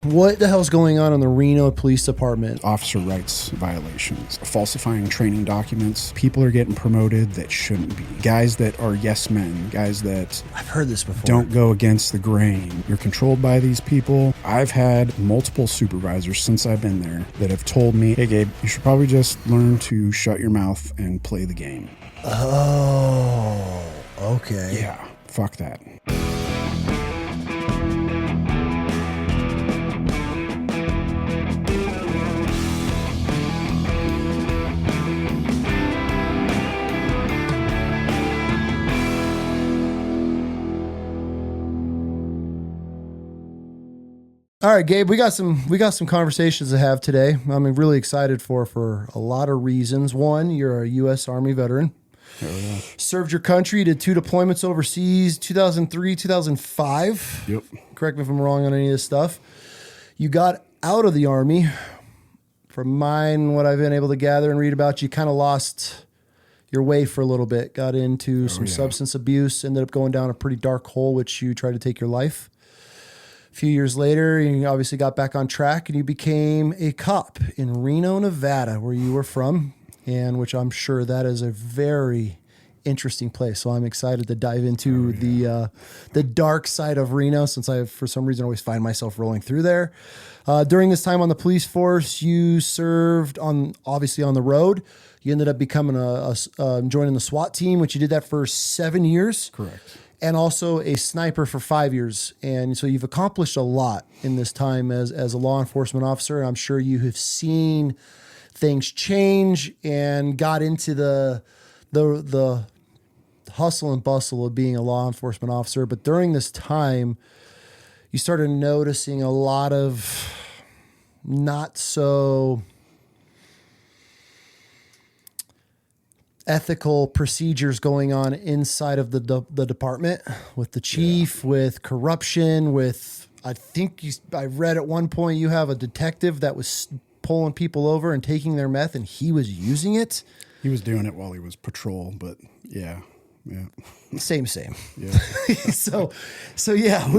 What the hell's going on in the Reno Police Department? Officer rights violations, falsifying training documents. People are getting promoted that shouldn't be. Guys that are yes men, guys that I've heard this before. Don't go against the grain. You're controlled by these people. I've had multiple supervisors since I've been there that have told me, hey Gabe, you should probably just learn to shut your mouth and play the game. Oh, okay. Yeah, fuck that. All right, Gabe, we got some conversations to have today. I'm really excited for a lot of reasons. One, you're a U.S. Army veteran. Oh, yeah. Served your country, did 2 deployments overseas, 2003, 2005. Yep. Correct me if I'm wrong on any of this stuff. You got out of the Army. From what I've been able to gather and read about, you kind of lost your way for a little bit. Got into some substance abuse, ended up going down a pretty dark hole, which you tried to take your life. A few years later, you obviously got back on track and you became a cop in Reno, Nevada, where you were from, and which I'm sure that is a very interesting place. So I'm excited to dive into the dark side of Reno, since I, for some reason, always find myself rolling through there. During this time on the police force, you served obviously on the road. You ended up becoming joining the SWAT team, which you did that for 7 years. Correct. And also a sniper for 5 years. And so you've accomplished a lot in this time as a law enforcement officer. And I'm sure you have seen things change and got into the hustle and bustle of being a law enforcement officer. But during this time, you started noticing a lot of not so ethical procedures going on inside of the department with the chief, with corruption, with, I read at one point you have a detective that was pulling people over and taking their meth, and he was using it. He was doing it while he was patrol, but yeah. Same. Yeah. So yeah,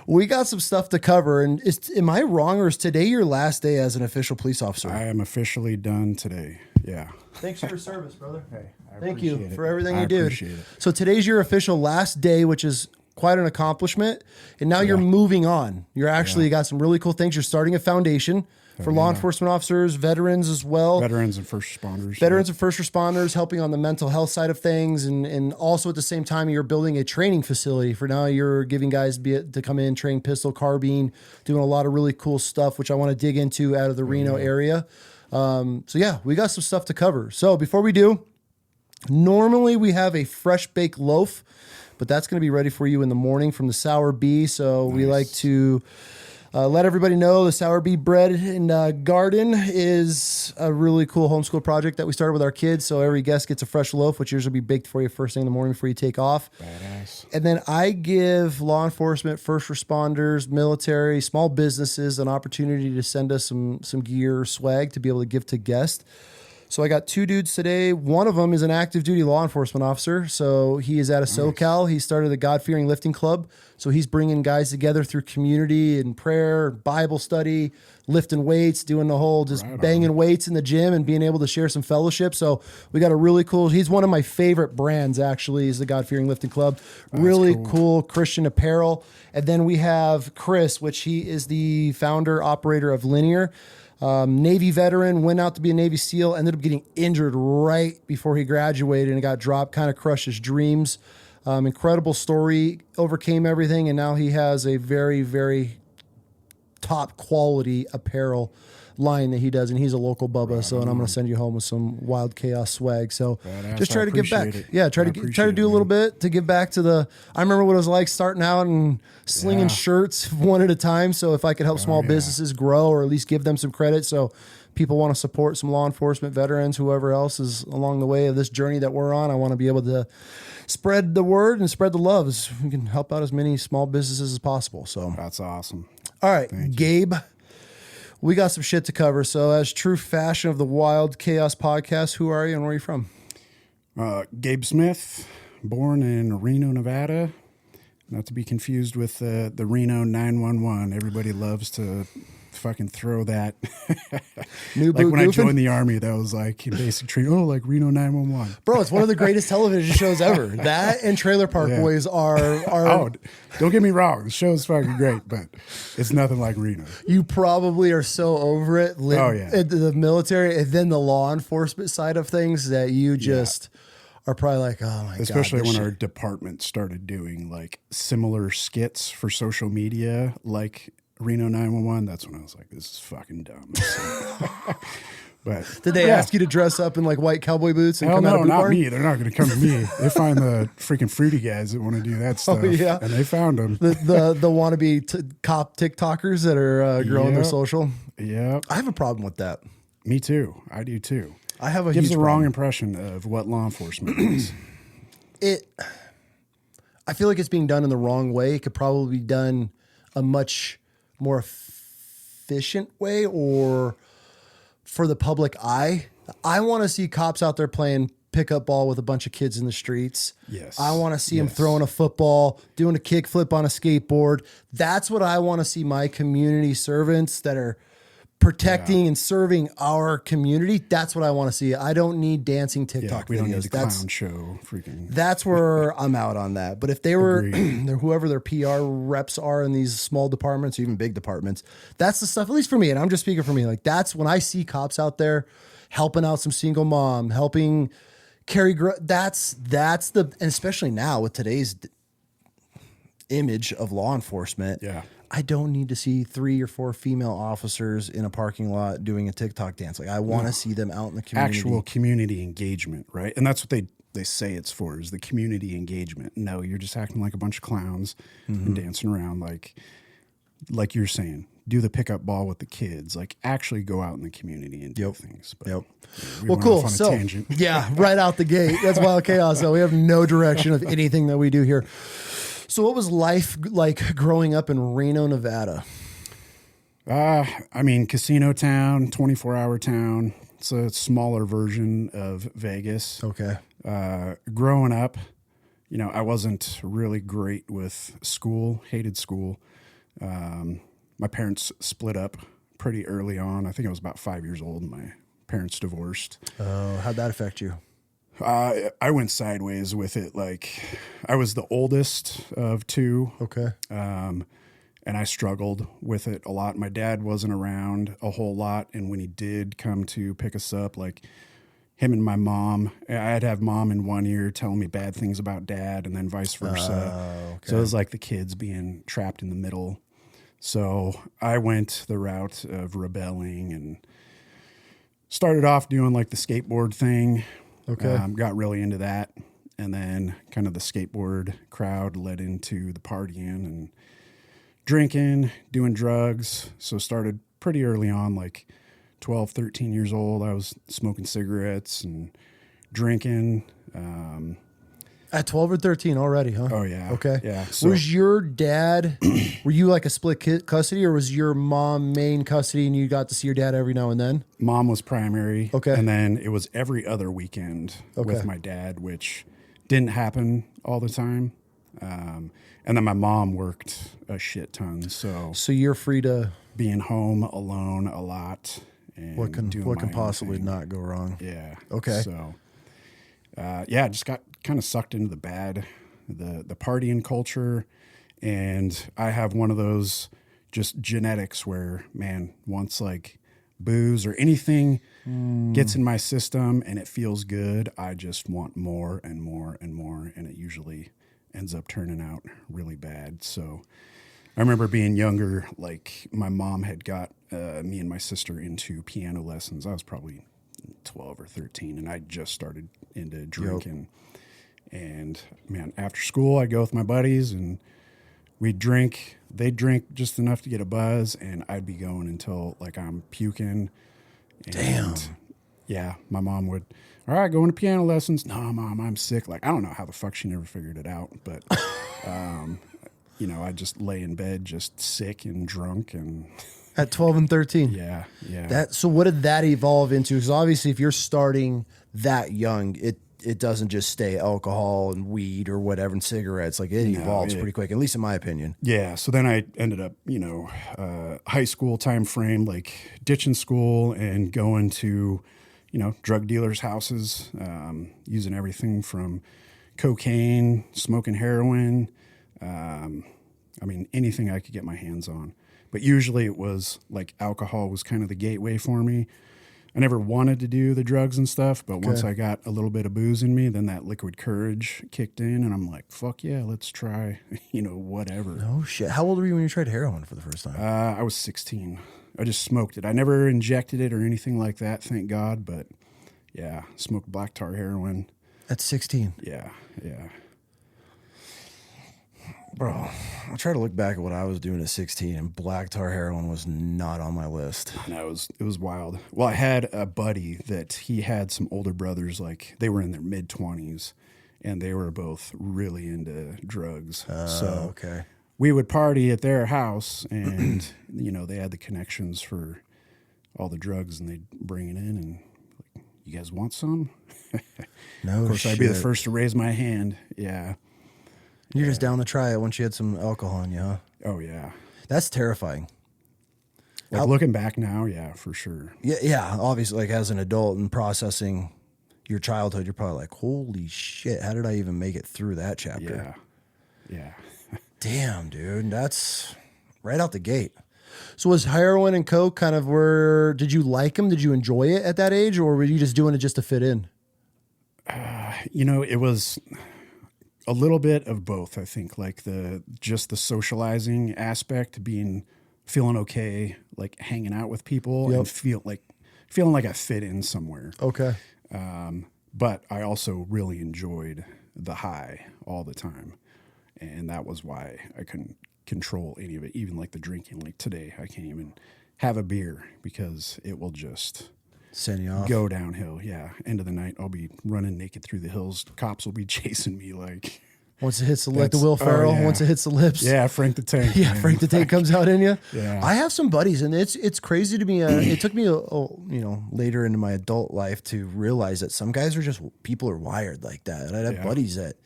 we got some stuff to cover. And am I wrong, or is today your last day as an official police officer? I am officially done today. Yeah. Thanks for your service, brother. Hey, Thank you for everything I you did. appreciate it. So today's your official last day, which is quite an accomplishment. And now you're moving on. You're actually got some really cool things. You're starting a foundation for law enforcement officers, veterans as well. Veterans and first responders. Veterans and first responders, helping on the mental health side of things. And also at the same time, you're building a training facility for now. You're giving guys to come in, train pistol, carbine, doing a lot of really cool stuff, which I want to dig into out of the Reno area. So yeah, we got some stuff to cover. So before we do, normally we have a fresh baked loaf, but that's going to be ready for you in the morning from the Sour Bee. So we like to let everybody know the Sour Bee Bread and Garden is a really cool homeschool project that we started with our kids. So every guest gets a fresh loaf, which usually will be baked for you first thing in the morning before you take off. Badass. And then I give law enforcement, first responders, military, small businesses an opportunity to send us some gear or swag to be able to give to guests. So I got 2 dudes today. One of them is an active duty law enforcement officer. So he is out of SoCal. He started the God-fearing lifting club. So he's bringing guys together through community and prayer, Bible study, lifting weights, doing the whole banging weights in the gym and being able to share some fellowship. So we got a really cool, he's one of my favorite brands actually, is the God-fearing lifting club. Really cool Christian apparel. And then we have Chris, which he is the founder, operator of Linear. Navy veteran, went out to be a Navy SEAL, ended up getting injured right before he graduated and got dropped, kind of crushed his dreams. Incredible story, overcame everything, and now he has a very, very top quality apparel line that he does, and he's a local Bubba. And I'm going to send you home with some Wild Chaos swag. So just try to give back. Yeah, try to do a little bit to give back to I remember what it was like starting out and slinging shirts one at a time. So if I could help small businesses grow, or at least give them some credit, so people want to support some law enforcement veterans, whoever else is along the way of this journey that we're on, I want to be able to spread the word and spread the love as we can help out as many small businesses as possible. So that's awesome. All right, Gabe, we got some shit to cover. So as true fashion of the Wild Chaos podcast, who are you and where are you from? Gabe Smith, born in Reno, Nevada. Not to be confused with the Reno 911. Everybody loves to fucking throw that. New like boot when I goofing? joined the Army, that was like in basic training. Oh, like Reno 911. Bro, it's one of the greatest television shows ever. That and Trailer Park Yeah. Boys are Oh, don't get me wrong. The show's fucking great, but it's nothing like Reno. you probably are so over it. Oh, yeah. The military and then the law enforcement side of things that you just are probably like, oh my Especially God. when our department started doing like similar skits for social media, like Reno 911. That's when I was like, this is fucking dumb. But Did they ask you to dress up in like white cowboy boots and hell come out no, of boot not barn? me. They're not going to come to me. They find the freaking fruity guys that want to do that stuff. yeah. And they found them. The wannabe cop TikTokers that are growing their Yep. social. Yeah, I have a problem with that. me too. I do too. I have a Gives huge the wrong problem. impression of what law enforcement is. I feel like it's being done in the wrong way. It could probably be done a much more efficient way or for the public eye. I want to see cops out there playing pickup ball with a bunch of kids in the streets. Yes. I want to see them Yes. throwing a football, doing a kickflip on a skateboard. That's what I want to see my community servants that are protecting and serving our community. That's what I want to see. I don't need dancing Yeah, TikTok we videos. don't need the That's clown show. Freaking. that's where I'm out on that. But if they were Agreed. whoever their PR reps are in these small departments, or even big departments, that's the stuff, at least for me, and I'm just speaking for me, like that's when I see cops out there helping out some single mom, helping carry, that's the, and especially now with today's image of law enforcement. Yeah. I don't need to see 3 or 4 female officers in a parking lot doing a TikTok dance. Like I want to see them out in the community. Actual community engagement, right? And that's what they say it's for, is the community engagement. No, you're just acting like a bunch of clowns and dancing around like you're saying. Do the pickup ball with the kids. Like actually go out in the community and do things. But Yep. we Well, went cool. off on a So, tangent. yeah, right out the gate. That's Wild Chaos. So we have no direction of anything that we do here. So what was life like growing up in Reno, Nevada? I mean, casino town, 24-hour town. It's a smaller version of Vegas. Okay. Growing up, I wasn't really great with school, hated school. My parents split up pretty early on. I think I was about 5 years old and my parents divorced. Oh, how'd that affect you? I went sideways with it. Like I was the oldest of 2. Okay. And I struggled with it a lot. My dad wasn't around a whole lot. And when he did come to pick us up, like him and my mom, I'd have mom in one ear telling me bad things about dad and then vice versa. Okay. So it was like the kids being trapped in the middle. So I went the route of rebelling and started off doing like the skateboard thing. Okay. Got really into that. And then kind of the skateboard crowd led into the partying and drinking, doing drugs. So started pretty early on, like 12, 13 years old. I was smoking cigarettes and drinking. At 12 or 13 already, huh? Oh, yeah. Okay. Yeah. So Was your dad, were you like a split custody or was your mom main custody and you got to see your dad every now and then? mom was primary. Okay. And then it was every other weekend Okay. with my dad, which didn't happen all the time. And then my mom worked a shit ton. So So you're free to, being home alone a lot. And what can doing my own possibly thing. not go wrong? Yeah. Okay. So, just got kind of sucked into the partying culture. And I have one of those just genetics where, man, once like booze or anything gets in my system and it feels good, I just want more and more and more. And it usually ends up turning out really bad. So I remember being younger, like my mom had got me and my sister into piano lessons. I was probably 12 or 13 and I just started into drinking. And man, after school I'd go with my buddies and we'd drink. They'd drink just enough to get a buzz and I'd be going until like I'm puking. And Damn. yeah, my mom would, all right, going to piano lessons. No, Mom, I'm sick. Like, I don't know how the fuck she never figured it out, but, I just lay in bed, just sick and drunk and At 12 and 13? yeah. So what did that evolve into? Because obviously if you're starting that young, it doesn't just stay alcohol and weed or whatever and cigarettes. Like it evolves pretty quick, at least in my opinion. Yeah. So then I ended up, high school time frame, like ditching school and going to, drug dealers' houses, using everything from cocaine, smoking heroin. Anything I could get my hands on. But usually it was like alcohol was kind of the gateway for me. I never wanted to do the drugs and stuff, but once I got a little bit of booze in me, then that liquid courage kicked in, and I'm like, fuck yeah, let's try, whatever. No shit. How old were you when you tried heroin for the first time? I was 16. I just smoked it. I never injected it or anything like that, thank God, but yeah, smoked black tar heroin. At 16? Yeah. Bro, I try to look back at what I was doing at 16, and black tar heroin was not on my list. No, it was wild. Well, I had a buddy that he had some older brothers, like they were in their mid-20s, and they were both really into drugs. Okay. We would party at their house, and they had the connections for all the drugs, and they'd bring it in, and like, you guys want some? No, of course, shit. I'd be the first to raise my hand. Yeah. You're just down to try it once you had some alcohol in you, huh? Oh yeah. That's terrifying. Like looking back now, yeah, for sure. Yeah. Obviously, like as an adult and processing your childhood, you're probably like, holy shit, how did I even make it through that chapter? Yeah. Damn, dude, that's right out the gate. So was heroin and coke kind of did you like them? Did you enjoy it at that age, or were you just doing it just to fit in? It was a little bit of both, I think, like the socializing aspect, feeling okay, like hanging out with people and feeling like I fit in somewhere. Okay. But I also really enjoyed the high all the time. And that was why I couldn't control any of it, even like the drinking. Like today, I can't even have a beer because it will just send you off. Go downhill. Yeah. End of the night, I'll be running naked through the hills. Cops will be chasing me like. Once it hits like the Will Ferrell, once it hits the lips. Yeah, Frank the Tank. Yeah, Frank the Tank comes out in you. Yeah. I have some buddies, and it's crazy to me. It took me, later into my adult life to realize that some guys people are wired like that. And I'd have buddies that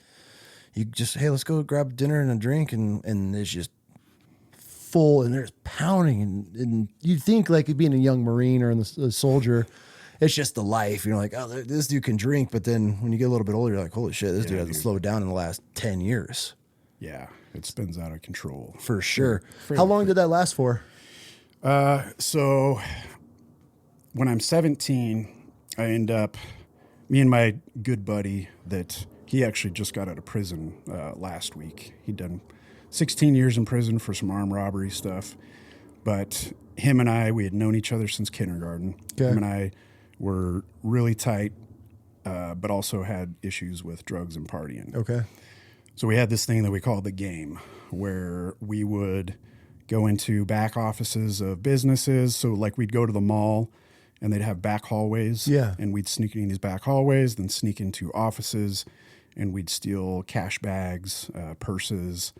you just, hey, let's go grab dinner and a drink, and it's just full, and there's pounding, and you'd think like being a young Marine or a soldier, it's just the life. You're like, oh, this dude can drink. But then when you get a little bit older, you're like, holy shit, this dude hasn't slowed down in the last 10 years. Yeah, it spins out of control. For sure. How long did that last for? So when I'm 17, I end up, me and my good buddy that he actually just got out of prison last week. He'd done 16 years in prison for some armed robbery stuff. But him and I, we had known each other since kindergarten. Okay. Him and I were really tight, but also had issues with drugs and partying. Okay. So we had this thing that we called the game, where we would go into back offices of businesses. So like we'd go to the mall and they'd have back hallways. Yeah. And we'd sneak in these back hallways, then sneak into offices, and we'd steal cash bags, purses,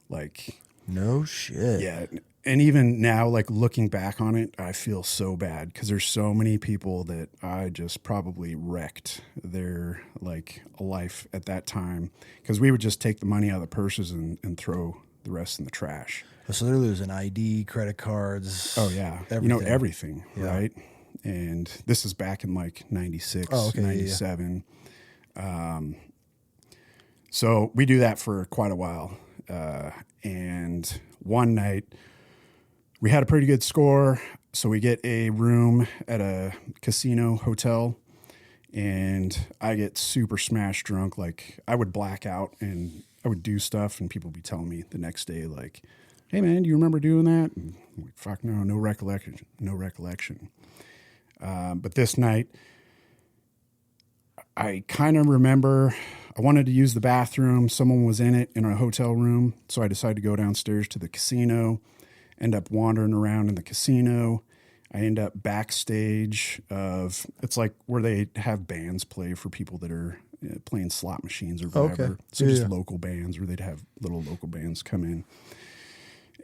like. No shit. Yeah. And even now, like looking back on it, I feel so bad because there's so many people that I just probably wrecked their like life at that time, because we would just take the money out of the purses and throw the rest in the trash. So they're losing ID, credit cards. Oh yeah, everything. Everything, right? And this is back in like 96, 97. Yeah. So we do that for quite a while. And one night, we had a pretty good score, so we get a room at a casino hotel, and I get super smash drunk. Like, I would black out, and I would do stuff, and people would be telling me the next day, like, hey, man, do you remember doing that? And I'm like, fuck no, no recollection. But this night, I kind of remember I wanted to use the bathroom. Someone was in it in a hotel room, so I decided to go downstairs to the casino. End up wandering around in the casino. I end up backstage it's like where they have bands play for people that are playing slot machines or whatever. Okay. So just local bands, where they'd have little local bands come in.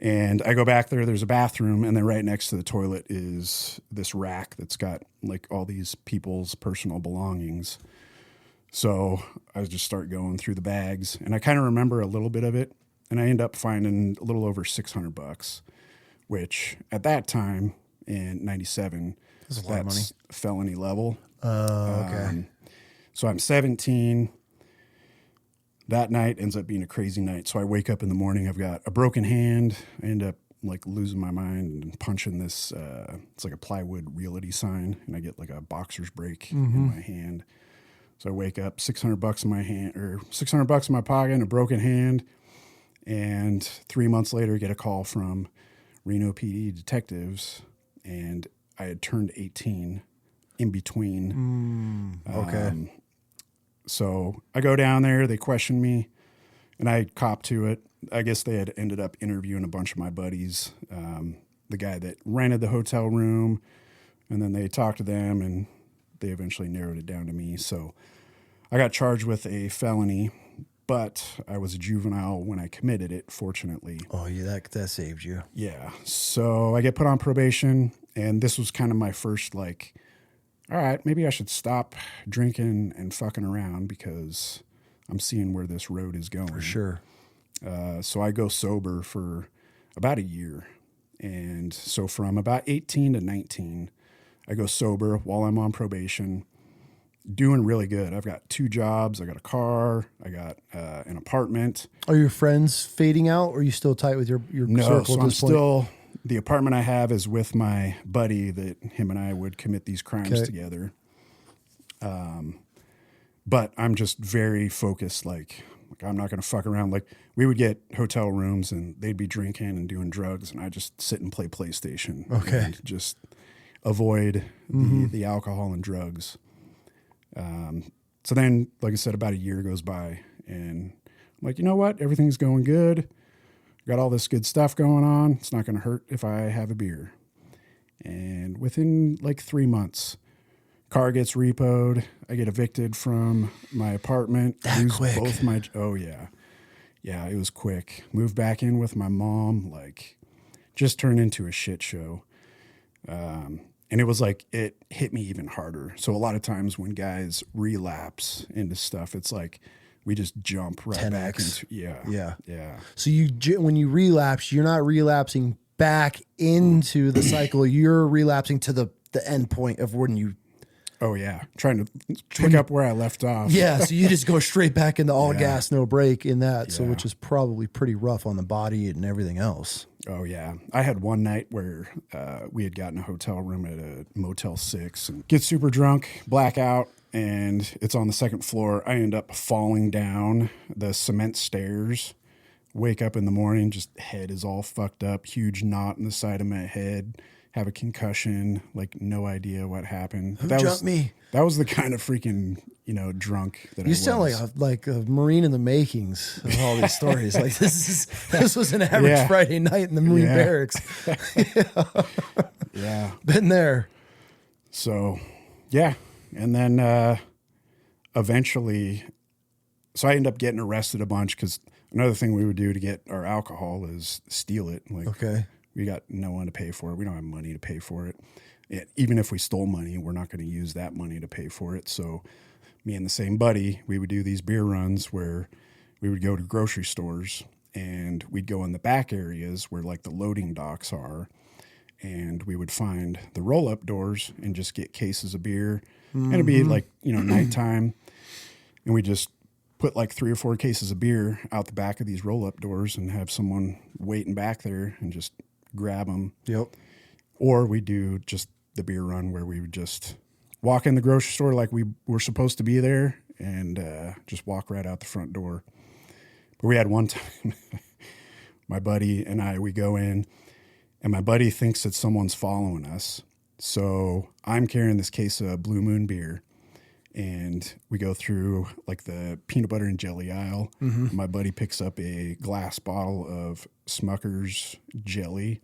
And I go back there, there's a bathroom, and then right next to the toilet is this rack that's got like all these people's personal belongings. So I just start going through the bags, and I kind of remember a little bit of it, and I end up finding a little over $600, which at that time in '97, That's a lot of money. Felony level. Okay. So I'm 17. That night ends up being a crazy night. So I wake up in the morning. I've got a broken hand. I end up like losing my mind and punching this. It's like a plywood realty sign, and I get like a boxer's break in my hand. So I wake up, $600 in my hand, or $600 in my pocket, and a broken hand. And 3 months later, I get a call from Reno PD detectives, and I had turned 18 in between. Okay. So I go down there, they question me, and I cop to it. I guess they had ended up interviewing a bunch of my buddies, the guy that rented the hotel room, and then they talked to them, and they eventually narrowed it down to me. So I got charged with a felony, but I was a juvenile when I committed it, fortunately. Oh, yeah, that saved you. Yeah. So I get put on probation, and this was kind of my first, like, all right, maybe I should stop drinking and fucking around because I'm seeing where this road is going. For sure. So I go sober for about a year. And so from about 18 to 19, I go sober while I'm on probation, doing really good. I've got 2 jobs. I got a car. I got an apartment. Are your friends fading out, or are you still tight with your No, circle so at I'm this point? still, the apartment I have is with my buddy that him and I would commit these crimes Okay. together. But I'm just very focused. Like I'm not going to fuck around. Like we would get hotel rooms and they'd be drinking and doing drugs, and I just sit and play PlayStation. Okay. And just avoid the alcohol and drugs. So then, like I said, about a year goes by, and I'm like, you know what? Everything's going good. Got all this good stuff going on. It's not going to hurt if I have a beer. And within like 3 months, car gets repoed. I get evicted from my apartment. That quick. Both my, oh yeah. Yeah, it was quick. Moved back in with my mom, like just turned into a shit show. And it was like, it hit me even harder. So a lot of times when guys relapse into stuff, it's like we just jump right 10X. back into, yeah. So when you relapse, you're not relapsing back into the cycle. You're relapsing to the end point of when you. Oh yeah. Trying to pick up where I left off. Yeah. So you just go straight back into all Yeah. gas, no break in that. So Yeah. which is probably pretty rough on the body and everything else. Oh yeah. I had one night where we had gotten a hotel room at a Motel 6 and get super drunk, blackout, and it's on the second floor. I end up falling down the cement stairs, wake up in the morning, just head is all fucked up, huge knot in the side of my head, have a concussion, like no idea what happened. Who jumped me? That was the kind of freaking, drunk that I You was. sound like a Marine in the makings of all these stories. Like this was an average Yeah. Friday night in the Marine Yeah. barracks. Yeah. Been there. So, yeah. And then eventually, so I end up getting arrested a bunch because another thing we would do to get our alcohol is steal it. Like, Okay. we got no one to pay for it. We don't have money to pay for it. Even if we stole money, we're not going to use that money to pay for it. So me and the same buddy, we would do these beer runs where we would go to grocery stores and we'd go in the back areas where like the loading docks are, and we would find the roll-up doors and just get cases of beer. And it'd be like, nighttime, and we just put like 3 or 4 cases of beer out the back of these roll-up doors and have someone waiting back there and just grab them. Yep. Or we do just the beer run where we would just walk in the grocery store like we were supposed to be there and just walk right out the front door. But we had one time, my buddy and I, we go in, and my buddy thinks that someone's following us. So I'm carrying this case of Blue Moon beer, and we go through like the peanut butter and jelly aisle. My buddy picks up a glass bottle of Smucker's jelly.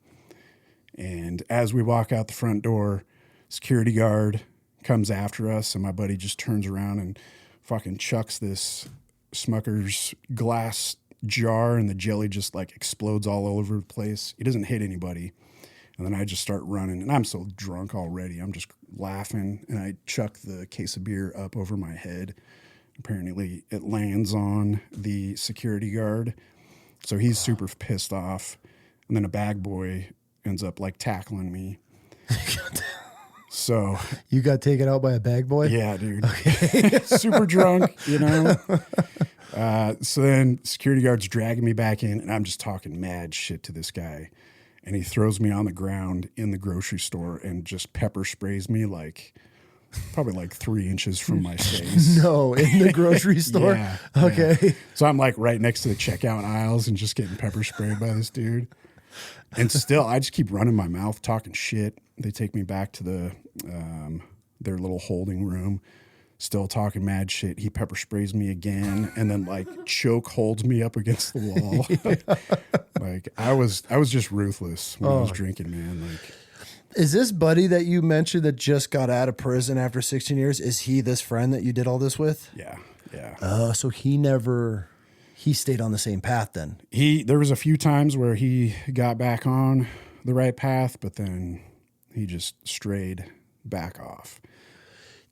And as we walk out the front door, security guard comes after us, and my buddy just turns around and fucking chucks this Smucker's glass jar, and the jelly just like explodes all over the place. He doesn't hit anybody. And then I just start running, and I'm so drunk already. I'm just laughing, and I chuck the case of beer up over my head. Apparently it lands on the security guard. So he's super pissed off. And then a bag boy ends up like tackling me. So you got taken out by a bag boy? Yeah, dude. Okay. Super drunk, you know. So then security guard's dragging me back in, and I'm just talking mad shit to this guy. And he throws me on the ground in the grocery store and just pepper sprays me like probably like 3 inches from my face. No, in the grocery store? Yeah. Okay. Yeah. So I'm like right next to the checkout aisles and just getting pepper sprayed by this dude. And still, I just keep running my mouth, talking shit. They take me back to their little holding room, still talking mad shit. He pepper sprays me again, and then like choke holds me up against the wall. Like I was just ruthless when I was drinking, man. Like, is this buddy that you mentioned that just got out of prison after 16 years? Is he this friend that you did all this with? Yeah, yeah. So he stayed on the same path then. There was a few times where he got back on the right path, but then he just strayed back off.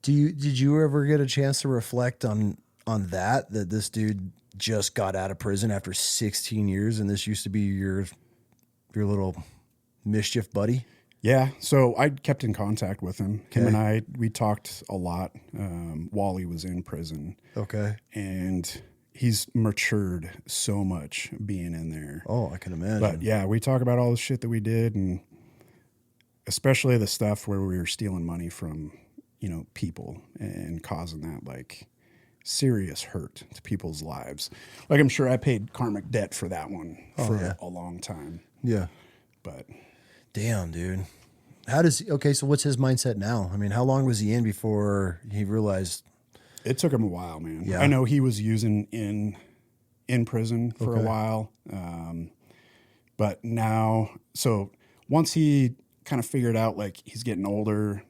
Did you ever get a chance to reflect on that this dude just got out of prison after 16 years and this used to be your little mischief buddy? Yeah, so I kept in contact with him. Okay. Him and we talked a lot while he was in prison. Okay. And he's matured so much being in there. Oh, I can imagine. But yeah, we talk about all the shit that we did, and especially the stuff where we were stealing money from, you know, people and causing that like serious hurt to people's lives. Like I'm sure I paid karmic debt for that one for a long time. Yeah. But damn, dude. So what's his mindset now? I mean, how long was he in before he realized? It took him a while, man. Yeah. I know he was using in prison for a while. But now, so once he kind of figured out like he's getting older,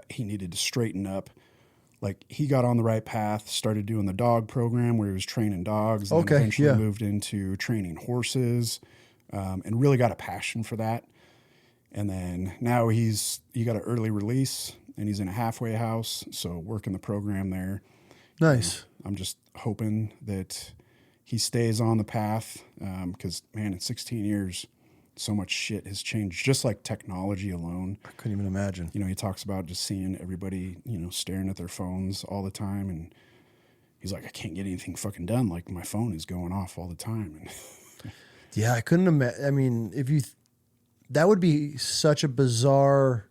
he needed to straighten up. Like he got on the right path, started doing the dog program where he was training dogs, and then eventually moved into training horses, and really got a passion for that. And then now he got an early release and he's in a halfway house. So working the program there. Nice. I'm just hoping that he stays on the path. Cause man, in 16 years, so much shit has changed, just like technology alone. I couldn't even imagine. You know, he talks about just seeing everybody, you know, staring at their phones all the time. And he's like, I can't get anything fucking done. Like my phone is going off all the time. And yeah, I couldn't imagine. I mean, that would be such a bizarre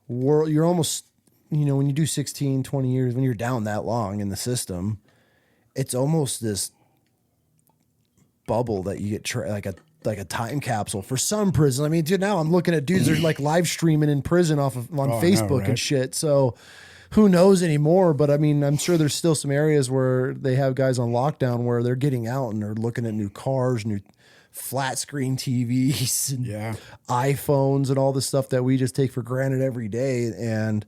world. You're almost, you know, when you do 16, 20 years, when you're down that long in the system, it's almost this bubble that you get like a time capsule for some prison. I mean, dude, now I'm looking at dudes that are like live streaming in prison on Facebook and shit. So who knows anymore? But I mean, I'm sure there's still some areas where they have guys on lockdown where they're getting out and they're looking at new cars, new flat screen TVs and iPhones and all the stuff that we just take for granted every day. And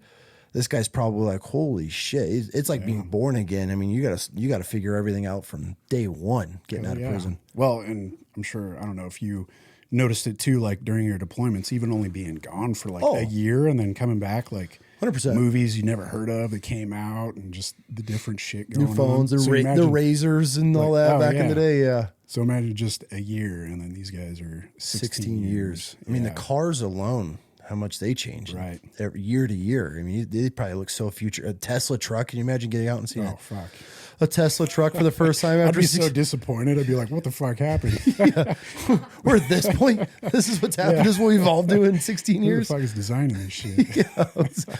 this guy's probably like, holy shit. It's like being born again. I mean, you gotta figure everything out from day one getting out of prison. Well, and I'm sure, I don't know if you noticed it too, like during your deployments, even only being gone for like a year and then coming back, like 100%. Movies you never heard of that came out and just the different shit going on. New phones, the razors and all that back in the day. Yeah. So imagine just a year and then these guys are 16 years. I mean, the cars alone, how much they change. Right. Every year to year. I mean, they probably look so future. A Tesla truck. Can you imagine getting out and seeing a Tesla truck for the first time after I'd be so disappointed. I'd be like, what the fuck happened? We're at this point. This is what's happened. This is what we've all doing in 16 years. Who the fuck is designing this shit?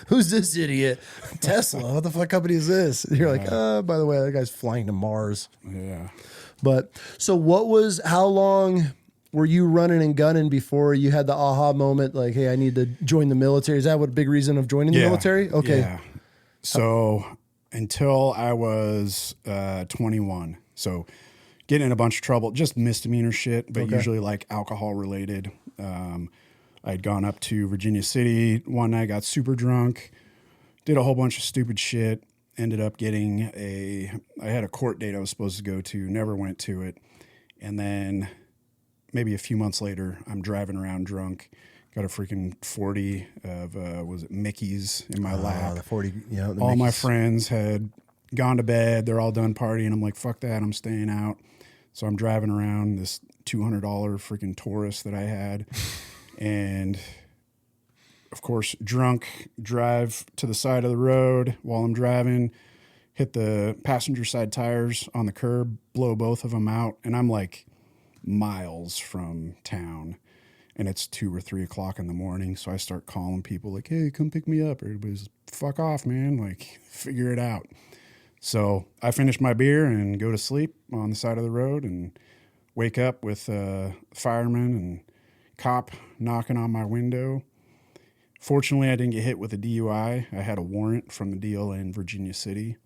Who's this idiot? Tesla. What the fuck company is this? And you're like, by the way, that guy's flying to Mars. Yeah. But so how long were you running and gunning before you had the aha moment? Like, hey, I need to join the military. Is that what a big reason of joining the military? Okay. Yeah. So until I was 21. So getting in a bunch of trouble, just misdemeanor shit, but usually like alcohol related. I'd gone up to Virginia City one night, got super drunk, did a whole bunch of stupid shit, ended up getting I had a court date I was supposed to go to, never went to it. And then maybe a few months later, I'm driving around drunk, Got a freaking 40 of, was it Mickey's in my lap. The 40, the All my Mickey's. friends had gone to bed. They're all done partying. I'm like, fuck that. I'm staying out. So I'm driving around this $200 freaking Taurus that I had. And of course, drunk, drive to the side of the road while I'm driving, hit the passenger side tires on the curb, blow both of them out. And I'm like miles from town. And it's 2 or 3 o'clock in the morning. So I start calling people like, hey, come pick me up. Everybody's fuck off, man. Like, figure it out. So I finish my beer and go to sleep on the side of the road and wake up with a fireman and cop knocking on my window. Fortunately, I didn't get hit with a DUI. I had a warrant from the deal in Virginia City.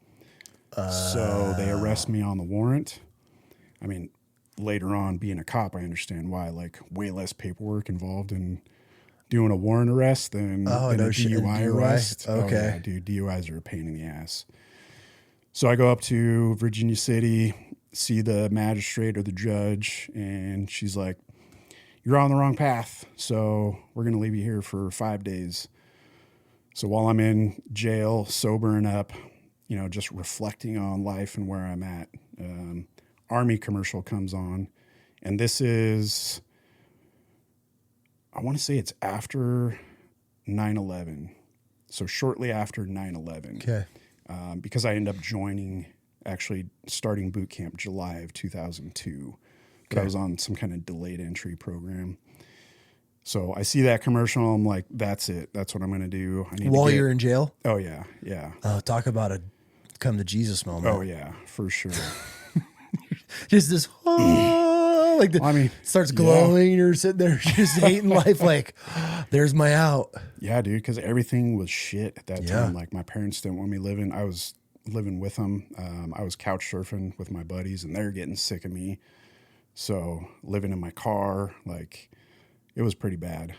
So they arrest me on the warrant. I mean, later on, being a cop, I understand why. Like, way less paperwork involved in doing a warrant arrest than a DUI arrest. Okay. Oh, yeah, dude, DUIs are a pain in the ass. So I go up to Virginia City, see the magistrate or the judge, and she's like, you're on the wrong path, so we're going to leave you here for 5 days. So while I'm in jail, sobering up, just reflecting on life and where I'm at, Army commercial comes on, and this is, I want to say it's after 9/11, so shortly after 9/11. Okay. Because I ended up starting boot camp July of 2002, but I was on some kind of delayed entry program. So I see that commercial, I'm like, that's it. That's what I'm going to do. While you're in jail? Oh, yeah, yeah. Talk about a come to Jesus moment. Oh, yeah, for sure. Just this, starts glowing. You're sitting there just hating life. Like, there's my out. Yeah, dude. Because everything was shit at that time. Like, my parents didn't want me living. I was living with them. I was couch surfing with my buddies, and they're getting sick of me. So living in my car, like, it was pretty bad.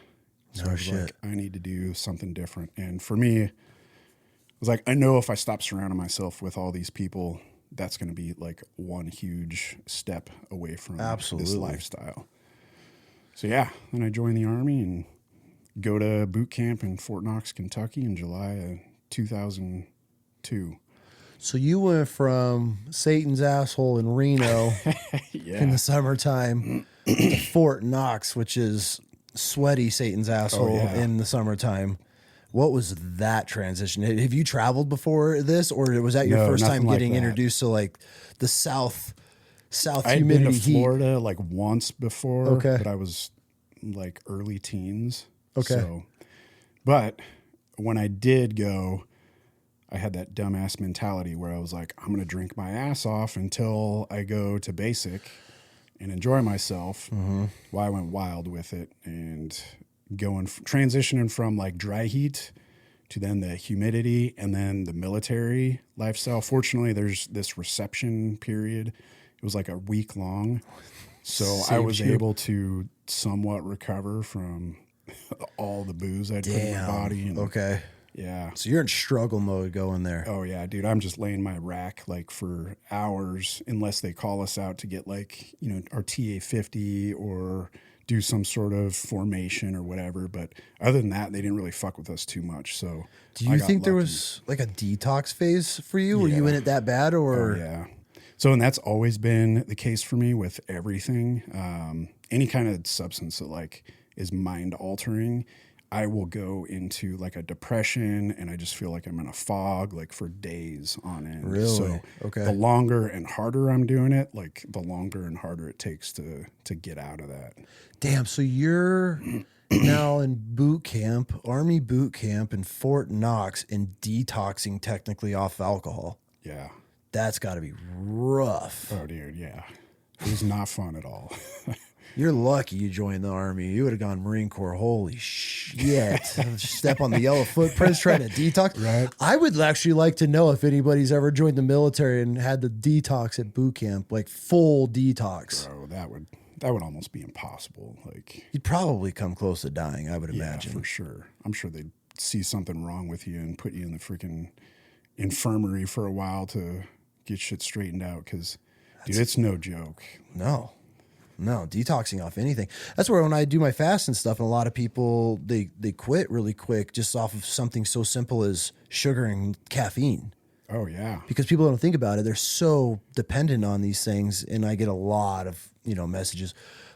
So I was like, I need to do something different. And for me, it was like, I know if I stop surrounding myself with all these people, that's going to be like one huge step away from this lifestyle. So yeah, then I joined the Army and go to boot camp in Fort Knox, Kentucky in July of 2002. So you went from Satan's asshole in Reno in the summertime to Fort Knox, which is sweaty Satan's asshole in the summertime. What was that transition? Have you traveled before this, or was that your first time getting introduced to like the South I'd humidity been to heat? Florida like once before, but I was like early teens. Okay. So, but when I did go, I had that dumbass mentality where I was like, I'm going to drink my ass off until I go to basic and enjoy myself. Well, I went wild with it and transitioning from like dry heat to then the humidity and then the military lifestyle. Fortunately, there's this reception period. It was like a week long. So I was able to somewhat recover from all the booze I'd put in my body. And, yeah. So you're in struggle mode going there. Oh yeah, dude. I'm just laying my rack like for hours unless they call us out to get like, our TA-50 or do some sort of formation or whatever. But other than that, they didn't really fuck with us too much. So do you think there was like a detox phase for you? Were you in it that bad or? Oh, yeah. So, and that's always been the case for me with everything. Any kind of substance that like is mind altering, I will go into like a depression and I just feel like I'm in a fog like for days on end. Really? So the longer and harder I'm doing it, like the longer and harder it takes to get out of that. Damn. So you're now in boot camp, Army boot camp in Fort Knox and detoxing technically off alcohol. Yeah. That's got to be rough. Oh, dude. Yeah. It was not fun at all. You're lucky you joined the Army. You would have gone Marine Corps. Holy shit. Step on the yellow footprints trying to detox. Right. I would actually like to know if anybody's ever joined the military and had the detox at boot camp, like full detox. Bro, that would almost be impossible. Like you'd probably come close to dying, I would imagine. Yeah, for sure. I'm sure they'd see something wrong with you and put you in the freaking infirmary for a while to get shit straightened out because, dude, it's no joke. No. No, detoxing off anything. That's where when I do my fast and stuff, and a lot of people, they quit really quick just off of something so simple as sugar and caffeine. Oh, yeah. Because people don't think about it. They're so dependent on these things. And I get a lot of, messages.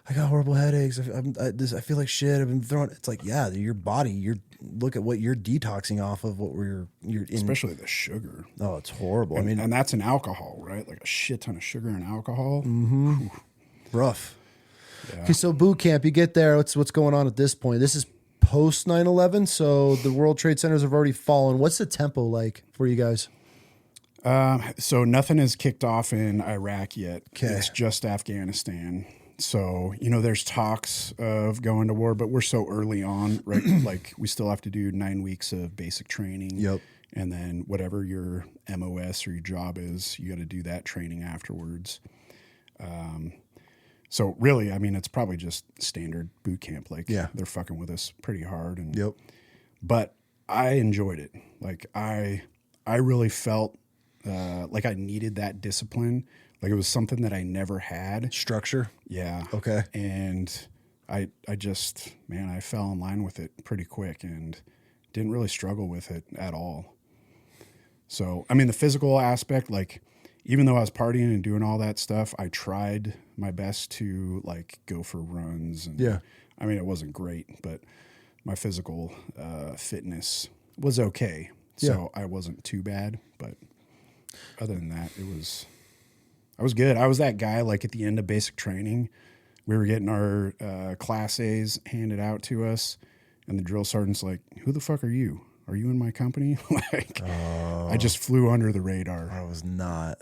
I got horrible headaches. I feel like shit. I've been throwing. It's like, yeah, your body, look at what you're detoxing off of, what you're in. Especially the sugar. Oh, it's horrible. And that's an alcohol, right? Like a shit ton of sugar and alcohol. Mm-hmm. Rough. Yeah. Okay, so boot camp, you get there. What's going on at this point? This is post 9/11, so the World Trade Centers have already fallen. What's the tempo like for you guys? So nothing has kicked off in Iraq yet. Okay. It's just Afghanistan. So, there's talks of going to war, but we're so early on, right? Like we still have to do 9 weeks of basic training. Yep. And then whatever your MOS or your job is, you got to do that training afterwards. So really, it's probably just standard boot camp. Like they're fucking with us pretty hard. And but I enjoyed it. Like I really felt like I needed that discipline. Like it was something that I never had. Structure? Yeah. Okay. And I just, I fell in line with it pretty quick and didn't really struggle with it at all. So, the physical aspect, like even though I was partying and doing all that stuff, I tried my best to like go for runs. And it wasn't great, but my physical fitness was okay. So I wasn't too bad, but other than that, I was good. I was that guy, like at the end of basic training, we were getting our Class A's handed out to us, and the drill sergeant's like, "Who the fuck are you? Are you in my company?" I just flew under the radar. I was not.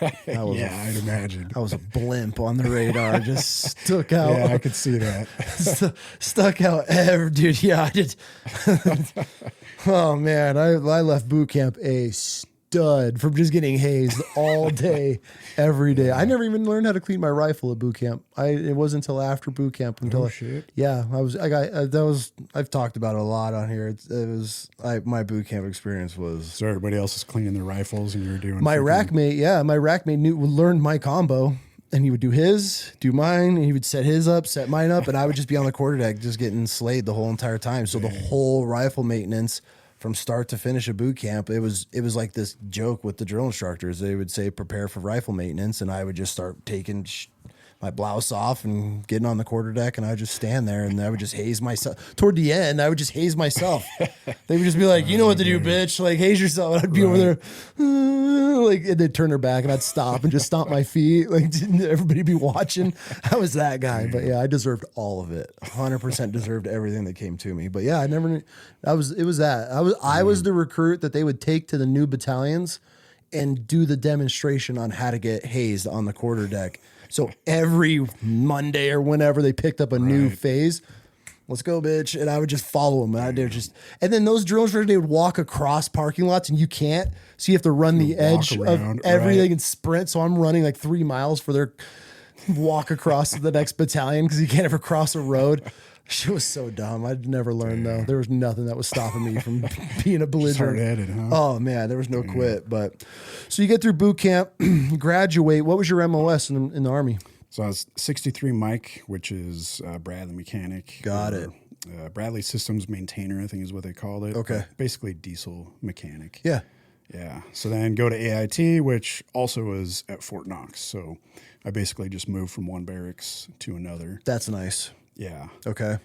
I'd imagine. I was a blimp on the radar. Just stuck out. Yeah, I could see that. Stuck out dude. Yeah, I did. Oh, man. I left boot camp a stud from just getting hazed all day, every day. I never even learned how to clean my rifle at boot camp. It wasn't until after boot camp shit. Yeah, I've talked about it a lot on here. My boot camp experience was. So everybody else is cleaning their rifles and you were doing my rack mate. Yeah, my rack mate learned my combo. And he would do mine, and he would set his up, set mine up, and I would just be on the quarterdeck just getting slayed the whole entire time. So the whole rifle maintenance from start to finish of boot camp, it was like this joke with the drill instructors. They would say, prepare for rifle maintenance, and I would just start taking my blouse off and getting on the quarterdeck, and I would just stand there, and I would just haze myself. Toward the end, I would just haze myself. They would just be like, "You know what to do, bitch. Like, haze yourself." And I'd be over there, and they'd turn their back, and I'd stop and just stomp my feet. Like, didn't everybody be watching? I was that guy. But yeah, I deserved all of it. 100% deserved everything that came to me. But yeah, I was the recruit that they would take to the new battalions and do the demonstration on how to get hazed on the quarterdeck. So every Monday or whenever they picked up a new phase, let's go, bitch. And I would just follow them. And then those drill instructors, they would walk across parking lots and you can't. So you have to run the edge of everything and sprint. So I'm running like 3 miles for their walk across to the next battalion because you can't ever cross a road. Shit was so dumb. I'd never learned though. There was nothing that was stopping me from being a belligerent. Hard-headed, huh? Oh man, there was no quit. But so you get through boot camp, graduate. What was your MOS in the Army? So I was 63 Mike, which is Bradley mechanic. Got it. Bradley Systems maintainer, I think is what they called it. Okay. Basically diesel mechanic. Yeah. Yeah. So then go to AIT, which also was at Fort Knox. So I basically just moved from one barracks to another. That's nice. Yeah. Okay.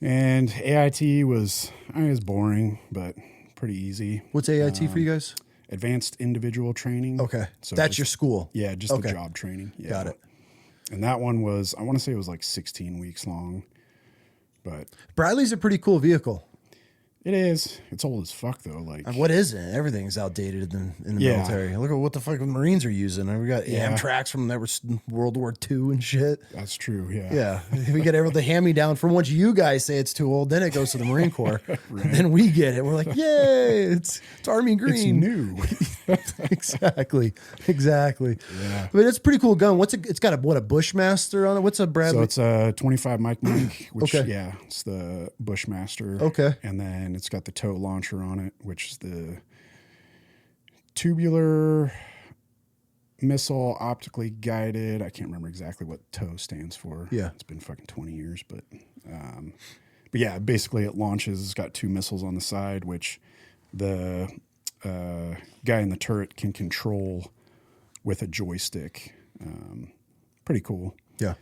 And AIT was boring, but pretty easy. What's AIT for you guys? Advanced Individual Training. Okay. So that's your school. Yeah, just the job training. Yeah. Got it. And that one was, I want to say it was like 16 weeks long. But Bradley's a pretty cool vehicle. it is. It's old as fuck though. Like What is it? Everything's outdated in the military. Look at what the fuck the Marines are using. We got Amtracs from that was World War II and shit. That's true. Yeah. Yeah. We get the hand-me-down from once you guys say it's too old, then it goes to the Marine Corps. Then we get it. We're like, yay, it's Army Green. It's new. Exactly. Yeah. But it's a pretty cool gun. It's got a Bushmaster on it. What's a Bradley? So it's a 25 Mike, which it's the Bushmaster. Okay. And then it's got the tow launcher on it, which is the tubular. missile, optically guided. I can't remember exactly what TOW stands for. Yeah. It's been fucking 20 years, but yeah, basically it launches. It's got 2 missiles on the side, which the guy in the turret can control with a joystick. Pretty cool. Yeah.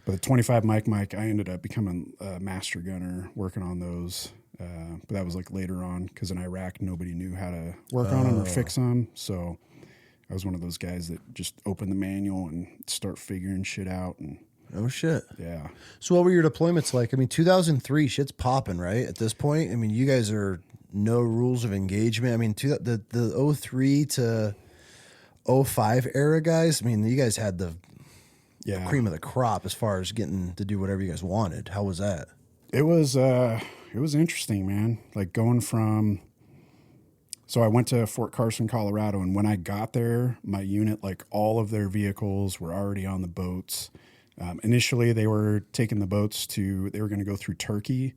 But the 25 Mike, I ended up becoming a master gunner, working on those. But that was like later on, because in Iraq, nobody knew how to work on them or fix them. So I was one of those guys that just open the manual and start figuring shit out. And Oh, shit. yeah. So what were your deployments like? I mean, 2003, shit's popping, right? At this point, I mean, you guys are no rules of engagement. I mean, the 03 to 05 era guys, I mean, you guys had the cream of the crop as far as getting to do whatever you guys wanted. How was that? It was interesting, man. Like going from, so I went to Fort Carson, Colorado, and when I got there, my unit, like all of their vehicles were already on the boats. Initially, they were taking the boats they were going to go through Turkey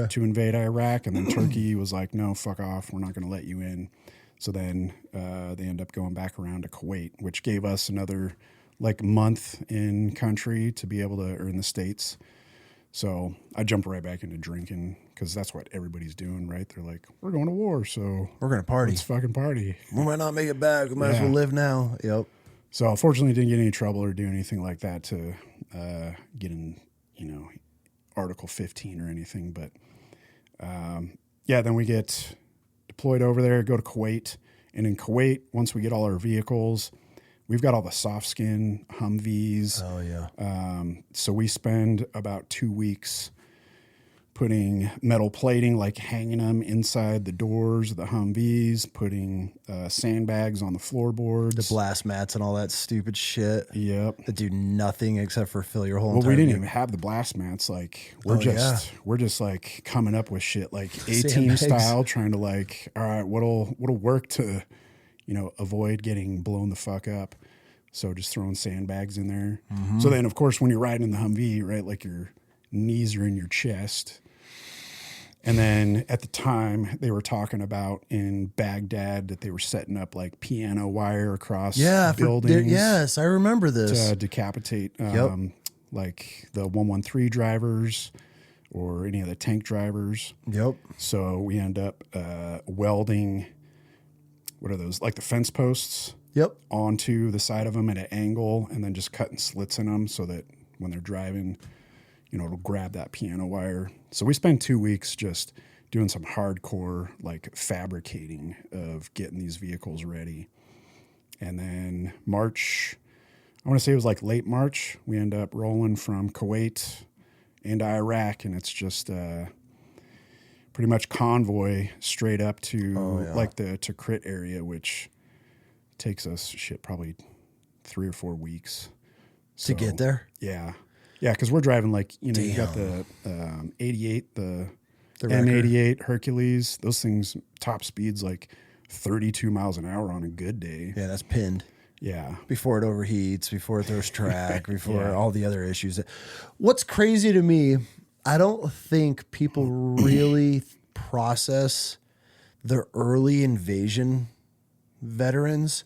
to invade Iraq. And then Turkey was like, no, fuck off. We're not going to let you in. So then they end up going back around to Kuwait, which gave us another like month in country to be able to, or in the States. So I jumped right back into drinking because that's what everybody's doing, right? They're like, we're going to war, so we're going to party. Let's fucking party. We might not make it back. We might as well live now. Yep. So unfortunately, didn't get any trouble or do anything like that to get in, Article 15 or anything. But then we get deployed over there, go to Kuwait. And in Kuwait, once we get all our vehicles, we've got all the soft skin Humvees. Oh, yeah. So we spend about 2 weeks putting metal plating, like hanging them inside the doors of the Humvees, putting sandbags on the floorboards. The blast mats and all that stupid shit. Yep. That do nothing except for fill your whole Well, entire we didn't unit. even have the blast mats. Like we're just like coming up with shit like A-Team style, trying to like, all right, what'll work to, avoid getting blown the fuck up. So just throwing sandbags in there. Mm-hmm. So then, of course, when you're riding in the Humvee, right, like your knees are in your chest. And then at the time, they were talking about in Baghdad that they were setting up like piano wire across buildings. Yes, I remember this. To decapitate like the 113 drivers or any of the tank drivers. Yep. So we end up welding, what are those, like the fence posts? Yep. Onto the side of them at an angle and then just cutting slits in them so that when they're driving, it'll grab that piano wire. So we spent 2 weeks just doing some hardcore like fabricating of getting these vehicles ready. And then March, I want to say it was like late March, we end up rolling from Kuwait into Iraq, and it's just pretty much convoy straight up to like the Tikrit area, which takes us probably 3 or 4 weeks to get there. Yeah. Yeah, because we're driving like, you got the 88, the M88 Hercules. Those things, top speeds like 32 miles an hour on a good day. Yeah, that's pinned. Yeah. Before it overheats, before it throws track, before all the other issues. What's crazy to me, I don't think people really process the early invasion veterans.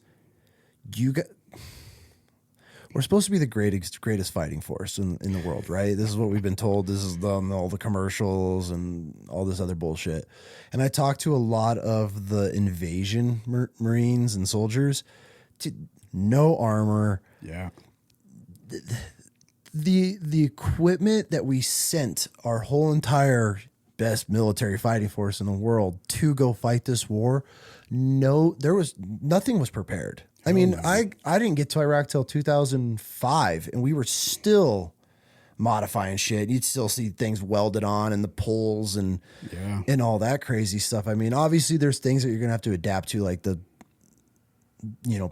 We're supposed to be the greatest fighting force in the world, right? This is what we've been told. This is on all the commercials and all this other bullshit. And I talked to a lot of the invasion Marines and soldiers. No armor. Yeah. The equipment that we sent our whole entire best military fighting force in the world to go fight this war, nothing was prepared. I mean, I didn't get to Iraq till 2005, and we were still modifying shit. You'd still see things welded on and the poles and all that crazy stuff. I mean, obviously there's things that you're going to have to adapt to, like the,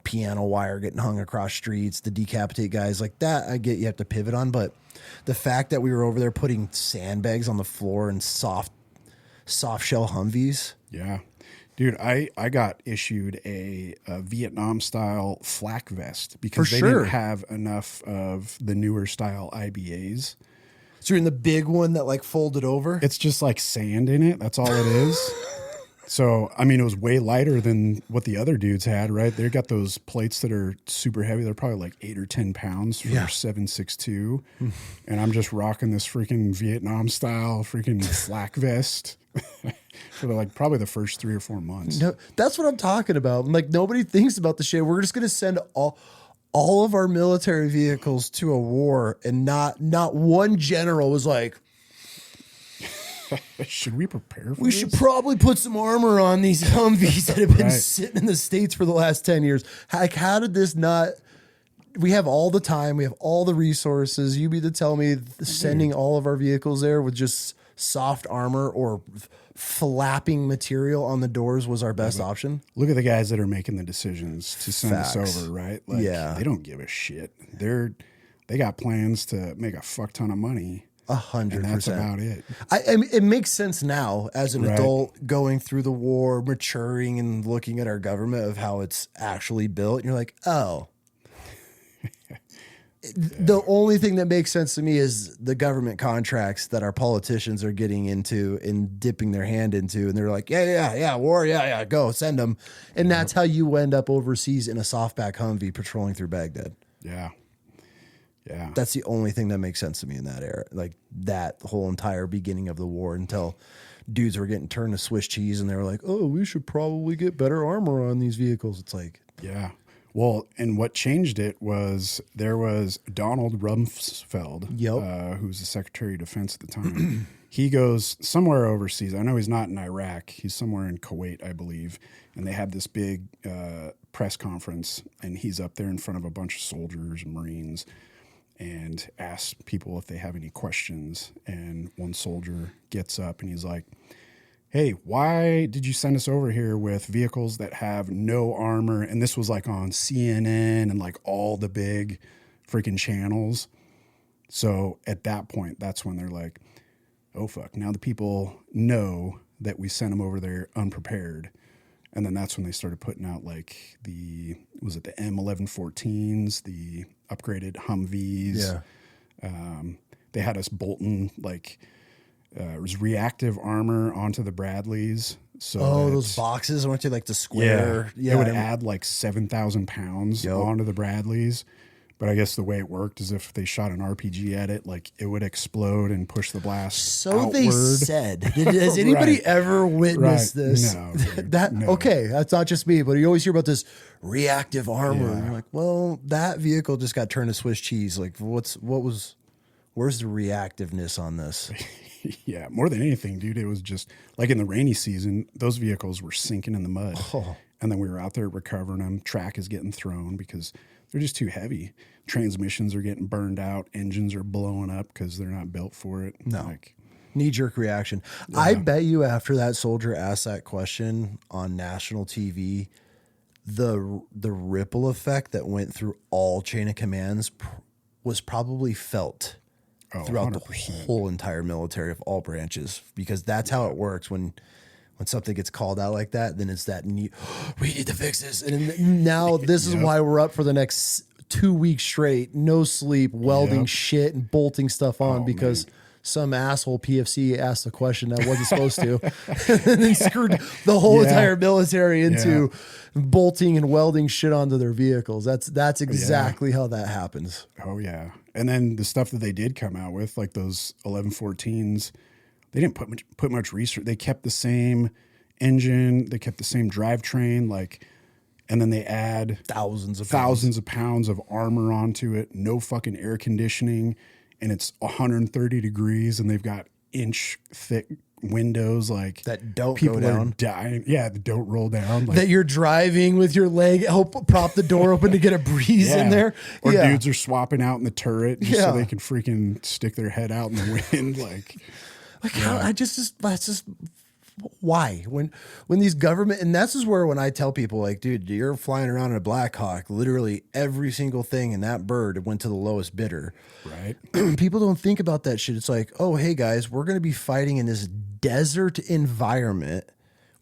piano wire getting hung across streets, the decapitate guys like that. I get you have to pivot on, but the fact that we were over there putting sandbags on the floor and soft shell Humvees. Yeah. Dude, I got issued a Vietnam style flak vest because they didn't have enough of the newer style IBAs. So you're in the big one that like folded over? It's just like sand in it. That's all it is. So, I mean, it was way lighter than what the other dudes had, right? They got those plates that are super heavy. They're probably like 8 or 10 pounds for 7.62. And I'm just rocking this freaking Vietnam style freaking flak vest for like probably the first 3 or 4 months. No, that's what I'm talking about. Like, nobody thinks about the shit. We're just going to send all of our military vehicles to a war, and not one general was like, should we prepare for we this? should probably put some armor on these Humvees that have been sitting in the States for the last 10 years. Like, how did this not... We have all the time. We have all the resources. You mean to tell me sending all of our vehicles there with just soft armor or flapping material on the doors was our best option? Look at the guys that are making the decisions to send us over, right? Like, Yeah. they don't give a shit. They got plans to make a fuck ton of money. 100%. And that's about it. I mean, it makes sense now as an adult going through the war, maturing and looking at our government of how it's actually built. And you're like, oh. The only thing that makes sense to me is the government contracts that our politicians are getting into and dipping their hand into. And they're like, war, go, send them. And that's how you end up overseas in a softback Humvee patrolling through Baghdad. Yeah. Yeah. That's the only thing that makes sense to me in that era. Like that whole entire beginning of the war until dudes were getting turned to Swiss cheese and they were like, oh, we should probably get better armor on these vehicles. It's like, yeah. Well, and what changed it was there was Donald Rumsfeld, who was the Secretary of Defense at the time. He goes somewhere overseas. I know he's not in Iraq. He's somewhere in Kuwait, I believe. And they have this big press conference, and he's up there in front of a bunch of soldiers and Marines and asks people if they have any questions. And one soldier gets up and he's like, hey, why did you send us over here with vehicles that have no armor? And this was like on CNN and like all the big freaking channels. So at that point, that's when they're like, oh, fuck. Now the people know that we sent them over there unprepared. And then that's when they started putting out like the M1114s, the upgraded Humvees. yeah. They had us bolting like... it was reactive armor onto the Bradleys. So those boxes, weren't they like the square? Yeah, it would add like 7,000 pounds onto the Bradleys. But I guess the way it worked is if they shot an RPG at it, like it would explode and push the blast So outward. they said. Has anybody ever witnessed this? No, dude, no. Okay, that's not just me, but you always hear about this reactive armor. And you're like, well, that vehicle just got turned to Swiss cheese. Like, where's the reactiveness on this? Yeah, more than anything, dude, it was just like in the rainy season, those vehicles were sinking in the mud. Oh. And then we were out there recovering them. Track is getting thrown because they're just too heavy. Transmissions are getting burned out. Engines are blowing up because they're not built for it. No. Knee-jerk reaction. Yeah. I bet you after that soldier asked that question on national TV, the ripple effect that went through all chain of commands was probably felt throughout 100%. The whole entire military of all branches, because that's how it works. When something gets called out like that, then it's that we need to fix this. And now this is why we're up for the next 2 weeks straight, no sleep, welding shit and bolting stuff on because some asshole PFC asked a question that wasn't supposed to, and then screwed the whole entire military into bolting and welding shit onto their vehicles. That's exactly how that happens. Oh yeah. And then the stuff that they did come out with, like those 1114s, they didn't put much research. They kept the same engine, they kept the same drivetrain, and then they add thousands of pounds of armor onto it. No fucking air conditioning, and it's 130 degrees, and they've got inch thick windows that don't people go down. Are dying. Yeah, that don't roll down. That you're driving with your leg, help prop the door open to get a breeze in there. Or dudes are swapping out in the turret just so they can freaking stick their head out in the wind. That's just why when these government, and this is where when I tell people dude, you're flying around in a Black Hawk, literally every single thing in that bird went to the lowest bidder. Right. People don't think about that shit. It's like, oh, hey guys, we're going to be fighting in this desert environment.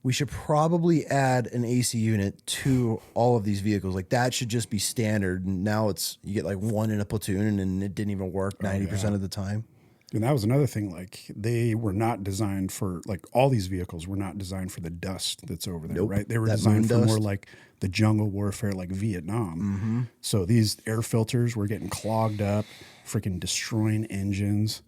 We should probably add an AC unit to all of these vehicles. That should just be standard. And now you get one in a platoon and it didn't even work 90% of the time. And that was another thing. Like they were not designed for, like, all these vehicles were not designed for the dust that's over there, right? They were designed for more like the jungle warfare, like Vietnam. So these air filters were getting clogged up, freaking destroying engines.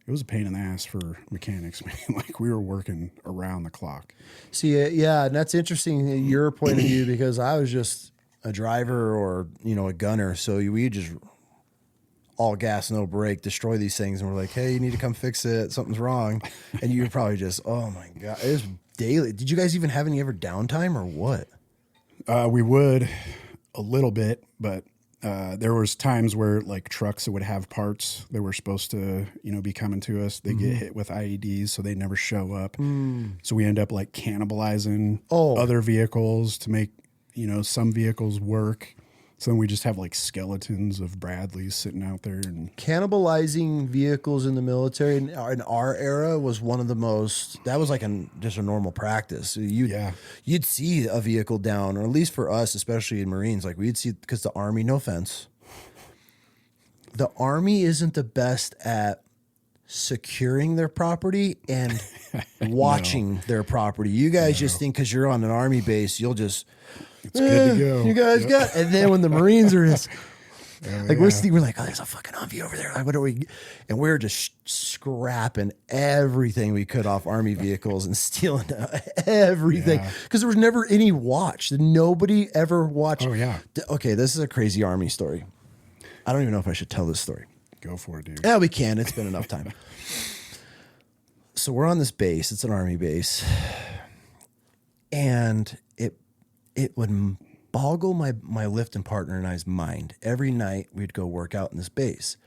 It was a pain in the ass for mechanics, man. Like we were working around the clock. See, yeah, and that's interesting your point of view, because I was just a driver or, you know, a gunner. So we just all gas, no brake, destroy these things. And we're like, hey, you need to come fix it. Something's wrong. And you were probably just, oh my God, it was daily. Did you guys even have any ever downtime or what? We would a little bit, but there was times where like trucks that would have parts that were supposed to, you know, be coming to us, they get hit with IEDs, so they never show up. So we end up like cannibalizing other vehicles to make, you know, some vehicles work. So then we just have like skeletons of Bradleys sitting out there. And cannibalizing vehicles in the military in our era was one of the most, that was like just a normal practice. You'd see a vehicle down, or at least for us, especially in Marines, like we'd see, because the Army, no offense, the Army isn't the best at securing their property and watching their property. You guys just think because you're on an Army base, you'll just... It's good to go. You guys got, and then when the Marines are just, like we're like, oh, there's a fucking Humvee over there. Like, what are we? And we're just scrapping everything we could off Army vehicles and stealing everything, because there was never any watch. Nobody ever watched. Oh yeah. Okay, this is a crazy Army story. I don't even know if I should tell this story. Go for it, dude. Yeah, we can. It's been enough time. So we're on this base. It's an Army base, and it would boggle my lifting partner and I's mind. Every night we'd go work out in this base.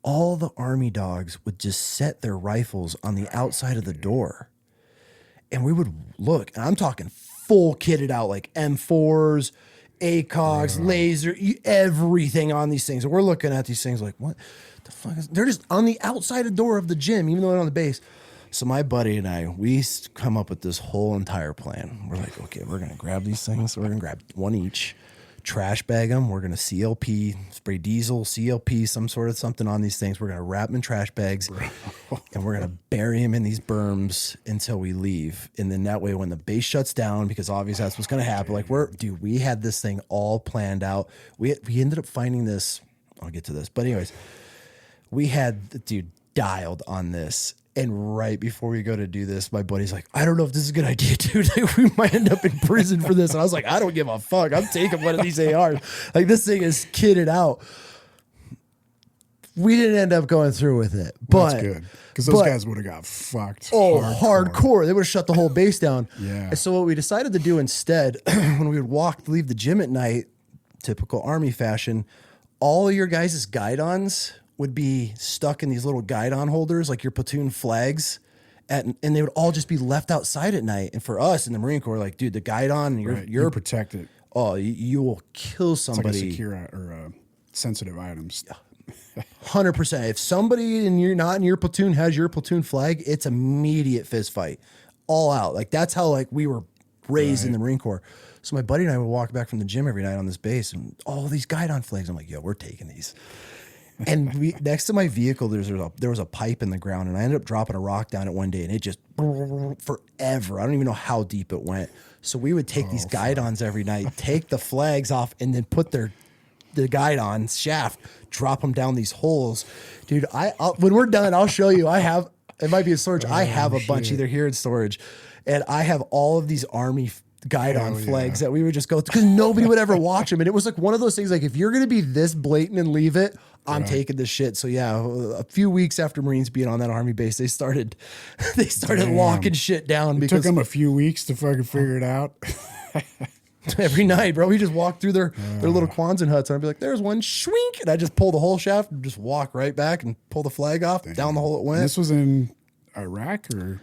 All the Army dogs would just set their rifles on the outside of the door. And we would look, and I'm talking full kitted out, like M4s, ACOGs, laser, everything on these things. And we're looking at these things like, what the fuck is, they're just on the outside of the door of the gym, even though they're on the base. So my buddy and I, we come up with this whole entire plan. We're like, okay, we're going to grab these things. We're going to grab one each, trash bag them. We're going to CLP, spray diesel, CLP, some sort of something on these things. We're going to wrap them in trash bags, and we're going to bury them in these berms until we leave. And then that way, when the base shuts down, because obviously that's what's going to happen. Like we had this thing all planned out. We ended up finding this. I'll get to this. But anyways, we had, dialed on this. And right before we go to do this, my buddy's like, I don't know if this is a good idea, dude. Like, we might end up in prison for this. And I was like, I don't give a fuck. I'm taking one of these ARs. Like, this thing is kitted out. We didn't end up going through with it. But that's good. Because those guys would have got fucked. Oh, hardcore. They would have shut the whole base down. Yeah. And so what we decided to do instead, when we would leave the gym at night, typical Army fashion, all of your guys' guidons would be stuck in these little guidon holders, like your platoon flags, and they would all just be left outside at night. And for us in the Marine Corps, like, dude, the guidon, you're protected. Oh, you will kill somebody. It's like a secure or sensitive items. 100%. If somebody and you're not in your platoon has your platoon flag, it's immediate fist fight, all out. Like that's how like we were raised in the Marine Corps. So my buddy and I would walk back from the gym every night on this base, and all these guidon flags. I'm like, yo, we're taking these. And next to my vehicle, there was a pipe in the ground, and I ended up dropping a rock down it one day, and it just forever. I don't even know how deep it went. So we would take these guidons every night, take the flags off, and then put the guidon shaft, drop them down these holes. Dude, when we're done, I'll show you. It might be in storage. I have a bunch either here in storage, and I have all of these Army guidon flags that we would just go through because nobody would ever watch them. And it was like one of those things, like if you're going to be this blatant and leave it, I'm taking this shit. So yeah, a few weeks after Marines being on that Army base, they started locking shit down. It took them a few weeks to fucking figure it out. Every night, bro, we just walk through their little Quonset huts, and I'd be like, "There's one, swink," and I just pull the whole shaft and just walk right back and pull the flag off. Down the hole it went. And this was in Iraq, or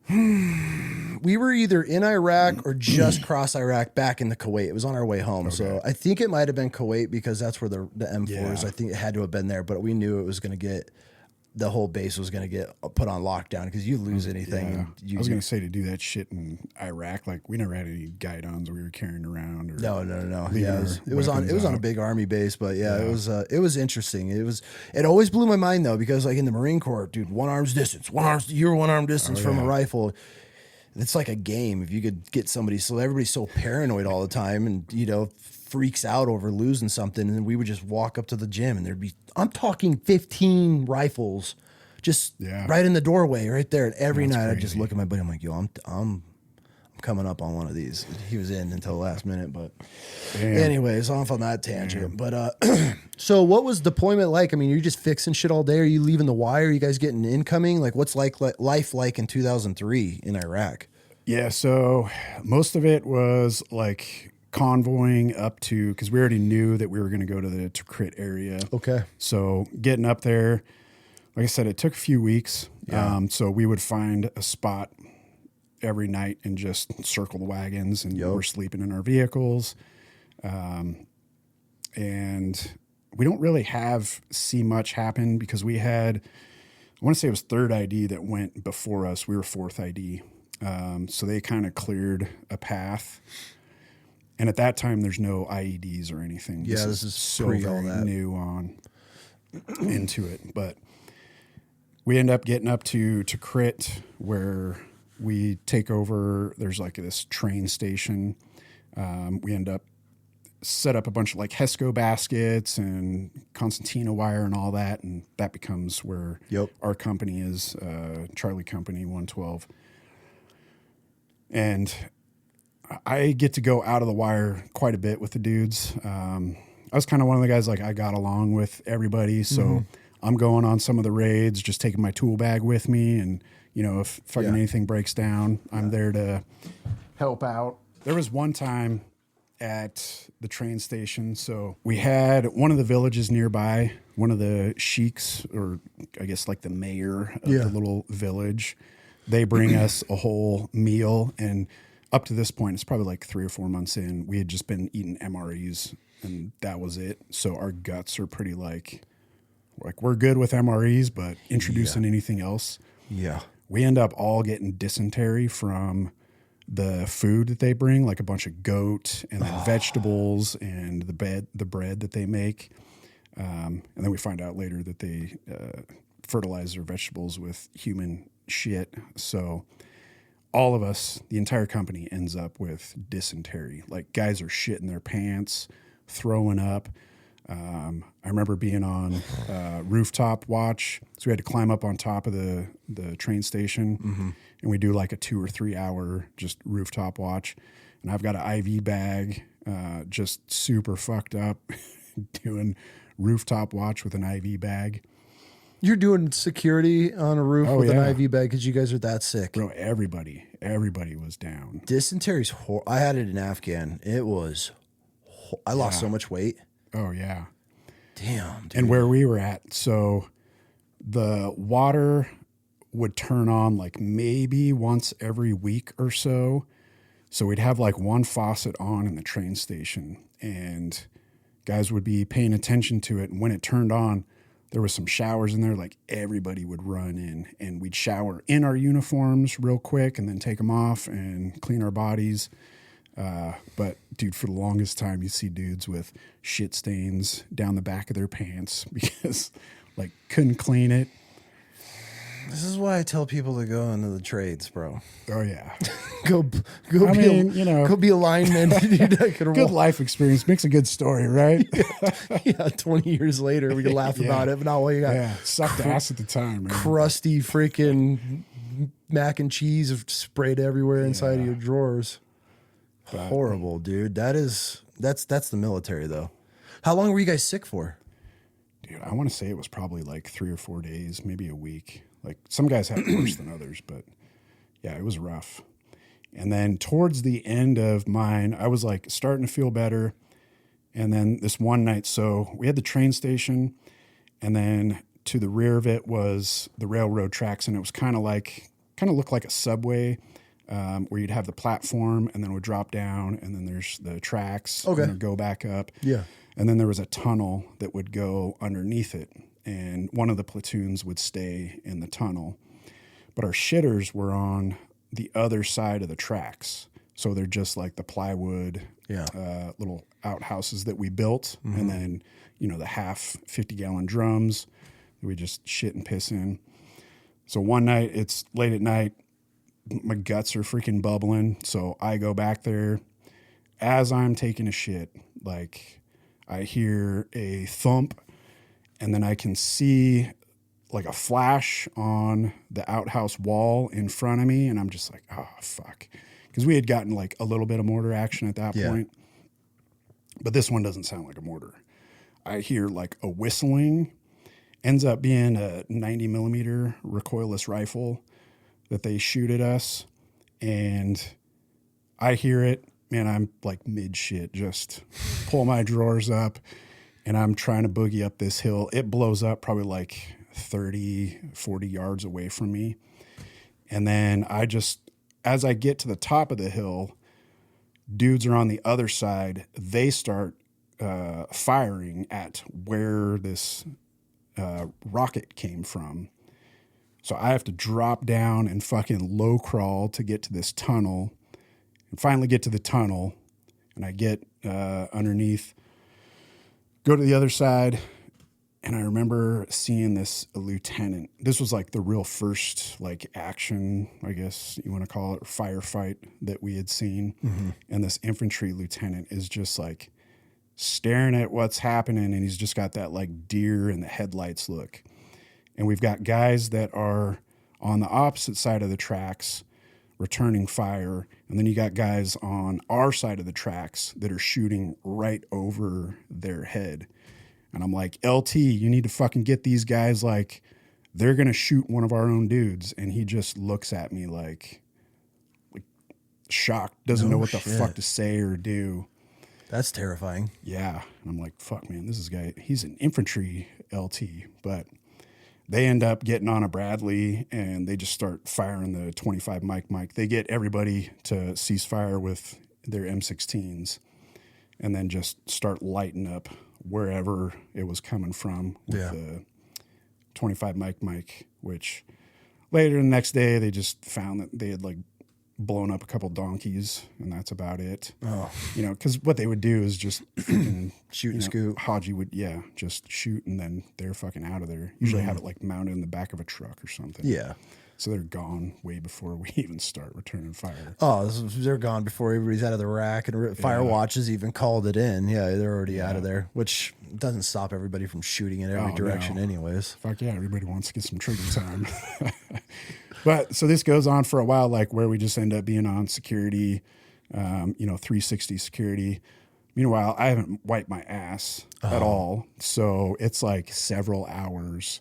we were either in Iraq or just crossed Iraq back into Kuwait. It was on our way home. Okay. So I think it might have been Kuwait because that's where the M4s, I think it had to have been there, but we knew it was going to get the whole base was going to get put on lockdown because you lose anything. Yeah. And I was going to say to do that shit in Iraq, like we never had any guidons we were carrying around. Or no. Yeah, it was on a big army base, but it was interesting. It always blew my mind though, because like in the Marine Corps, dude, one arm distance from a rifle. It's like a game. If you could get somebody, so everybody's so paranoid all the time and, you know, freaks out over losing something. And then we would just walk up to the gym and I'm talking 15 rifles just right in the doorway right there. And every night I'd just look at my buddy. I'm like, yo, I'm coming up on one of these. He was in until the last minute, but anyways, off on that tangent. But so what was deployment like? I mean, you're just fixing shit all day. Are you leaving the wire? Are you guys getting incoming? Like what's life like in 2003 in Iraq? Yeah, so most of it was like convoying up to, because we already knew that we were going to go to the Tikrit area. Okay. So getting up there, like I said, it took a few weeks. Yeah. So we would find a spot every night and just circle the wagons, and we're sleeping in our vehicles. And we don't really see much happen because we had, I want to say it was third ID that went before us. We were fourth ID. So they kind of cleared a path. And at that time, there's no IEDs or anything. Yeah, this is so pre very all that. new on into it. But we end up getting up to Tikrit, where we take over. There's like this train station. We end up set up a bunch of like HESCO baskets and concertina wire and all that, and that becomes where our company is, Charlie Company 112. And I get to go out of the wire quite a bit with the dudes. I was kind of one of the guys, like I got along with everybody. So I'm going on some of the raids, just taking my tool bag with me. And, you know, if fucking anything breaks down, I'm there to help out. There was one time at the train station. So we had one of the villages nearby, one of the sheiks, or I guess like the mayor of the little village. They bring us a whole meal, and up to this point, it's probably like 3 or 4 months in, we had just been eating MREs, and that was it. So our guts are pretty like we're good with MREs, but introducing anything else. Yeah. We end up all getting dysentery from the food that they bring, like a bunch of goat and then vegetables and the bread that they make. And then we find out later that they fertilize their vegetables with human shit. So all of us, the entire company, ends up with dysentery. Like guys are shitting their pants, throwing up. I remember being on rooftop watch. So we had to climb up on top of the train station, and we do like a 2 or 3 hour just rooftop watch. And I've got an IV bag, just super fucked up, doing rooftop watch with an IV bag. You're doing security on a roof with an IV bag because you guys are that sick. Bro, everybody was down. Dysentery's I had it in Afghan. It was, I lost so much weight. Oh, yeah. Damn, dude. And where we were at, so the water would turn on like maybe once every week or so. So we'd have like one faucet on in the train station, and guys would be paying attention to it. And when it turned on, there was some showers in there. Like everybody would run in, and we'd shower in our uniforms real quick and then take them off and clean our bodies. But dude, for the longest time, you see dudes with shit stains down the back of their pants because like couldn't clean it. This is why I tell people to go into the trades, bro. Oh yeah. go be a lineman. Good life experience makes a good story, right? Yeah, 20 years later, we can laugh about it, but not what you got. Yeah, sucked ass at the time, man. Crusty freaking mac and cheese sprayed everywhere inside of your drawers. But, horrible, dude. That's the military, though. How long were you guys sick for? Dude, I want to say it was probably like 3 or 4 days, maybe a week. Like some guys had it worse than others, but yeah, it was rough. And then towards the end of mine, I was like starting to feel better. And then this one night, so we had the train station, and then to the rear of it was the railroad tracks, and it was kind of looked like a subway, where you'd have the platform and then it would drop down, and then there's the tracks and then go back up. Yeah. And then there was a tunnel that would go underneath it. and one of the platoons would stay in the tunnel. But our shitters were on the other side of the tracks. So they're just like the plywood little outhouses that we built. And then, the half 50-gallon drums that we just shit and piss in. So one night, it's late at night, my guts are freaking bubbling. So I go back there. As I'm taking a shit, like I hear a thump, and then I can see like a flash on the outhouse wall in front of me. And I'm just like, oh, fuck. Because we had gotten like a little bit of mortar action at that point. But this one doesn't sound like a mortar. I hear like a whistling. Ends up being a 90 millimeter recoilless rifle that they shoot at us. And I hear it. Man, I'm like mid shit. Just pull my drawers up. And I'm trying to boogie up this hill. It blows up probably like 30, 40 yards away from me. And then as I get to the top of the hill, dudes are on the other side. They start firing at where this rocket came from. So I have to drop down and fucking low crawl to get to this tunnel, and finally get to the tunnel. And I get underneath, go to the other side, and I remember seeing this lieutenant. This was like the real first like action, I guess you want to call it, or firefight that we had seen. And this infantry lieutenant is just like staring at what's happening, and he's just got that like deer in the headlights look. And we've got guys that are on the opposite side of the tracks returning fire, and then you got guys on our side of the tracks that are shooting right over their head. And I'm like, LT, you need to fucking get these guys, like, they're going to shoot one of our own dudes. And he just looks at me like shocked, doesn't know what the fuck to say or do. That's terrifying. Yeah. And I'm like, fuck, man, this is guy, he's an infantry LT. But they end up getting on a Bradley, and they just start firing the 25 Mike. They get everybody to cease fire with their M16s, and then just start lighting up wherever it was coming from with the 25 Mike, which later the next day they just found that they had like blown up a couple donkeys, and that's about it. Oh, because what they would do is just shoot and scoop. Haji would just shoot, and then they're fucking out of there. Usually have it like mounted in the back of a truck or something. Yeah. So they're gone way before we even start returning fire. Oh, they're gone before everybody's out of the rack, and Fire Watch has even called it in. Yeah, they're already out of there, which doesn't stop everybody from shooting in every direction anyways. Fuck yeah, everybody wants to get some trigger time. But so this goes on for a while, like where we just end up being on security, 360 security. Meanwhile, I haven't wiped my ass at all. So it's like several hours.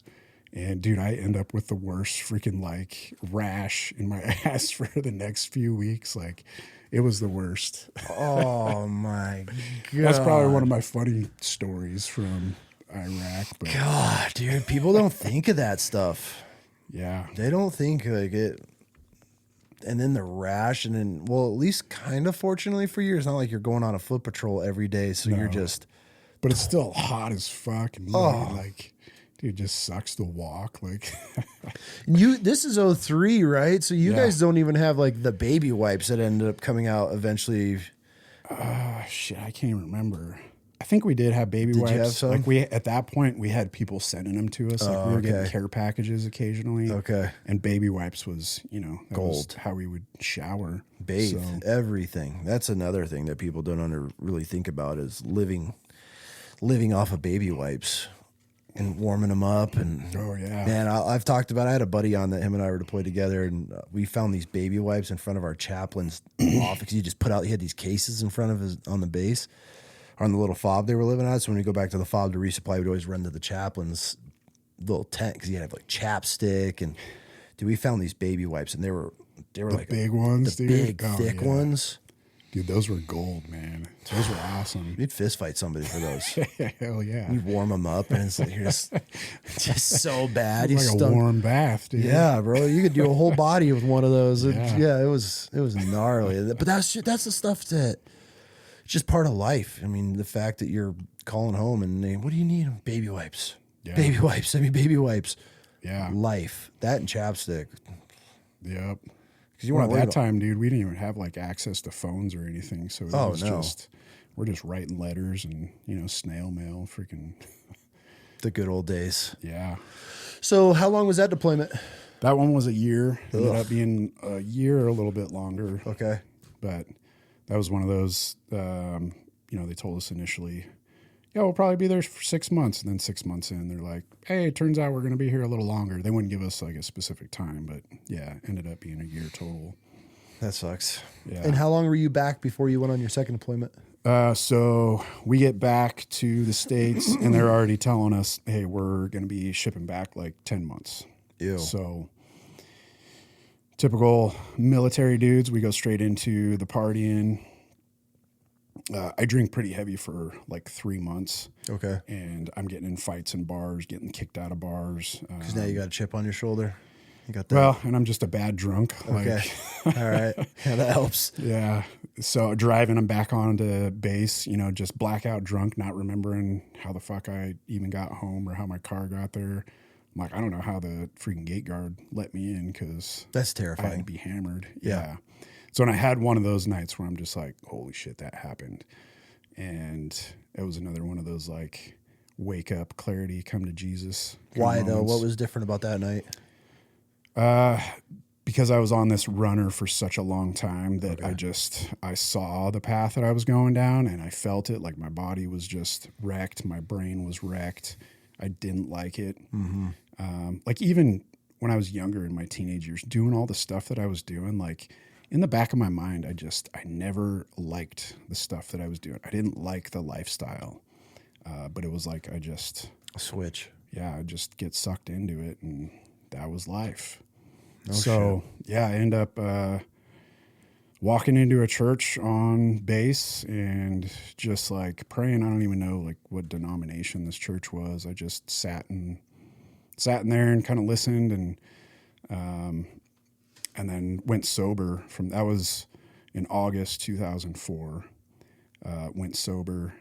And dude, I end up with the worst freaking like rash in my ass for the next few weeks. Like it was the worst. Oh my God. That's probably one of my funny stories from Iraq. But God, dude, people don't think of that stuff. Yeah. They don't think like it. And then the rash, and then, well, at least kind of fortunately for you, it's not like you're going on a foot patrol every day. So you're just. But it's still hot as fuck. And like, dude, it just sucks to walk. Like, this is '03, right? So you guys don't even have like the baby wipes that ended up coming out eventually. Shit, I can't even remember. I think we did have baby wipes. You have some? Like at that point, we had people sending them to us. Like we were getting care packages occasionally. Okay. And baby wipes was, that gold. was how we would shower. Bathe, everything. That's another thing that people don't really think about is living off of baby wipes and warming them up. And man, I've talked about. I had a buddy on that him and I were deployed together, and we found these baby wipes in front of our chaplain's office. He just he had these cases in front of his on the base. On the little fob they were living at. So when we go back to the fob to resupply, we'd always run to the chaplain's little tent because he had like chapstick. And dude, we found these baby wipes, and they were like big ones, the dude. Big thick ones. Dude, those were gold, man. Those were awesome. We'd fist fight somebody for those. Hell yeah. We'd warm them up, and it's like you're just so bad. It's like a warm bath, dude. Yeah, bro. You could do a whole body with one of those. It was gnarly. But that's the stuff that. It's just part of life. I mean, the fact that you're calling home and what do you need? Baby wipes. Yeah. Baby wipes. Send me baby wipes. Yeah. Life. That and chapstick. Yep. Because you Well, want at that time, dude, we didn't even have like access to phones or anything. So it was just, we're just writing letters and, snail mail, freaking. The good old days. Yeah. So how long was that deployment? That one was a year. Ended up being a year or a little bit longer. Okay. But that was one of those, they told us initially, yeah, we'll probably be there for 6 months. And then 6 months in, they're like, hey, it turns out we're going to be here a little longer. They wouldn't give us like a specific time, but yeah, ended up being a year total. That sucks. Yeah. And how long were you back before you went on your second deployment? So we get back to the States and they're already telling us, hey, we're going to be shipping back like 10 months. Ew. So typical military dudes, we go straight into the partying. I drink pretty heavy for like 3 months. Okay. And I'm getting in fights in bars, getting kicked out of bars. Because now you got a chip on your shoulder. You got that. Well, and I'm just a bad drunk. Okay. All right. Yeah, that helps. Yeah. So driving them back onto base, just blackout drunk, not remembering how the fuck I even got home or how my car got there. I'm like, I don't know how the freaking gate guard let me in because that's terrifying. I had to be hammered. Yeah. So when I had one of those nights where I'm just like, holy shit, that happened. And it was another one of those like wake up, clarity, come to Jesus. Why though? What was different about that night? Because I was on this runner for such a long time that I saw the path that I was going down and I felt it. Like my body was just wrecked. My brain was wrecked. I didn't like it. Mm-hmm. Like even when I was younger in my teenage years, doing all the stuff that I was doing, like in the back of my mind, I never liked the stuff that I was doing. I didn't like the lifestyle, but it was like, a switch. Yeah. I just get sucked into it and that was life. Oh, so shit. Yeah, I end up walking into a church on base and just like praying. I don't even know like what denomination this church was. I just sat in there and kind of listened and then went sober from that was in August 2004. Went sober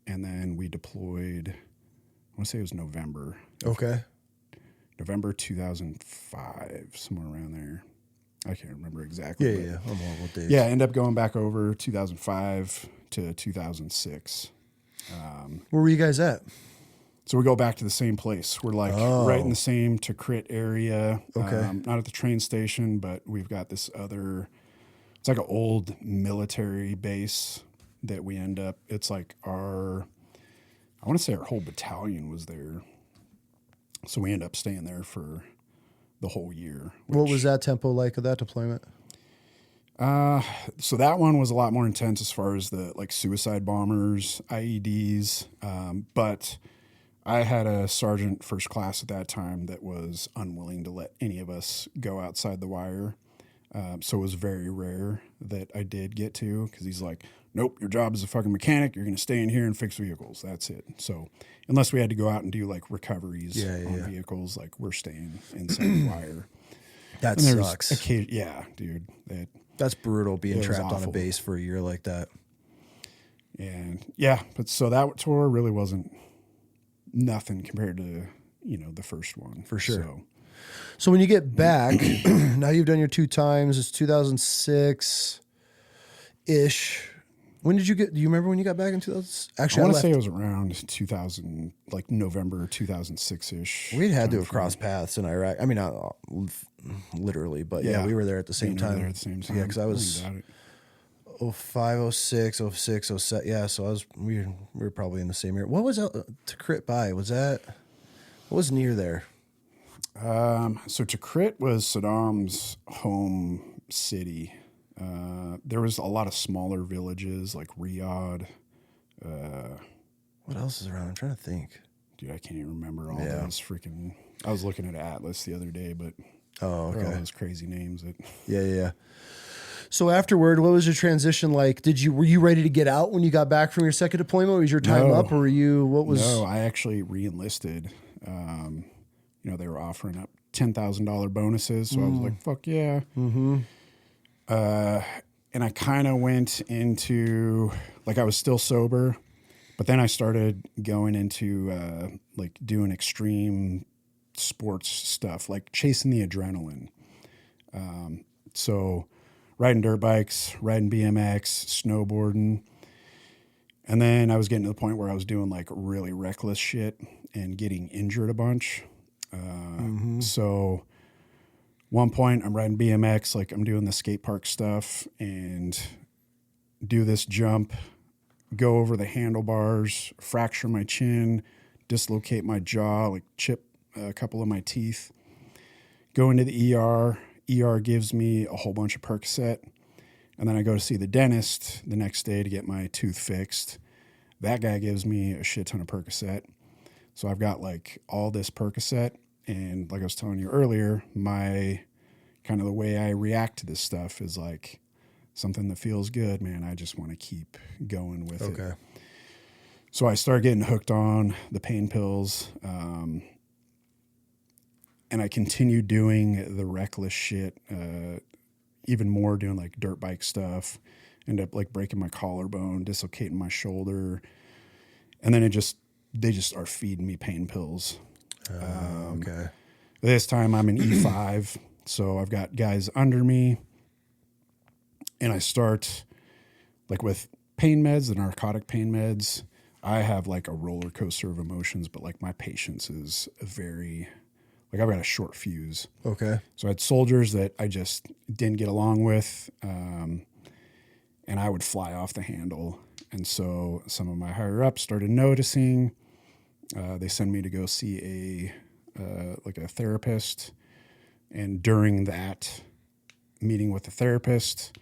and then we deployed. I want to say it was November. Okay. November 2005, somewhere around there. I can't remember exactly. Yeah. I'm horrible days. Yeah, I ended up going back over 2005 to 2006. Where were you guys at? So we go back to the same place. We're like right in the same Tikrit area. Okay. Not at the train station, but we've got this other, it's like an old military base that we end up, it's like I want to say our whole battalion was there. So we end up staying there for the whole year. What was that tempo like of that deployment? So that one was a lot more intense as far as the like suicide bombers, IEDs. But I had a sergeant first class at that time that was unwilling to let any of us go outside the wire. So it was very rare that I did get to because he's like, nope, your job as a fucking mechanic. You're going to stay in here and fix vehicles. That's it. So unless we had to go out and do like recoveries on vehicles, like we're staying inside the wire. That sucks. Yeah, dude. That's brutal being trapped on a base for a year like that. And yeah, but so that tour really wasn't nothing compared to, the first one. For sure. So when you get back, now you've done your 2 times. It's 2006-ish. When did you do you remember when you got back in 2000? Actually, I want to say it was around 2000, like November 2006-ish. We'd had to have crossed paths in Iraq. I mean, not literally, but yeah, we were there at the same time. Yeah, because I was 05, 06, 06, 07. Yeah, so we were probably in the same year. What was Tikrit by? What was near there? So Tikrit was Saddam's home city. There was a lot of smaller villages like Riyadh. What else is around? I'm trying to think. Dude, I can't even remember all those freaking. I was looking at Atlas the other day, but all those crazy names. Yeah. So afterward, what was your transition like? Were you ready to get out when you got back from your second deployment? Was your time up, or were you? No, I actually re-enlisted. They were offering up $10,000 bonuses, so I was like, "Fuck yeah!" Mm-hmm. And I kind of went into like I was still sober, But then I started going into like doing extreme sports stuff, like chasing the adrenaline. So riding dirt bikes, riding BMX, snowboarding. And then I was getting to the point where I was doing like really reckless shit and getting injured a bunch. So one point I'm riding BMX, like I'm doing the skate park stuff and do this jump, go over the handlebars, fracture my chin, dislocate my jaw, like chip a couple of my teeth, go into the ER. ER gives me a whole bunch of Percocet. And then I go to see the dentist the next day to get my tooth fixed. That guy gives me a shit ton of Percocet. So I've got like all this Percocet. And like I was telling you earlier, my kind of the way I react to this stuff is like something that feels good, man. I just want to keep going with it. So I started getting hooked on the pain pills. And I continued doing the reckless shit, even more doing like dirt bike stuff, end up like breaking my collarbone, dislocating my shoulder. And then they just start feeding me pain pills. This time I'm in E5. So I've got guys under me and I start like with pain meds, the narcotic pain meds. I have like a roller coaster of emotions, but like my patience is very, like I've got a short fuse. Okay. So I had soldiers that I just didn't get along with, and I would fly off the handle. And so some of my higher ups started noticing. They send me to go see a therapist. And during that meeting with the therapist,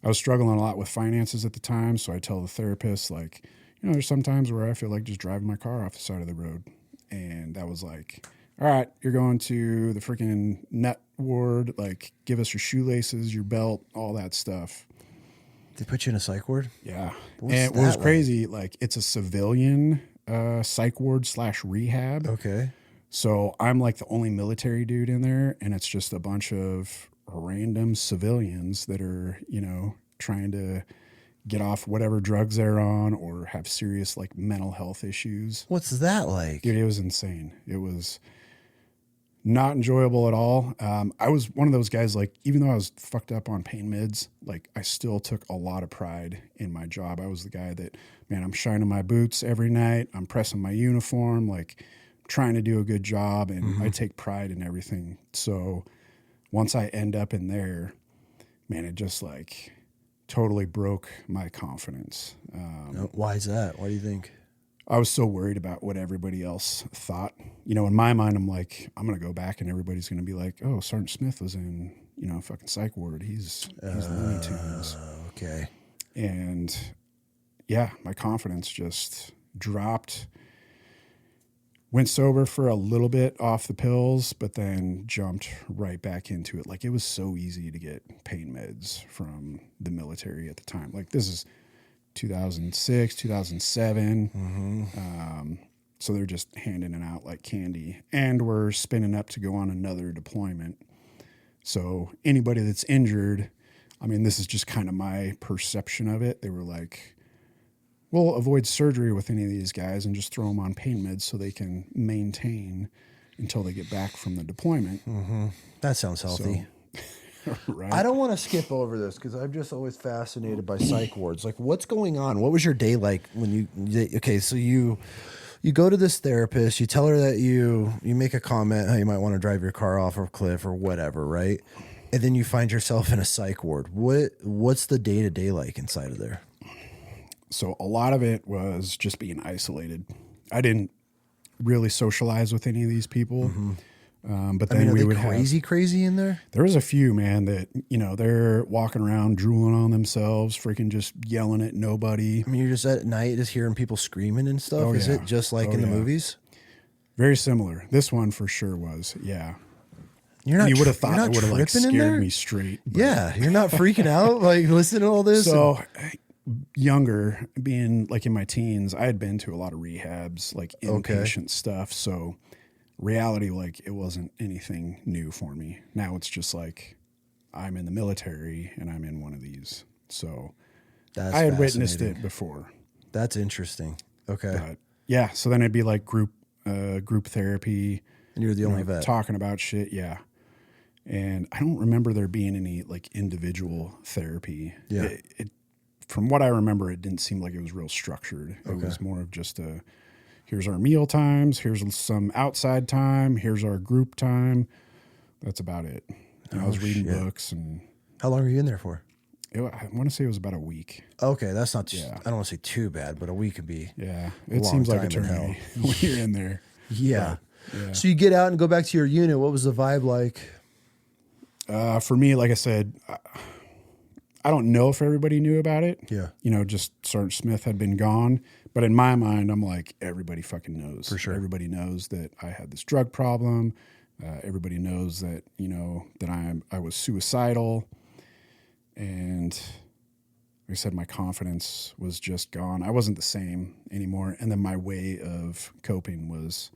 I was struggling a lot with finances at the time. So I tell the therapist, like, you know, there's some times where I feel like just driving my car off the side of the road. And that was like, all right, you're going to the freaking nut ward. Like, give us your shoelaces, your belt, all that stuff. They put you in a psych ward? Yeah. And what was crazy, like, it's a civilian psych ward / rehab. Okay. So I'm like the only military dude in there, and it's just a bunch of random civilians that are, you know, trying to get off whatever drugs they're on or have serious like mental health issues. What's that like? Dude, it was insane. It was not enjoyable at all. I was one of those guys, like, even though I was fucked up on pain meds, like I still took a lot of pride in my job. I was the guy that, man, I'm shining my boots every night. I'm pressing my uniform, like trying to do a good job. And I take pride in everything. So once I end up in there, man, it just like totally broke my confidence. Why is that? Why do you think? I was so worried about what everybody else thought. You know, in my mind, I'm like, I'm going to go back and everybody's going to be like, oh, Sergeant Smith was in, you know, fucking psych ward. He's Looney Tunes. Okay. And yeah, my confidence just dropped. Went sober for a little bit off the pills, but then jumped right back into it. Like, it was so easy to get pain meds from the military at the time. Like, this is 2006, 2007. So they're just handing it out like candy. And we're spinning up to go on another deployment. So anybody that's injured, I mean, this is just kind of my perception of it. They were like, we'll avoid surgery with any of these guys and just throw them on pain meds so they can maintain until they get back from the deployment. That sounds healthy. So, right. I don't want to skip over this because I'm just always fascinated by psych wards. Like, what's going on? What was your day like when so you go to this therapist, you tell her that you make a comment how you might want to drive your car off a cliff or whatever, right? And then you find yourself in a psych ward. What's the day-to-day like inside of there? So a lot of it was just being isolated. I didn't really socialize with any of these people. But then we would crazy in there. There was a few, man, that, you know, they're walking around drooling on themselves, freaking just yelling at nobody. I mean, you're just at night just hearing people screaming and stuff. Oh, Is yeah. it just like in the movies? Very similar. This one for sure was, yeah. You're not. You would have thought it it would have like scared me straight. Yeah, you're not freaking out like listening to all this. So younger, being like in my teens, I had been to a lot of rehabs, like inpatient stuff. So reality, like, it wasn't anything new for me. Now it's just like I'm in the military and I'm in one of these. So I had witnessed it before. That's interesting. Okay. But yeah, so then it'd be like group therapy. And you're the only vet. Talking about shit, yeah. And I don't remember there being any like individual therapy. Yeah. From what I remember, it didn't seem like it was real structured. It was more of just here's our meal times, here's some outside time, here's our group time. That's about it. I was reading books. And how long were you in there for? I want to say it was about a week. Okay, that's not. I don't want to say too bad, but a week could be. Yeah, it seems like eternity when you're in there. Yeah. So you get out and go back to your unit. What was the vibe like? For me, like I said, I don't know if everybody knew about it. Yeah. Just Sergeant Smith had been gone. But in my mind, I'm like, everybody fucking knows. For sure. Everybody knows that I had this drug problem. Everybody knows that, that I was suicidal. And like I said, my confidence was just gone. I wasn't the same anymore. And then my way of coping was,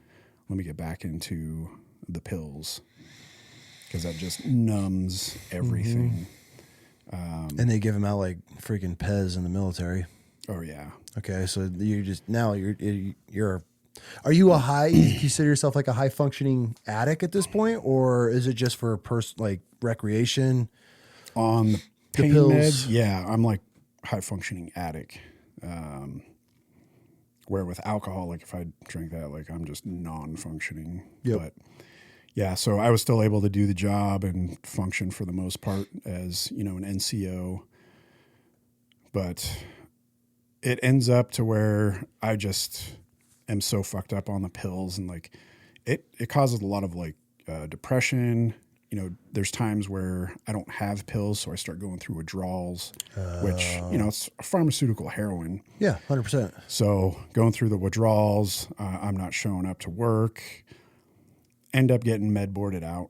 let me get back into the pills, because that just numbs everything. And they give them out like freaking Pez in the military. Oh yeah. Okay, so are you a high? You consider yourself like a high functioning addict at this point, or is it just for like recreation? On the pain pills? meds, yeah, I'm like high functioning addict. Where with alcohol, like if I drink that, like I'm just non-functioning. Yep. But yeah, so I was still able to do the job and function for the most part as, an NCO. But it ends up to where I just am so fucked up on the pills, and like it causes a lot of like depression. There's times where I don't have pills, so I start going through withdrawals, which, it's pharmaceutical heroin. Yeah, 100%. So going through the withdrawals, I'm not showing up to work, end up getting med boarded out.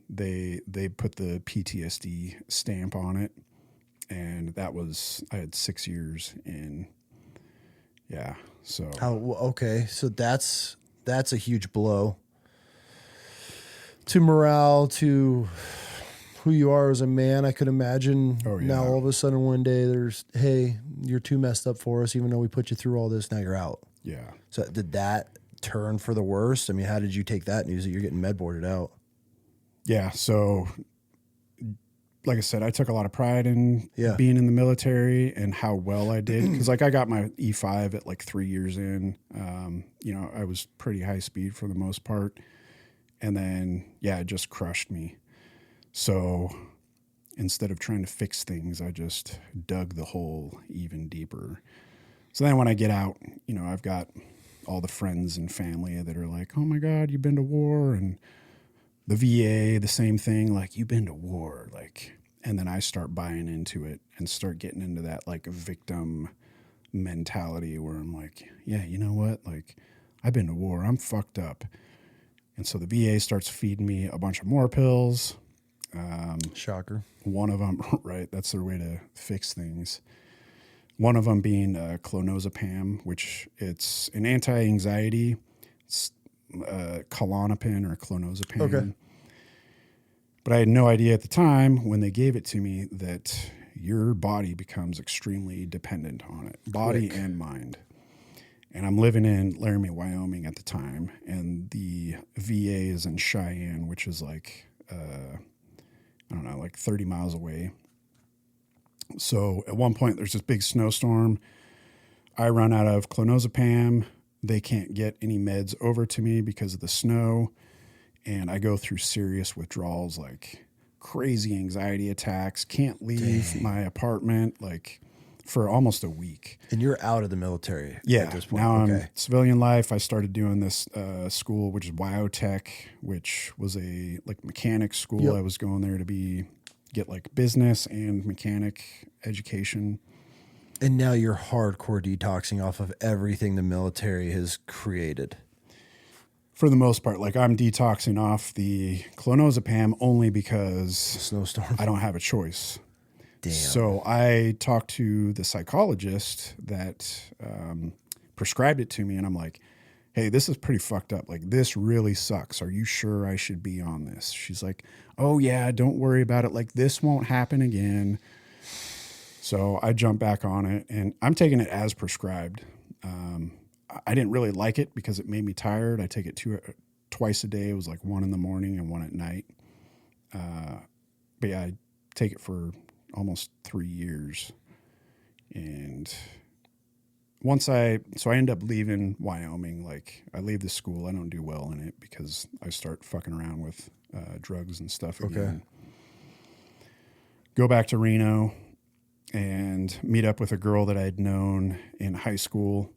They put the PTSD stamp on it, and I had 6 years in. Yeah. So okay, so that's a huge blow to morale, to who you are as a man. I could imagine now all of a sudden one day hey, you're too messed up for us, even though we put you through all this, now you're out. Yeah. So did that turn for the worst? I mean, how did you take that news that you're getting med boarded out? Yeah. So like I said, I took a lot of pride in being in the military and how well I did. Cause like I got my E5 at like 3 years in, I was pretty high speed for the most part. And then, it just crushed me. So instead of trying to fix things, I just dug the hole even deeper. So then when I get out, I've got all the friends and family that are like, oh my God, you've been to war. And the VA, the same thing, like, you've been to war. Like, and then I start buying into it and start getting into that like victim mentality where I'm like, yeah, you know what? Like, I've been to war. I'm fucked up. And so the VA starts feeding me a bunch of more pills. Shocker. One of them, right, that's their way to fix things. One of them being clonazepam, which it's an anti-anxiety. It's Klonopin or clonazepam. Okay. But I had no idea at the time when they gave it to me that your body becomes extremely dependent on it, body and mind. And I'm living in Laramie, Wyoming at the time, and the VA is in Cheyenne, which is like, like 30 miles away. So at one point, there's this big snowstorm. I run out of clonazepam. They can't get any meds over to me because of the snow. And I go through serious withdrawals, like crazy anxiety attacks, can't leave my apartment, like for almost a week. And you're out of the military at this point. Now I'm civilian life. I started doing this school, which is Biotech, which was a like mechanic school. Yep. I was going there to get like business and mechanic education. And now you're hardcore detoxing off of everything the military has created. For the most part, like I'm detoxing off the clonazepam only because snowstorm. I don't have a choice. Damn. So I talked to the psychologist that prescribed it to me, and I'm like, hey, this is pretty fucked up. Like, this really sucks. Are you sure I should be on this? She's like, oh, yeah, don't worry about it. Like, this won't happen again. So I jump back on it, and I'm taking it as prescribed. I didn't really like it because it made me tired. I take it twice a day. It was like 1 in the morning and 1 at night. But yeah, I take it for almost 3 years. And I end up leaving Wyoming. Like, I leave the school. I don't do well in it because I start fucking around with drugs and stuff again. Go back to Reno and meet up with a girl that I'd known in high school.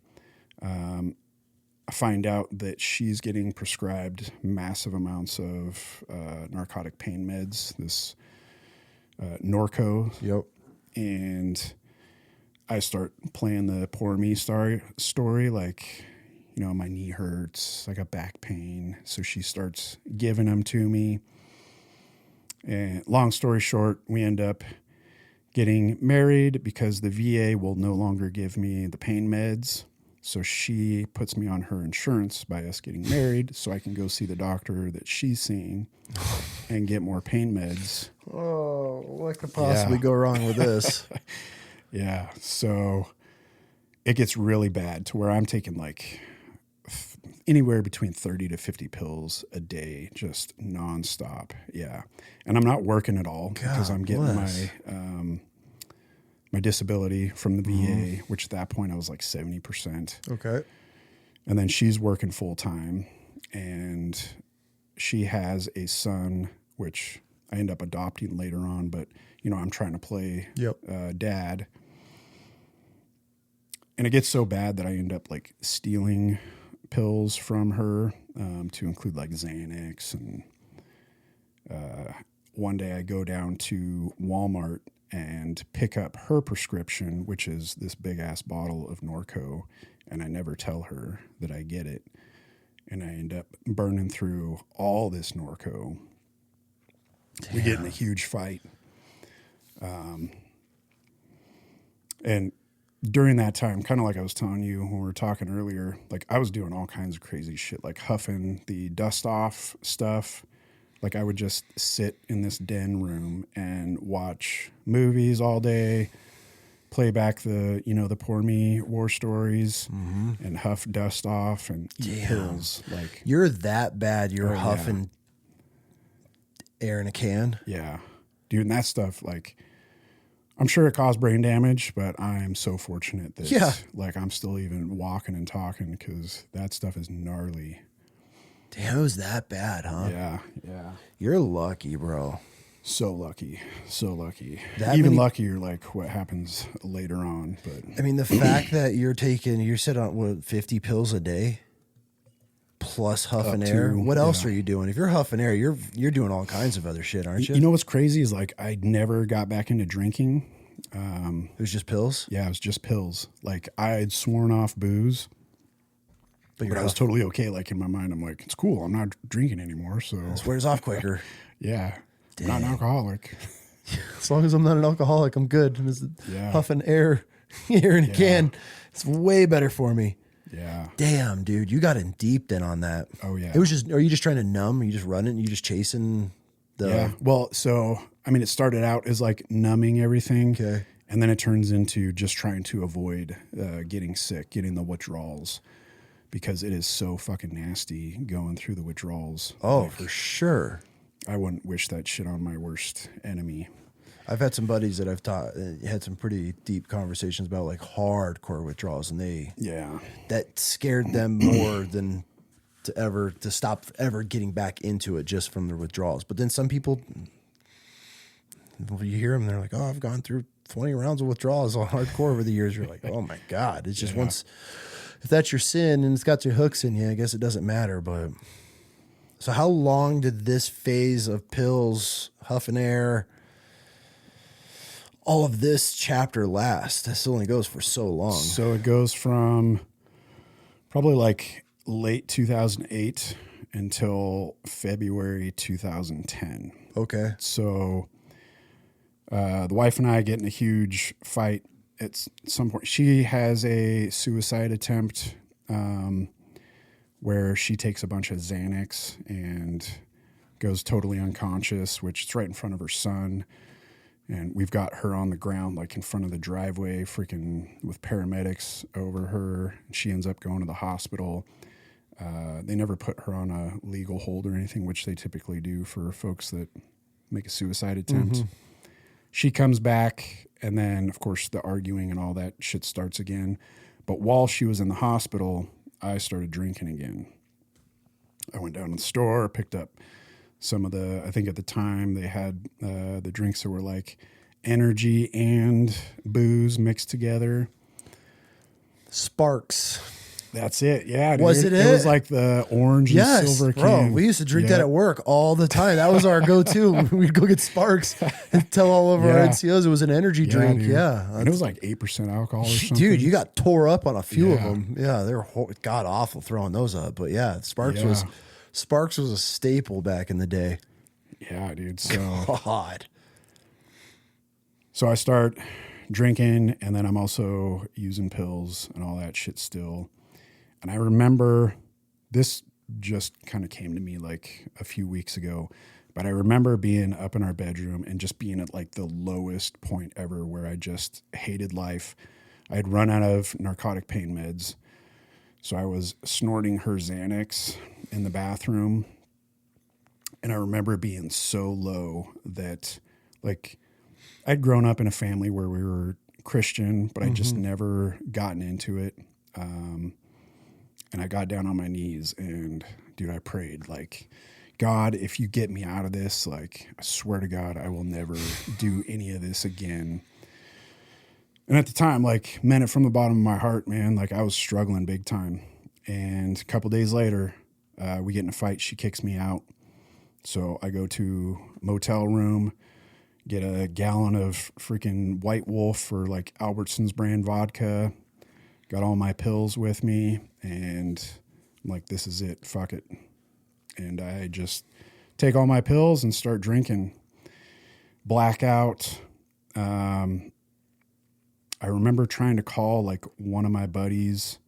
I find out that she's getting prescribed massive amounts of narcotic pain meds, this Norco. Yep. And I start playing the poor me story, like, you know, my knee hurts, I got back pain. So she starts giving them to me. And long story short, we end up getting married because the VA will no longer give me the pain meds. So she puts me on her insurance by us getting married so I can go see the doctor that she's seeing and get more pain meds. Oh, what could possibly go wrong with this? Yeah. So it gets really bad to where I'm taking like anywhere between 30 to 50 pills a day, just nonstop. Yeah. And I'm not working at all because I'm getting my disability from the VA, which at that point I was like 70%. Okay. And then she's working full time and she has a son, which I end up adopting later on, but you know, I'm trying to play dad. And it gets so bad that I end up like stealing pills from her to include like Xanax. And one day I go down to Walmart and pick up her prescription, which is this big ass bottle of Norco. And I never tell her that I get it. And I end up burning through all this Norco. Damn. We get in a huge fight. And during that time, kind of like I was telling you when we were talking earlier, like I was doing all kinds of crazy shit, like huffing the dust off stuff. Like I would just sit in this den room and watch movies all day, play back the poor me war stories and huff dust off and eat pills. Like you're that bad. You're huffing air in a can. Yeah. Dude, and that stuff, like, I'm sure it caused brain damage, but I am so fortunate that like I'm still even walking and talking because that stuff is gnarly. Damn, it was that bad, huh? Yeah, yeah. You're lucky, bro. So lucky, so lucky. Even luckier, like what happens later on. But I mean, the fact that you're sitting on 50 pills a day plus huffing air. What else are you doing? If you're huffing air, you're doing all kinds of other shit, aren't you? You know what's crazy is like I never got back into drinking. It was just pills? Yeah, it was just pills. Like I had sworn off booze. But I was totally okay. Like in my mind, I'm like, it's cool. I'm not drinking anymore. So it wears off quicker. Yeah. I'm not an alcoholic. As long as I'm not an alcoholic, I'm good. Huffing air here in a can. It's way better for me. Yeah. Damn, dude. You got in deep then on that. Oh, yeah. It was just, are you just trying to numb? Are you just running? Are you just chasing the... Yeah. Well, so, I mean, it started out as like numbing everything. Okay. And then it turns into just trying to avoid getting sick, getting the withdrawals. Because it is so fucking nasty going through the withdrawals. Oh, like, for sure. I wouldn't wish that shit on my worst enemy. I've had some buddies that I've had some pretty deep conversations about like hardcore withdrawals, and that scared them more than to stop ever getting back into it just from the withdrawals. But then some people, you hear them, they're like, "Oh, I've gone through 20 rounds of withdrawals on hardcore over the years." You're like, "Oh my God!" It's just once. If that's your sin and it's got your hooks in you, I guess it doesn't matter. But so how long did this phase of pills, huffing air, all of this chapter last? This only goes for so long. So it goes from probably like late 2008 until February 2010. Okay. So the wife and I get in a huge fight. At some point, she has a suicide attempt where she takes a bunch of Xanax and goes totally unconscious, which is right in front of her son. And we've got her on the ground, like in front of the driveway, freaking with paramedics over her. She ends up going to the hospital. They never put her on a legal hold or anything, which they typically do for folks that make a suicide attempt. She comes back, and then, of course, the arguing and all that shit starts again. But while she was in the hospital, I started drinking again. I went down to the store, picked up some of the, I think at the time they had the drinks that were like energy and booze mixed together. Sparks. That's it. Yeah. Dude. Was it? It was like the orange and silver can. We used to drink that at work all the time. That was our go-to. We'd go get Sparks and tell all of our NCOs it was an energy drink. Dude. Yeah. And it was like 8% alcohol or something. Dude, you got tore up on a few of them. Yeah. They were god awful throwing those up. But yeah, Sparks was a staple back in the day. Yeah, dude. So God. So I start drinking, and then I'm also using pills and all that shit still. And I remember this just kind of came to me like a few weeks ago, but I remember being up in our bedroom and just being at like the lowest point ever where I just hated life. I had run out of narcotic pain meds. So I was snorting her Xanax in the bathroom. And I remember being so low that like I'd grown up in a family where we were Christian, but I just never gotten into it. And I got down on my knees and, dude, I prayed, like, God, if you get me out of this, like, I swear to God, I will never do any of this again. And at the time, like, meant it from the bottom of my heart, man. Like, I was struggling big time. And a couple days later, we get in a fight. She kicks me out. So I go to a motel room, get a gallon of freaking White Wolf for, like, Albertsons brand vodka. Got all my pills with me, and I'm like, this is it. Fuck it. And I just take all my pills and start drinking. Blackout. I remember trying to call like one of my buddies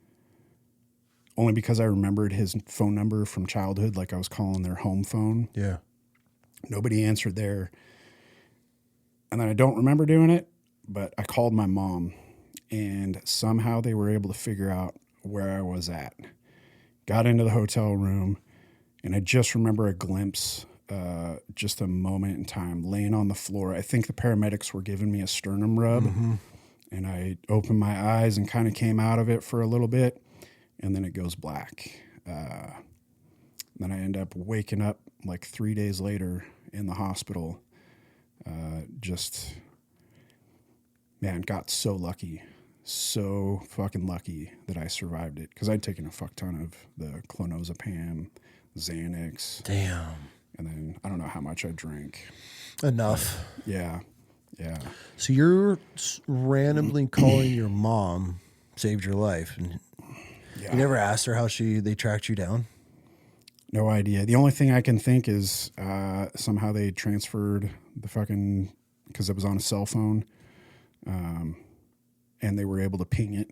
only because I remembered his phone number from childhood. Like I was calling their home phone. Yeah. Nobody answered there. And then I don't remember doing it, but I called my mom. And somehow they were able to figure out where I was at. Got into the hotel room, and I just remember a glimpse, just a moment in time, laying on the floor. I think the paramedics were giving me a sternum rub, and I opened my eyes and kind of came out of it for a little bit, and then it goes black. Then I end up waking up like 3 days later in the hospital. Man, got so lucky. So fucking lucky that I survived it because I'd taken a fuck ton of the clonazepam, Xanax. Damn. And then I don't know how much I drank. Enough. Yeah. So you're randomly calling your mom saved your life, and you never asked her how they tracked you down? No idea. The only thing I can think is somehow they transferred the fucking, because it was on a cell phone. And they were able to ping it,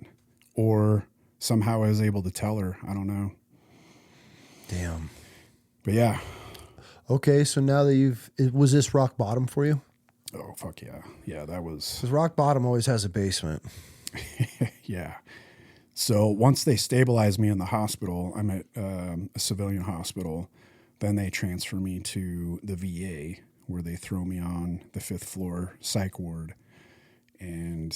or somehow I was able to tell her. I don't know. Damn. But yeah. Okay, so now that was this rock bottom for you? Oh, fuck yeah. Yeah, that was. Because rock bottom always has a basement. Yeah. So once they stabilized me in the hospital, I'm at a civilian hospital. Then they transfer me to the VA, where they throw me on the 5th floor psych ward. And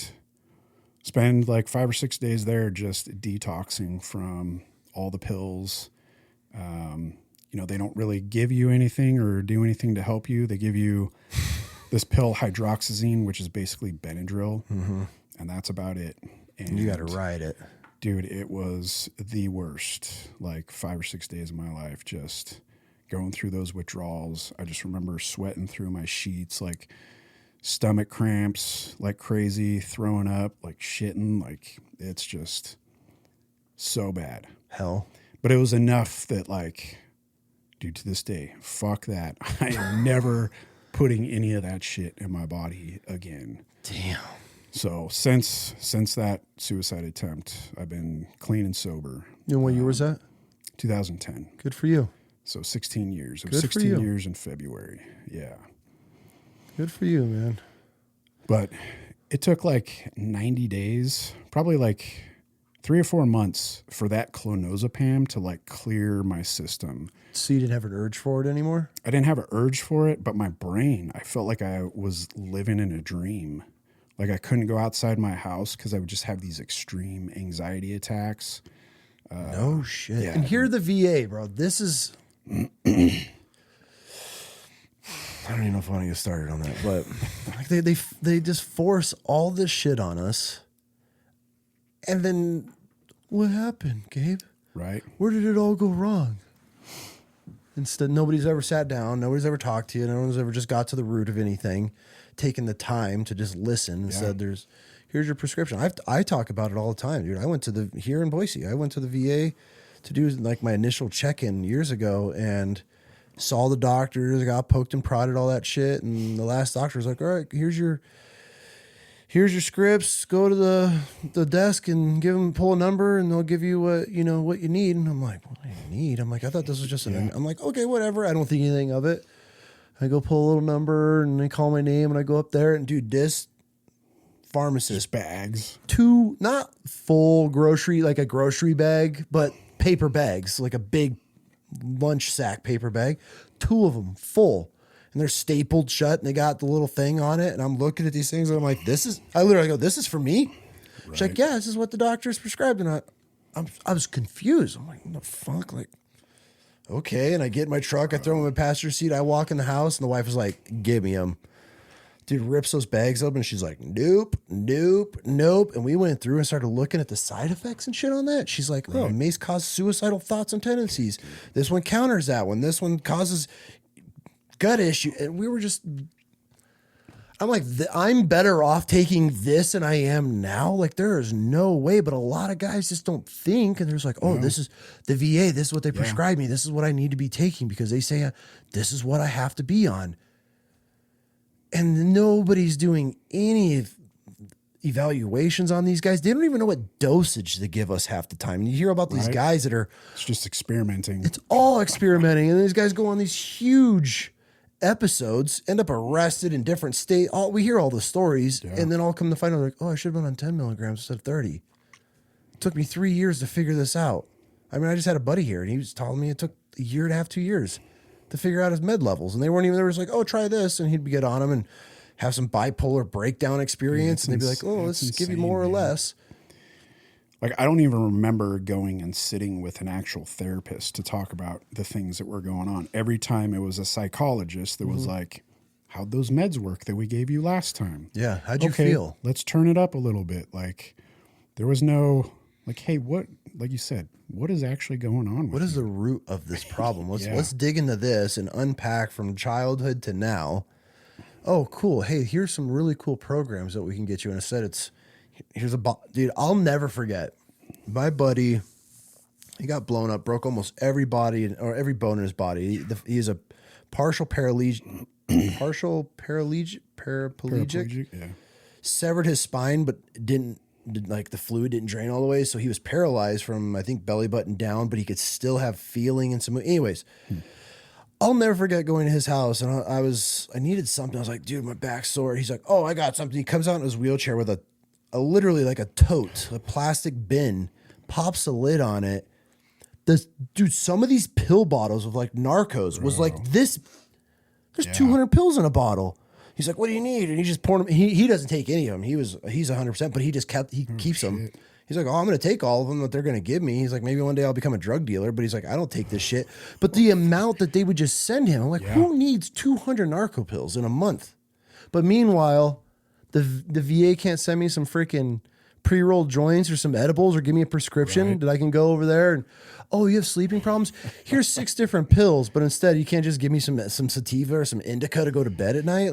spend like 5 or 6 days there just detoxing from all the pills. They don't really give you anything or do anything to help you. They give you this pill hydroxyzine, which is basically Benadryl, and that's about it. And you got to ride it. Dude, it was the worst, like 5 or 6 days of my life, just going through those withdrawals. I just remember sweating through my sheets, like stomach cramps like crazy, throwing up, like shitting, like it's just so bad. Hell. But it was enough that like, dude, to this day, fuck that. I am never putting any of that shit in my body again. Damn. So since that suicide attempt, I've been clean and sober. And what year was that? 2010. Good for you. So 16 years. It Good was for 16 you. years in February. Yeah. Good for you, man. But it took like 90 days, probably like 3 or 4 months for that clonazepam to like clear my system. So you didn't have an urge for it anymore? I didn't have an urge for it, but my brain, I felt like I was living in a dream. Like I couldn't go outside my house because I would just have these extreme anxiety attacks. No shit. Yeah. And here the VA, bro. This is... I don't even know if I want to get started on that, but like they just force all this shit on us. And then what happened, Gabe? Right. Where did it all go wrong? Instead, nobody's ever sat down. Nobody's ever talked to you. No one's ever just got to the root of anything, taken the time to just listen and said, here's your prescription. I talk about it all the time, dude. I went to here in Boise, I went to the VA to do like my initial check-in years ago and saw the doctors, got poked and prodded, all that shit. And the last doctor was like, all right, here's your scripts. Go to the desk and pull a number and they'll give you what you need. And I'm like, what do you need? I'm like, I thought this was just I'm like, okay, whatever. I don't think anything of it. I go pull a little number and they call my name and I go up there and dude, this pharmacist Bags. 2, not full grocery, like a grocery bag, but paper bags, like a big lunch sack paper bag, 2 of them full. And they're stapled shut and they got the little thing on it. And I'm looking at these things and I'm like, I literally go, this is for me? Right. She's like, yeah, this is what the doctor's prescribed. And I was confused. I'm like, what the fuck? Like, okay. And I get in my truck, I throw him in my passenger seat. I walk in the house and the wife is like, give me him. Dude rips those bags open and she's like, nope. And we went through and started looking at the side effects and shit on that. She's like, oh, mace causes suicidal thoughts and tendencies. This one counters that one. This one causes gut issue. And we were just, I'm like, I'm better off taking this than I am now. Like there is no way, but a lot of guys just don't think. And there's like, oh, this is the VA. This is what they prescribe me. This is what I need to be taking because they say this is what I have to be on. And nobody's doing any evaluations on these guys. They don't even know what dosage they give us half the time. And you hear about these guys that are, it's just experimenting. It's all experimenting. And these guys go on these huge episodes, end up arrested in different states. We hear all the stories and then all come to find out like, oh, I should have been on 10 milligrams instead of 30. It took me 3 years to figure this out. I mean, I just had a buddy here and he was telling me it took a year and a half, 2 years to figure out his med levels. And they weren't even, there was like, oh, try this. And he'd get on them and have some bipolar breakdown experience. And they'd be like, oh, let's just give you more or less. Like, I don't even remember going and sitting with an actual therapist to talk about the things that were going on. Every time it was a psychologist that was like, how'd those meds work that we gave you last time? Yeah. How'd you feel? Let's turn it up a little bit. Like, there was no, like, hey, what, like you said, what is actually going on with What is the root of this problem? Let's dig into this and unpack from childhood to now. Oh, cool. Hey, here's some really cool programs that we can get you. And instead here's dude, I'll never forget my buddy. He got blown up, broke almost every body or every bone in his body. He's a paraplegic, Yeah. Severed his spine, but like the fluid didn't drain all the way. So he was paralyzed from, I think, belly button down, but he could still have feeling and some, anyways, I'll never forget going to his house and I needed something. I was like, dude, my back's sore. He's like, oh, I got something. He comes out in his wheelchair with a literally like a tote, a plastic bin, pops a lid on it. Dude, some of these pill bottles of like Narcos was like this. There's 200 pills in a bottle. He's like, what do you need? And he just poured them. He doesn't take any of them. He's 100%, but he keeps them. He's like, oh, I'm going to take all of them that they're going to give me. He's like, maybe one day I'll become a drug dealer, but he's like, I don't take this shit. But the amount that they would just send him, I'm like, who needs 200 narco pills in a month? But meanwhile, the VA can't send me some freaking pre-rolled joints or some edibles or give me a prescription that I can go over there and, oh, you have sleeping problems? Here's 6 different pills, but instead you can't just give me some sativa or some indica to go to bed at night.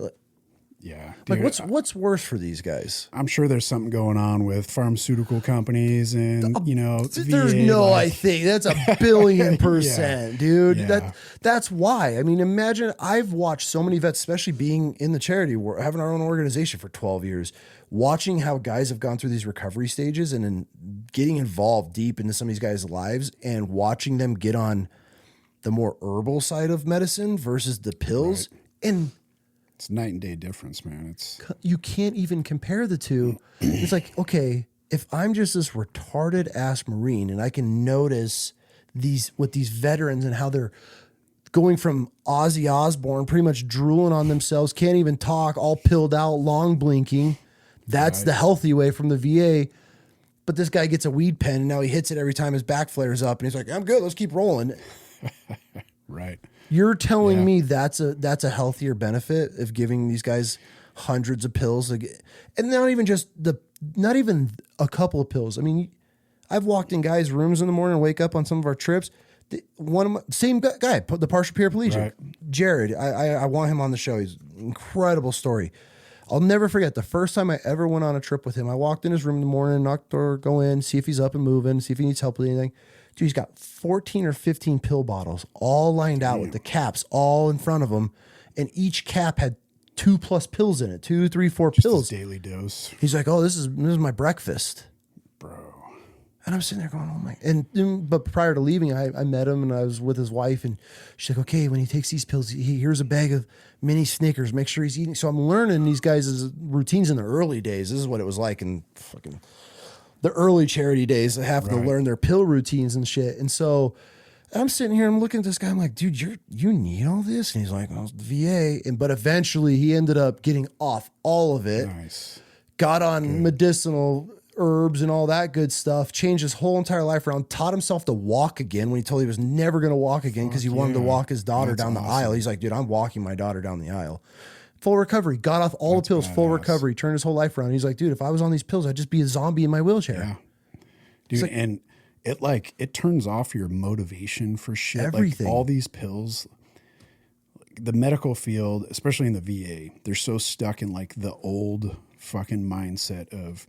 Yeah. Like, what's worse for these guys? I'm sure there's something going on with pharmaceutical companies and, there's no, I think that's 1,000,000,000%, dude. Yeah. That's why. I mean, imagine I've watched so many vets, especially being in the charity world, having our own organization for 12 years, watching how guys have gone through these recovery stages and getting involved deep into some of these guys' lives and watching them get on the more herbal side of medicine versus the pills. And It's night and day difference, man. It's You can't even compare the two. It's like, okay, if I'm just this retarded ass Marine and I can notice these veterans and how they're going from Ozzy Osbourne, pretty much drooling on themselves, can't even talk, all pilled out, long blinking. That's the healthy way from the VA. But this guy gets a weed pen and now he hits it every time his back flares up and he's like, I'm good, let's keep rolling. right. You're telling me that's a healthier benefit of giving these guys hundreds of pills, and not even a couple of pills. I mean, I've walked in guys' rooms in the morning and wake up on some of our trips. Same guy, the partial paraplegic, right. Jared. I want him on the show. He's an incredible story. I'll never forget the first time I ever went on a trip with him. I walked in his room in the morning, knocked the door, go in, see if he's up and moving, see if he needs help with anything. Dude, he's got 14 or 15 pill bottles all lined out with the caps all in front of him. And each cap had 2+ pills in it, 2, 3, 4 pills. Daily dose. He's like, oh, this is my breakfast. Bro. And I'm sitting there going, oh my. But prior to leaving, I met him and I was with his wife. And she's like, okay, when he takes these pills, here's a bag of mini Snickers. Make sure he's eating. So I'm learning these guys' routines in the early days. This is what it was like in fucking the early charity days. They have to learn their pill routines and shit. And so I'm sitting here, I'm looking at this guy. I'm like, dude, you need all this? And he's like, well, it's the VA. But eventually he ended up getting off all of it. Nice. Got on medicinal herbs and all that good stuff. Changed his whole entire life around. Taught himself to walk again when he told he was never going to walk again because he wanted to walk his daughter down the aisle. He's like, dude, I'm walking my daughter down the aisle. Full recovery. Got off all the pills. Badass. Full recovery. Turned his whole life around. He's like, dude, if I was on these pills, I'd just be a zombie in my wheelchair. Yeah. Dude, like, and it turns off your motivation for shit. Everything. Like all these pills, the medical field, especially in the VA, they're so stuck in like the old fucking mindset of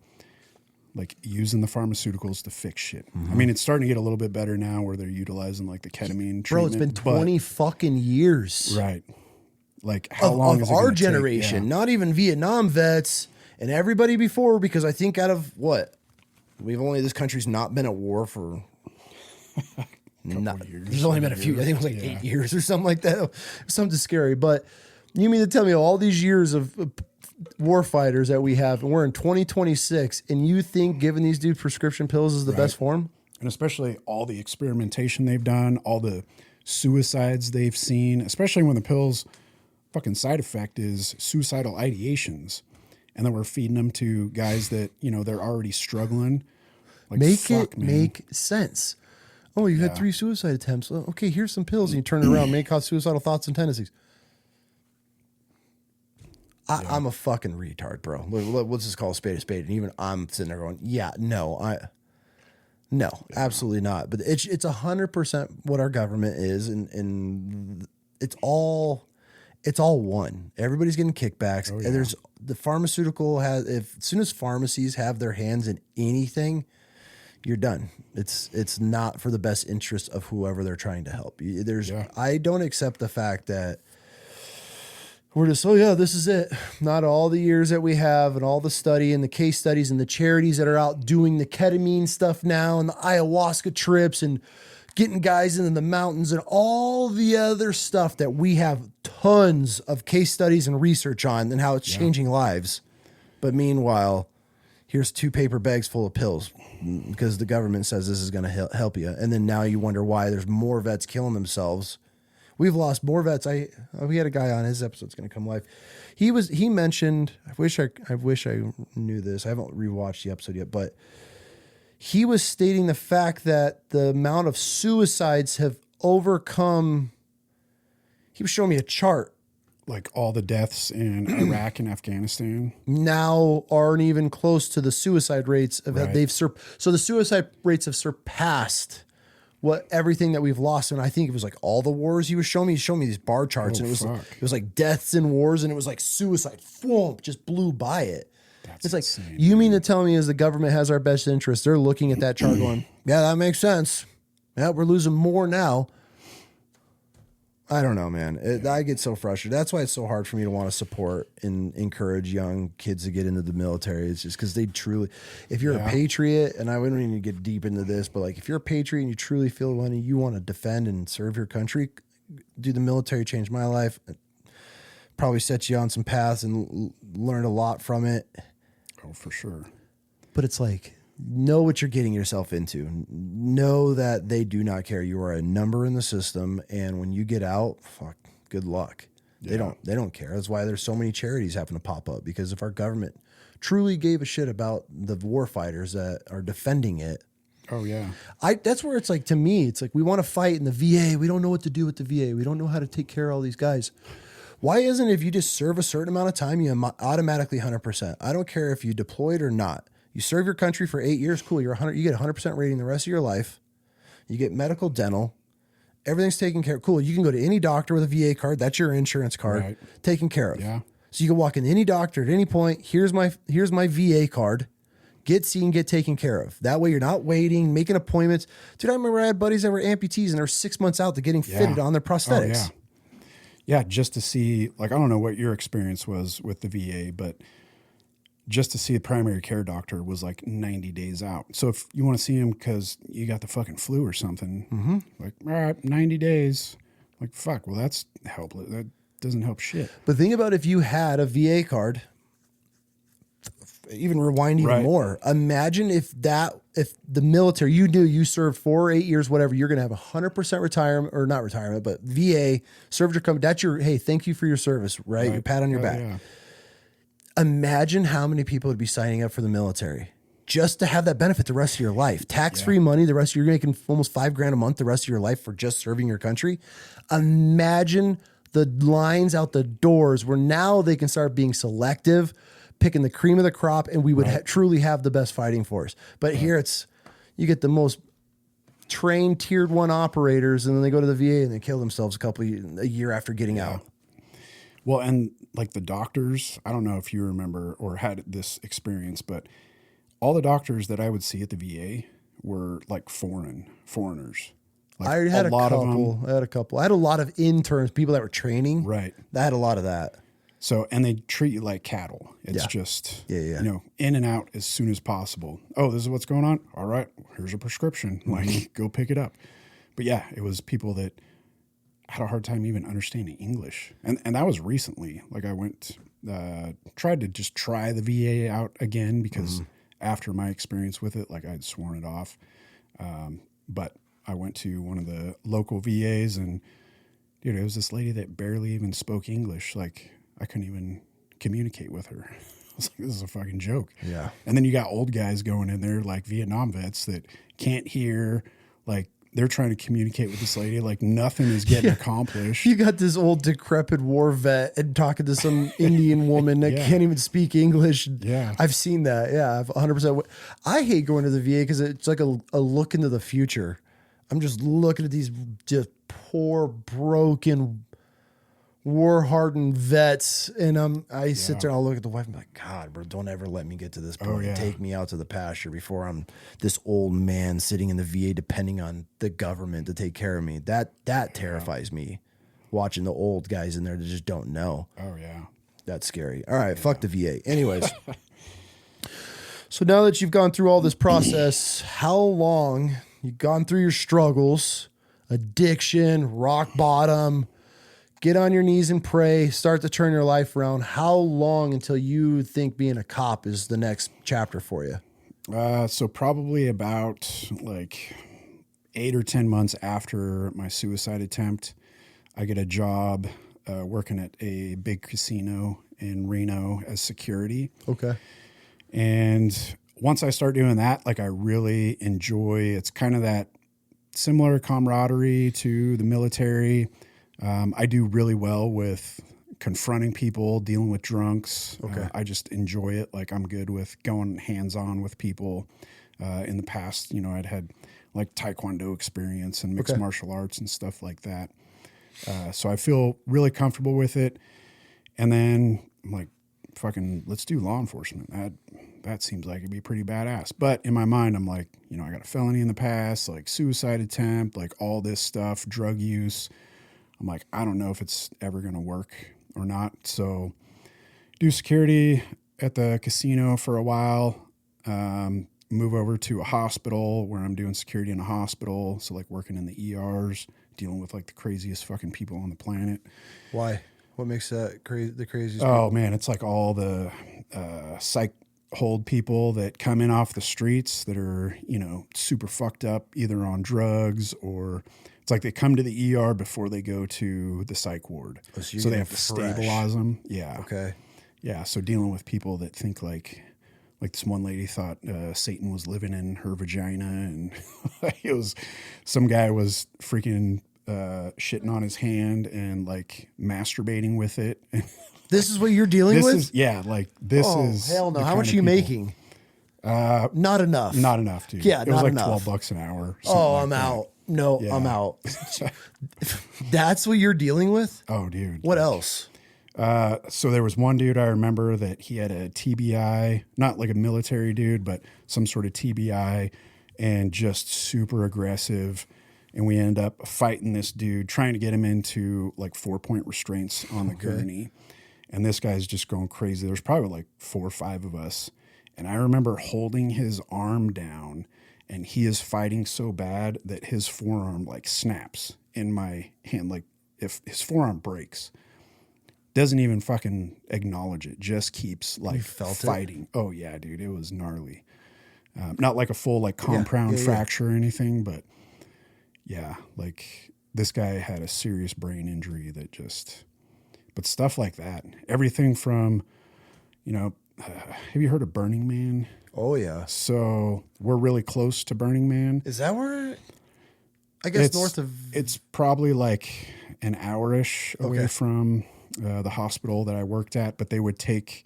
like using the pharmaceuticals to fix shit. I mean, it's starting to get a little bit better now where they're utilizing like the ketamine treatment. Bro, it's been 20 fucking years. Right. Like how long is it our generation, not even Vietnam vets and everybody before, because I think out of this country's not been at war for years. There's only been a few. I think it was like 8 years or something like that. Something scary. But you mean to tell me all these years of war fighters that we have, and we're in 2026, and you think giving these dudes prescription pills is the best form? And especially all the experimentation they've done, all the suicides they've seen, especially when the pills fucking side effect is suicidal ideations. And then we're feeding them to guys that, they're already struggling. Like, make sense. Oh, you had 3 suicide attempts. Oh, okay, here's some pills. And you turn it around, may cause suicidal thoughts and tendencies. I'm a fucking retard, bro. Let's just call a spade. And even I'm sitting there going, no, absolutely not. But it's 100% what our government is. And it's all one. Everybody's getting kickbacks. And there's the pharmaceutical as soon as pharmacies have their hands in anything, you're done. It's not for the best interest of whoever they're trying to help. I don't accept the fact that we're just, this is it. Not all the years that we have and all the study and the case studies and the charities that are out doing the ketamine stuff now and the ayahuasca trips and getting guys into the mountains and all the other stuff that we have tons of case studies and research on and how it's changing lives. But meanwhile, here's 2 paper bags full of pills because the government says this is going to help you. And then now you wonder why there's more vets killing themselves. We've lost more vets. We had a guy on, his episode's going to come live. He mentioned, I wish I knew this. I haven't rewatched the episode yet, but he was stating the fact that the amount of suicides have overcome. He was showing me a chart. Like all the deaths in Iraq and Afghanistan now aren't even close to the suicide rates of so the suicide rates have surpassed what everything that we've lost. And I think it was like all the wars he was showing me. He showed me these bar charts and it was like deaths in wars and it was like suicide. Boom, just blew by it. It's like, insane, you mean to tell me as the government has our best interest, they're looking at that chart going, yeah, that makes sense. Yeah, we're losing more now. I don't know, man. I get so frustrated. That's why it's so hard for me to want to support and encourage young kids to get into the military. It's just because they truly, if you're a patriot, and I wouldn't even get deep into this, but like if you're a patriot and you truly feel when you want to defend and serve your country, dude, the military changed my life. probably set you on some paths and learned a lot from it. Oh, for sure. But it's like, know what you're getting yourself into. Know that they do not care. You are a number in the system, and when you get out, fuck, good luck. Yeah. They don't care. That's why there's so many charities having to pop up, because if our government truly gave a shit about the war fighters that are defending it. Oh yeah. That's where it's like, to me, it's like, we want to fight in the VA. We don't know what to do with the VA. We don't know how to take care of all these guys. Why isn't it if you just serve a certain amount of time, you automatically 100%? I don't care if you deployed or not. You serve your country for 8 years, cool. You get 100% rating the rest of your life. You get medical, dental. Everything's taken care of. Cool. You can go to any doctor with a VA card. That's your insurance card. Right. Taken care of. Yeah. So you can walk in any doctor at any point. Here's my VA card. Get seen, get taken care of. That way you're not waiting, making appointments. Dude, I remember I had buddies that were amputees and they're 6 months out to getting fitted on their prosthetics. Oh, yeah, just to see, like, I don't know what your experience was with the VA, but just to see a primary care doctor was like 90 days out. So if you want to see him because you got the fucking flu or something, like, all right, 90 days. Like, fuck, well, that's helpless. That doesn't help shit. But think about if you had a VA card, even rewind even more. Imagine if the military, you knew you served 4 or 8 years, whatever, you're going to have 100% retirement, or not retirement, but VA, served your company. That's your, hey, thank you for your service, right? Your pat on your back. Yeah. Imagine how many people would be signing up for the military just to have that benefit the rest of your life. Tax-free money, the rest of you're making almost $5,000 a month the rest of your life for just serving your country. Imagine the lines out the doors where now they can start being selective, picking the cream of the crop, and we would truly have the best fighting force. But here it's, you get the most trained tiered 1 operators, and then they go to the VA and they kill themselves a year after getting out. Well, and like the doctors, I don't know if you remember or had this experience, but all the doctors that I would see at the VA were like foreigners. Like I had a couple. I had a lot of interns, people that were training. Right. I had a lot of that. So, and they treat you like cattle. It's just, you know, in and out as soon as possible. Oh, this is what's going on. All right, here's a prescription. Like, go pick it up. But yeah, it was people that had a hard time even understanding English. And that was recently. Like, I went, tried to just try the VA out again because after my experience with it, like, I'd sworn it off. But I went to one of the local VAs, and dude, it was this lady that barely even spoke English. Like, I couldn't even communicate with her. I was like, this is a fucking joke. Yeah. And then you got old guys going in there, like Vietnam vets that can't hear. Like, they're trying to communicate with this lady. Like, nothing is getting accomplished. You got this old decrepit war vet and talking to some Indian woman that can't even speak English. Yeah. I've seen that. Yeah, I've 100%. I hate going to the VA because it's like a look into the future. I'm just looking at these just poor, broken, war-hardened vets, and I sit there and I'll look at the wife and be like, God, bro, don't ever let me get to this point. Take me out to the pasture before I'm this old man sitting in the VA depending on the government to take care of me. That terrifies me, watching the old guys in there that just don't know. Oh, yeah. That's scary. All right, fuck the VA. Anyways. So now that you've gone through all this process, how long you've gone through your struggles, addiction, rock bottom, get on your knees and pray, start to turn your life around. How long until you think being a cop is the next chapter for you? So probably about like 8 or 10 months after my suicide attempt, I get a job working at a big casino in Reno as security. Okay. And once I start doing that, like, I really enjoy, it's kind of that similar camaraderie to the military. I do really well with confronting people, dealing with drunks. Okay. I just enjoy it. Like, I'm good with going hands-on with people. In the past, you know, I'd had like Taekwondo experience and mixed martial arts and stuff like that. So I feel really comfortable with it. And then I'm like, fucking, let's do law enforcement. That seems like it'd be pretty badass. But in my mind, I'm like, you know, I got a felony in the past, like suicide attempt, like all this stuff, drug use. I'm like, I don't know if it's ever going to work or not. So do security at the casino for a while, move over to a hospital where I'm doing security in a hospital. So like working in the ERs, dealing with like the craziest fucking people on the planet. Why What makes that the craziest? Oh man, it's like all the psych hold people that come in off the streets that are, super fucked up, either on drugs or it's like they come to the ER before they go to the psych ward. Oh, so they have to stabilize them. Yeah. Okay. Yeah. So dealing with people that think like this one lady thought Satan was living in her vagina, and it was some guy was freaking shitting on his hand and like masturbating with it. This is what you're dealing with? Is hell no. How much are you making? Not enough. Not enough, dude. Yeah, it was not like enough. $12 an hour. I'm out. No, yeah. I'm out. That's what you're dealing with? Oh, dude. What else? So there was one dude I remember that he had a TBI, not like a military dude, but some sort of TBI, and just super aggressive. And we end up fighting this dude, trying to get him into like 4-point restraints on the gurney. And this guy's just going crazy. There's probably like 4 or 5 of us. And I remember holding his arm down, and he is fighting so bad that his forearm like snaps in my hand. Like if his forearm breaks, doesn't even fucking acknowledge it, just keeps like fighting. Oh yeah, dude, it was gnarly. Not like a full like compound fracture or anything, but yeah, like this guy had a serious brain injury that just, but stuff like that. Everything from, have you heard of Burning Man? Oh yeah. So we're really close to Burning Man. Is that where? I guess north of. It's probably like an hour-ish away from the hospital that I worked at, but they would take,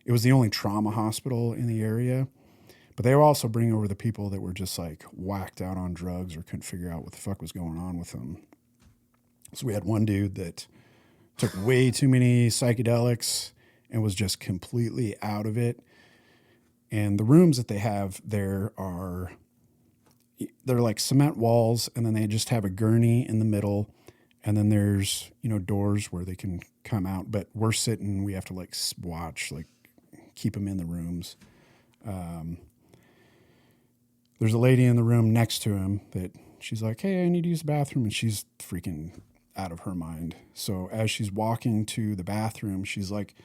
it was the only trauma hospital in the area, but they would also bring over the people that were just like whacked out on drugs or couldn't figure out what the fuck was going on with them. So we had one dude that took way too many psychedelics and was just completely out of it. And the rooms that they have there they're like cement walls, and then they just have a gurney in the middle. And then there's, doors where they can come out, but we're sitting, we have to like watch, like keep them in the rooms. There's a lady in the room next to him that she's like, hey, I need to use the bathroom. And she's freaking out of her mind. So as she's walking to the bathroom, she's like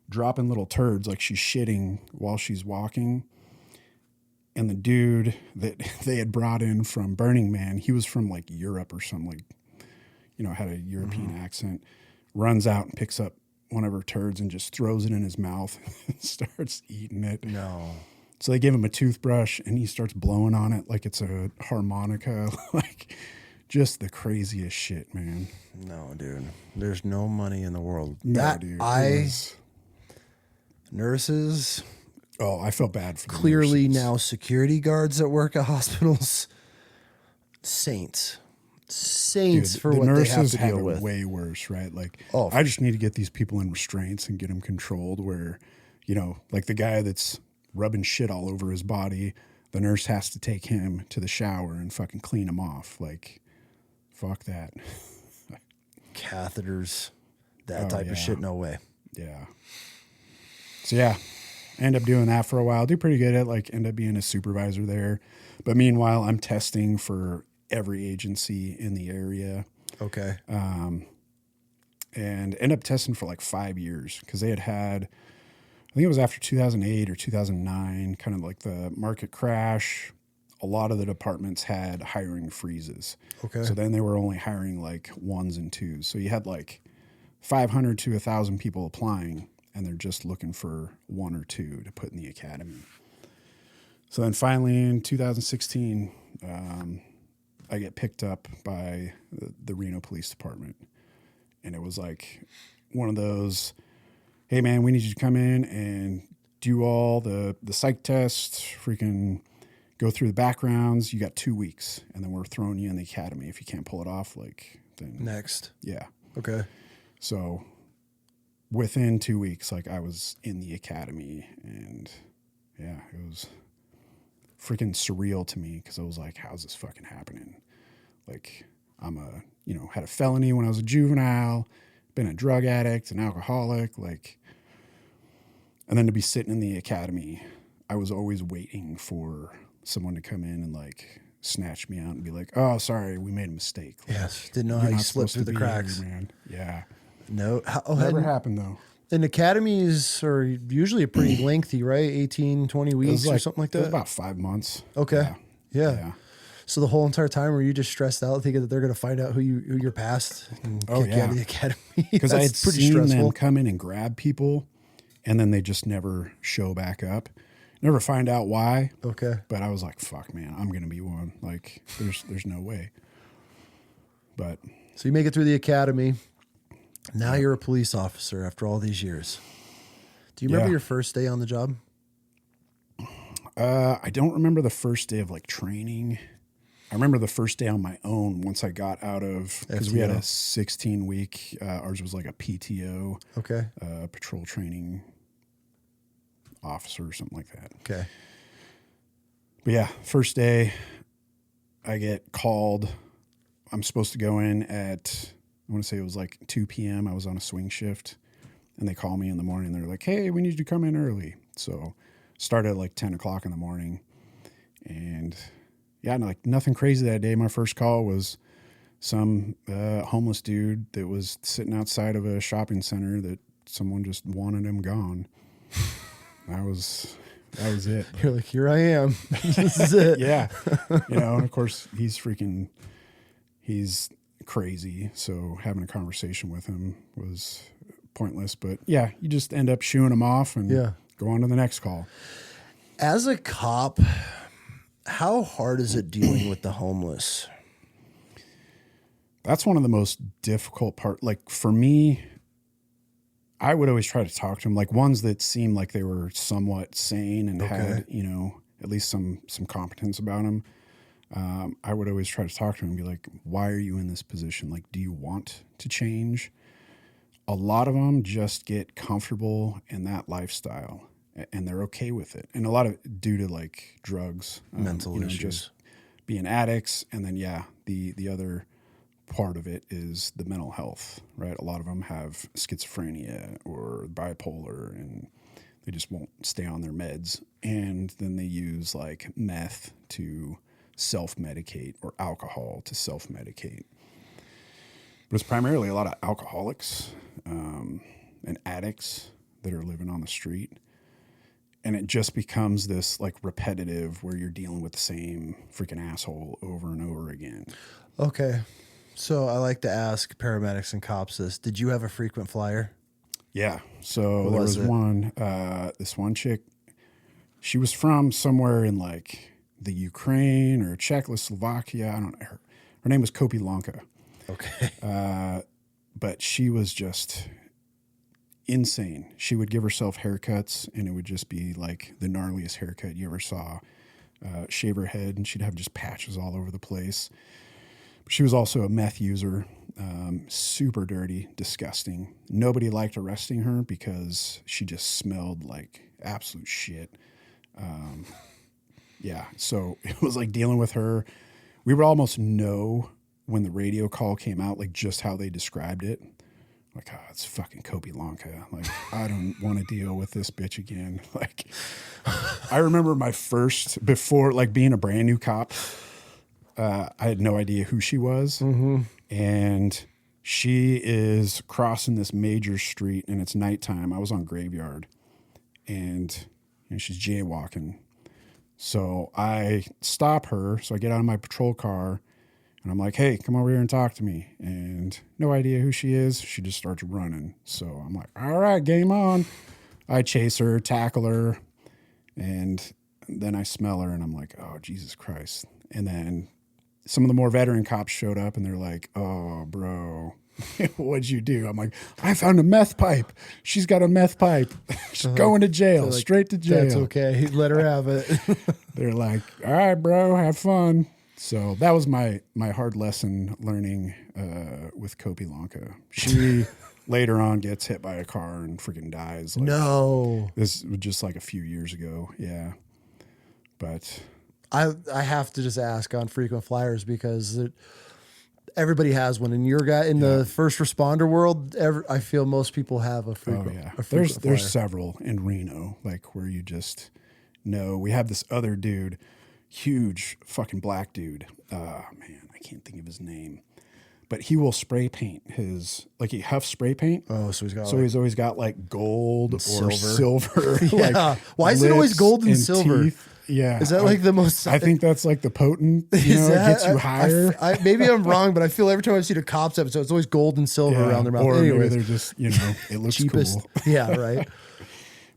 dropping little turds, like she's shitting while she's walking. And the dude that they had brought in from Burning Man, he was from like Europe or something, like, had a European accent, runs out and picks up one of her turds and just throws it in his mouth and starts eating it. No. So they give him a toothbrush and he starts blowing on it like it's a harmonica, like just the craziest shit, man. No, dude. There's no money in the world. No, dude. Nurses. Oh, I felt bad for clearly nurses. Now security guards that work at hospitals. Saints. Dude, for what they have to deal with. Way worse, right? Like, I just need to get these people in restraints and get them controlled where, like the guy that's rubbing shit all over his body, the nurse has to take him to the shower and fucking clean him off. Like, fuck that. Catheters, that type of shit, no way. Yeah. So, yeah, end up doing that for a while. Do pretty good at, like, end up being a supervisor there. But meanwhile, I'm testing for every agency in the area. Okay. And end up testing for like 5 years because they had, I think it was after 2008 or 2009, kind of like the market crash. A lot of the departments had hiring freezes. Okay. So then they were only hiring like 1s and 2s. So you had like 500 to 1,000 people applying, and they're just looking for 1 or 2 to put in the academy. So then finally in 2016, I get picked up by the Reno Police Department. And it was like one of those, hey, man, we need you to come in and do all the psych tests, freaking go through the backgrounds. You got 2 weeks, and then we're throwing you in the academy. If you can't pull it off, like, then. Next. Yeah. Okay. So within 2 weeks, like, I was in the academy, and yeah, it was freaking surreal to me because I was like, how's this fucking happening? Like, I'm had a felony when I was a juvenile, been a drug addict, an alcoholic, like, and then to be sitting in the academy, I was always waiting for someone to come in and like snatch me out and be like, oh, sorry, we made a mistake. Like, yes. Didn't know how you slipped through the cracks. Here, man. Yeah. No. Never happened though. And academies are usually pretty lengthy, right? 18, 20 weeks or something like that? It was about 5 months. Okay. Yeah. So the whole entire time were you just stressed out thinking that they're going to find out who you're past and kick you out of the academy? Because I had seen them come in and grab people and then they just never show back up. Never find out why. Okay. But I was like, fuck, man, I'm going to be one. Like, there's no way. But. So you make it through the academy. Now you're a police officer after all these years. Do you remember your first day on the job? I don't remember the first day of like training. I remember the first day on my own once I got out of, because we had a 16-week, ours was like a PTO, patrol training officer or something like that. Okay. But yeah, first day I get called. I'm supposed to go in at, I want to say it was like 2 p.m. I was on a swing shift and they call me in the morning. They're like, hey, we need you to come in early. So started at like 10 o'clock in the morning and like nothing crazy that day. My first call was some homeless dude that was sitting outside of a shopping center that someone just wanted him gone. That was it. You're like, here I am. This is it. Yeah. And of course he's crazy. So having a conversation with him was pointless, but yeah, you just end up shooing him off and go on to the next call. As a cop, how hard is it dealing with the homeless? That's one of the most difficult part. Like for me, I would always try to talk to them, like ones that seemed like they were somewhat sane and had, at least some competence about them. I would always try to talk to them and be like, why are you in this position? Like, do you want to change? A lot of them just get comfortable in that lifestyle and they're okay with it. And a lot of it due to like drugs, mental issues, just being addicts. And then, the other part of it is the mental health, right? A lot of them have schizophrenia or bipolar and they just won't stay on their meds. And then they use like meth to self-medicate or alcohol to self-medicate. But it's primarily a lot of alcoholics and addicts that are living on the street. And it just becomes this like repetitive where you're dealing with the same freaking asshole over and over again. Okay. So I like to ask paramedics and cops this. Did you have a frequent flyer? Yeah. So there was one, this one chick, she was from somewhere in like the Ukraine or Czechoslovakia. I don't know. Her name was Kopi Lanka. Okay. But she was just insane. She would give herself haircuts and it would just be like the gnarliest haircut you ever saw. Shave her head and she'd have just patches all over the place. But she was also a meth user, super dirty, disgusting. Nobody liked arresting her because she just smelled like absolute shit. So it was like dealing with her. We would almost know when the radio call came out, like just how they described it. Like, oh, it's fucking Kopi Lanka. Like, I don't want to deal with this bitch again. Like, I remember my first, before like being a brand new cop, I had no idea who she was. Mm-hmm. And she is crossing this major street and it's nighttime. I was on Graveyard and she's jaywalking. So I stop her. So I get out of my patrol car and I'm like, hey, come over here and talk to me. And no idea who she is. She just starts running. So I'm like, all right, game on. I chase her, tackle her. And then I smell her and I'm like, oh, Jesus Christ. And then some of the more veteran cops showed up and they're like, oh, bro, what'd you do? I'm like, I found a meth pipe. She's got a meth pipe. She's going to jail, like, straight to jail. That's okay. Let her have it. They're like, all right, bro, have fun. So that was my hard lesson learning with Kopi Lanka. She later on gets hit by a car and freaking dies. Like, no. This was just like a few years ago. Yeah. But I have to just ask on frequent flyers because everybody has one. And your guy in the first responder world, I feel most people have a frequent. Oh yeah, a frequent flyer. There's several in Reno, like where you just know. We have this other dude, huge fucking black dude. Man, I can't think of his name, but he will spray paint like he huffs spray paint. Oh, so he's always got like gold or silver. Yeah. Like Why is it always gold and silver? Teeth. Yeah. Is that like the most? I think that's like the potent, it gets you higher. Maybe I'm wrong, but I feel every time I've seen a cops episode, it's always gold and silver around their mouth. Or anyways, maybe they're just, it looks cheapest. cool. Yeah, right.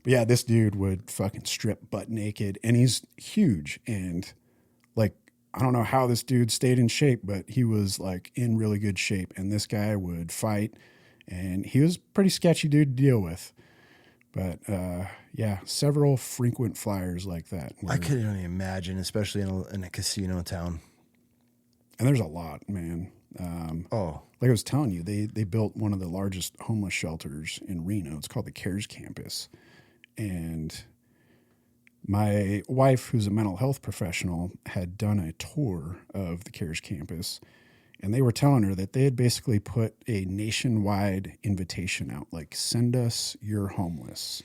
But yeah, this dude would fucking strip butt naked, and he's huge. And like, I don't know how this dude stayed in shape, but he was like in really good shape. And this guy would fight, and he was a pretty sketchy dude to deal with. But yeah, several frequent flyers like that. I couldn't even imagine, especially in a casino town. And there's a lot, man. Like I was telling you, they built one of the largest homeless shelters in Reno. It's called the CARES Campus. And my wife, who's a mental health professional, had done a tour of the CARES Campus. And they were telling her that they had basically put a nationwide invitation out, like, send us your homeless.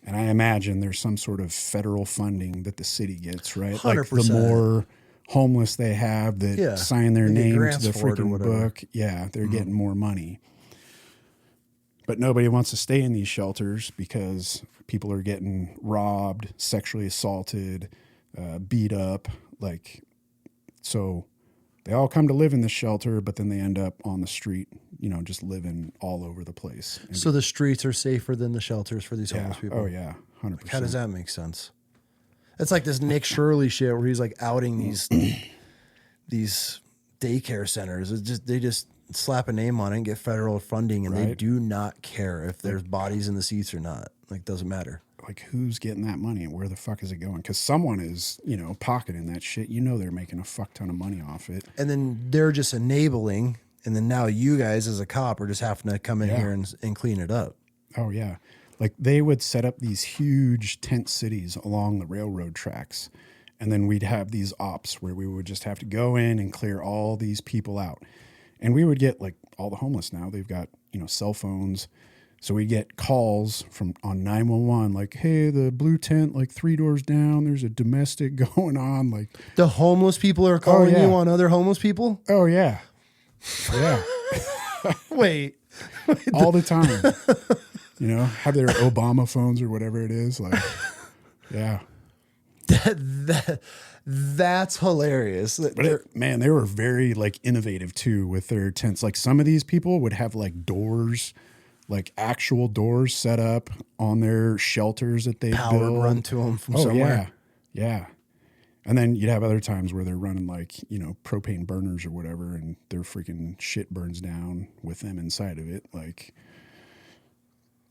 And I imagine there's some sort of federal funding that the city gets, right? 100%. Like the more homeless they have that sign their name to the freaking book, they're getting more money. But nobody wants to stay in these shelters because people are getting robbed, sexually assaulted, beat up. So they all come to live in the shelter, but then they end up on the street, just living all over the place. So the streets are safer than the shelters for these homeless people? Oh, yeah, 100%. How does that make sense? It's like this Nick Shirley shit where he's like outing these daycare centers. They just slap a name on it and get federal funding, and they do not care if there's bodies in the seats or not. Like, doesn't matter. Like, who's getting that money and where the fuck is it going? Because someone is, pocketing that shit. They're making a fuck ton of money off it. And then they're just enabling, and then now you guys as a cop are just having to come in here and clean it up. Oh, yeah. Like, they would set up these huge tent cities along the railroad tracks, and then we'd have these ops where we would just have to go in and clear all these people out. And we would get, like, all the homeless now, they've got, cell phones. So we get calls on 911, like, hey, the blue tent, like 3 doors down, there's a domestic going on. Like, the homeless people are calling you on other homeless people? Oh, yeah. Yeah. Wait. All the time. Have their Obama phones or whatever it is. Like, yeah. That's hilarious. But they were very like innovative too with their tents. Like some of these people would have like doors, like actual doors set up on their shelters that they build. Run to them from somewhere. Yeah. And then you'd have other times where they're running like, propane burners or whatever, and their freaking shit burns down with them inside of it. Like,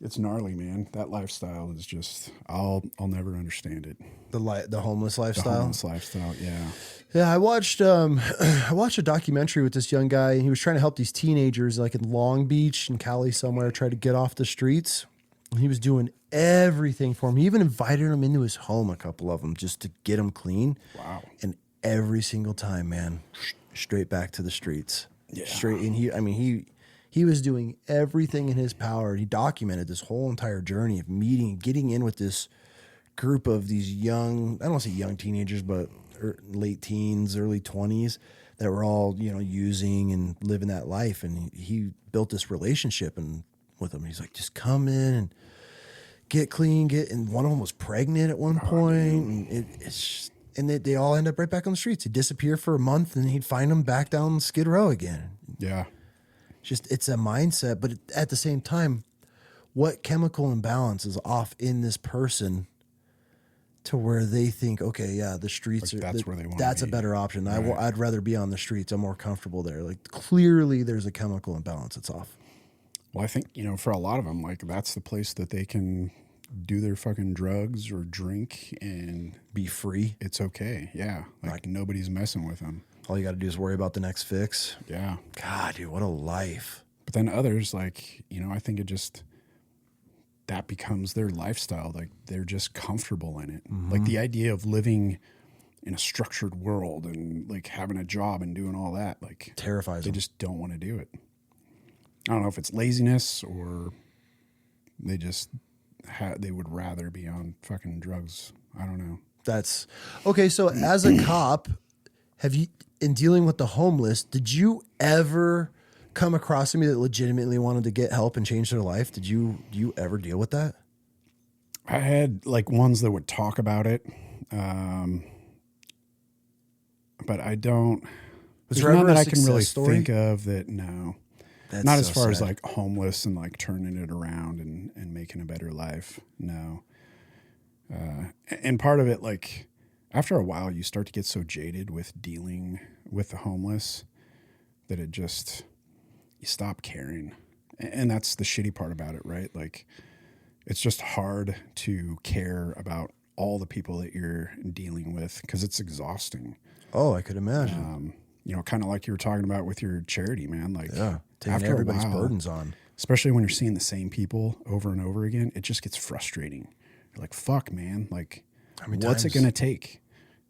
it's gnarly, man. That lifestyle is just, I'll never understand it. The homeless lifestyle? The homeless lifestyle, yeah. Yeah, I watched a documentary with this young guy, and he was trying to help these teenagers like in Long Beach and Cali somewhere try to get off the streets. And he was doing everything for them. He even invited them into his home, a couple of them, just to get them clean. Wow. And every single time, man, straight back to the streets. Yeah. Straight. And he was doing everything in his power. He documented this whole entire journey of getting in with this group of these young, I don't want to say young teenagers, but late teens, early 20s that were all, using and living that life. And he built this relationship with them. He's like, just come in and get clean, and one of them was pregnant at one point. And they all end up right back on the streets. He'd disappear for a month and he'd find them back down Skid Row again. Yeah. It's a mindset, but at the same time, what chemical imbalance is off in this person to where they think, okay, yeah, the streets that's where they want. That's a better option. Right. I'd rather be on the streets. I'm more comfortable there. Like clearly, there's a chemical imbalance that's off. Well, I think for a lot of them, like that's the place that they can do their fucking drugs or drink and be free. It's okay. Yeah, like nobody's messing with them. All you got to do is worry about the next fix. Yeah. God, dude, what a life. But then others, like, I think that becomes their lifestyle. Like, they're just comfortable in it. Mm-hmm. Like, the idea of living in a structured world and, like, having a job and doing all that, like, terrifies them. They just don't want to do it. I don't know if it's laziness or they just they would rather be on fucking drugs. I don't know. That's okay. So as a cop, in dealing with the homeless, did you ever come across somebody that legitimately wanted to get help and change their life? Do you ever deal with that? I had like ones that would talk about it. But I don't, there's none that I can really think of that. No, that's not so as far sad. as like homeless and like turning it around and making a better life. No. And part of it, like after a while, you start to get so jaded with dealing with the homeless that it just, you stop caring. And that's the shitty part about it, right? Like it's just hard to care about all the people that you're dealing with because it's exhausting. Oh, I could imagine. You know, kind of like you were talking about with your charity, man. Like taking after everybody's a while, burdens on. especially when you're seeing the same people over and over again, it just gets frustrating. You're like, fuck, man. Like, what's it going to take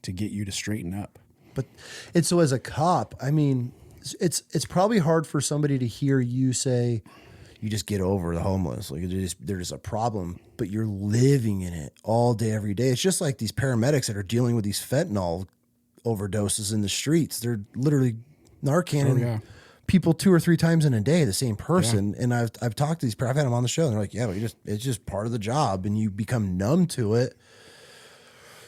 to get you to straighten up? But and so as a cop, I mean, it's probably hard for somebody to hear you say, you just get over the homeless. Like they're just a problem, but you're living in it all day, every day. It's just like these paramedics that are dealing with these fentanyl overdoses in the streets. They're literally Narcaning people 2 or 3 times in a day, the same person. And I've talked to these, I've had them on the show and they're like, yeah, but it's just part of the job and you become numb to it.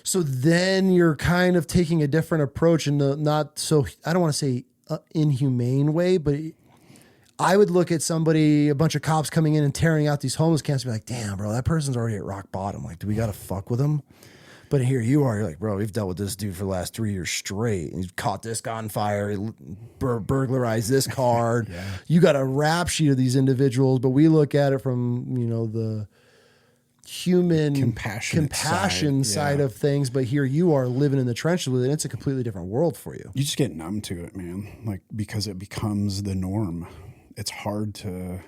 So then you're kind of taking a different approach in the not so, I don't want to say inhumane way, but I would look at somebody, a bunch of cops coming in and tearing out these homeless camps and be like, damn, bro, that person's already at rock bottom. Like, do we got to fuck with them? But here you are, you're like, bro, we've dealt with this dude for the last 3 years straight. And he's caught this guy on fire, burglarized this car. You got a rap sheet of these individuals, but we look at it from, you know, the human compassion side of things. But here you are living in the trenches with it. And it's a completely different world for you. You just get numb to it, man. Like, because it becomes the norm. It's hard to, or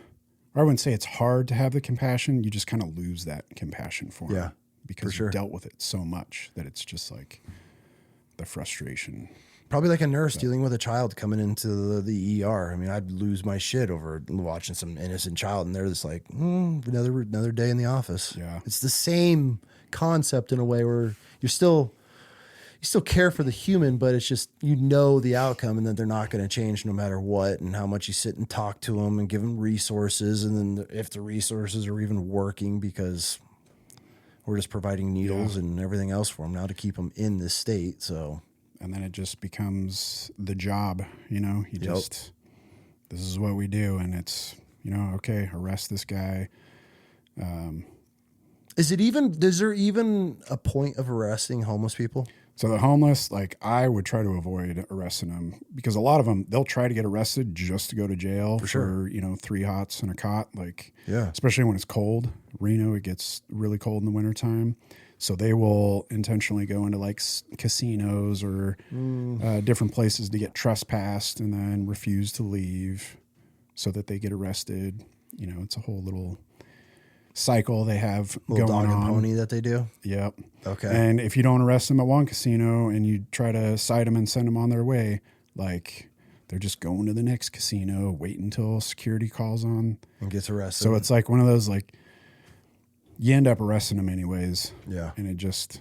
I wouldn't say it's hard to have the compassion. You just kind of lose that compassion for them. Because you dealt with it so much that it's just like the frustration. Probably like a nurse dealing with a child coming into the ER. I mean, I'd lose my shit over watching some innocent child, and they're just like, another day in the office. Yeah, it's the same concept in a way where you still care for the human, but it's just, you know, the outcome and that they're not going to change no matter what, and how much you sit and talk to them and give them resources, and then if the resources are even working, because we're just providing needles and everything else for them now to keep them in this state. So, and then it just becomes the job, you know, this is what we do. And it's, you know, okay, arrest this guy. Is there even a point of arresting homeless people? So the homeless, like, I would try to avoid arresting them because a lot of them, they'll try to get arrested just to go to jail for you know, 3 hots and a cot. Like, especially when it's cold. Reno, it gets really cold in the wintertime. So they will intentionally go into like casinos or different places to get trespassed and then refuse to leave so that they get arrested. You know, it's a whole little cycle they have little going dog and on. pony that they do. Yep. Okay. And if you don't arrest them at one casino and you try to cite them and send them on their way, like, they're just going to the next casino, wait until security calls on and gets arrested. So it's like one of those, like, you end up arresting them anyways. Yeah. And it just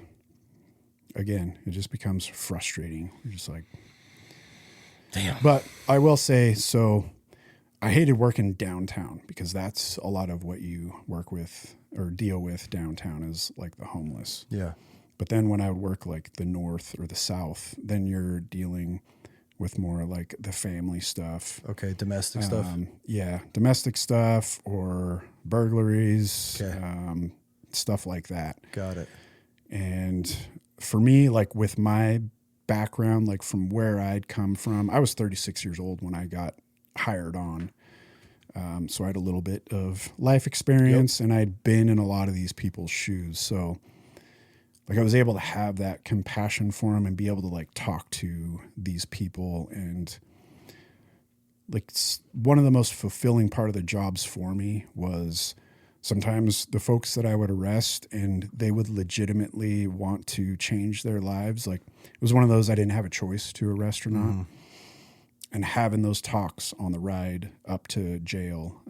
becomes frustrating. You're just like, damn. But I will say, so I hated working downtown because that's a lot of what you work with or deal with downtown is like the homeless. Yeah. But then when I would work like the north or the south, then you're dealing with more like the family stuff. Okay, domestic stuff. Yeah, domestic stuff or burglaries, stuff like that. Got it. And for me, like with my background, like from where I'd come from, I was 36 years old when I got hired on. So I had a little bit of life experience and I'd been in a lot of these people's shoes. So like I was able to have that compassion for them and be able to like talk to these people. And like one of the most fulfilling part of the jobs for me was sometimes the folks that I would arrest and they would legitimately want to change their lives. Like it was one of those I didn't have a choice to arrest or not. And having those talks on the ride up to jail,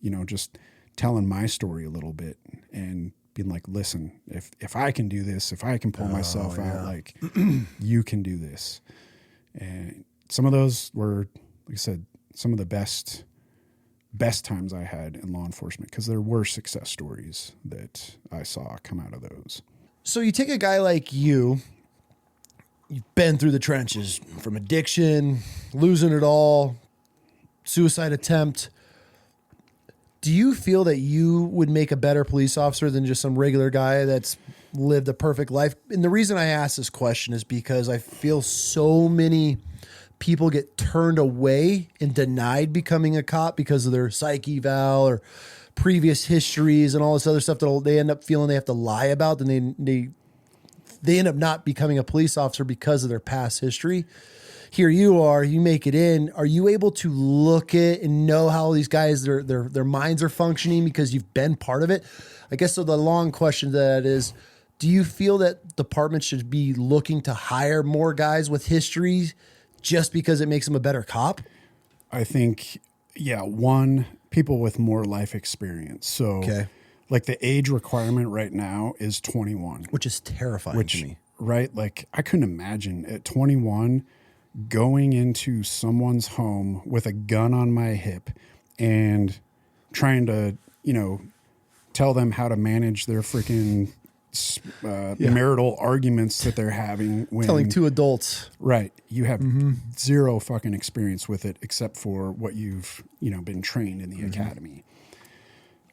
you know, just telling my story a little bit and being like, listen, if I can do this, if I can pull myself out, like you can do this. And some of those were, like I said, some of the best times I had in law enforcement, because there were success stories that I saw come out of those. So you take a guy like you've been through the trenches, from addiction, losing it all, suicide attempt. Do you feel that you would make a better police officer than just some regular guy that's lived a perfect life? And the reason I ask this question is because I feel so many people get turned away and denied becoming a cop because of their psych eval or previous histories and all this other stuff that they end up feeling they have to lie about. Then they end up not becoming a police officer because of their past history. Here you are, you make it in. Are you able to look at and know how these guys, their minds are functioning because you've been part of it? I guess so the long question to that is, do you feel that departments should be looking to hire more guys with histories just because it makes them a better cop? I think, yeah, one, people with more life experience. So like the age requirement right now is 21. Which is terrifying to me. Right? Like I couldn't imagine at 21 going into someone's home with a gun on my hip and trying to, tell them how to manage their freaking marital arguments that they're having. When telling two adults. Right. You have zero fucking experience with it except for what you've, been trained in the academy.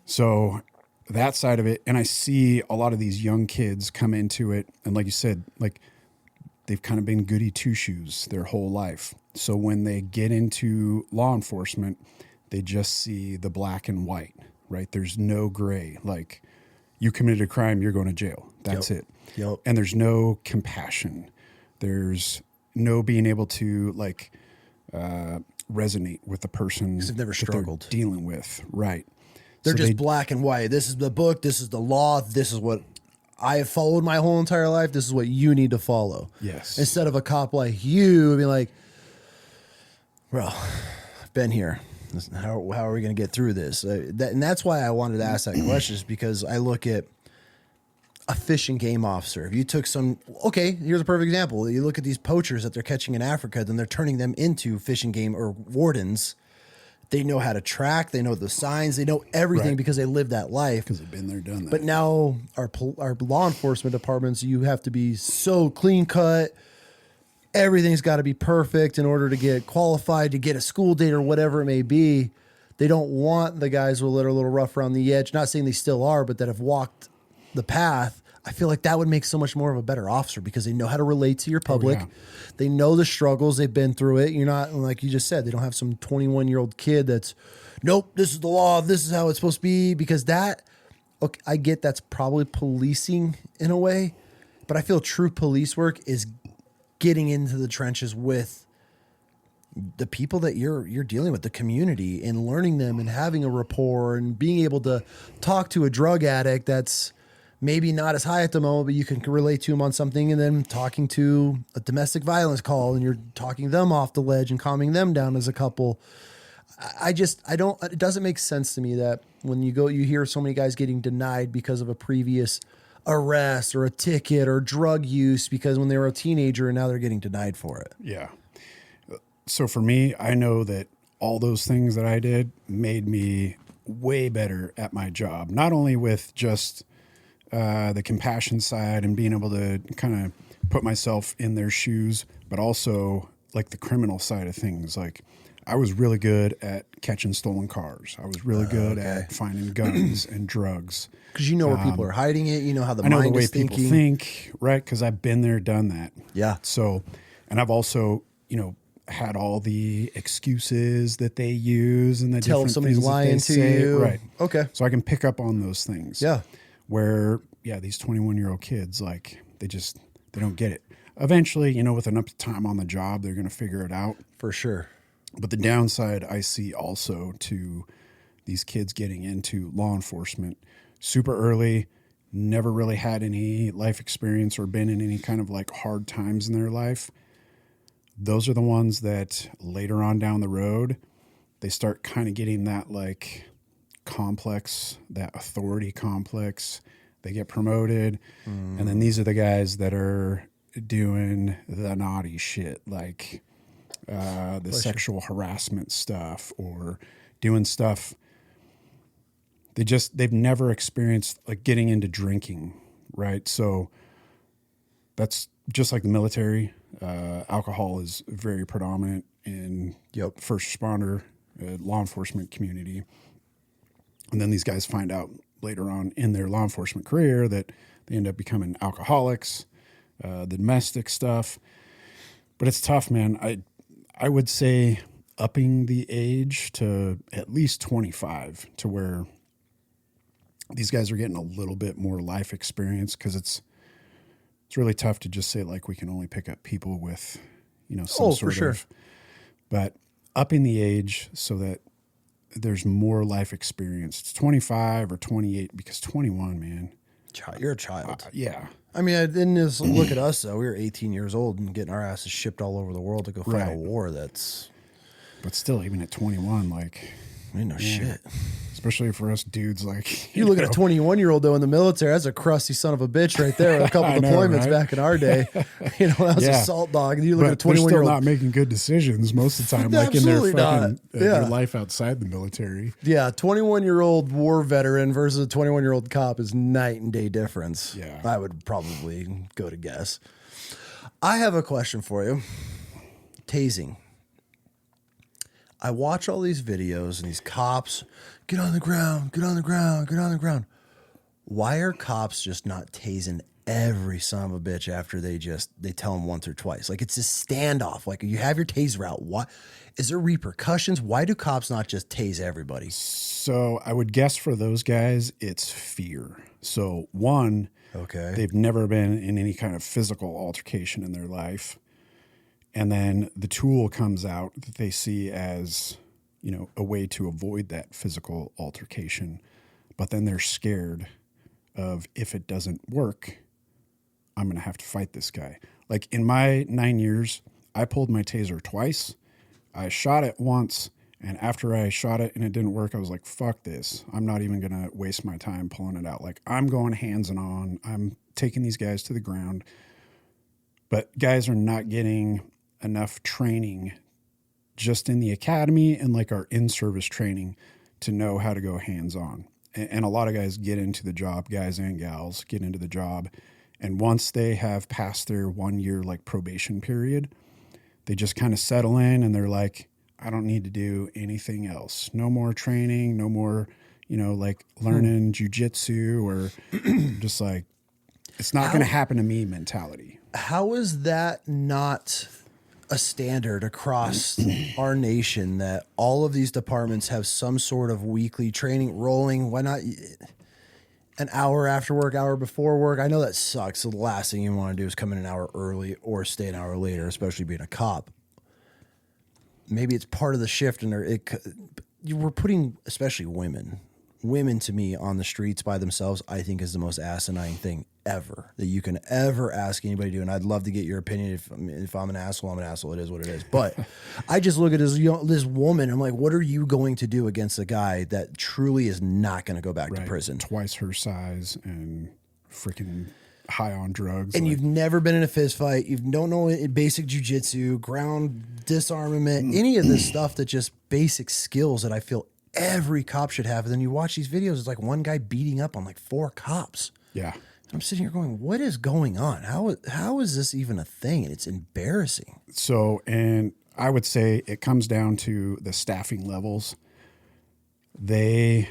So that side of it. And I see a lot of these young kids come into it. And like you said, like they've kind of been goody two shoes their whole life. So when they get into law enforcement, they just see the black and white, right? There's no gray. Like you committed a crime, you're going to jail. That's it. Yep. And there's no compassion. There's no being able to resonate with the person they've never struggled dealing with. Right. They're just black and white. This is the book. This is the law. This is what I have followed my whole entire life. This is what you need to follow. Yes. Instead of a cop like you being like, well, I've been here. How are we going to get through this? And that's why I wanted to ask that question, is because I look at a fish and game officer. If you took here's a perfect example. You look at these poachers that they're catching in Africa, then they're turning them into fish and game or wardens. They know how to track. They know the signs. They know everything because they live that life. Because they've been there, done that. But now our law enforcement departments, you have to be so clean cut. Everything's got to be perfect in order to get qualified, to get a school date or whatever it may be. They don't want the guys that are a little rough around the edge. Not saying they still are, but that have walked the path. I feel like that would make so much more of a better officer because they know how to relate to your public. Oh, yeah. They know the struggles. They've been through it. You're not, like you just said, they don't have some 21-year-old kid that's, nope, this is the law. This is how it's supposed to be. Because I get that's probably policing in a way, but I feel true police work is getting into the trenches with the people that you're dealing with, the community, and learning them and having a rapport and being able to talk to a drug addict that's maybe not as high at the moment, but you can relate to them on something, and then talking to a domestic violence call and you're talking them off the ledge and calming them down as a couple. It doesn't make sense to me that when you hear so many guys getting denied because of a previous arrest or a ticket or drug use because when they were a teenager and now they're getting denied for it. Yeah. So for me, I know that all those things that I did made me way better at my job, not only with just the compassion side and being able to kind of put myself in their shoes, but also like the criminal side of things. Like I was really good at catching stolen cars. I was really good at finding guns and drugs. Because you know where people are hiding it. You know how I know mind the way is thinking. people think, right? Because I've been there, done that. Yeah. So, and I've also, had all the excuses that they use and the Tell different somebody's things lying that they to say. you. Right. Okay. So I can pick up on those things. Yeah. Where, these 21-year-old kids, like they don't get it. Eventually, with enough time on the job, they're going to figure it out. For sure. But the downside I see also to these kids getting into law enforcement super early, never really had any life experience or been in any kind of like hard times in their life. Those are the ones that later on down the road, they start kind of getting that like complex, that authority complex. They get promoted. And then these are the guys that are doing the naughty shit. Like the sexual harassment stuff, or doing stuff. They've never experienced like getting into drinking, right? So that's just like the military. Alcohol is very predominant in first responder, law enforcement community. And then these guys find out later on in their law enforcement career that they end up becoming alcoholics, the domestic stuff. But it's tough, man. I would say upping the age to at least 25, to where these guys are getting a little bit more life experience, because it's really tough to just say like we can only pick up people with, some sort of. But upping the age so that there's more life experience. It's 25 or 28, because 21, man. You're a child. Yeah. I mean, then just look at us, though. We were 18 years old and getting our asses shipped all over the world to go fight a war. But still, even at 21, like... Ain't no shit. Especially for us dudes, like... You look at a 21-year-old, though, in the military, that's a crusty son of a bitch right there. A couple deployments back in our day. When I was a salt dog. And you look at a 21-year-old... They're still not making good decisions most of the time, like in their life outside the military. Yeah, 21-year-old war veteran versus a 21-year-old cop is night and day difference. Yeah. I would probably go to guess. I have a question for you. Tasing. I watch all these videos and these cops, get on the ground, get on the ground, get on the ground. Why are cops just not tasing every son of a bitch after they tell them once or twice? Like, it's a standoff. Like, you have your taser out. What is there repercussions? Why do cops not just tase everybody? So I would guess for those guys, it's fear. So one, they've never been in any kind of physical altercation in their life. And then the tool comes out that they see as, a way to avoid that physical altercation. But then they're scared of, if it doesn't work, I'm going to have to fight this guy. Like in my 9 years, I pulled my taser twice. I shot it once. And after I shot it and it didn't work, I was like, fuck this. I'm not even going to waste my time pulling it out. Like, I'm going hands on. I'm taking these guys to the ground. But guys are not getting enough training just in the academy and like our in-service training to know how to go hands-on. And a lot of guys get into the job, guys and gals get into the job. And once they have passed their 1 year like probation period, they just kind of settle in and they're like, I don't need to do anything else. No more training, no more, like learning jujitsu, or just like, it's not going to happen to me mentality. How is that not a standard across our nation, that all of these departments have some sort of weekly training rolling? Why not an hour after work, hour before work? I know that sucks. So the last thing you want to do is come in an hour early or stay an hour later, especially being a cop. Maybe it's part of the shift, and we're putting, especially women to me on the streets by themselves, I think is the most asinine thing ever that you can ever ask anybody to do. And I'd love to get your opinion. If I'm an asshole, I'm an asshole. It is what it is. But I just look at this woman. I'm like, what are you going to do against a guy that truly is not going to go back to prison? Twice her size and freaking high on drugs. And you've never been in a fist fight. You don't know basic jujitsu, ground disarmament, any of this stuff that just basic skills that I feel every cop should have. And then you watch these videos, it's like one guy beating up on like 4 cops. Yeah. I'm sitting here going, what is going on? How is this even a thing? And it's embarrassing. So, and I would say it comes down to the staffing levels. They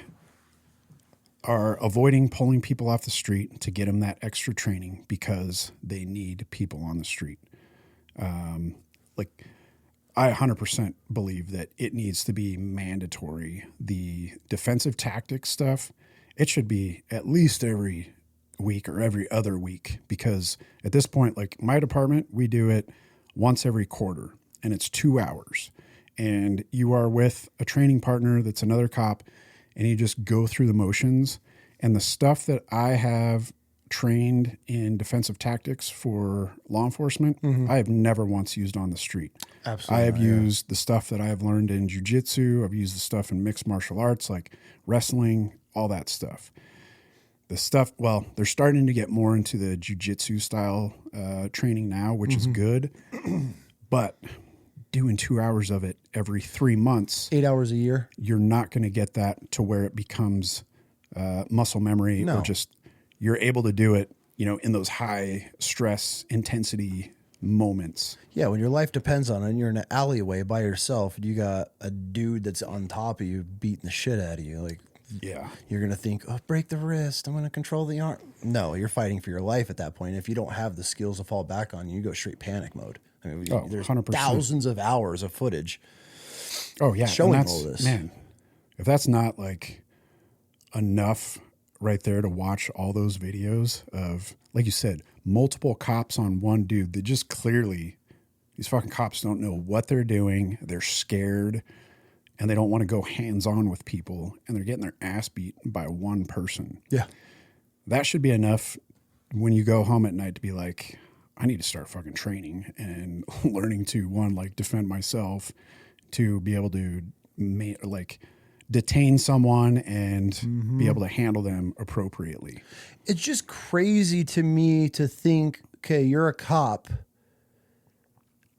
are avoiding pulling people off the street to get them that extra training because they need people on the street. I 100% believe that it needs to be mandatory. The defensive tactics stuff, it should be at least every week or every other week, because at this point, like my department, we do it once every quarter and it's 2 hours, and you are with a training partner that's another cop, and you just go through the motions. And the stuff that I have trained in defensive tactics for law enforcement, I have never once used on the street. Absolutely. I have used the stuff that I have learned in jiu-jitsu. I've used the stuff in mixed martial arts, like wrestling, all that stuff. The stuff, well, they're starting to get more into the jiu-jitsu style training now, which is good. But doing 2 hours of it every 3 months, 8 hours a year. you're not going to get that to where it becomes muscle memory or just you're able to do it, in those high stress intensity moments. Yeah, when your life depends on it and you're in an alleyway by yourself and you got a dude that's on top of you beating the shit out of you, like, Yeah. you're going to think, oh, break the wrist, I'm going to control the arm. No, you're fighting for your life at that point. If you don't have the skills to fall back on, you go straight panic mode. I mean, there's 100%. thousands of hours of footage. Oh yeah. Showing and all this. Man, if that's not like enough right there to watch all those videos of, like you said, multiple cops on one dude that just clearly, these fucking cops don't know what they're doing. They're scared and they don't want to go hands on with people and they're getting their ass beat by one person. Yeah. That should be enough when you go home at night to be like, I need to start fucking training and learning to, one, like defend myself, to be able to detain someone and be able to handle them appropriately. It's just crazy to me to think, okay, you're a cop.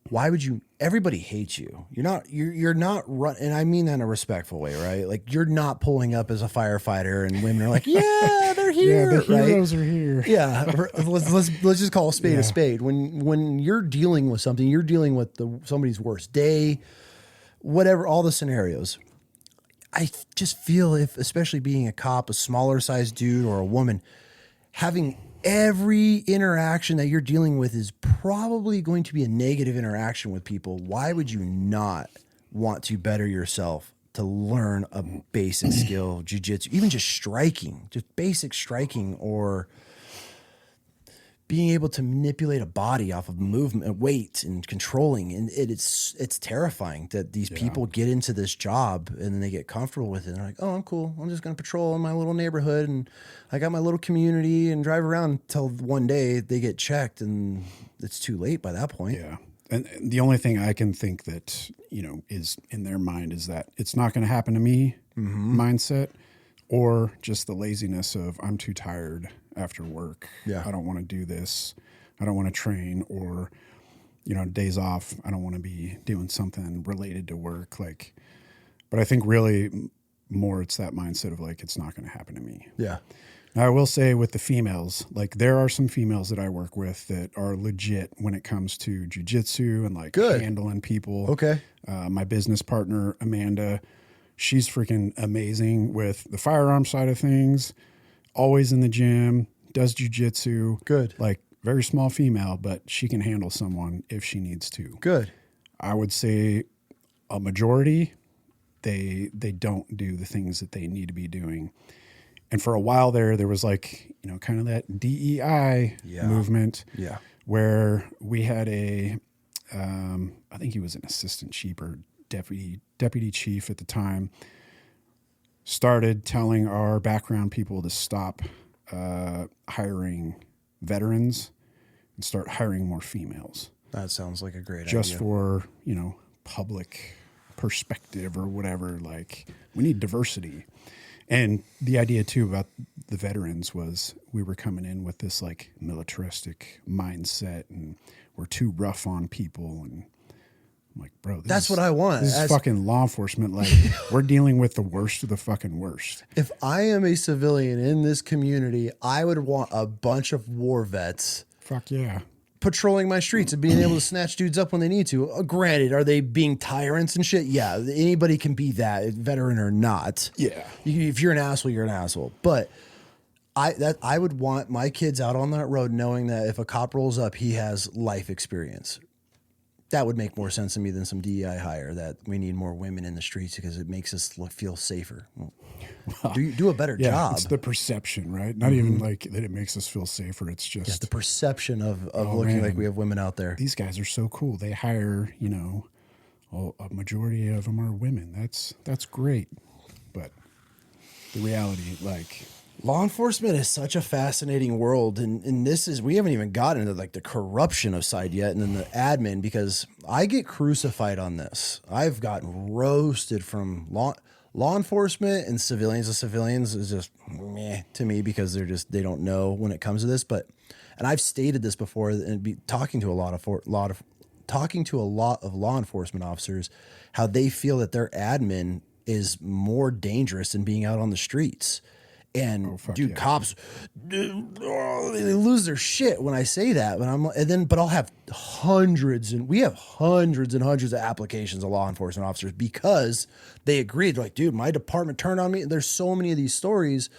Why would you? Everybody hates you. You're not run, and I mean that in a respectful way, right? Like, you're not pulling up as a firefighter, and women are like, "Yeah, they're here." Yeah, the right? heroes are here. Yeah, let's just call a spade a spade. When you're dealing with something, you're dealing with somebody's worst day, whatever, all the scenarios. I just feel, if, especially being a cop, a smaller sized dude or a woman, having every interaction that you're dealing with is probably going to be a negative interaction with people. Why would you not want to better yourself, to learn a basic skill, jiu-jitsu, even just striking, just basic striking, or being able to manipulate a body off of movement, weight, and controlling? And it's terrifying that these people get into this job and then they get comfortable with it. And they're like, oh, I'm cool. I'm just going to patrol in my little neighborhood and I got my little community and drive around until one day they get checked and it's too late by that point. Yeah. And the only thing I can think that, is in their mind is that it's not going to happen to me mindset, or just the laziness of, I'm too tired after work. Yeah. I don't want to do this. I don't want to train, or, days off. I don't want to be doing something related to work. But I think really more it's that mindset of like, it's not going to happen to me. Yeah. Now, I will say with the females, like, there are some females that I work with that are legit when it comes to jujitsu and like handling people. Okay. My business partner, Amanda, she's freaking amazing with the firearm side of things. Always in the gym, does jujitsu. Good. Like, very small female, but she can handle someone if she needs to. Good. I would say a majority, they don't do the things that they need to be doing. And for a while there was like, kind of that DEI movement. Yeah. Where we had I think he was an assistant chief or deputy chief at the time, started telling our background people to stop hiring veterans and start hiring more females. That sounds like a great idea. Just for, public perspective or whatever. Like, we need diversity. And the idea too about the veterans was we were coming in with this like militaristic mindset and we're too rough on people. And I'm like, bro, that's what I want. This is fucking law enforcement. Like, we're dealing with the worst of the fucking worst. If I am a civilian in this community, I would want a bunch of war vets. Fuck yeah. Patrolling my streets and being able to snatch dudes up when they need to. Granted, are they being tyrants and shit? Yeah, anybody can be that, veteran or not. Yeah. If you're an asshole, you're an asshole. But I would want my kids out on that road knowing that if a cop rolls up, he has life experience. That would make more sense to me than some DEI hire, that we need more women in the streets because it makes us feel safer. Well, do a better job. It's the perception, right? Not even like that it makes us feel safer. It's just the perception of looking like we have women out there. These guys are so cool. They hire, a majority of them are women. That's great. But the reality, like, law enforcement is such a fascinating world, and we haven't even gotten into like the corruption of side yet, and then the admin, because I get crucified on this. I've gotten roasted from law enforcement and civilians. The civilians is just meh to me because they don't know when it comes to this. And I've stated this before and be talking to a lot of talking to a lot of law enforcement officers, how they feel that their admin is more dangerous than being out on the streets. And cops, they lose their shit when I say that. But I'll have we have hundreds and hundreds of applications of law enforcement officers because they agreed. Like, dude, my department turned on me. There's so many of these stories,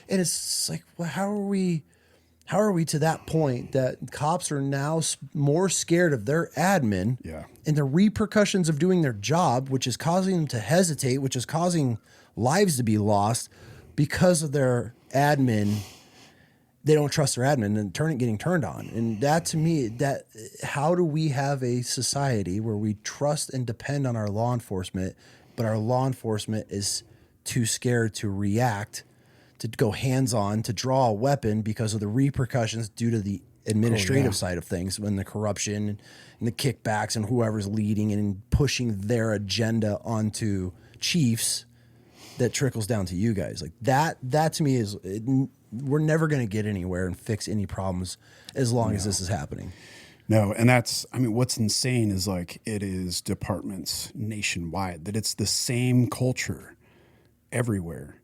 and it's like, well, how are we to that point that cops are now more scared of their admin and the repercussions of doing their job, which is causing them to hesitate, which is causing lives to be lost because of their admin. They don't trust their admin and getting turned on. And that, to me, how do we have a society where we trust and depend on our law enforcement, but our law enforcement is too scared to react, to go hands-on, to draw a weapon because of the repercussions due to the administrative side of things, when the corruption and the kickbacks and whoever's leading and pushing their agenda onto chiefs that trickles down to you guys. Like that to me we're never going to get anywhere and fix any problems as long as this is happening. No, and what's insane is like it is departments nationwide, that it's the same culture everywhere.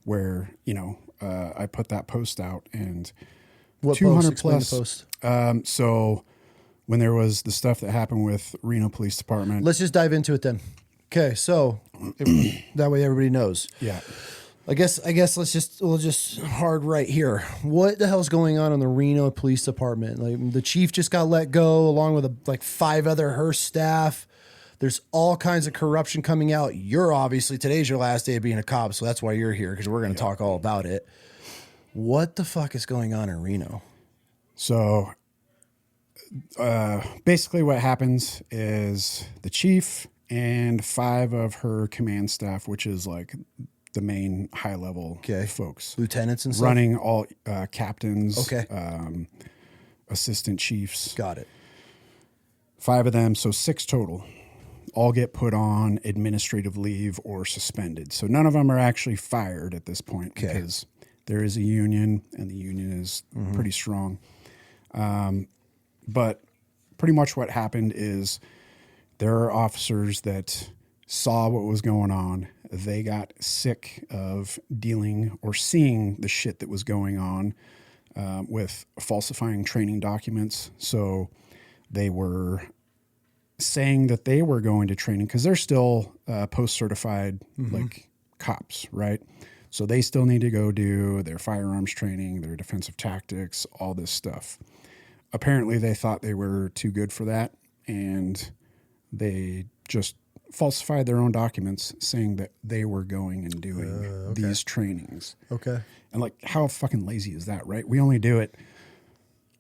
Where, I put that post out, and what 200 post? plus. The post. So when there was the stuff that happened with Reno Police Department. Let's just dive into it then. Okay, so that way everybody knows. Yeah. I guess we'll just hard right here. What the hell's going on in the Reno Police Department? Like, the chief just got let go along with 5 other her staff. There's all kinds of corruption coming out. Today's your last day of being a cop, so that's why you're here, because we're going to talk all about it. What the fuck is going on in Reno? So basically what happens is the chief and 5 of her command staff, which is like the main high-level folks. Lieutenants and stuff? Running all captains, assistant chiefs. Got it. 5 of them, so 6 total. All get put on administrative leave or suspended. So none of them are actually fired at this point because there is a union, and the union is pretty strong. But pretty much what happened is there are officers that saw what was going on. They got sick of dealing or seeing the shit that was going on with falsifying training documents. So they were saying that they were going to training because they're still post-certified like cops, right? So they still need to go do their firearms training, their defensive tactics, all this stuff. Apparently they thought they were too good for that, and they just falsified their own documents saying that they were going and doing these trainings. Okay. And like, how fucking lazy is that, right? We only do it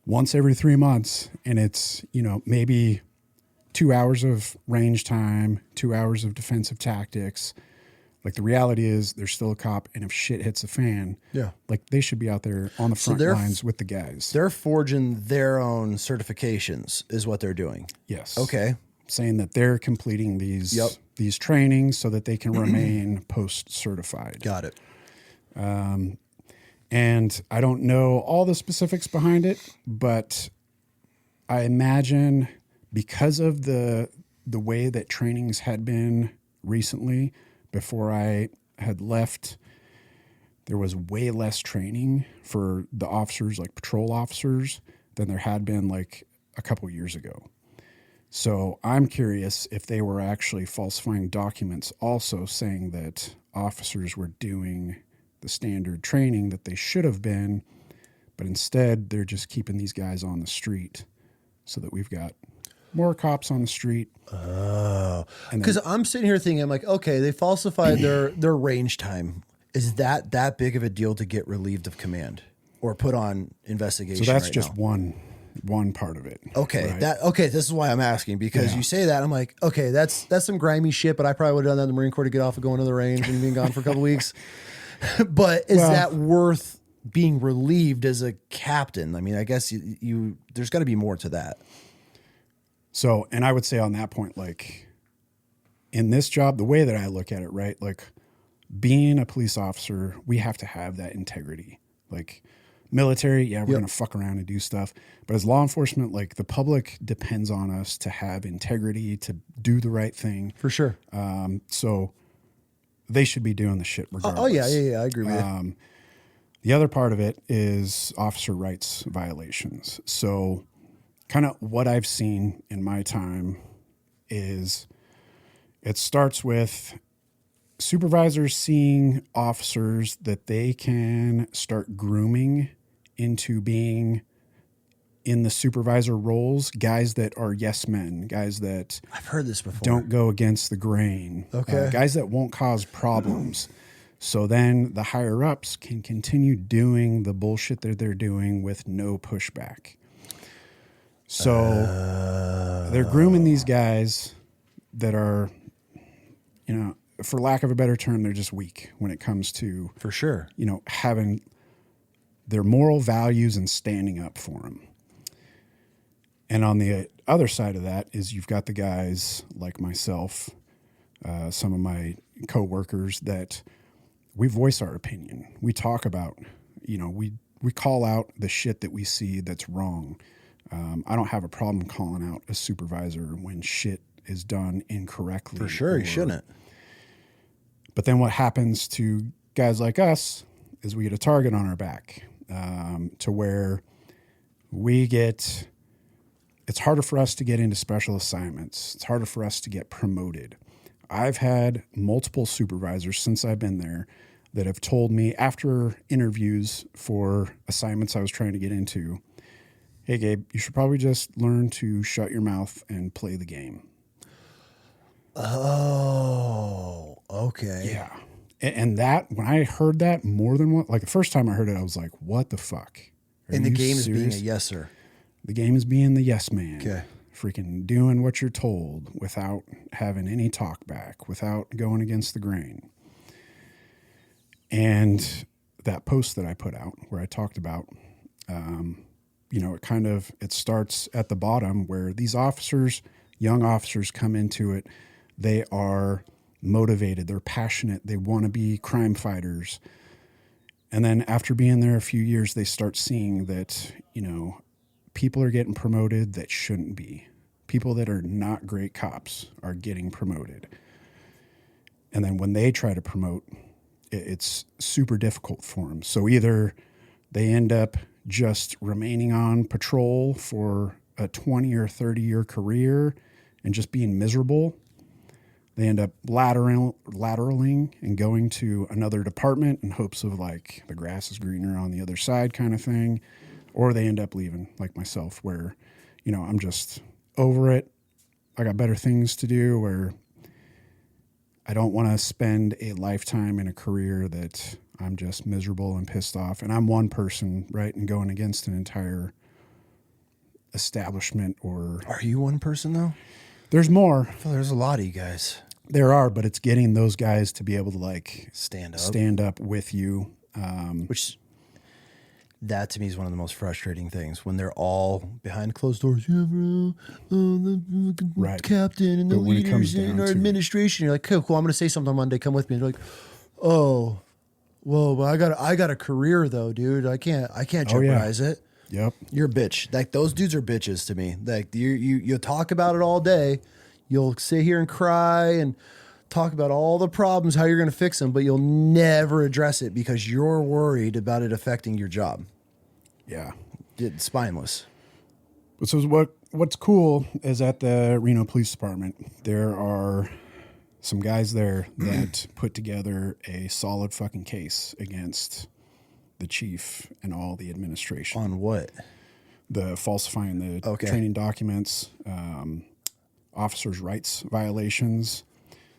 once every 3 months, and it's, maybe 2 hours of range time, 2 hours of defensive tactics. Like, the reality is there's still a cop, and if shit hits the fan, like, they should be out there on the front lines with the guys. They're forging their own certifications is what they're doing. Yes. Okay. Saying that they're completing these trainings so that they can remain post-certified. Got it. And I don't know all the specifics behind it, but I imagine because of the way that trainings had been recently, before I had left, there was way less training for the officers, like patrol officers, than there had been like a couple years ago. So I'm curious if they were actually falsifying documents also saying that officers were doing the standard training that they should have been, but instead they're just keeping these guys on the street so that we've got more cops on the street. Oh, because I'm sitting here thinking, I'm like, okay, they falsified their range time. Is that big of a deal to get relieved of command or put on investigation? So that's right just now? one part of it. Okay. Right? This is why I'm asking, because you say that, I'm like, okay, that's some grimy shit, but I probably would have done that in the Marine Corps to get off and go into the range and being gone for a couple weeks. But is that worth being relieved as a captain? I mean, I guess you there's got to be more to that. So, and I would say on that point, like in this job, the way that I look at it, right? Like being a police officer, we have to have that integrity. Like Military, yeah, we're going to fuck around and do stuff. But as law enforcement, like the public depends on us to have integrity, to do the right thing. For sure. So they should be doing the shit regardless. Oh, yeah. I agree with you. The other part of it is officer rights violations. So kind of what I've seen in my time is it starts with supervisors seeing officers that they can start grooming into being in the supervisor roles, guys that are yes men, guys that I've heard this before. don't go against the grain, Okay. guys that won't cause problems. So then the higher ups can continue doing the bullshit that they're doing with no pushback. So they're grooming these guys that are, you know, for lack of a better term, they're just weak when it comes to, For sure. you know, having their moral values and standing up for them. And on the other side of that is you've got the guys like myself, some of my coworkers that we voice our opinion. We talk about, you know, we call out the shit that we see that's wrong. I don't have a problem calling out a supervisor when shit is done incorrectly. For sure. You shouldn't. But then what happens to guys like us is we get a target on our back, to where it's harder for us to get into special assignments. It's harder for us to get promoted. I've had multiple supervisors since I've been there that have told me after interviews for assignments I was trying to get into, hey, Gabe, you should probably just learn to shut your mouth and play the game. Oh, okay. Yeah. And that, when I heard that more than one, like the first time I heard it, I was like, what the fuck? And the game is being a yes, sir. The game is being the yes man. Okay. Freaking doing what you're told without having any talk back, without going against the grain. And that post that I put out where I talked about, you know, it starts at the bottom where these officers, young officers come into it. They are motivated. They're passionate. They want to be crime fighters. And then after being there a few years, they start seeing that, you know, people are getting promoted that shouldn't be. People that are not great cops are getting promoted. And then when they try to promote, it's super difficult for them. So either they end up just remaining on patrol for a 20 or 30-year career and just being miserable. They end up lateraling and going to another department in hopes of like the grass is greener on the other side kind of thing. Or they end up leaving, like myself, where, you know, I'm just over it. I got better things to do, where I don't want to spend a lifetime in a career that I'm just miserable and pissed off. And I'm one person, right, and going against an entire establishment. Or Are you one person, though? There's more. I feel there's a lot of you guys. There are, but it's getting those guys to be able to, like, stand up with you. Which... that to me is one of the most frustrating things when they're all behind closed doors. Yeah, bro, the Right. captain and the But when it leaders comes in down our to it- administration. You're like, cool. I'm going to say something on Monday. Come with me. And they're like, oh, whoa, but I got a career though, dude. I can't jeopardize it. Yep. You're a bitch. Like those dudes are bitches to me. Like you'll talk about it all day. You'll sit here and cry and talk about all the problems, how you're going to fix them, but you'll never address it because you're worried about it affecting your job. Yeah. It's spineless. So what's cool is at the Reno Police Department, there are some guys there that put together a solid fucking case against the chief and all the administration. On what? The falsifying the training documents, officers' rights violations.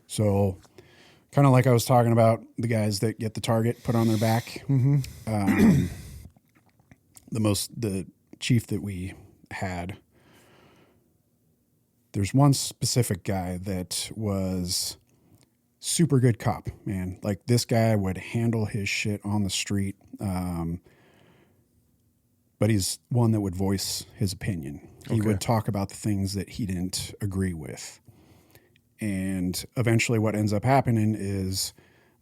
So kind of like I was talking about, the guys that get the target put on their back. Mm-hmm. The chief that we had, there's one specific guy that was super good cop, man. Like this guy would handle his shit on the street. But he's one that would voice his opinion. He would talk about the things that he didn't agree with. And eventually what ends up happening is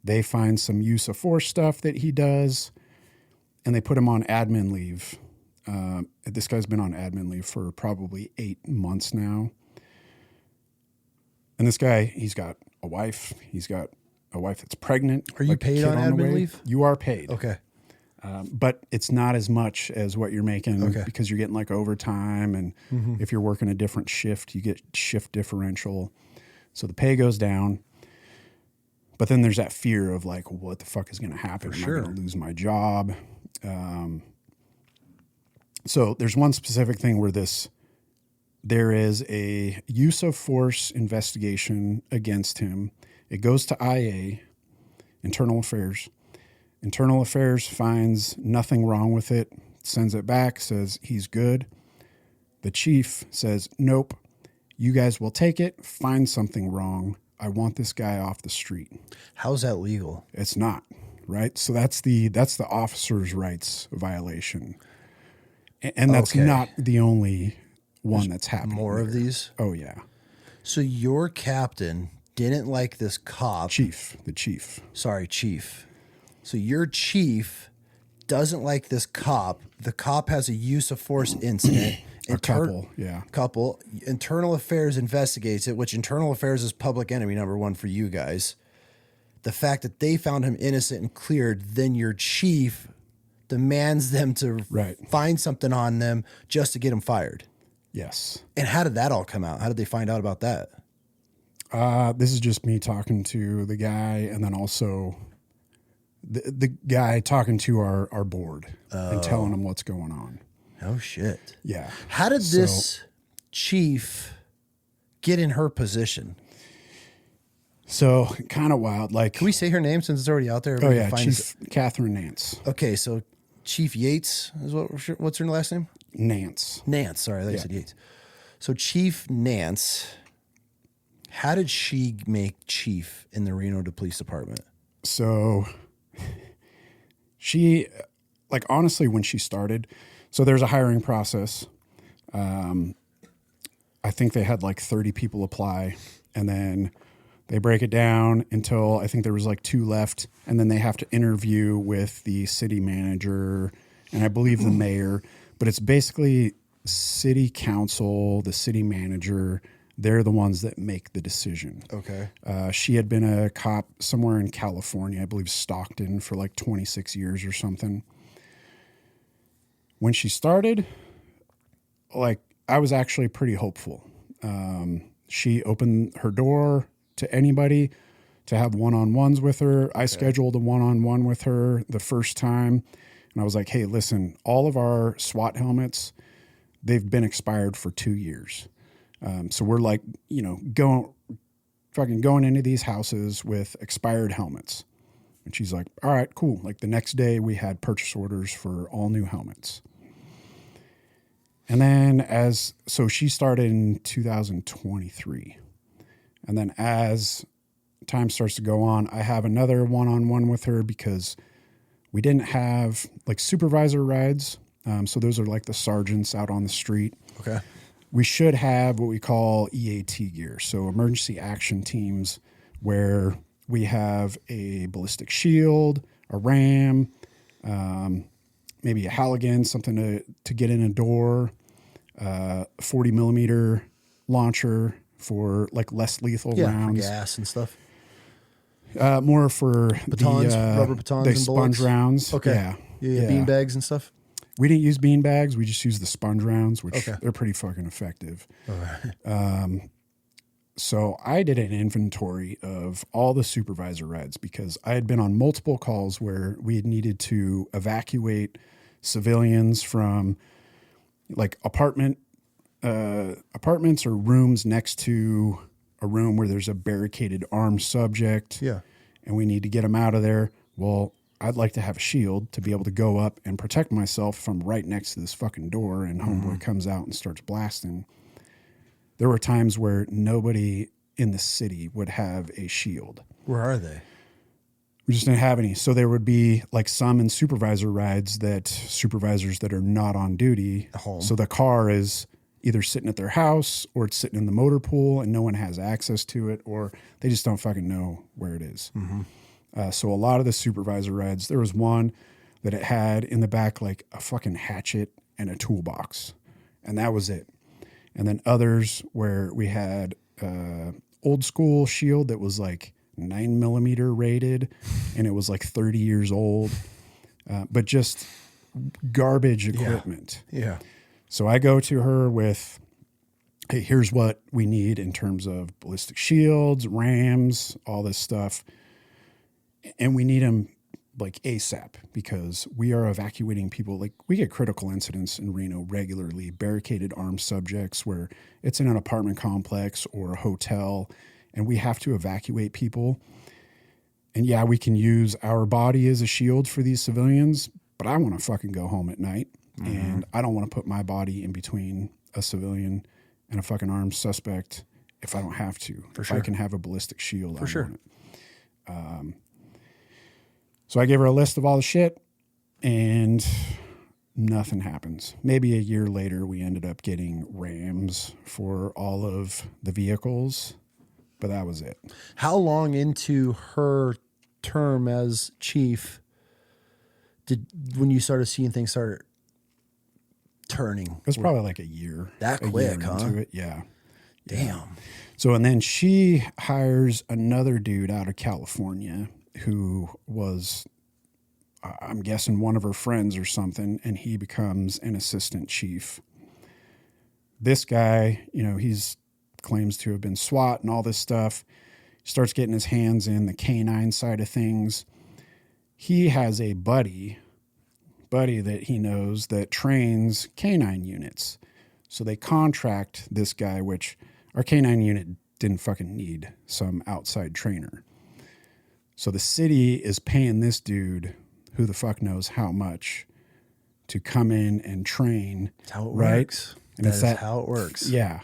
they find some use of force stuff that he does, and they put him on admin leave. This guy's been on admin leave for probably 8 months now. And this guy, he's got a wife. He's got a wife that's pregnant. Are you paid on admin leave? You are paid. Okay. But it's not as much as what you're making because you're getting like overtime. And if you're working a different shift, you get shift differential. So the pay goes down. But then there's that fear of like, what the fuck is going to happen? Am I going to lose my job? So there's one specific thing where there is a use of force investigation against him. It goes to IA, Internal Affairs. Internal Affairs finds nothing wrong with it, sends it back, says he's good. The chief says, nope, you guys will take it, find something wrong. I want this guy off the street. How's that legal? It's not, right? So that's the officer's rights violation. And that's not the only one that's happening. More of these? Oh, yeah. So your captain didn't like this cop. The chief. Sorry, chief. So your chief doesn't like this cop. The cop has a use of force incident. Couple. Internal Affairs investigates it, which Internal Affairs is public enemy number one for you guys. The fact that they found him innocent and cleared, then your chief demands them to find something on them just to get him fired. Yes. And how did that all come out? How did they find out about that? This is just me talking to the guy, and then also the guy talking to our board and telling him what's going on. Oh, shit. Yeah. How did this chief get in her position? So kind of wild. Like, can we say her name since it's already out there? Everybody Chief Catherine Nance. Okay, so Chief Yates is what's her last name? Nance. Sorry, I said Yates. So Chief Nance, how did she make chief in the Reno Police Department? So she, like, honestly, when she started, so there's a hiring process. I think they had like 30 people apply, and then they break it down until I think there was like 2 left, and then they have to interview with the city manager and I believe the mayor. But it's basically city council, the city manager. They're the ones that make the decision. Okay. She had been a cop somewhere in California, I believe Stockton, for like 26 years or something. When she started, like, I was actually pretty hopeful. She opened her door to anybody to have one-on-ones with her. I scheduled a one-on-one with her the first time. And I was like, hey, listen, all of our SWAT helmets, they've been expired for 2 years. So we're like, going into these houses with expired helmets. And she's like, all right, cool. Like the next day we had purchase orders for all new helmets. And then so she started in 2023. And then as time starts to go on, I have another one-on-one with her because we didn't have like supervisor rides. So those are like the sergeants out on the street. Okay. We should have what we call EAT gear. So emergency action teams, where we have a ballistic shield, a ram, maybe a Halligan, something to get in a door, 40 millimeter launcher for like less lethal rounds. For gas and stuff. More for batons, rubber batons, the and sponge bullets? rounds. Okay. Yeah. Bean bags and stuff. We didn't use bean bags. We just used the sponge rounds, which they're pretty fucking effective. All right. So I did an inventory of all the supervisor rides because I had been on multiple calls where we had needed to evacuate civilians from like apartments or rooms next to a room where there's a barricaded armed subject. Yeah. And we need to get them out of there. Well, I'd like to have a shield to be able to go up and protect myself from right next to this fucking door, and homeboy comes out and starts blasting. There were times where nobody in the city would have a shield. Where are they? We just didn't have any. So there would be like some in supervisor rides supervisors that are not on duty. Home. So the car is either sitting at their house or it's sitting in the motor pool and no one has access to it, or they just don't fucking know where it is. So a lot of the supervisor rides, there was one that it had in the back like a fucking hatchet and a toolbox. And that was it. And then others where we had old school shield that was like 9mm rated and it was like 30 years old, but just garbage equipment. Yeah. So I go to her with, hey, here's what we need in terms of ballistic shields, rams, all this stuff. And we need them like ASAP because we are evacuating people. Like we get critical incidents in Reno regularly, barricaded armed subjects where it's in an apartment complex or a hotel and we have to evacuate people. And yeah, we can use our body as a shield for these civilians, but I want to fucking go home at night. And I don't want to put my body in between a civilian and a fucking armed suspect if I don't have to. If I can have a ballistic shield, I want it. So I gave her a list of all the shit and nothing happens. Maybe a year later, we ended up getting Rams for all of the vehicles, but that was it. How long into her term as chief when you started seeing things start turning? It was probably like a year. That quick, huh? Into it. Yeah. Damn. Yeah. So, and then she hires another dude out of California who was, I'm guessing, one of her friends or something, and he becomes an assistant chief. This guy, you know, he's claims to have been SWAT and all this stuff. He starts getting his hands in the canine side of things. He has a buddy that he knows that trains canine units. So they contract this guy, which our canine unit didn't fucking need some outside trainer. So the city is paying this dude, who the fuck knows how much, to come in and train. That's how it right? works. And That is how it works. Yeah.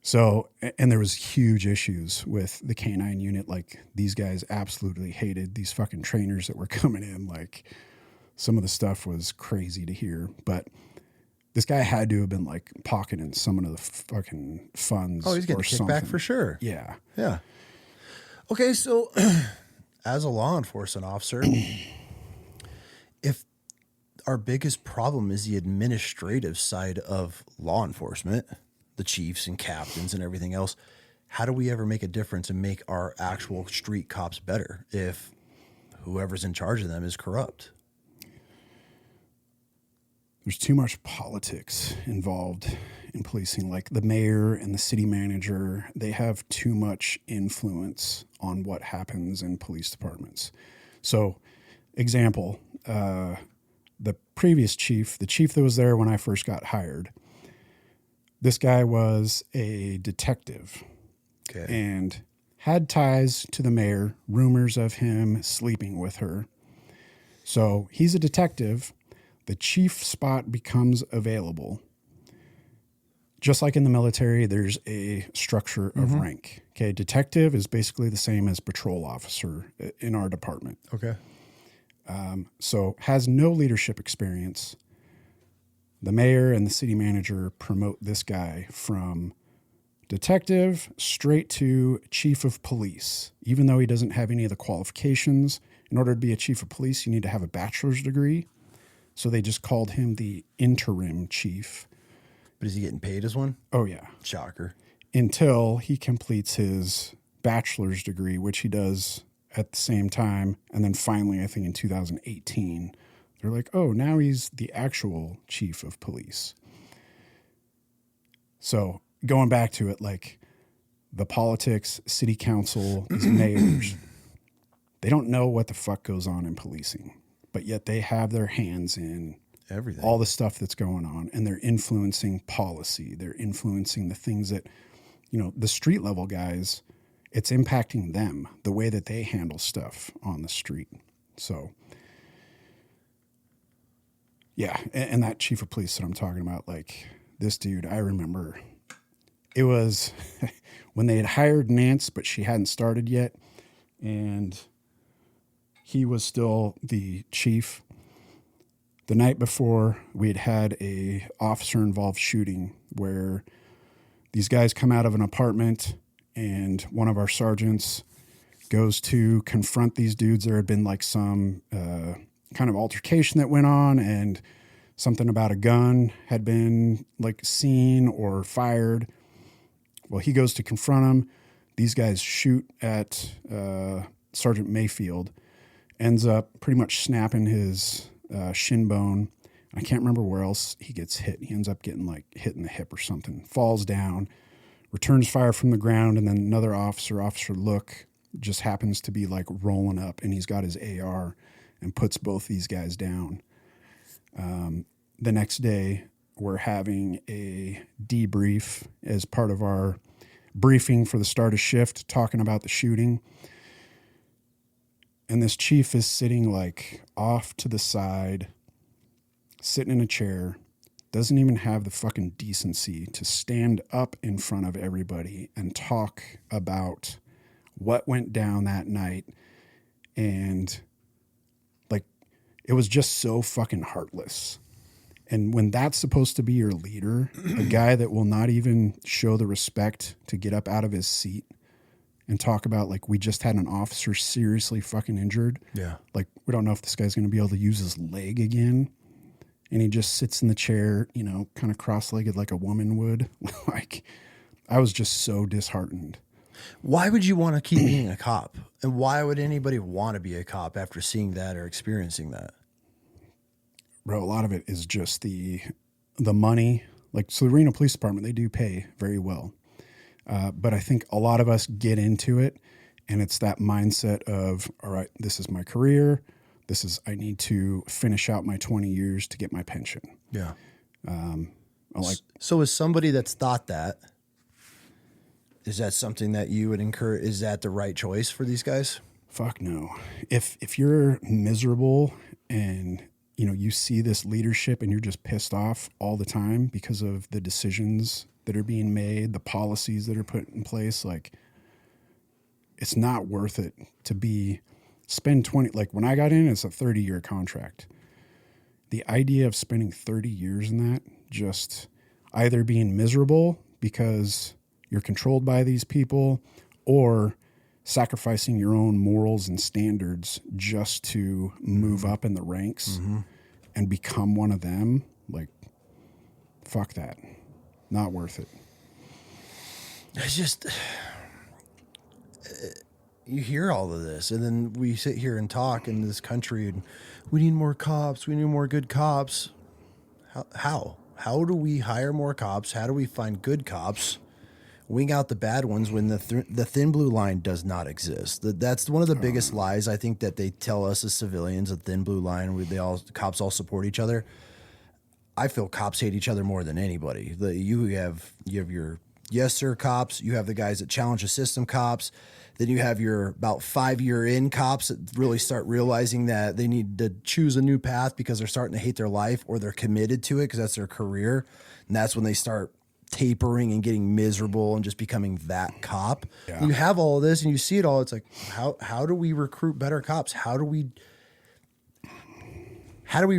So, and there was huge issues with the canine unit. Like these guys absolutely hated these fucking trainers that were coming in. Like some of the stuff was crazy to hear, but this guy had to have been like pocketing some of the fucking funds. Oh, he's getting a kickback for sure. Yeah. Yeah. Okay. So as a law enforcement officer, if our biggest problem is the administrative side of law enforcement, the chiefs and captains and everything else, how do we ever make a difference and make our actual street cops better if whoever's in charge of them is corrupt? There's too much politics involved in policing. Like the mayor and the city manager, they have too much influence on what happens in police departments. So, example, the previous chief, the chief that was there when I first got hired, this guy was a detective and had ties to the mayor, rumors of him sleeping with her. So he's a detective. The chief spot becomes available. Just like in the military, there's a structure of rank. Okay, detective is basically the same as patrol officer in our department. Okay. So has no leadership experience. The mayor and the city manager promote this guy from detective straight to chief of police, even though he doesn't have any of the qualifications. In order to be a chief of police, you need to have a bachelor's degree. So they just called him the interim chief. But is he getting paid as one? Oh, yeah. Shocker. Until he completes his bachelor's degree, which he does at the same time. And then finally, I think in 2018, they're like, oh, now he's the actual chief of police. So going back to it, like the politics, city council, these mayors, they don't know what the fuck goes on in policing, but yet they have their hands in everything, all the stuff that's going on, and they're influencing policy. They're influencing the things that, you know, the street level guys, it's impacting them, the way that they handle stuff on the street. So, yeah. And that chief of police that I'm talking about, like this dude, I remember it was when they had hired Nance, but she hadn't started yet. And he was still the chief. The night before, we had had a officer-involved shooting where these guys come out of an apartment and one of our sergeants goes to confront these dudes. There had been like some kind of altercation that went on, and something about a gun had been like seen or fired. Well, he goes to confront him. These guys shoot at Sergeant Mayfield, ends up pretty much snapping his shin bone. I can't remember where else he gets hit. He ends up getting like hit in the hip or something, falls down, returns fire from the ground, and then another officer, Look, just happens to be like rolling up, and he's got his AR and puts both these guys down. The next day, we're having a debrief as part of our briefing for the start of shift, talking about the shooting. And this chief is sitting like off to the side, sitting in a chair, doesn't even have the fucking decency to stand up in front of everybody and talk about what went down that night. And like, it was just so fucking heartless. And when that's supposed to be your leader, a guy that will not even show the respect to get up out of his seat and talk about, like, we just had an officer seriously fucking injured. Yeah. Like, we don't know if this guy's going to be able to use his leg again. And he just sits in the chair, you know, kind of cross-legged like a woman would. Like, I was just so disheartened. Why would you want to keep being a cop? And why would anybody want to be a cop after seeing that or experiencing that? Bro, a lot of it is just the money. Like, so the Reno Police Department, they do pay very well. But I think a lot of us get into it, and it's that mindset of, all right, this is my career. I need to finish out my 20 years to get my pension. Yeah. Like, so as somebody that's thought that, is that something that you would encourage? Is that the right choice for these guys? Fuck no. If you're miserable and, you know, you see this leadership and you're just pissed off all the time because of the decisions that are being made, the policies that are put in place, like, it's not worth it to spend 20, like when I got in, it's a 30-year contract. The idea of spending 30 years in that, just either being miserable because you're controlled by these people or sacrificing your own morals and standards just to move up in the ranks and become one of them, like, fuck that. Not worth it. It's just, you hear all of this, and then we sit here and talk in this country, and we need more cops. We need more good cops. How? How do we hire more cops? How do we find good cops? Wing out the bad ones when the thin blue line does not exist. That's one of the biggest lies I think that they tell us as civilians. A thin blue line where cops all support each other. I feel cops hate each other more than anybody. You have your yes sir cops. You have the guys that challenge the system cops. Then you have your about 5-year in cops that really start realizing that they need to choose a new path because they're starting to hate their life or they're committed to it because that's their career. And that's when they start tapering and getting miserable and just becoming that cop. Yeah. You have all of this and you see it all. It's like, how do we recruit better cops? How do we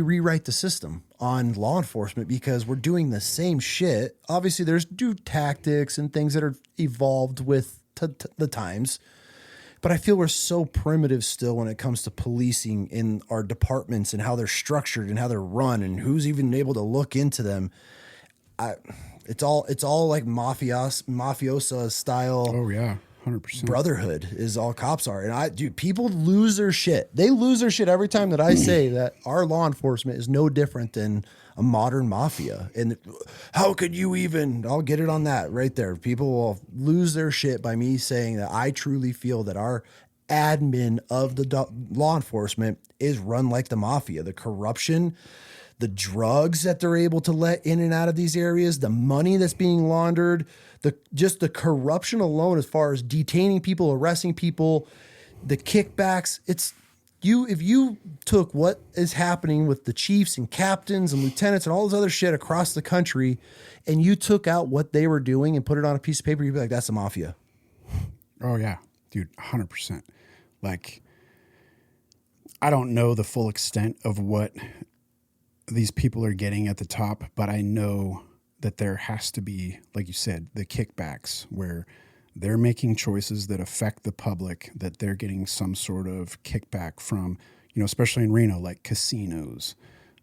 rewrite the system on law enforcement? Because we're doing the same shit. Obviously there's new tactics and things that are evolved with the times, but I feel we're so primitive still when it comes to policing in our departments and how they're structured and how they're run and who's even able to look into them. It's all like mafiosa style. Oh yeah. 100%. Brotherhood is all cops are. And people lose their shit. They lose their shit every time that I say that our law enforcement is no different than a modern mafia. And how could you even, I'll get it on that right there. People will lose their shit by me saying that I truly feel that our admin of the law enforcement is run like the mafia. The corruption, the drugs that they're able to let in and out of these areas, the money that's being laundered, just the corruption alone as far as detaining people, arresting people, the kickbacks. If you took what is happening with the chiefs and captains and lieutenants and all this other shit across the country and you took out what they were doing and put it on a piece of paper, you'd be like, that's the mafia. Oh yeah, dude, 100%. Like, I don't know the full extent of what these people are getting at the top, but I know that there has to be, like you said, the kickbacks where they're making choices that affect the public, that they're getting some sort of kickback from, especially in Reno, like casinos,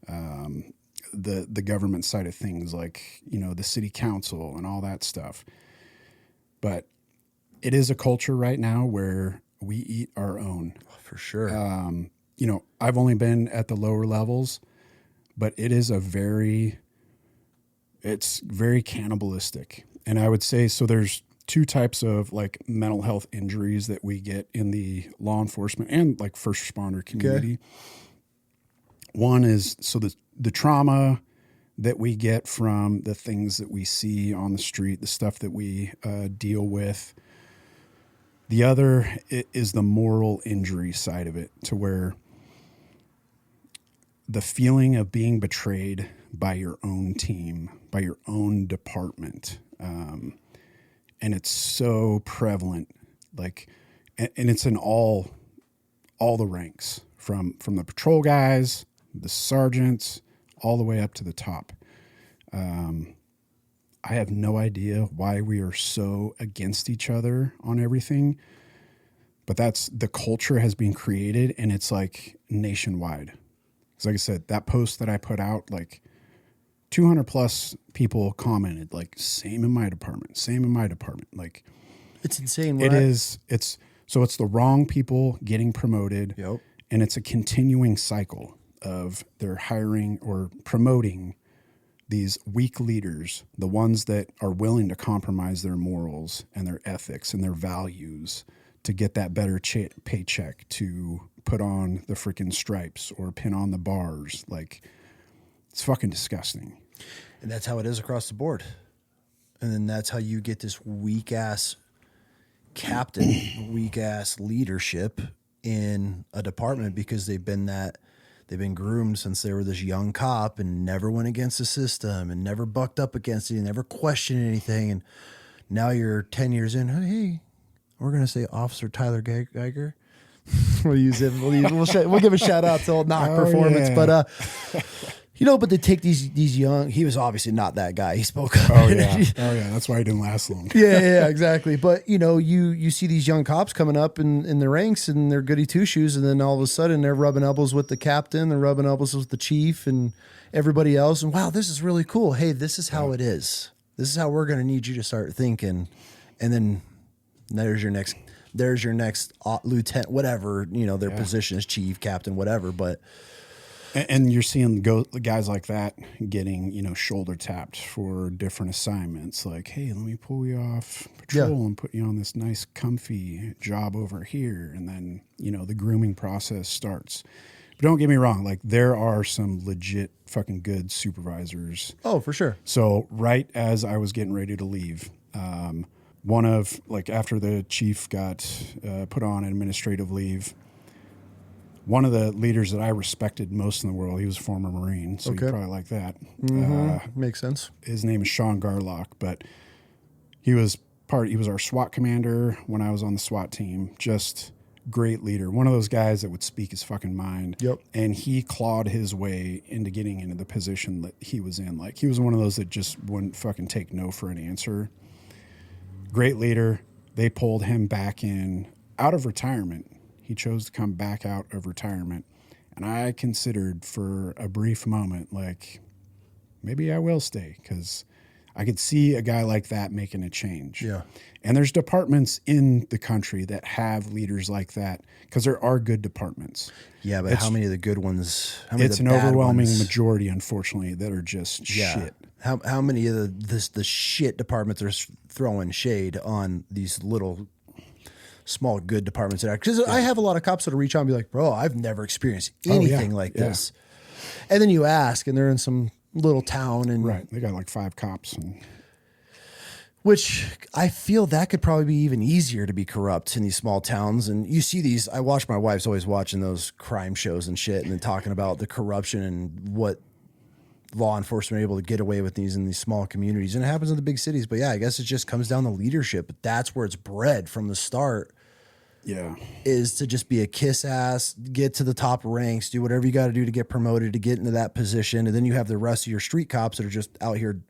the government side of things, like, the city council and all that stuff. But it is a culture right now where we eat our own. For sure. I've only been at the lower levels, but it's very cannibalistic. And I would say, so there's two types of like mental health injuries that we get in the law enforcement and like first responder community. Okay. One is, so the trauma that we get from the things that we see on the street, the stuff that we deal with. The other is the moral injury side of it, to where the feeling of being betrayed by your own team, by your own department. And it's so prevalent, like, and it's in all the ranks, from the patrol guys, the sergeants, all the way up to the top. I have no idea why we are so against each other on everything, but that's the culture has been created, and it's like nationwide. Because like I said, that post that I put out, like 200 plus people commented, like, same in my department. Like, it's insane. Right? It is. It's the wrong people getting promoted. Yep. And it's a continuing cycle of they're hiring or promoting these weak leaders, the ones that are willing to compromise their morals and their ethics and their values to get that better paycheck, to put on the freaking stripes or pin on the bars. Like, it's fucking disgusting. And that's how it is across the board. And then that's how you get this weak ass captain, weak ass leadership in a department, because they've been groomed since they were this young cop and never went against the system and never bucked up against it and never questioned anything. And now you're 10 years in. Hey, we're going to say Officer Tyler Geiger. We'll use him. We'll give a shout out to old Knock Performance. Yeah. But, but they take these young, he was obviously not that guy. He spoke up. Oh yeah. That's why he didn't last long. Yeah, exactly. But you see these young cops coming up in the ranks, and they're goody two shoes. And then all of a sudden they're rubbing elbows with the captain. They're rubbing elbows with the chief and everybody else. And wow, this is really cool. Hey, this is how it is. This is how we're going to need you to start thinking. And then there's your next lieutenant, whatever, their position is, chief, captain, whatever. But, and you're seeing guys like that getting, shoulder tapped for different assignments. Like, hey, let me pull you off patrol and put you on this nice, comfy job over here. And then, the grooming process starts. But don't get me wrong. Like, there are some legit fucking good supervisors. Oh, for sure. So right as I was getting ready to leave, after the chief got put on administrative leave, one of the leaders that I respected most in the world, he was a former Marine, so you probably like that. Mm-hmm. Makes sense. His name is Sean Garlock, but he was our SWAT commander when I was on the SWAT team. Just great leader. One of those guys that would speak his fucking mind. Yep. And he clawed his way into getting into the position that he was in. Like, he was one of those that just wouldn't fucking take no for an answer. Great leader. They pulled him back in out of retirement. He chose to come back out of retirement. And I considered for a brief moment, like, maybe I will stay, because I could see a guy like that making a change. Yeah. And there's departments in the country that have leaders like that, because there are good departments. Yeah, but how many of the good ones? It's an overwhelming majority, unfortunately, that are just shit. How many of the shit departments are throwing shade on these little small good departments that are? Because I have a lot of cops that reach out and be like, bro, I've never experienced anything like this. And then you ask, and they're in some little town, and they got like 5 cops, which I feel that could probably be even easier to be corrupt in these small towns. And you see these, my wife's always watching those crime shows and shit, and then talking about the corruption and what law enforcement are able to get away with in these small communities. And it happens in the big cities. But yeah, I guess it just comes down to leadership. But that's where it's bred from the start. Yeah. Is to just be a kiss ass, get to the top ranks, do whatever you got to do to get promoted, to get into that position. And then you have the rest of your street cops that are just out here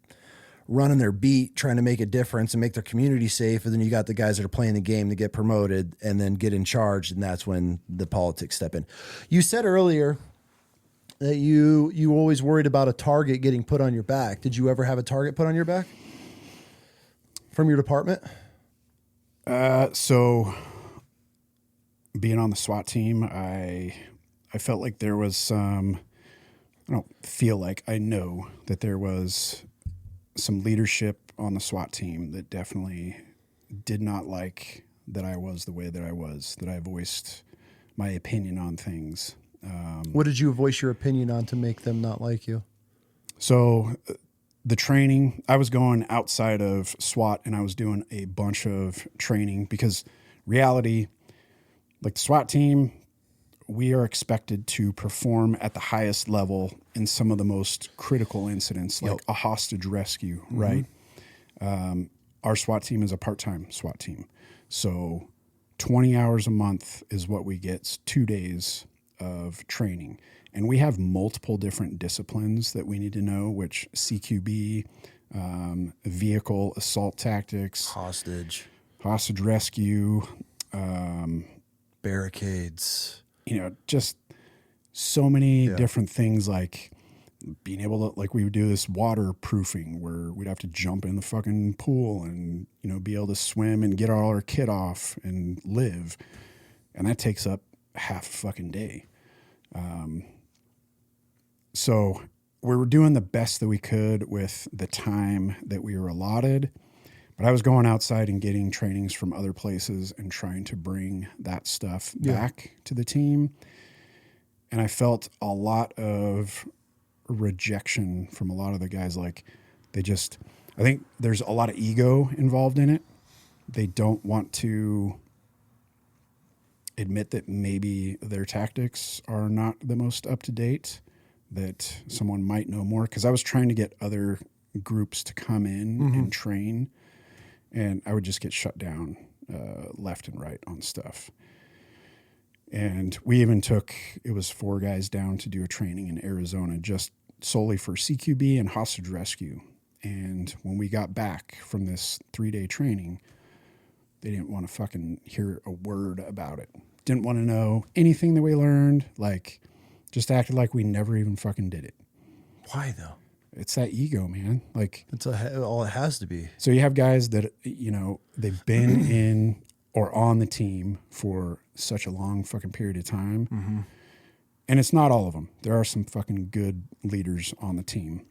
running their beat, trying to make a difference and make their community safe. And then you got the guys that are playing the game to get promoted and then get in charge. And that's when the politics step in. You said earlier that you always worried about a target getting put on your back. Did you ever have a target put on your back from your department? So being on the SWAT team, I felt like there was some, I don't feel like, I know that there was some leadership on the SWAT team that definitely did not like that I was the way that I was, that I voiced my opinion on things. What did you voice your opinion on to make them not like you? So the training, I was going outside of SWAT and I was doing a bunch of training because reality, like the SWAT team, we are expected to perform at the highest level in some of the most critical incidents, like a hostage rescue, right? Our SWAT team is a part-time SWAT team. So 20 hours a month is what we get. It's 2 days of training. And we have multiple different disciplines that we need to know, which CQB, vehicle assault tactics, Hostage rescue, barricades, just so many different things, like being able to, like we would do this waterproofing where we'd have to jump in the fucking pool and, be able to swim and get all our kit off and live. And that takes up half a fucking day. So we were doing the best that we could with the time that we were allotted, but I was going outside and getting trainings from other places and trying to bring that stuff back to the team. And I felt a lot of rejection from a lot of the guys. Like I think there's a lot of ego involved in it. They don't want to admit that maybe their tactics are not the most up to date, that someone might know more. Cause I was trying to get other groups to come in and train, and I would just get shut down left and right on stuff. And we even it was 4 guys down to do a training in Arizona just solely for CQB and hostage rescue. And when we got back from this 3-day training, they didn't want to fucking hear a word about it. Didn't want to know anything that we learned. Like, just acted like we never even fucking did it. Why though? It's that ego, man. Like, That's all it has to be. so you have guys that, they've been in or on the team for such a long fucking period of time. And it's not all of them. There are some fucking good leaders on the team.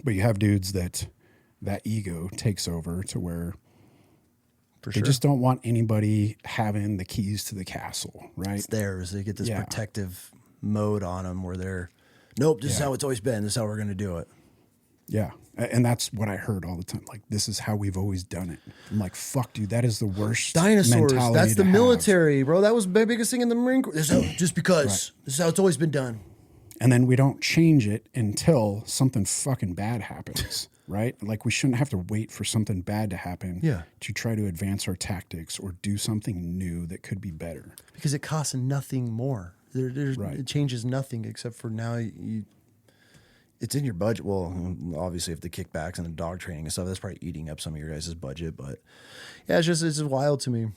But you have dudes that ego takes over to where they just don't want anybody having the keys to the castle, right? It's theirs. They get this protective mode on them where they're, nope, this is how it's always been. This is how we're going to do it. Yeah. And that's what I heard all the time. Like, this is how we've always done it. I'm like, fuck, dude, that is the worst Dinosaurs. mentality That's the to military, have. bro. That was the biggest thing in the Marine Corps. Just because. This is how it's always been done. And then we don't change it until something fucking bad happens, right? Like, we shouldn't have to wait for something bad to happen to try to advance our tactics or do something new that could be better. Because it costs nothing more. It changes nothing except for now it's in your budget. Well, obviously, if the kickbacks and the dog training and stuff, that's probably eating up some of your guys' budget. But yeah, it's just wild to me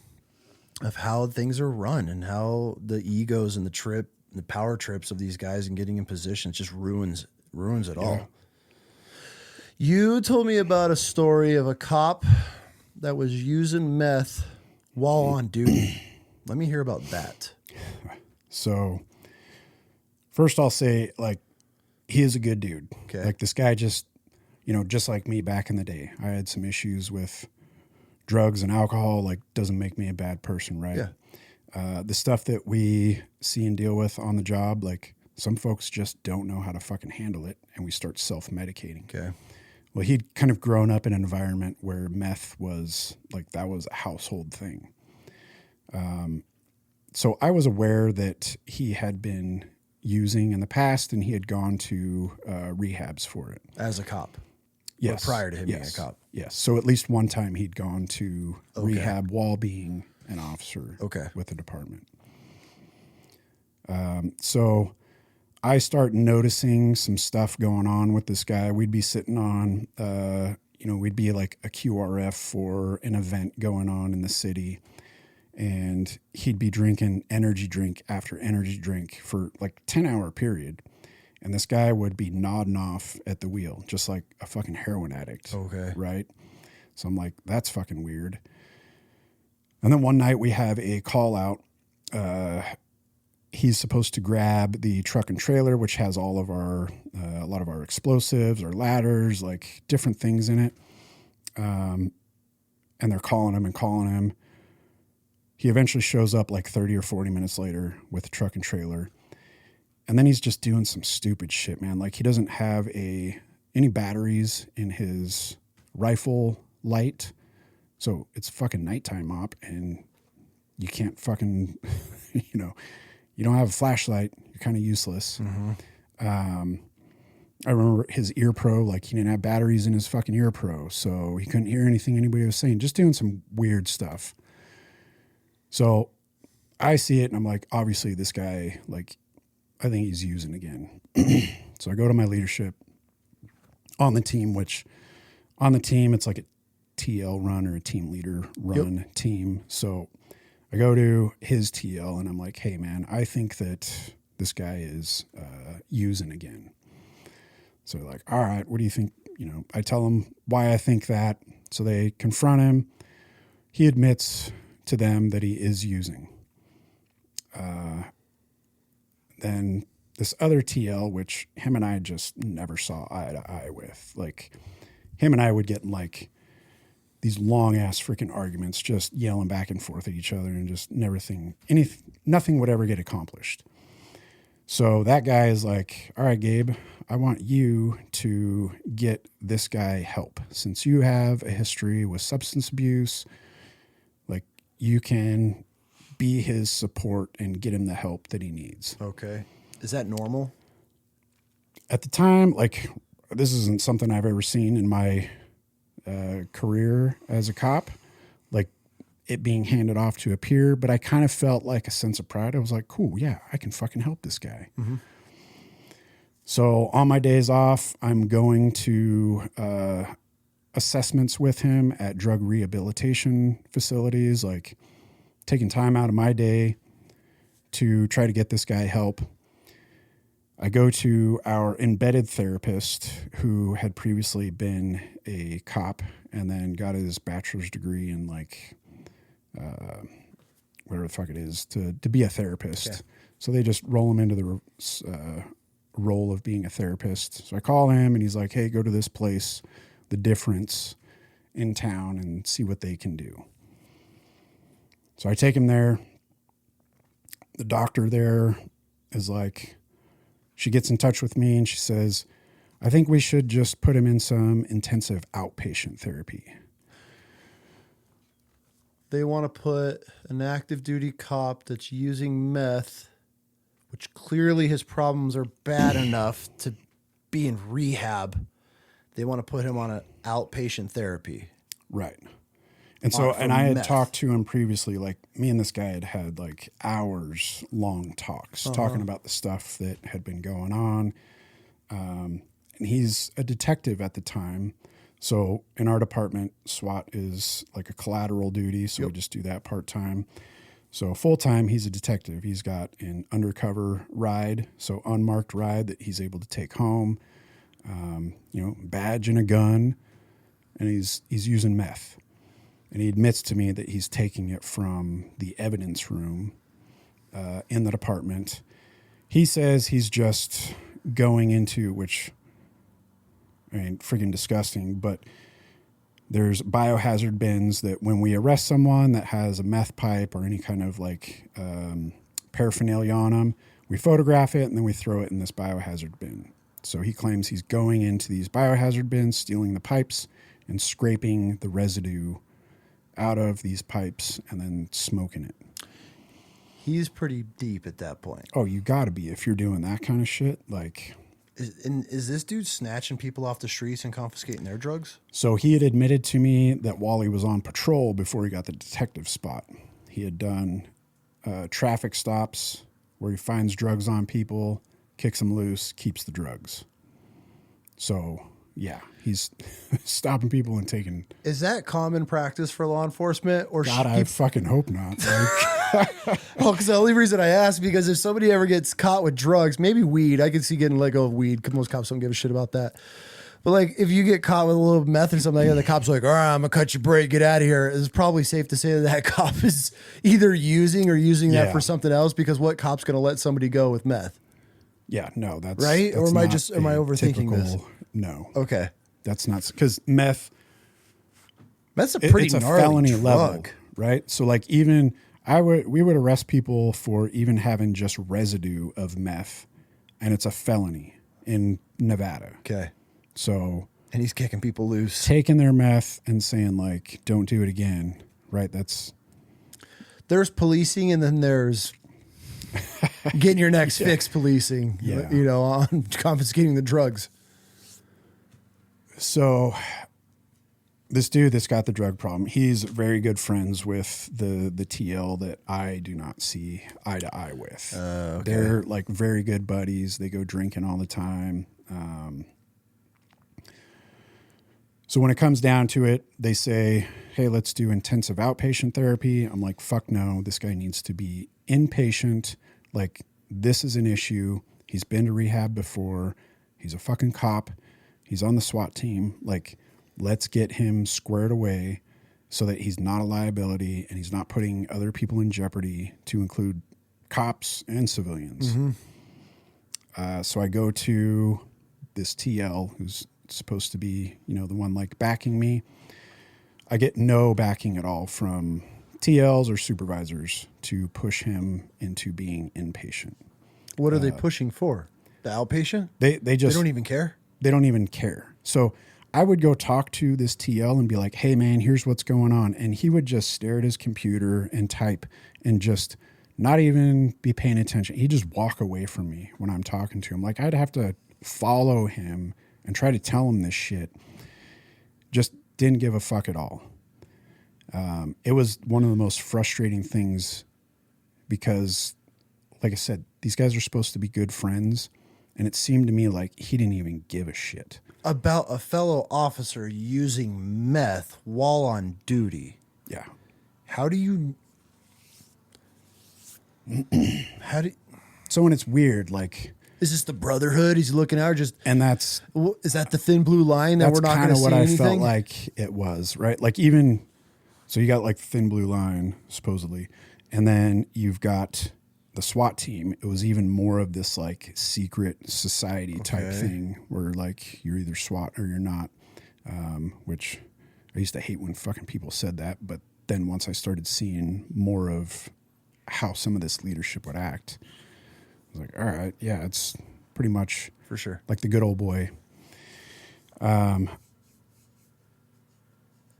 of how things are run and how the egos and the power trips of these guys and getting in position just ruins it all. You told me about a story of a cop that was using meth while on duty. Let me hear about that. So first I'll say, like, he is a good dude. Okay. Like, this guy just like me back in the day, I had some issues with drugs and alcohol. Like, doesn't make me a bad person, right? Yeah. The stuff that we see and deal with on the job, like, some folks just don't know how to fucking handle it, and we start self-medicating. Okay. Well, he'd kind of grown up in an environment where meth was, like, that was a household thing. So I was aware that he had been using in the past, and he had gone to rehabs for it. As a cop? Yes. Or prior to him being a cop? Yes. So at least one time he'd gone to rehab while being an officer with the department. So I start noticing some stuff going on with this guy. We'd be sitting on, we'd be like a QRF for an event going on in the city. And he'd be drinking energy drink after energy drink for like 10-hour period. And this guy would be nodding off at the wheel, just like a fucking heroin addict. Okay. Right? So I'm like, that's fucking weird. And then one night we have a call out. He's supposed to grab the truck and trailer, which has all of our, a lot of our explosives, our ladders, like different things in it. And they're calling him. He eventually shows up like 30 or 40 minutes later with the truck and trailer. And then he's just doing some stupid shit, man. Like he doesn't have any batteries in his rifle light. So it's fucking nighttime op and you can't fucking, you don't have a flashlight. You're kind of useless. Mm-hmm. I remember his ear pro, like he didn't have batteries in his fucking ear pro. So he couldn't hear anything anybody was saying, just doing some weird stuff. So I see it and I'm like, obviously this guy, like, I think he's using again. So I go to my leadership on the team, it's like a TL run or a team leader run team. So I go to his TL and I'm like, hey man, I think that this guy is using again. So they're like, all right, what do you think? I tell them why I think that. So they confront him. He admits to them that he is using. Then this other TL, which him and I just never saw eye to eye with. Like him and I would get in like these long ass freaking arguments, just yelling back and forth at each other and just nothing would ever get accomplished. So that guy is like, all right, Gabe, I want you to get this guy help. Since you have a history with substance abuse, like you can be his support and get him the help that he needs. Okay. Is that normal? At the time, like this isn't something I've ever seen in my career as a cop, like it being handed off to a peer, but I kind of felt like a sense of pride. I was like, cool, yeah, I can fucking help this guy. Mm-hmm. So on my days off, I'm going to assessments with him at drug rehabilitation facilities, like taking time out of my day to try to get this guy help. I go to our embedded therapist who had previously been a cop and then got his bachelor's degree in like whatever the fuck it is to be a therapist. Okay. So they just roll him into the role of being a therapist. So I call him and he's like, hey, go to this place, The Difference in town, and see what they can do. So I take him there. The doctor there is like, she gets in touch with me and she says, I think we should just put him in some intensive outpatient therapy. They want to put an active duty cop that's using meth, which clearly his problems are bad enough to be in rehab. They want to put him on an outpatient therapy. Right. And so, and I had talked to him previously, like me and this guy had like hours long talks talking about the stuff that had been going on. And he's a detective at the time. So in our department, SWAT is like a collateral duty. So we just do that part-time. So full-time, he's a detective. He's got an undercover ride, so unmarked ride that he's able to take home, badge and a gun, and he's using meth. And he admits to me that he's taking it from the evidence room in the department. He says he's just going into, which, I mean, friggin' disgusting, but there's biohazard bins that when we arrest someone that has a meth pipe or any kind of like paraphernalia on them, we photograph it and then we throw it in this biohazard bin. So he claims he's going into these biohazard bins, stealing the pipes and scraping the residue out of these pipes and then smoking it. He's pretty deep at that point. Oh, you gotta be if you're doing that kind of shit. Like, is this dude snatching people off the streets and confiscating their drugs? So he had admitted to me that while he was on patrol before he got the detective spot, he had done traffic stops where he finds drugs on people, kicks him loose, keeps the drugs. So, yeah, he's stopping people and taking... Is that common practice for law enforcement? Or God, I fucking hope not. Like, well, because the only reason I ask, because if somebody ever gets caught with drugs, maybe weed, I could see getting let go of weed. Most cops don't give a shit about that. But like, if you get caught with a little meth or something like that, the cop's like, all right, I'm gonna cut your break, get out of here. It's probably safe to say that cop is either using that for something else, because what cop's gonna let somebody go with meth? yeah, no, that's... Right? That's Or am I overthinking typical, this? No. Okay. That's not... Because meth's a pretty it's a gnarly felony drug. level, right? So like even... we would arrest people for even having just residue of meth, and it's a felony in Nevada. Okay. So... And he's kicking people loose. Taking their meth and saying, like, don't do it again, right? There's policing, and then there's getting your next fix policing, on confiscating the drugs. So this dude that's got the drug problem, he's very good friends with the TL that I do not see eye to eye with. Okay. They're, like, very good buddies. They go drinking all the time. So when it comes down to it, they say, hey, let's do intensive outpatient therapy. I'm like, fuck no, this guy needs to be inpatient. Like, this is an issue. He's been to rehab before. He's a fucking cop. He's on the SWAT team. Like, let's get him squared away so that he's not a liability and he's not putting other people in jeopardy, to include cops and civilians. Mm-hmm. So I go to this TL who's supposed to be, the one like backing me. I get no backing at all from TLs or supervisors to push him into being inpatient. What are they pushing for? The outpatient? They don't even care? They don't even care. So I would go talk to this TL and be like, hey man, here's what's going on. And he would just stare at his computer and type and just not even be paying attention. He'd just walk away from me when I'm talking to him. Like, I'd have to follow him and try to tell him this shit. Just didn't give a fuck at all. It was one of the most frustrating things because, like I said, these guys are supposed to be good friends, and it seemed to me like he didn't even give a shit. About a fellow officer using meth while on duty. Yeah. So when it's weird, like... Is this the brotherhood? He's looking out, is that the thin blue line that we're not going to see anything? That's kind of what I felt like it was, right? Like, even, so you got like the thin blue line, supposedly, and then you've got the SWAT team. It was even more of this like secret society type thing where like you're either SWAT or you're not, which I used to hate when fucking people said that. But then once I started seeing more of how some of this leadership would act, I was like, all right, yeah, it's pretty much for sure like the good old boy.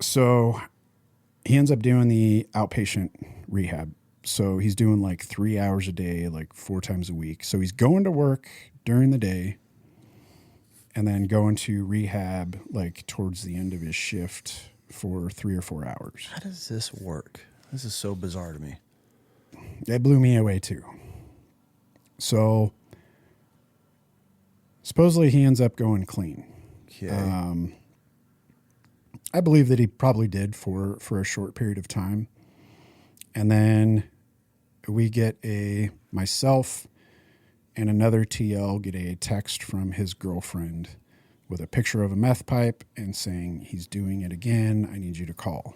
So he ends up doing the outpatient rehab. So he's doing like 3 hours a day, like 4 times a week. So he's going to work during the day and then going to rehab like towards the end of his shift for 3 or 4 hours. How does this work? This is so bizarre to me. It blew me away too. So supposedly he ends up going clean. Okay. I believe that he probably did for a short period of time. And then we get myself and another TL get a text from his girlfriend with a picture of a meth pipe and saying, he's doing it again. I need you to call.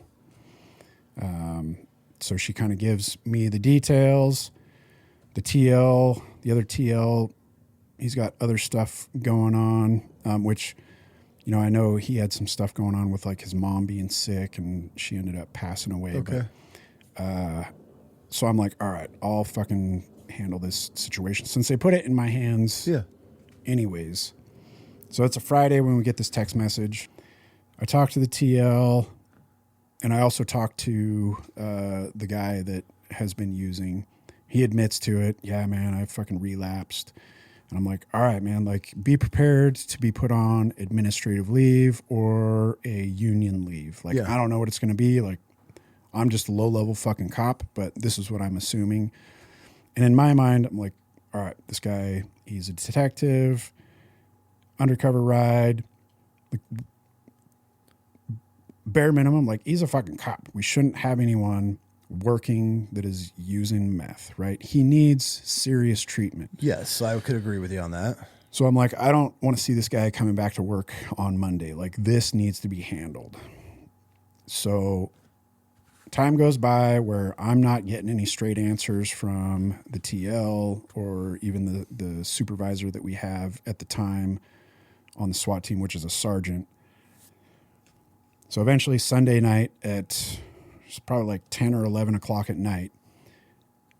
So she kind of gives me the details. The other TL, he's got other stuff going on, which, I know he had some stuff going on with like his mom being sick and she ended up passing away. Okay. But, so I'm like, all right, I'll fucking handle this situation since they put it in my hands. Yeah. Anyways. So it's a Friday when we get this text message. I talked to the TL and I also talked to the guy that has been using. He admits to it. Yeah, man, I fucking relapsed. And I'm like, all right, man, like be prepared to be put on administrative leave or a union leave. Like, I don't know what it's going to be. Like, I'm just a low level fucking cop, but this is what I'm assuming. And in my mind, I'm like, all right, this guy, he's a detective, undercover ride, like, bare minimum, like he's a fucking cop. We shouldn't have anyone working that is using meth, right? He needs serious treatment. Yes, I could agree with you on that. So I'm like, I don't want to see this guy coming back to work on Monday. Like, this needs to be handled. So time goes by where I'm not getting any straight answers from the TL or even the supervisor that we have at the time on the SWAT team, which is a sergeant. So eventually Sunday night at probably like 10 or 11 o'clock at night,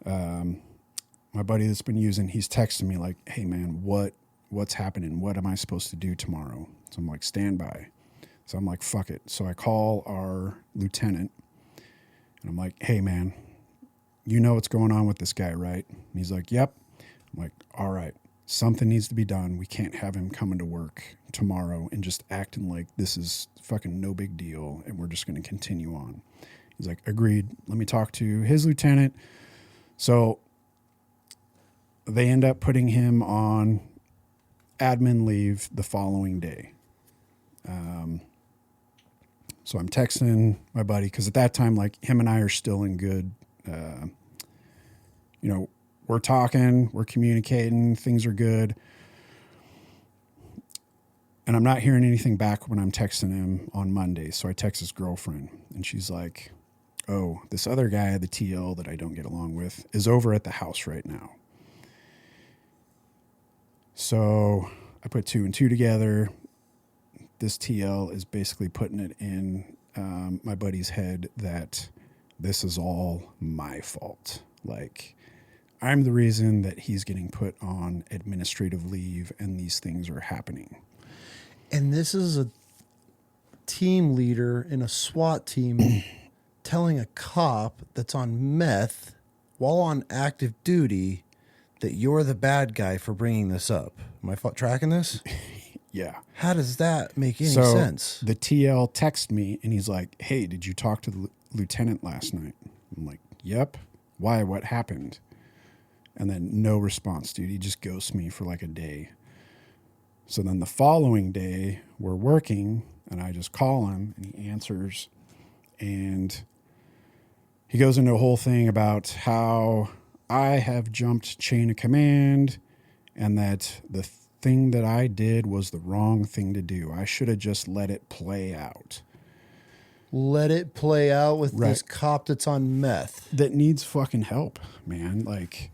my buddy that's been using, he's texting me like, hey man, what's happening? What am I supposed to do tomorrow? So I'm like, stand by. So I'm like, fuck it. So I call our lieutenant and I'm like, hey man, you know what's going on with this guy, right? And he's like, yep. I'm like, all right, something needs to be done. We can't have him coming to work tomorrow and just acting like this is fucking no big deal and we're just going to continue on. He's like, agreed. Let me talk to his lieutenant. So they end up putting him on admin leave the following day. So I'm texting my buddy because at that time, like him and I are still in good, we're talking, we're communicating, things are good. And I'm not hearing anything back when I'm texting him on Monday. So I text his girlfriend and she's like, oh, this other guy, the TL that I don't get along with, is over at the house right now. So I put 2 and 2 together. This TL is basically putting it in my buddy's head that this is all my fault. Like, I'm the reason that he's getting put on administrative leave and these things are happening. And this is a team leader in a SWAT team telling a cop that's on meth while on active duty that you're the bad guy for bringing this up. Am I tracking this? Yeah. How does that make any sense? The TL texted me and he's like, hey, did you talk to the lieutenant last night? I'm like, yep. Why? What happened? And then no response, dude. He just ghosts me for like a day. So then the following day we're working and I just call him and he answers and he goes into a whole thing about how I have jumped chain of command and that the thing that I did was the wrong thing to do. I should have just let it play out. Let it play out with this cop that's on meth. That needs fucking help, man. Like,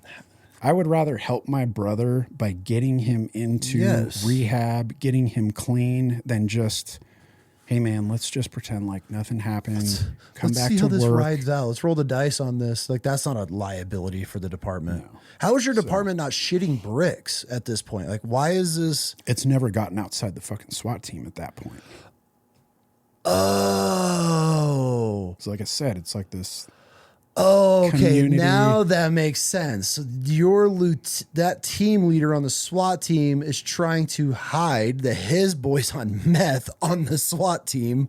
I would rather help my brother by getting him into rehab, getting him clean, than just, hey man, let's just pretend like nothing happened. Let's back to work. Let's see how this rides out. Let's roll the dice on this. Like, that's not a liability for the department. No. How is your department not shitting bricks at this point? Like, why is this? It's never gotten outside the fucking SWAT team at that point. Oh. So like I said, it's like this. Oh, okay. Community. Now that makes sense. So that team leader on the SWAT team is trying to hide that his boy's on meth on the SWAT team,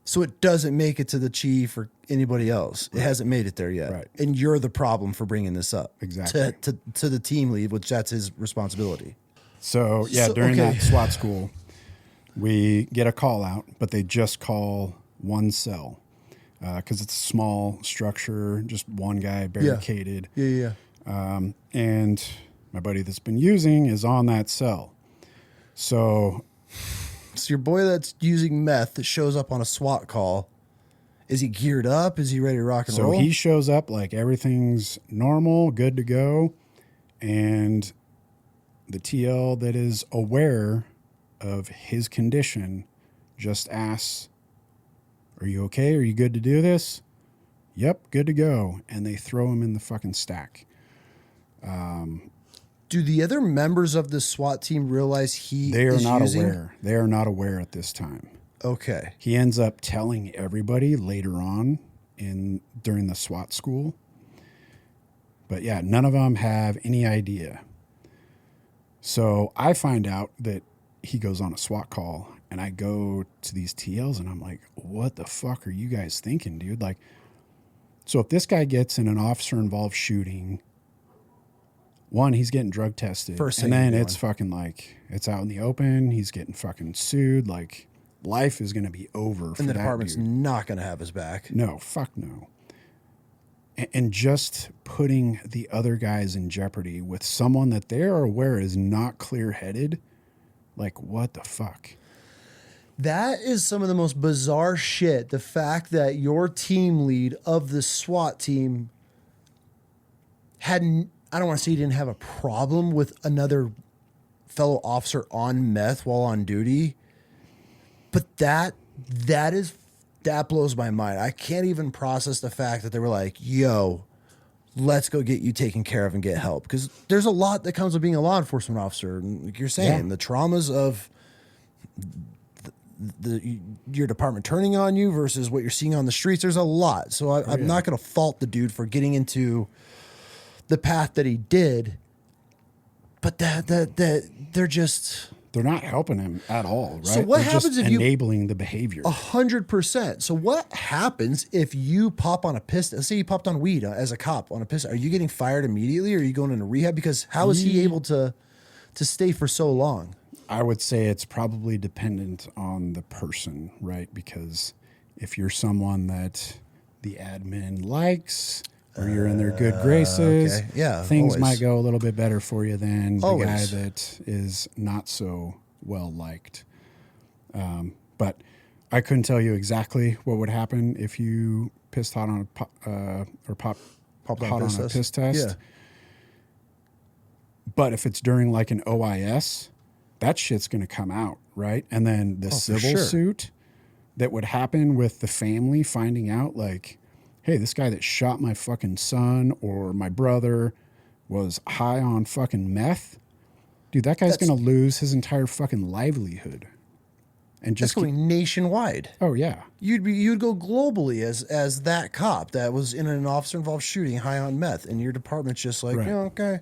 so it doesn't make it to the chief or anybody else. Right. It hasn't made it there yet, right. And you're the problem for bringing this up exactly to the team lead, which that's his responsibility. So during that SWAT school, we get a call out, but they just call one cell. Because it's a small structure, just one guy barricaded. Yeah. And my buddy that's been using is on that cell. So your boy that's using meth that shows up on a SWAT call, is he geared up? Is he ready to rock and roll? So he shows up like everything's normal, good to go. And the TL that is aware of his condition just asks, are you okay? Are you good to do this? Yep, good to go. And they throw him in the fucking stack. Do the other members of the SWAT team realize they are not aware? They are not aware at this time. Okay. He ends up telling everybody later on during the SWAT school. But yeah, none of them have any idea. So I find out that he goes on a SWAT call. And I go to these TLs and I'm like, what the fuck are you guys thinking, dude? Like, so if this guy gets in an officer involved shooting, one, he's getting drug tested. First and thing then you're it's fucking like, it's out in the open. He's getting fucking sued. Like, life is going to be over for And the that department's dude. not going to have his back. No, fuck no. And just putting the other guys in jeopardy with someone that they are aware is not clear-headed, like, what the fuck? That is some of the most bizarre shit. The fact that your team lead of the SWAT team hadn't, I don't want to say he didn't have a problem with another fellow officer on meth while on duty, but that blows my mind. I can't even process the fact that they were like, yo, let's go get you taken care of and get help. Because there's a lot that comes with being a law enforcement officer. And like you're saying, the traumas of your department turning on you versus what you're seeing on the streets, there's a lot. So I'm not going to fault the dude for getting into the path that he did. But that they're not helping him at all, right? So what They're happens just if you enabling the behavior? 100%. So what happens if you pop on a pistol? Let's say you popped on weed as a cop on a pistol. Are you getting fired immediately, or are you going into rehab? Because how is he able to stay for so long? I would say it's probably dependent on the person, right? Because if you're someone that the admin likes, or you're in their good graces, things always might go a little bit better for you than the Always. guy that is not so well liked. But I couldn't tell you exactly what would happen if you pissed hot on a popped hot on a piss test. Yeah. But if it's during like an OIS, that shit's going to come out, right? And then the civil suit that would happen with the family finding out, like, hey, this guy that shot my fucking son or my brother was high on fucking meth. Dude, that guy's going to lose his entire fucking livelihood. And just that's going nationwide. Oh yeah. You'd go globally as that cop that was in an officer involved shooting high on meth, and your department's just like, Right. Okay,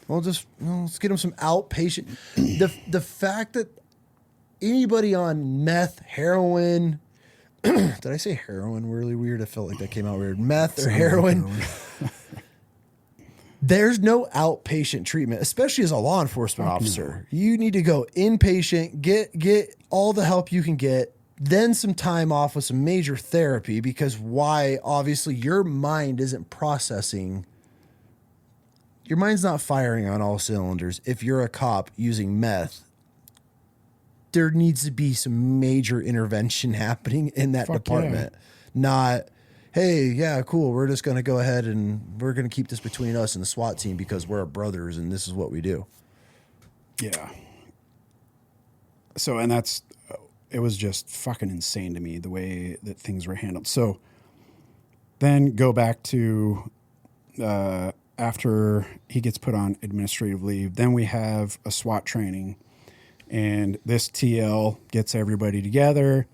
well, just let's get him some outpatient. The fact that anybody on meth, heroin, did I say heroin really weird? I felt like that came out weird. Meth or heroin. There's no outpatient treatment, especially as a law enforcement officer. You need to go inpatient, get all the help you can get, then some time off with some major therapy, because obviously your mind isn't processing. Your mind's not firing on all cylinders. If you're a cop using meth, there needs to be some major intervention happening in that department. Not, hey, yeah, cool, we're just going to go ahead and we're going to keep this between us and the SWAT team because we're brothers and this is what we do. Yeah. So, and it was just fucking insane to me the way that things were handled. So then go back to after he gets put on administrative leave, then we have a SWAT training. And this TL gets everybody together,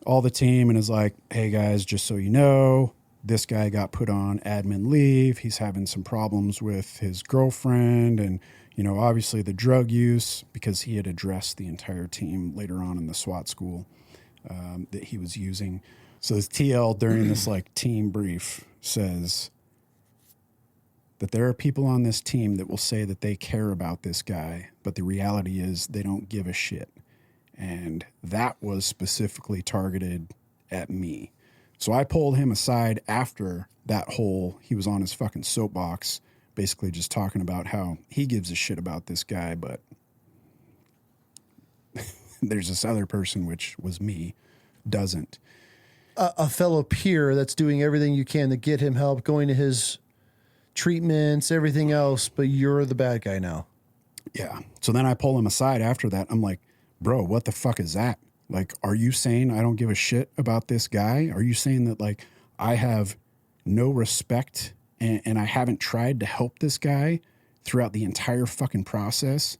all the team, and is like, hey, guys, just so you know, this guy got put on admin leave. He's having some problems with his girlfriend and, obviously the drug use, because he had addressed the entire team later on in the SWAT school that he was using. So this TL during this like team brief says that there are people on this team that will say that they care about this guy, but the reality is they don't give a shit. And that was specifically targeted at me. So I pulled him aside after that he was on his fucking soapbox, basically just talking about how he gives a shit about this guy, but there's this other person, which was me, doesn't. A fellow peer that's doing everything you can to get him help, going to his treatments, everything else, but you're the bad guy now. Yeah. So then I pull him aside after that. I'm like, bro, what the fuck is that? Like, are you saying I don't give a shit about this guy? Are you saying that, like, I have no respect and I haven't tried to help this guy throughout the entire fucking process?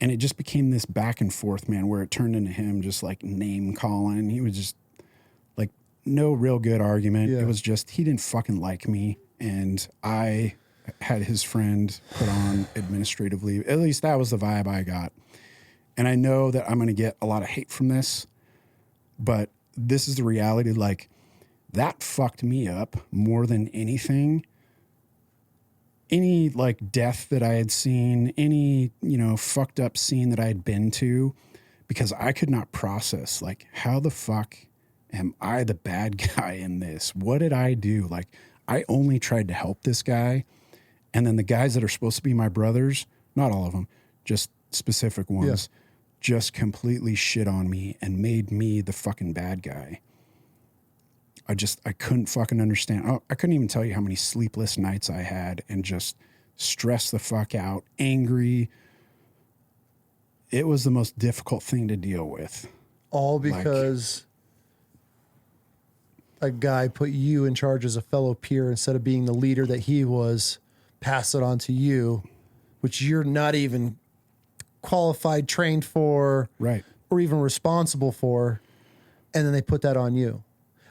And it just became this back and forth, man, where it turned into him just like name calling. He was just like, no real good argument. Yeah. It was just, he didn't fucking like me. And I had his friend put on administrative leave. At least that was the vibe I got. And I know that I'm going to get a lot of hate from this, but this is the reality. Like, that fucked me up more than anything any like death that I had seen, any, fucked up scene that I had been to, because I could not process, like, how the fuck am I the bad guy in this? What did I do? Like, I only tried to help this guy. And then the guys that are supposed to be my brothers, not all of them, just specific ones, just completely shit on me and made me the fucking bad guy. I couldn't fucking understand. I couldn't even tell you how many sleepless nights I had and just stressed the fuck out, angry. It was the most difficult thing to deal with. All because a guy put you in charge as a fellow peer instead of being the leader that he was, pass it on to you, which you're not even qualified, trained for, right, or even responsible for, and then they put that on you.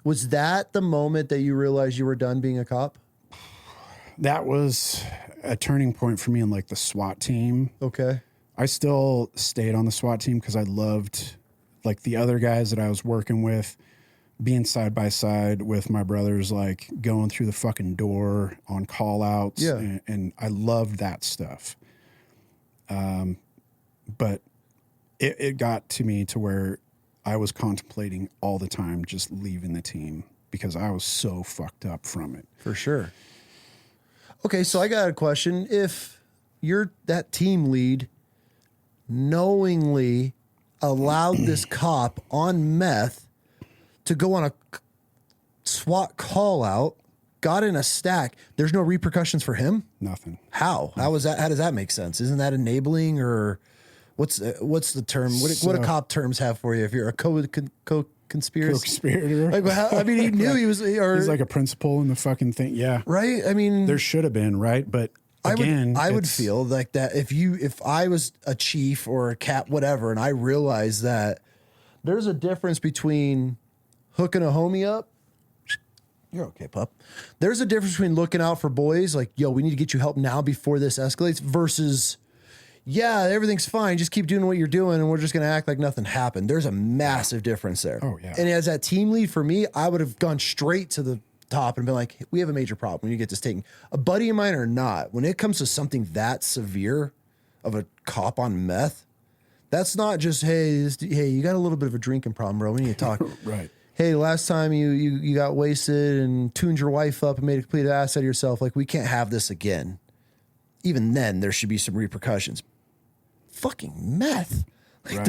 Was that the moment that you realized you were done being a cop? That was a turning point for me in like the SWAT team. Okay. I still stayed on the SWAT team because I loved like the other guys that I was working with, being side by side with my brothers, like going through the fucking door on call outs. Yeah. And I loved that stuff. But it got to me to where I was contemplating all the time just leaving the team because I was so fucked up from it. For sure. Okay, so I got a question. If you're that team lead knowingly allowed this cop on meth to go on a SWAT call out, got in a stack, there's no repercussions for him? Nothing. How? How is that? How does that make sense? Isn't that enabling, or what's the term? What do cop terms have for you if you're a co-conspirator? Co-conspirator. Like, I mean, he knew he was, or he's like a principal in the fucking thing. Yeah. Right. I mean, there should have been, right? But again, I would feel like that if I was a chief or a cap, whatever, and I realized that there's a difference between hooking a homie up. You're okay, pup. There's a difference between looking out for boys, like, yo, we need to get you help now before this escalates, versus, yeah, everything's fine, just keep doing what you're doing and we're just going to act like nothing happened. There's a massive difference there. Oh, yeah. And as that team lead for me, I would have gone straight to the top and been like, we have a major problem when you get this taken. A buddy of mine or not, when it comes to something that severe of a cop on meth, that's not just, hey, you got a little bit of a drinking problem, bro. We need to talk. Right. Hey, last time you got wasted and tuned your wife up and made a complete ass out of yourself. Like, we can't have this again. Even then, there should be some repercussions. Fucking meth. Like, right.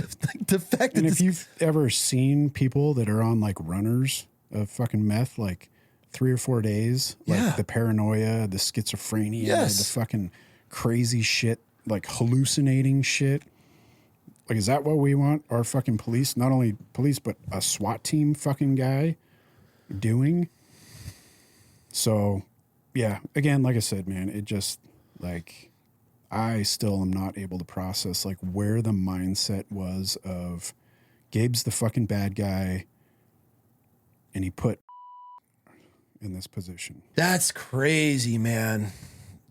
the fact that, and if you've ever seen people that are on like runners of fucking meth, like 3 or 4 days, like the paranoia, the schizophrenia, the fucking crazy shit, like hallucinating shit. Like, is that what we want our fucking police, not only police, but a SWAT team fucking guy doing? So, yeah, again, like I said, man, it just, like, I still am not able to process, like, where the mindset was of Gabe's the fucking bad guy, and he put in this position. That's crazy, man.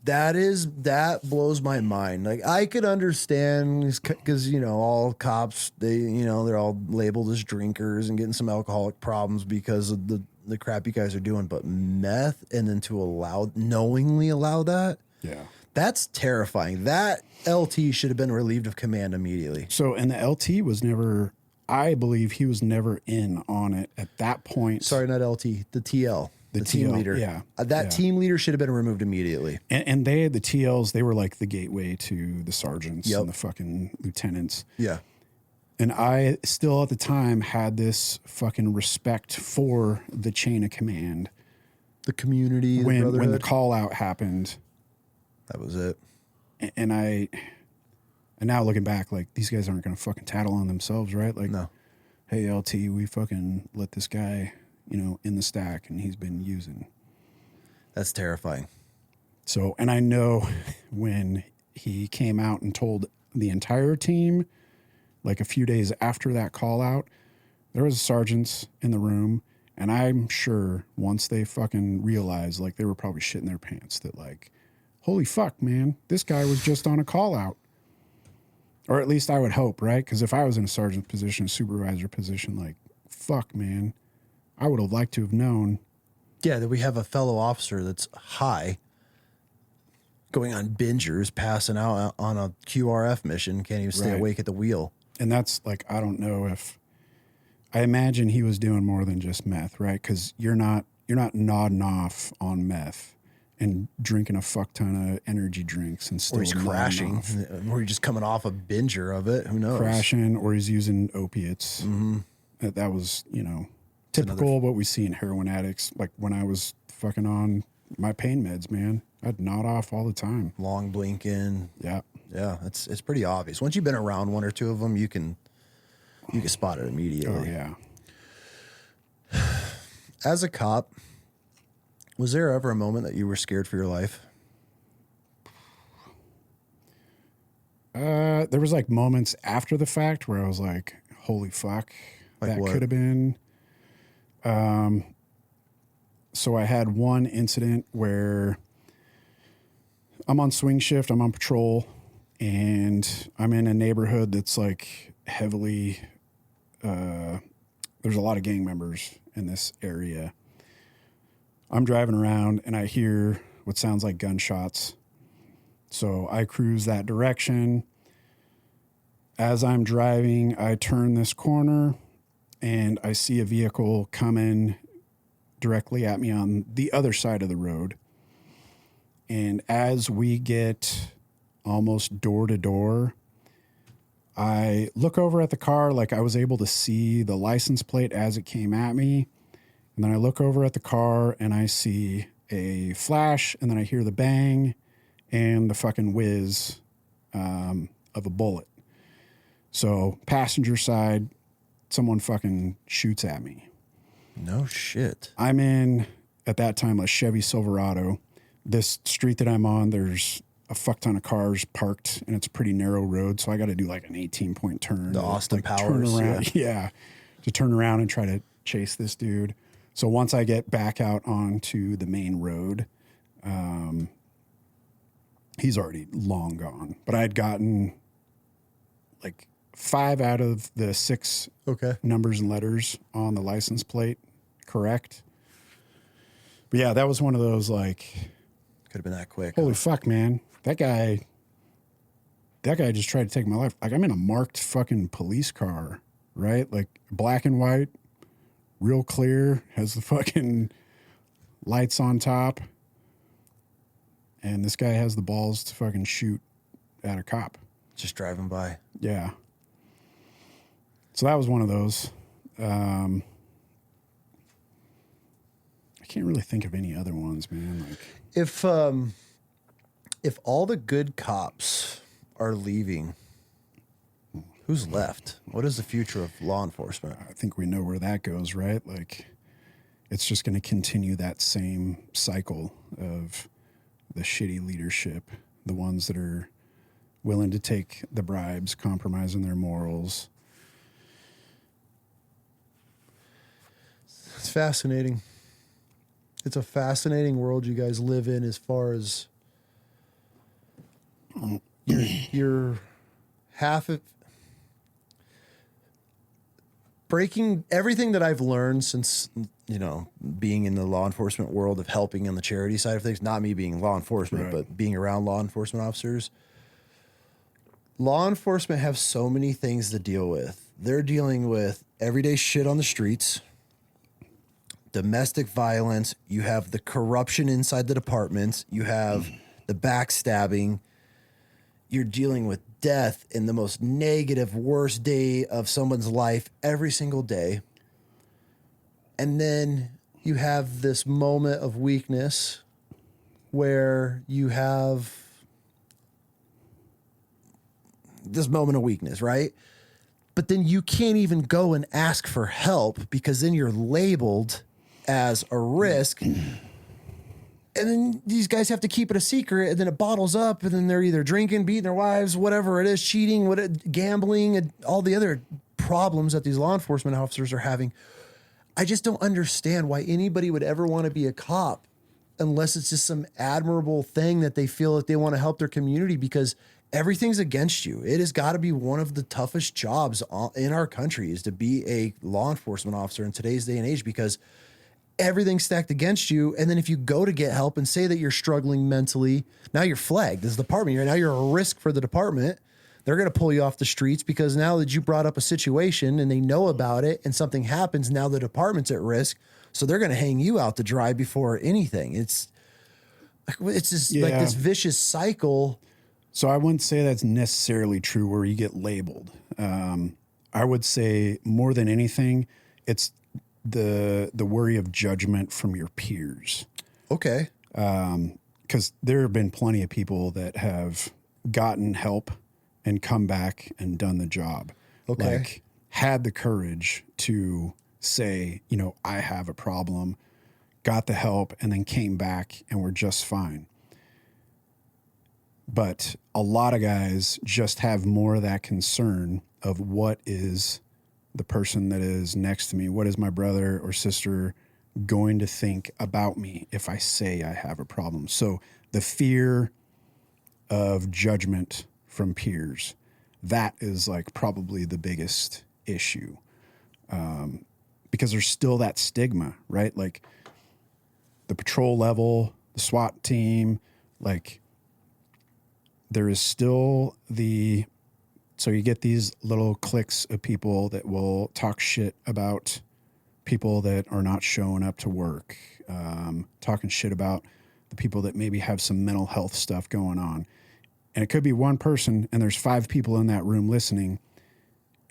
That blows my mind. Like, I could understand because, all cops, they're all labeled as drinkers and getting some alcoholic problems because of the crap you guys are doing. But meth, and then to knowingly allow that, that's terrifying. That LT should have been relieved of command immediately. So, and the LT was never, I believe he was never in on it at that point. Sorry, not LT, the TL. The team leader. Yeah. That team leader should have been removed immediately. And they had the TLs, they were like the gateway to the sergeants and the fucking lieutenants. Yeah. And I still at the time had this fucking respect for the chain of command. The community, when the call out happened. That was it. And now looking back, like, these guys aren't going to fucking tattle on themselves, right? Like, no. Hey, LT, we fucking let this guy, in the stack, and he's been using. That's terrifying. So, and I know when he came out and told the entire team, like a few days after that call out, there was sergeants in the room, and I'm sure once they fucking realized, like, they were probably shitting their pants that, like, holy fuck, man, this guy was just on a call out. Or at least I would hope, right? Because if I was in a sergeant's position, a supervisor position, like, fuck, man, I would have liked to have known. Yeah, that we have a fellow officer that's high going on bingers, passing out on a QRF mission, can't even stay awake at the wheel. And that's like, I don't know if, I imagine he was doing more than just meth, right? Because you're not nodding off on meth and drinking a fuck ton of energy drinks and still Or he's crashing, or he's just coming off a binger of it. Who knows? Crashing, or he's using opiates. Mm-hmm. That was, you know, typical of what we see in heroin addicts. Like when I was fucking on my pain meds, man, I'd nod off all the time. Long blinking. Yeah. Yeah, it's pretty obvious. Once you've been around one or two of them, you can spot it immediately. Oh, yeah. As a cop, was there ever a moment that you were scared for your life? There was like moments after the fact where I was like, holy fuck, like that what? could have been. So I had one incident where I'm on swing shift, I'm on patrol, and I'm in a neighborhood that's like heavily, there's a lot of gang members in this area. I'm driving around and I hear what sounds like gunshots. So I cruise that direction. As I'm driving, I turn this corner and I see a vehicle coming directly at me on the other side of the road. And as we get almost door to door, I look over at the car, like I was able to see the license plate as it came at me. And then I look over at the car and I see a flash, and then I hear the bang and the fucking whiz of a bullet. So passenger side, someone fucking shoots at me. No shit. I'm in, at that time, a Chevy Silverado. This street that I'm on, there's a fuck ton of cars parked, and it's a pretty narrow road, so I got to do like an 18-point turn. The Austin like Powers. Turn around, yeah, to turn around and try to chase this dude. So once I get back out onto the main road, he's already long gone. But I had gotten like 5 out of the 6 numbers and letters on the license plate correct. But yeah, that was one of those like, could have been that quick. Holy fuck, man. That guy just tried to take my life. Like, I'm in a marked fucking police car, right? Like black and white, real clear, has the fucking lights on top. And this guy has the balls to fucking shoot at a cop. Just driving by. Yeah. So that was one of those. I can't really think of any other ones, man. Like, if all the good cops are leaving, who's left? What is the future of law enforcement? I think we know where that goes, right? Like, it's just going to continue that same cycle of the shitty leadership, the ones that are willing to take the bribes, compromising their morals. It's fascinating. It's a fascinating world you guys live in as far as you're half of breaking everything that I've learned since, you know, being in the law enforcement world of helping on the charity side of things, not me being law enforcement, right, but being around law enforcement officers. Law enforcement have so many things to deal with. They're dealing with everyday shit on the streets, domestic violence, you have the corruption inside the departments, you have the backstabbing, you're dealing with death in the most negative, worst day of someone's life every single day. And then you have this moment of weakness where you have this moment of weakness, right? But then you can't even go and ask for help because then you're labeled as a risk. And then these guys have to keep it a secret, and then it bottles up, and then they're either drinking, beating their wives, whatever it is, cheating, gambling, and all the other problems that these law enforcement officers are having. I just don't understand why anybody would ever want to be a cop unless it's just some admirable thing that they feel that they want to help their community, because everything's against you. It has got to be one of the toughest jobs in our country is to be a law enforcement officer in today's day and age, because everything's stacked against you. And then if you go to get help and say that you're struggling mentally, now you're flagged as the department. Now you're a risk for the department. They're going to pull you off the streets because now that you brought up a situation and they know about it and something happens, now the department's at risk. So they're going to hang you out to dry before anything. It's just like this vicious cycle. So I wouldn't say that's necessarily true where you get labeled. I would say more than anything, it's the worry of judgment from your peers. Okay. Because there have been plenty of people that have gotten help and come back and done the job. Okay. Like had the courage to say, you know, I have a problem, got the help, and then came back and were just fine. But a lot of guys just have more of that concern of what is the person that is next to me, what is my brother or sister going to think about me if I say I have a problem. So the fear of judgment from peers, that is like probably the biggest issue. Because there's still that stigma, right? Like the patrol level, the SWAT team, like there is still so you get these little cliques of people that will talk shit about people that are not showing up to work, talking shit about the people that maybe have some mental health stuff going on. And it could be one person and there's 5 people in that room listening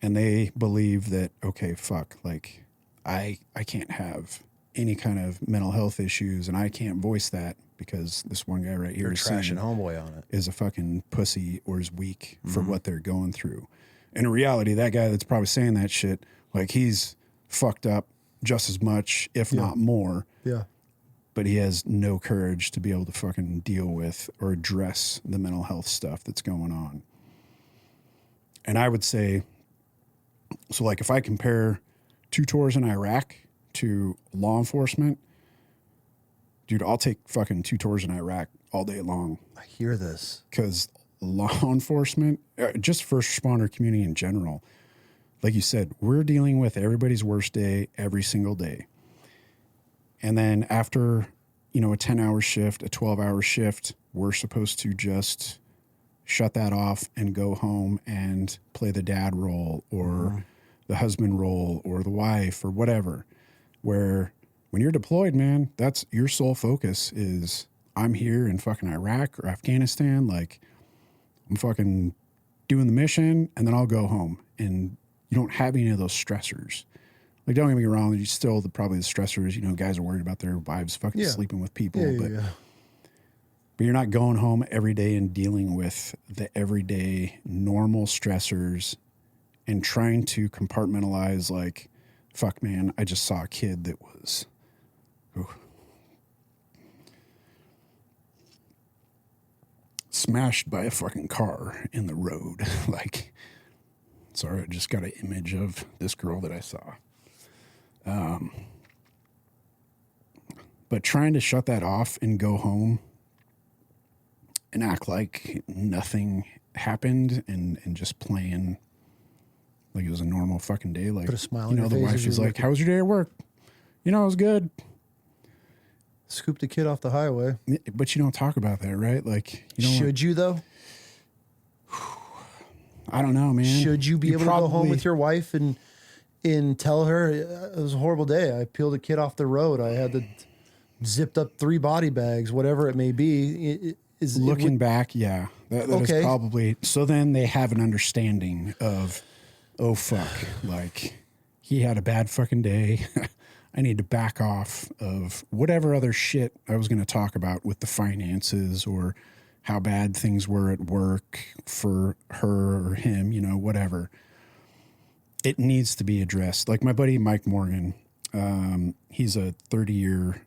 and they believe that, okay, fuck, like I can't have any kind of mental health issues and I can't voice that because this one guy right here is trashing homeboy on it. Is a fucking pussy or is weak for what they're going through. And in reality, that guy that's probably saying that shit, like he's fucked up just as much, if not more. Yeah. But he has no courage to be able to fucking deal with or address the mental health stuff that's going on. And I would say, so like if I compare 2 tours in Iraq to law enforcement, dude, I'll take fucking 2 tours in Iraq all day long. I hear this. Because law enforcement, just first responder community in general, like you said, we're dealing with everybody's worst day every single day. And then after, you know, a 10-hour shift, a 12-hour shift, we're supposed to just shut that off and go home and play the dad role or the husband role or the wife or whatever. Where when you're deployed, man, that's your sole focus is I'm here in fucking Iraq or Afghanistan. Like I'm fucking doing the mission and then I'll go home. And you don't have any of those stressors. Like, don't get me wrong, you still probably the stressors, you know, guys are worried about their wives fucking sleeping with people, but you're not going home every day and dealing with the everyday normal stressors and trying to compartmentalize like, fuck man, I just saw a kid that was smashed by a fucking car in the road. Like, sorry, I just got an image of this girl that I saw. But trying to shut that off and go home and act like nothing happened and just playing like it was a normal fucking day. Like, put a smile you on know, your the face wife as is you're like, how was your day at work? You know, it was good. Scoop the kid off the highway. But you don't talk about that, right? Like, you don't Should you though? I don't know, man. Should you be able to go home with your wife and tell her it was a horrible day? I peeled a kid off the road. I had to zipped up 3 body bags, whatever it may be. Looking back, yeah, that is probably. So then they have an understanding of, oh fuck, like he had a bad fucking day. I need to back off of whatever other shit I was going to talk about with the finances or how bad things were at work for her or him, you know, whatever. It needs to be addressed. Like my buddy Mike Morgan, he's a 30-year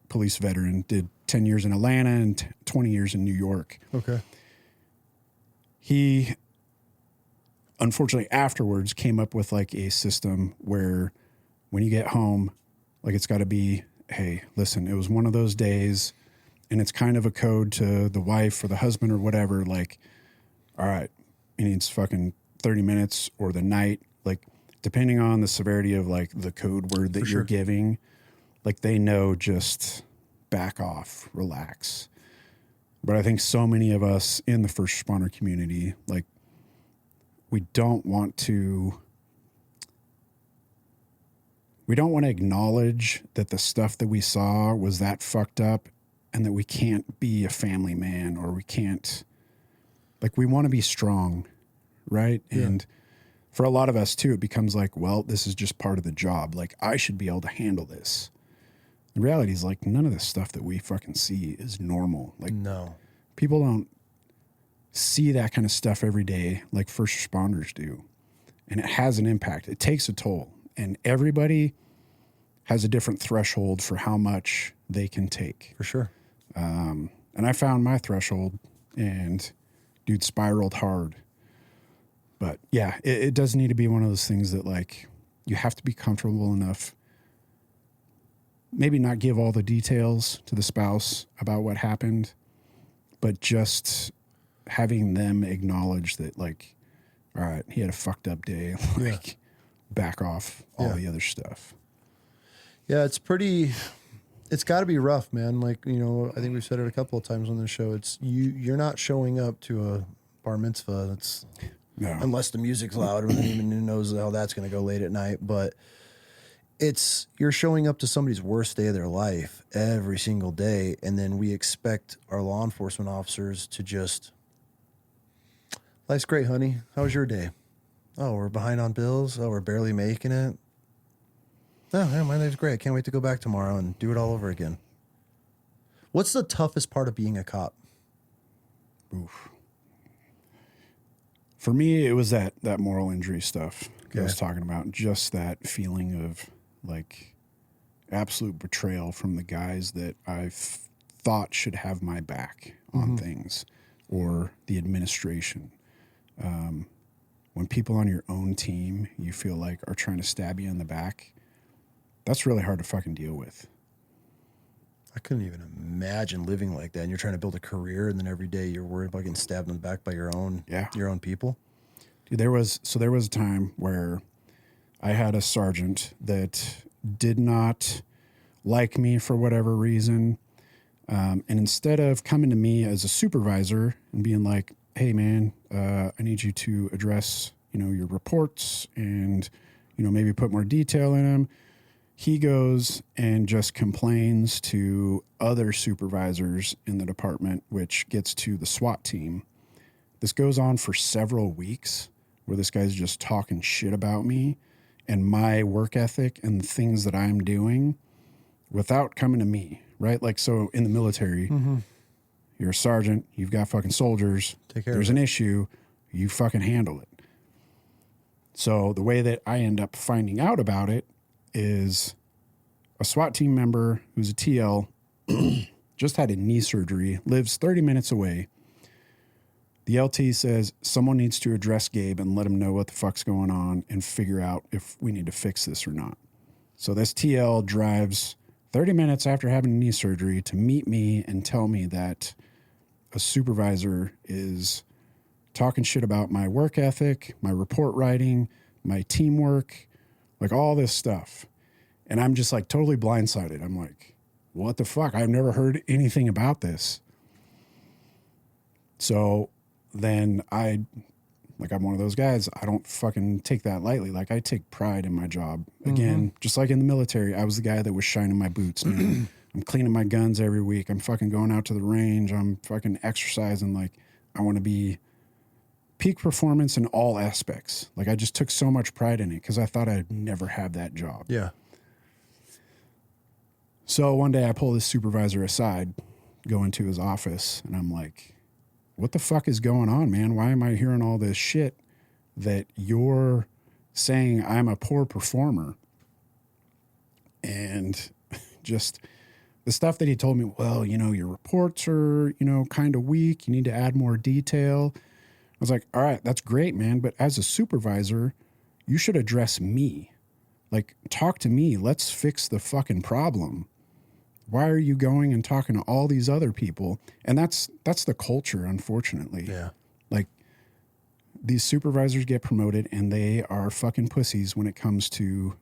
police veteran, did 10 years in Atlanta and 20 years in New York. Okay. He, unfortunately, afterwards came up with like a system where when you get home, like it's got to be, hey, listen, it was one of those days, and it's kind of a code to the wife or the husband or whatever, like, all right, he needs fucking 30 minutes or the night, like depending on the severity of like the code word that you're giving, like they know just back off, relax. But I think so many of us in the first responder community, like we don't want to acknowledge that the stuff that we saw was that fucked up and that we can't be a family man, or we can't, like, we want to be strong, right? Yeah. And for a lot of us too, it becomes like, well, this is just part of the job. Like, I should be able to handle this. The reality is, like, none of this stuff that we fucking see is normal. Like, No. people don't see that kind of stuff every day like first responders do. And it has an impact. It takes a toll. And everybody has a different threshold for how much they can take. For sure. And I found my threshold, and dude, spiraled hard. But yeah, it does need to be one of those things that, like, you have to be comfortable enough, maybe not give all the details to the spouse about what happened, but just having them acknowledge that, like, all right, he had a fucked up day. Like, back off all the other stuff. Yeah, it's got to be rough, man. Like, you know, I think we've said it a couple of times on the show. It's you're not showing up to a bar mitzvah. That's No. unless the music's loud, or even who knows how that's going to go late at night. But you're showing up to somebody's worst day of their life every single day, and then we expect our law enforcement officers to just, life's great, honey. How was your day? Oh, we're behind on bills. Oh, we're barely making it. Oh, yeah, my life's great. Can't wait to go back tomorrow and do it all over again. What's the toughest part of being a cop? Oof. For me, it was that moral injury stuff I was talking about. Just that feeling of, like, absolute betrayal from the guys that I thought should have my back on things, or the administration. When people on your own team you feel like are trying to stab you in the back, that's really hard to fucking deal with. I couldn't even imagine living like that. And you're trying to build a career, and then every day you're worried about getting stabbed in the back by your own people. Dude, there was a time where I had a sergeant that did not like me for whatever reason. And instead of coming to me as a supervisor and being like, hey man, I need you to address, your reports and, maybe put more detail in them, he goes and just complains to other supervisors in the department, which gets to the SWAT team. This goes on for several weeks, where this guy's just talking shit about me and my work ethic and the things that I'm doing without coming to me, right? Like, so in the military, you're a sergeant, you've got fucking soldiers, there's an issue, you fucking handle it. So the way that I end up finding out about it is a SWAT team member who's a TL just had a knee surgery, lives 30 minutes away. The LT says someone needs to address Gabe and let him know what the fuck's going on and figure out if we need to fix this or not. So this TL drives 30 minutes after having knee surgery to meet me and tell me that a supervisor is talking shit about my work ethic, my report writing, my teamwork, like all this stuff. And I'm just like totally blindsided. I'm like, what the fuck? I've never heard anything about this. So then I'm one of those guys. I don't fucking take that lightly. Like, I take pride in my job. Again, just like in the military, I was the guy that was shining my boots, man. I'm cleaning my guns every week. I'm fucking going out to the range. I'm fucking exercising. Like, I want to be peak performance in all aspects. Like, I just took so much pride in it because I thought I'd never have that job. Yeah. So one day I pull this supervisor aside, go into his office, and I'm like, what the fuck is going on, man? Why am I hearing all this shit that you're saying I'm a poor performer? And just the stuff that he told me, well, your reports are, kind of weak. You need to add more detail. I was like, all right, that's great, man. But as a supervisor, you should address me. Like, talk to me. Let's fix the fucking problem. Why are you going and talking to all these other people? And that's the culture, unfortunately. Yeah. Like, these supervisors get promoted and they are fucking pussies when it comes to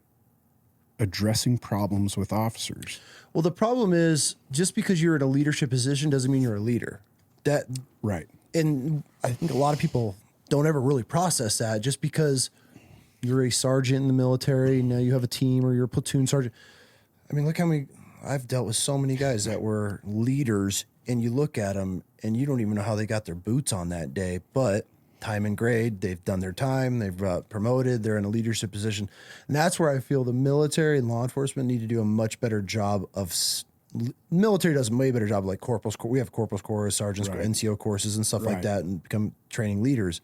addressing problems with officers. Well, the problem is just because you're in a leadership position doesn't mean you're a leader. That Right. And I think a lot of people don't ever really process that. Just because you're a sergeant in the military, now you have a team, or you're a platoon sergeant. I mean, look how many, I've dealt with so many guys that were leaders, and you look at them and you don't even know how they got their boots on that day, but time and grade, they've done their time, they've promoted, they're in a leadership position. And that's where I feel the military and law enforcement need to do a much better job of, military does a way better job of like corporals. We have corporals courses, sergeants, NCO courses and stuff like that, and become training leaders.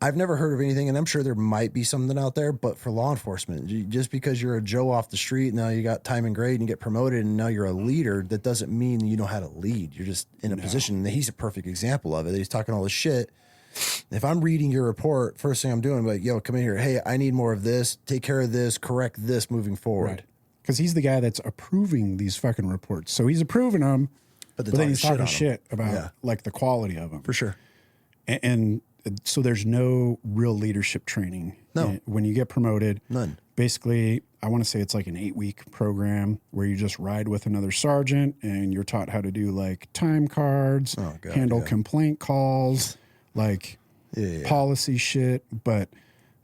I've never heard of anything, and I'm sure there might be something out there, but for law enforcement, just because you're a Joe off the street, now you got time and grade and you get promoted and now you're a leader, that doesn't mean you know how to lead. You're just in a position, and he's a perfect example of it. He's talking all this shit. If I'm reading your report, first thing I'm doing, I'm like, yo, come in here. Hey, I need more of this. Take care of this. Correct this moving forward. Right. Because he's the guy that's approving these fucking reports. So he's approving them, but then he's talking shit about like the quality of them. For sure. And so there's no real leadership training. No. When you get promoted, none. Basically, I want to say it's like an 8-week program where you just ride with another sergeant and you're taught how to do like time cards, handle complaint calls, like policy shit, but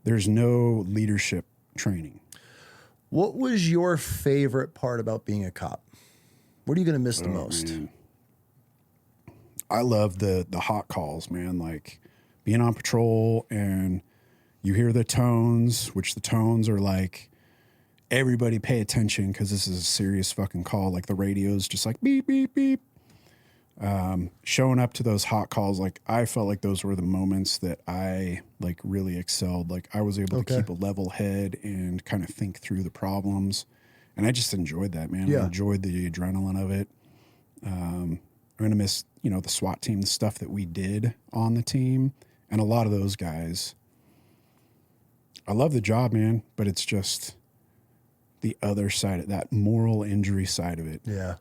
there's no leadership training. What was your favorite part about being a cop? What are you going to miss the most? Man. I love the hot calls, man. Like being on patrol and you hear the tones, which the tones are like, everybody pay attention because this is a serious fucking call. Like the radio's just like beep, beep, beep. Showing up to those hot calls, like I felt like those were the moments that I like really excelled. Like I was able to keep a level head and kind of think through the problems. And I just enjoyed that, man. I enjoyed the adrenaline of it. I'm going to miss, the SWAT team, the stuff that we did on the team. And a lot of those guys, I love the job, man, but it's just the other side of that moral injury side of it. Yeah.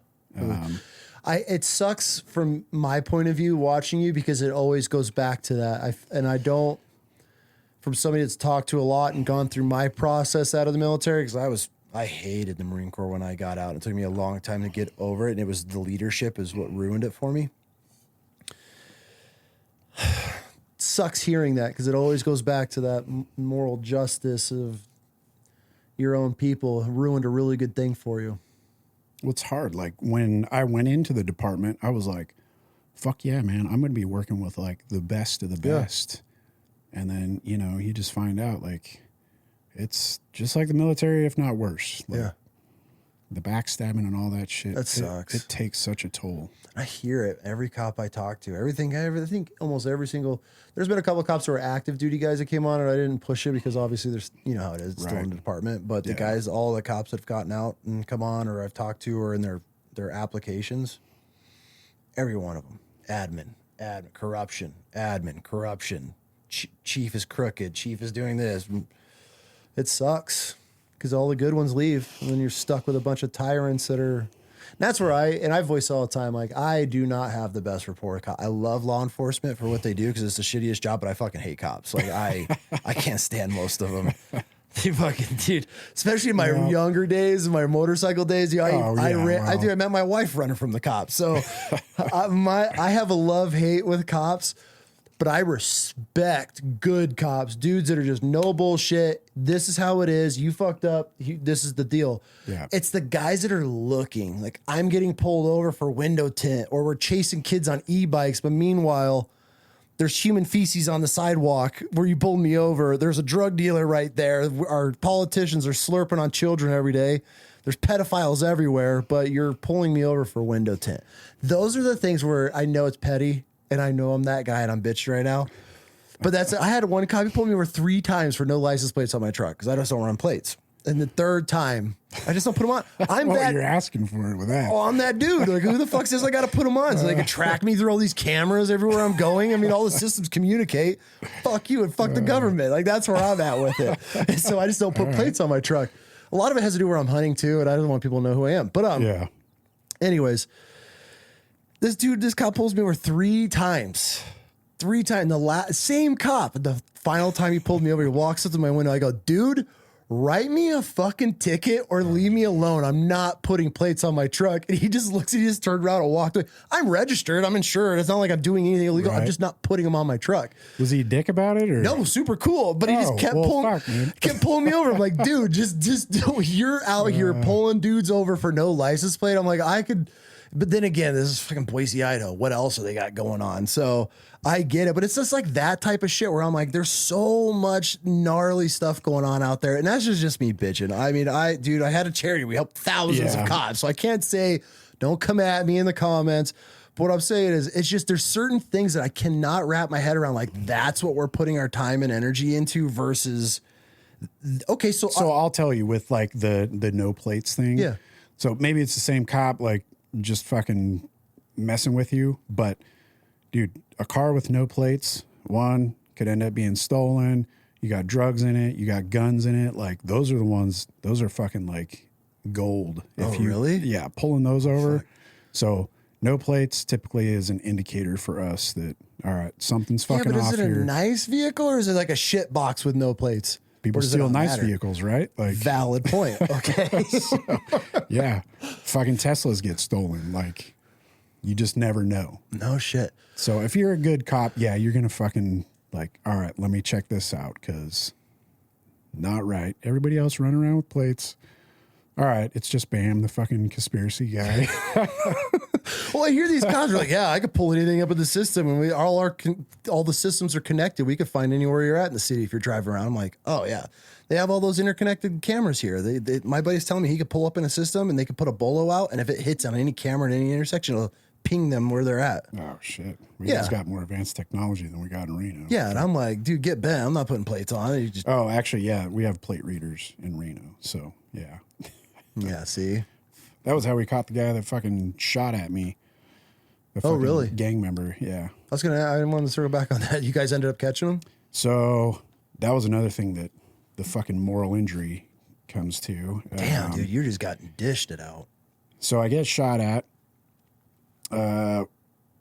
It sucks from my point of view watching you because it always goes back to that. From somebody that's talked to a lot and gone through my process out of the military, because I hated the Marine Corps when I got out. It took me a long time to get over it, and it was the leadership is what ruined it for me. Sucks hearing that because it always goes back to that moral justice of your own people ruined a really good thing for you. Well, it's hard. Like when I went into the department, I was like, fuck yeah, man, I'm going to be working with like the best of the best. And then, you just find out like it's just like the military, if not worse. Like, the backstabbing and all that shit. That sucks. It takes such a toll. I hear it. Every cop I talk to, I think almost every single, there's been a couple of cops who are active duty guys that came on and I didn't push it because obviously there's, how it is, it's still in the department, but the guys, all the cops that have gotten out and come on or I've talked to or in their applications, every one of them, admin, corruption, chief is crooked, chief is doing this. It sucks. Because all the good ones leave, and then you're stuck with a bunch of tyrants that are. And that's where I voice all the time, like, I do not have the best rapport. I love law enforcement for what they do because it's the shittiest job, but I fucking hate cops. Like, I can't stand most of them. They fucking, dude, especially in my younger days, in my motorcycle days, I met my wife running from the cops. So I have a love-hate with cops. But I respect good cops, dudes that are just no bullshit. This is how it is. You fucked up. This is the deal. Yeah. It's the guys that are looking like I'm getting pulled over for window tint or we're chasing kids on e-bikes. But meanwhile, there's human feces on the sidewalk where you pulled me over. There's a drug dealer right there. Our politicians are slurping on children every day. There's pedophiles everywhere, but you're pulling me over for window tint. Those are the things where I know it's petty. And I know I'm that guy and I'm bitched right now. But I had one cop, he pulled me over 3 times for no license plates on my truck because I just don't run plates. And the third time, I just don't put them on. You're asking for it with that. Oh, I'm that dude. Like, who the fuck says I got to put them on so they can track me through all these cameras everywhere I'm going? I mean, all the systems communicate. Fuck you and fuck the government. Like, that's where I'm at with it. And so I just don't put plates on my truck. A lot of it has to do where I'm hunting too, and I don't want people to know who I am. But anyways. This cop pulls me over 3 times. 3 times. The same cop. The final time he pulled me over, he walks up to my window. I go, dude, write me a fucking ticket or leave me alone. I'm not putting plates on my truck. And he just looks, he just turned around and walked away. I'm registered. I'm insured. It's not like I'm doing anything illegal. Right. I'm just not putting them on my truck. Was he a dick about it? Or? No, super cool. But he just kept pulling me over. I'm like, dude, just you're out here pulling dudes over for no license plate. I'm like, I could, but then again, this is fucking Boise, Idaho. What else are they got going on? So I get it, but it's just like that type of shit where I'm like, there's so much gnarly stuff going on out there. And that's just me bitching. I mean, I had a charity. We helped thousands of cops. So I can't say, don't come at me in the comments. But what I'm saying is, it's just, there's certain things that I cannot wrap my head around. Like, that's what we're putting our time and energy into versus, okay. So I'll tell you with like the no plates thing. Yeah. So maybe it's the same cop, like just fucking messing with you. But dude, a car with no plates, one, could end up being stolen. You got drugs in it. You got guns in it. Like, those are the ones, those are fucking like gold. Really? Yeah. Pulling those over. So no plates typically is an indicator for us that, all right, something's fucking off here. Is it a nice vehicle or is it like a shit box with no plates? People steal nice vehicles, right? Like, valid point. Okay. yeah. Fucking Teslas get stolen. Like, you just never know. No shit. So if you're a good cop, yeah, you're going to fucking like, all right, let me check this out because not right. Everybody else running around with plates. All right, it's just Bam, the fucking conspiracy guy. Well, I hear these cops are like, yeah, I could pull anything up in the system, and all the systems are connected. We could find anywhere you're at in the city if you're driving around. I'm like, oh yeah, they have all those interconnected cameras here. My buddy's telling me he could pull up in a system and they could put a bolo out, and if it hits on any camera at any intersection, it'll ping them where they're at. Oh shit, we just got more advanced technology than we got in Reno. Yeah, and I'm like, dude, get bent. I'm not putting plates on. Oh, actually, yeah, we have plate readers in Reno, so yeah. Yeah, see? That was how we caught the guy that fucking shot at me. Oh, really? Gang member, yeah. I wanted to circle back on that. You guys ended up catching him? So that was another thing that the fucking moral injury comes to. Damn, dude, you just got dished it out. So I get shot at.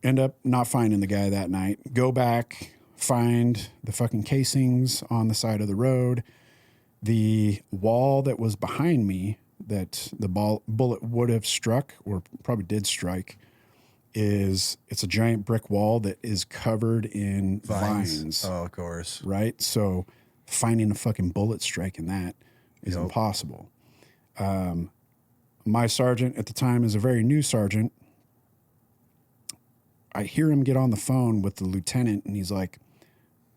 End up not finding the guy that night. Go back, find the fucking casings on the side of the road. The wall that was behind me that the bullet would have struck, or probably did strike, it's a giant brick wall that is covered in vines. Oh, of course. Right? So finding a fucking bullet strike in that is impossible. My sergeant at the time is a very new sergeant. I hear him get on the phone with the lieutenant, and he's like,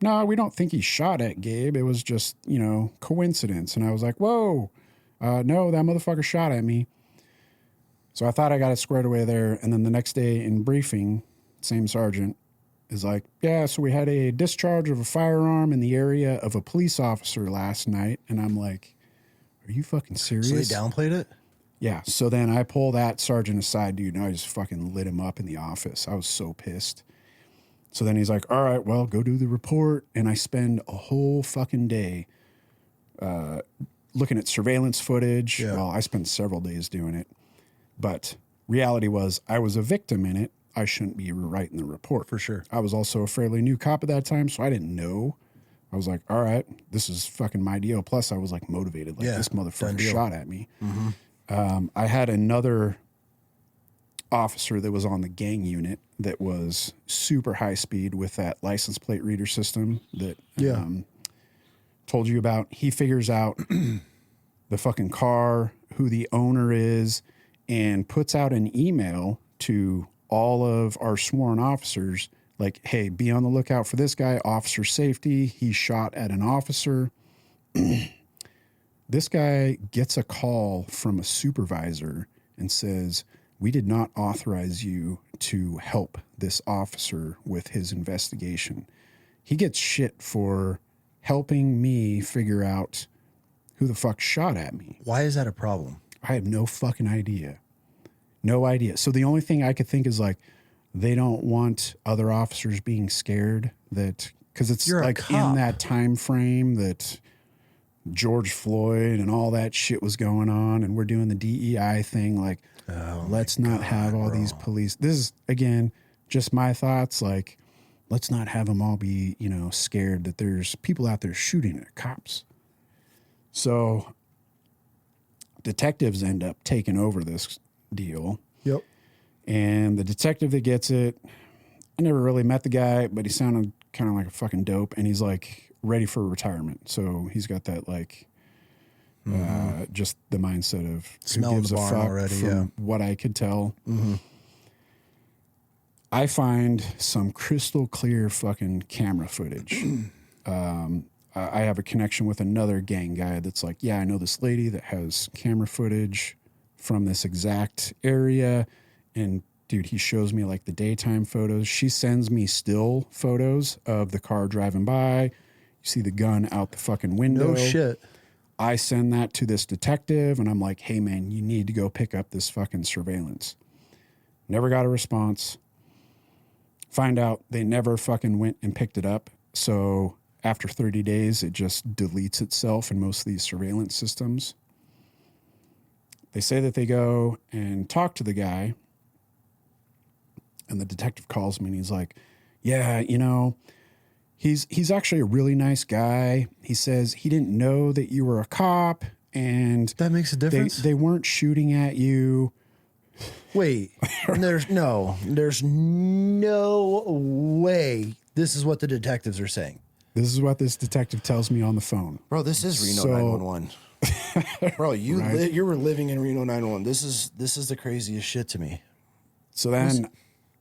no, we don't think he shot at Gabe. It was just, coincidence. And I was like, whoa, no, that motherfucker shot at me. So I thought I got it squared away there. And then the next day in briefing, same sergeant is like, yeah, so we had a discharge of a firearm in the area of a police officer last night. And I'm like, are you fucking serious? So they downplayed it? Yeah. So then I pull that sergeant aside, dude, and I just fucking lit him up in the office. I was so pissed. So then he's like, all right, well, go do the report. And I spend a whole fucking day looking at surveillance footage. Yeah. Well, I spent several days doing it. But reality was I was a victim in it. I shouldn't be writing the report. For sure. I was also a fairly new cop at that time, so I didn't know. I was like, all right, this is fucking my deal. Plus, I was like motivated. Like, this motherfucker shot at me. Mm-hmm. I had another officer that was on the gang unit that was super high speed with that license plate reader system that told you about. He figures out the fucking car, who the owner is, and puts out an email to all of our sworn officers like, hey, be on the lookout for this guy, officer safety. He shot at an officer. This guy gets a call from a supervisor and says, we did not authorize you to help this officer with his investigation. He gets shit for helping me figure out who the fuck shot at me. Why is that a problem? I have no fucking idea. No idea. So the only thing I could think is like, they don't want other officers being scared that, because it's You're like in that time frame that George Floyd and all that shit was going on, and we're doing the DEI thing. Like, let's not have all these police. This is, again, just my thoughts. Like, let's not have them all be, scared that there's people out there shooting at cops. So detectives end up taking over this deal. Yep. And the detective that gets it, I never really met the guy, but he sounded kind of like a fucking dope. And he's like ready for retirement. So he's got that like, just the mindset of Smelling who gives the a barn fuck already, from what I could tell. I find some crystal clear fucking camera footage. I have a connection with another gang guy that's like, yeah, I know this lady that has camera footage from this exact area. And dude, he shows me like the daytime photos. She sends me still photos of the car driving by. You see the gun out the fucking window. No shit. I send that to this detective and I'm like, hey man, you need to go pick up this fucking surveillance. Never got a response. Find out they never fucking went and picked it up. So after 30 days, it just deletes itself in most of these surveillance systems. They say that they go and talk to the guy. And the detective calls me and he's like, yeah, you know, he's actually a really nice guy. He says he didn't know that you were a cop and That makes a difference. they weren't shooting at you. Wait, there's no way this is what the detectives are saying. This is what this detective tells me on the phone. Bro, this is Reno So- 911. Bro, you Right. you were living in Reno 911. This is the craziest shit to me. So then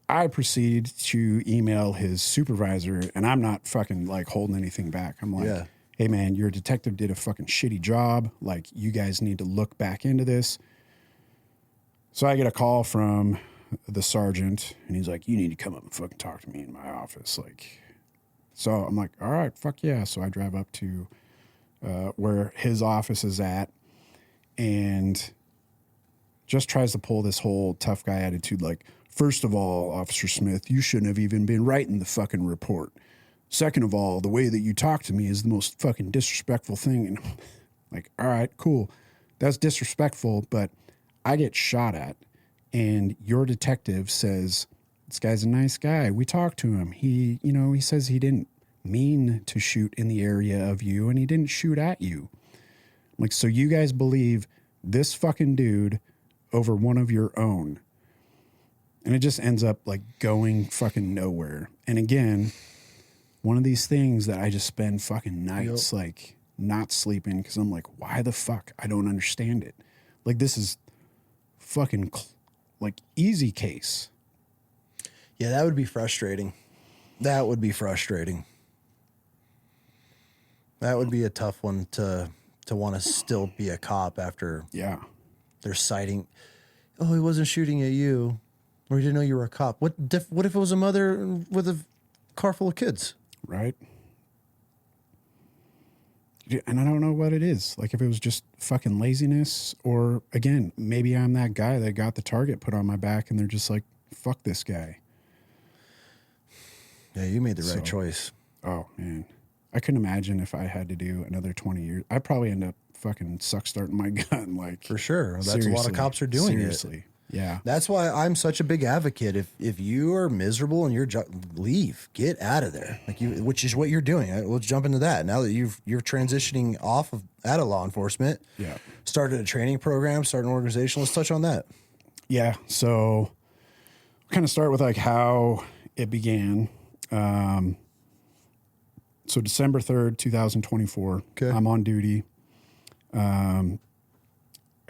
I proceed to email his supervisor, and I'm not fucking like holding anything back. I'm like, Yeah. hey man, your detective did a fucking shitty job. Like, you guys need to look back into this. So I get a call from the sergeant, and he's like, you need to come up and fucking talk to me in my office. Like, so I'm like, all right, fuck yeah. So I drive up to where his office is at, and just tries to pull this whole tough guy attitude. Like, first of all, Officer Smith, you shouldn't have even been writing the fucking report. Second of all, the way that you talk to me is the most fucking disrespectful thing. And I'm like, all right, cool. That's disrespectful, but I get shot at, and your detective says, this guy's a nice guy. We talked to him. He says he didn't mean to shoot in the area of you, and he didn't shoot at you. I'm like, so you guys believe this fucking dude over one of your own? And it just ends up like going fucking nowhere. And again, one of these things that I just spend fucking nights like not sleeping because I'm like, why the fuck? I don't understand it. Like, this is fucking like easy case. Yeah, that would be frustrating. That would be frustrating. That would be a tough one to want to still be a cop after Yeah. they're citing, oh, he wasn't shooting at you, or he didn't know you were a cop. What if it was a mother with a car full of kids? Right. And I don't know what it is. Like, if it was just fucking laziness, or again, maybe I'm that guy that got the target put on my back and they're just like, fuck this guy. Yeah, you made the right choice. Oh man. I couldn't imagine if I had to do another 20 years. I'd probably end up fucking suck starting my gun. Like, For sure. That's a lot of seriously. cops are doing it. Seriously. Yeah. That's why I'm such a big advocate. If you are miserable in your job, leave, get out of there. Like which is what you're doing. Let's jump into that. Now that you're transitioning off of out of law enforcement, Yeah. started a training program, started an organization. Let's touch on that. Yeah. So kind of start with like how it began. So December 3rd, 2024, Okay. I'm on duty.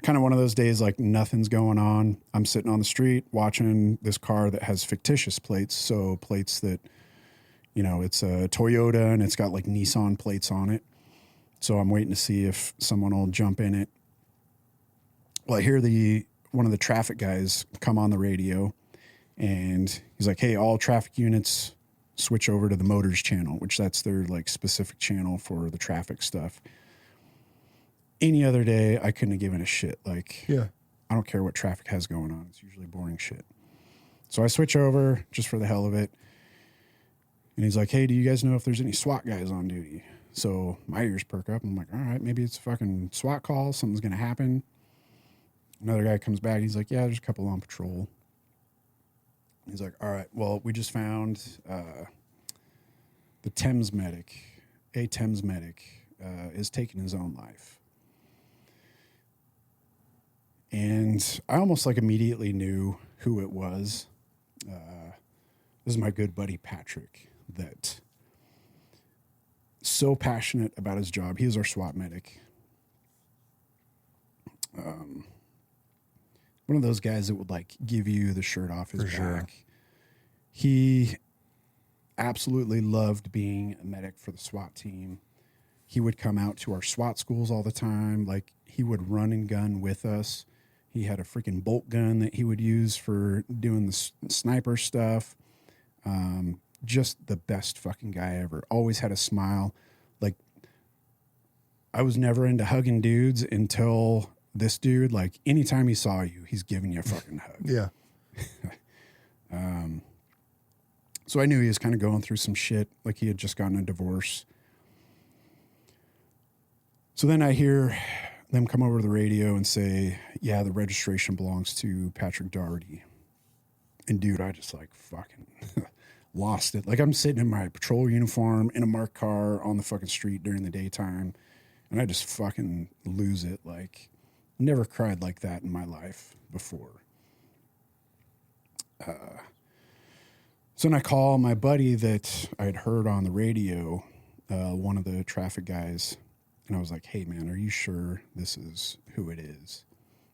Kind of one of those days, like nothing's going on. I'm sitting on the street watching this car that has fictitious plates. So plates that, it's a Toyota and it's got like Nissan plates on it. So I'm waiting to see if someone will jump in it. Well, I hear one of the traffic guys come on the radio, and he's like, hey, all traffic units switch over to the Mortars channel, which that's their like specific channel for the traffic stuff. Any other day, I couldn't have given a shit. Like, Yeah. I don't care what traffic has going on. It's usually boring shit. So I switch over just for the hell of it. And he's like, hey, do you guys know if there's any SWAT guys on duty? So my ears perk up. I'm like, all right, maybe it's a fucking SWAT call. Something's going to happen. Another guy comes back. He's like, yeah, there's a couple on patrol. He's like, all right, well, we just found the Thames medic, is taking his own life. And I almost like immediately knew who it was. This is my good buddy Patrick, that so passionate about his job. He is our SWAT medic. One of those guys that would like give you the shirt off his back. Sure. He absolutely loved being a medic for the SWAT team. He would come out to our SWAT schools all the time. Like, he would run and gun with us. He had a freaking bolt gun that he would use for doing the sniper stuff. Just the best fucking guy ever. Always had a smile. Like, I was never into hugging dudes until this dude, like, anytime he saw you, he's giving you a fucking hug. Yeah. So I knew he was kind of going through some shit. Like, he had just gotten a divorce. So then I hear them come over to the radio and say, yeah, the registration belongs to Patrick Daugherty. And dude, I just like fucking lost it. Like, I'm sitting in my patrol uniform in a marked car on the fucking street during the daytime, and I just fucking lose it. Like, never cried like that in my life before. So then I call my buddy that I'd heard on the radio, one of the traffic guys, and I was like, hey, man, are you sure this is who it is?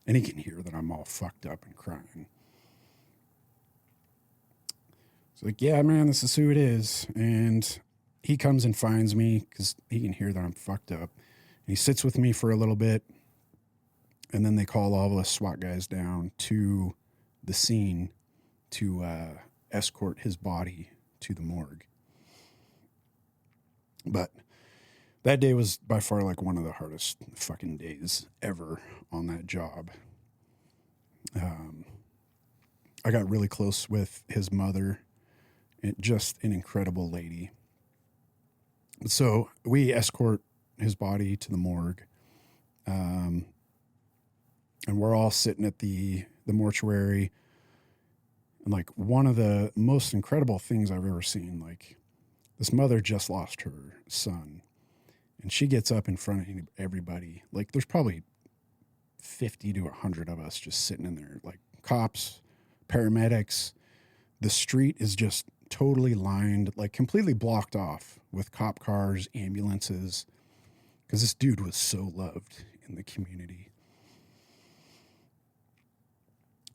And he can hear that I'm all fucked up and crying. It's like, yeah, man, this is who it is. And he comes and finds me because he can hear that I'm fucked up. And he sits with me for a little bit. And then they call all the SWAT guys down to the scene to escort his body to the morgue. But that day was by far like one of the hardest fucking days ever on that job. I got really close with his mother. Just an incredible lady. So we escort his body to the morgue. And we're all sitting at the mortuary. And like, one of the most incredible things I've ever seen, like, this mother just lost her son. And she gets up in front of everybody. Like, there's probably 50 to 100 of us just sitting in there, like cops, paramedics. The street is just totally lined, like completely blocked off with cop cars, ambulances, because this dude was so loved in the community.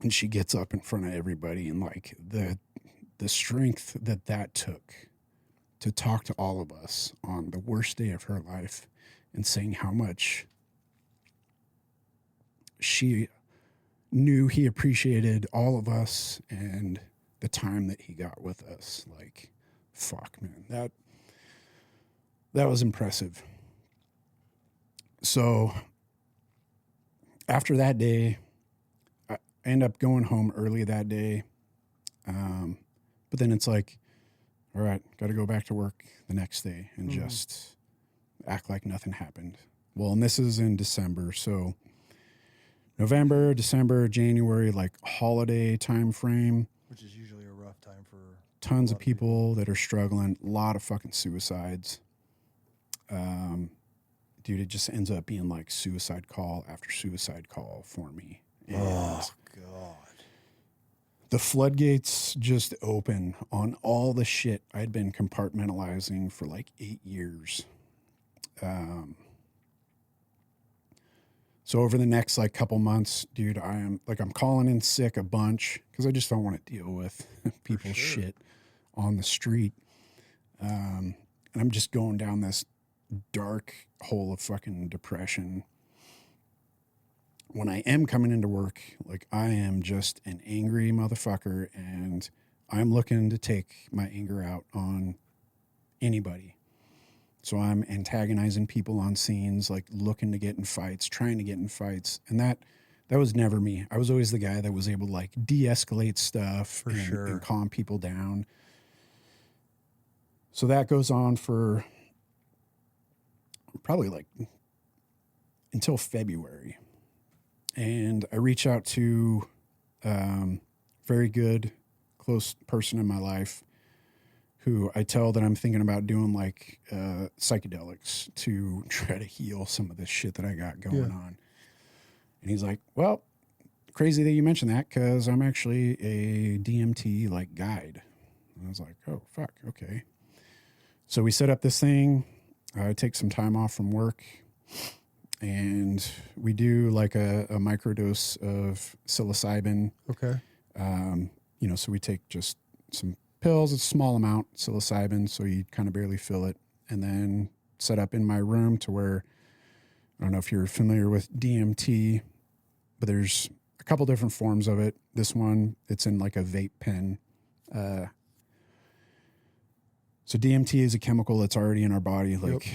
And she gets up in front of everybody, and like the strength that took to talk to all of us on the worst day of her life and saying how much she knew he appreciated all of us and the time that he got with us. Like, fuck, man, that was impressive. So after that day, I end up going home early that day. But then it's like, all right, got to go back to work the next day and just act like nothing happened. Well, and this is in December. So November, December, January, like holiday time frame. Which is usually a rough time for tons of people that are struggling. A lot of fucking suicides. Dude, it just ends up being like suicide call after suicide call for me. And oh, God. The floodgates just open on all the shit I'd been compartmentalizing for like 8 years. So over the next like couple months, dude, I'm calling in sick a bunch because I just don't want to deal with people's shit on the street. And I'm just going down this dark hole of fucking depression. When I am coming into work, like, I am just an angry motherfucker, and I'm looking to take my anger out on anybody. So I'm antagonizing people on scenes, like looking to get in fights, trying to get in fights. And that was never me. I was always the guy that was able to like de-escalate stuff and calm people down. So that goes on for probably like until February. And I reach out to very good, close person in my life who I tell that I'm thinking about doing like psychedelics to try to heal some of this shit that I got going on. And he's like, well, crazy that you mentioned that because I'm actually a DMT like guide. And I was like, oh, fuck, okay. So we set up this thing. I take some time off from work and we do like a microdose of psilocybin. Okay. So we take just some pills, a small amount psilocybin, so you kind of barely feel it, and then set up in my room to where, I don't know if you're familiar with DMT, but there's a couple different forms of it. This one, it's in like a vape pen. So DMT is a chemical that's already in our body. Like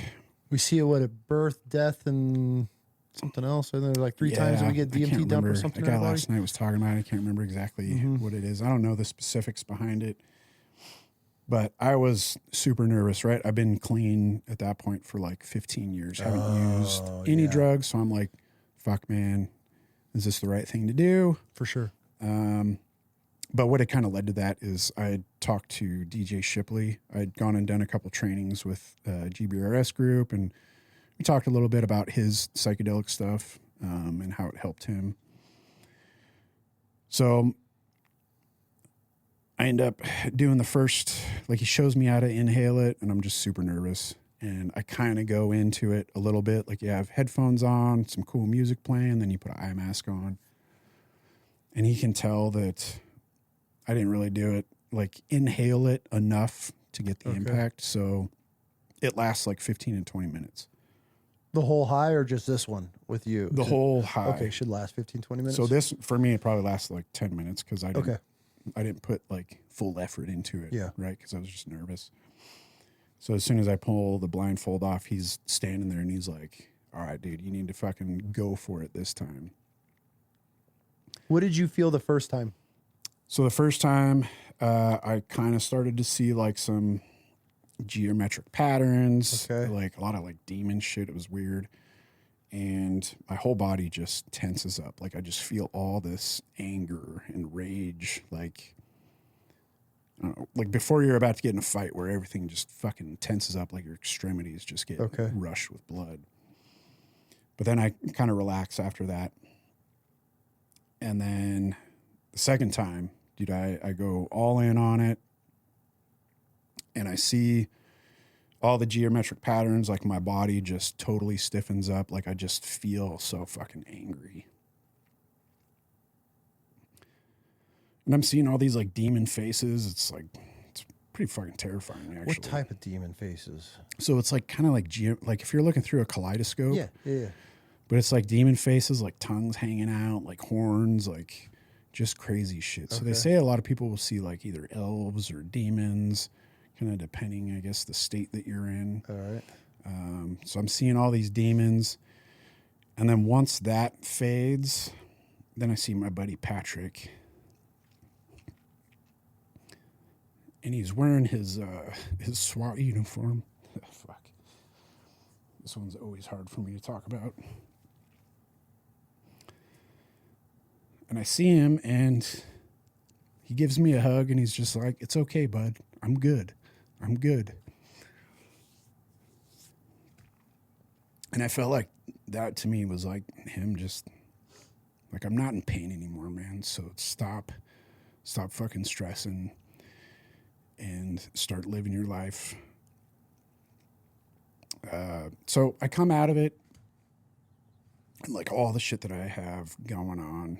we see it at birth, death, and something else. And there's like 3 times that we get DMT dump or something. The guy last night was talking about it. I can't remember exactly what it is. I don't know the specifics behind it, but I was super nervous, right? I've been clean at that point for like 15 years. Haven't used any drugs. So I'm like, fuck, man, is this the right thing to do? For sure. But what it kind of led to that is I had talked to DJ Shipley. I'd gone and done a couple trainings with GBRS group, and we talked a little bit about his psychedelic stuff and how it helped him. So I end up doing the first, like he shows me how to inhale it, and I'm just super nervous. And I kind of go into it a little bit, like you have headphones on, some cool music playing, then you put an eye mask on. And he can tell that I didn't really do it, like inhale it enough to get the impact. So it lasts like 15 and 20 minutes. The whole high or just this one with you? The whole high. Okay, should last 15, 20 minutes. So this, for me, it probably lasted like 10 minutes because I didn't put like full effort into it. Yeah. Right? Because I was just nervous. So as soon as I pull the blindfold off, he's standing there and he's like, all right, dude, you need to fucking go for it this time. What did you feel the first time? So the first time, I kind of started to see like some geometric patterns, like a lot of like demon shit. It was weird. And my whole body just tenses up. Like I just feel all this anger and rage. Like, I don't know, like before you're about to get in a fight where everything just fucking tenses up, like your extremities just get rushed with blood. But then I kind of relax after that. And then the second time, dude, I go all in on it and I see all the geometric patterns, like my body just totally stiffens up. Like I just feel so fucking angry. And I'm seeing all these like demon faces. It's pretty fucking terrifying, actually. What type of demon faces? So it's like kind of like if you're looking through a kaleidoscope. Yeah. But it's like demon faces, like tongues hanging out, like horns, like just crazy shit. So they say a lot of people will see like either elves or demons, kind of depending, I guess, the state that you're in. All right. So I'm seeing all these demons. And then once that fades, then I see my buddy Patrick. And he's wearing his SWAT uniform. Oh, fuck. This one's always hard for me to talk about. And I see him, and he gives me a hug, and he's just like, it's okay, bud. I'm good. I'm good. And I felt like that to me was like him just, like, I'm not in pain anymore, man. So stop fucking stressing and start living your life. So I come out of it, and like all the shit that I have going on.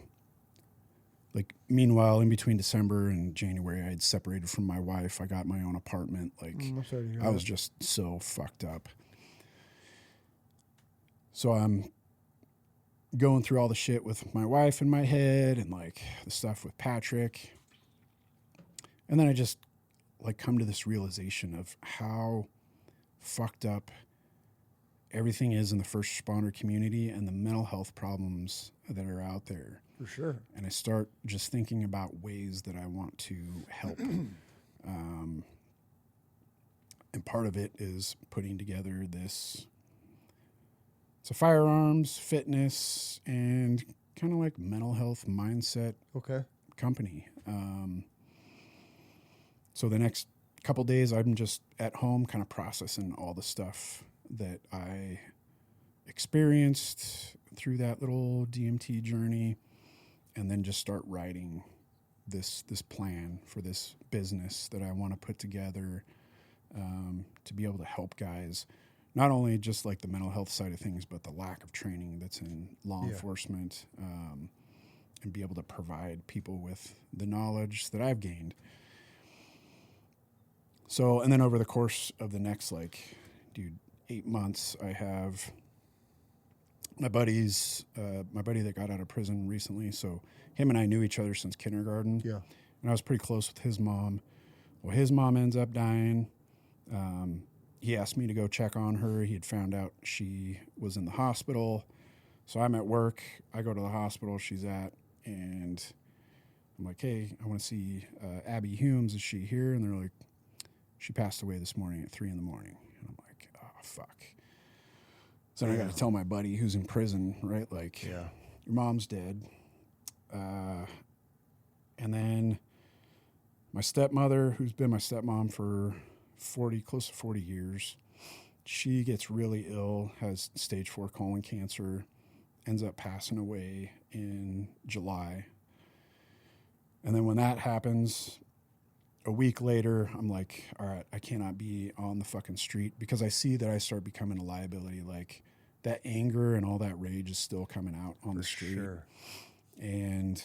Like, meanwhile, in between December and January, I had separated from my wife. I got my own apartment. Like, I was just so fucked up. So I'm going through all the shit with my wife in my head and, like, the stuff with Patrick. And then I just, like, come to this realization of how fucked up everything is in the first responder community and the mental health problems that are out there. For sure. And I start just thinking about ways that I want to help. And part of it is putting together this. It's a firearms, fitness, and kind of like mental health mindset company. So the next couple days, I'm just at home kind of processing all the stuff that I experienced through that little DMT journey. and then just start writing this plan for this business that I want to put together, to be able to help guys, not only just like the mental health side of things, but the lack of training that's in law enforcement, and be able to provide people with the knowledge that I've gained. So, and then over the course of the next, 8 months, I have my buddy that got out of prison recently. So him and I knew each other since kindergarten. Yeah. And I was pretty close with his mom. Well, his mom ends up dying. He asked me to go check on her. He had found out she was in the hospital. So I'm at work. I go to the hospital she's at, and I'm like, hey, I want to see Abby Humes. Is she here? And they're like, she passed away this morning at 3 a.m. And I'm like, oh, fuck. So then I got to tell my buddy who's in prison, right? Like, your mom's dead. And then my stepmother, who's been my stepmom for close to 40 years, she gets really ill, has stage 4 colon cancer, ends up passing away in July. And then when that happens, a week later, I'm like, all right, I cannot be on the fucking street, because I see that I start becoming a liability. Like, that anger and all that rage is still coming out on the street. Sure. And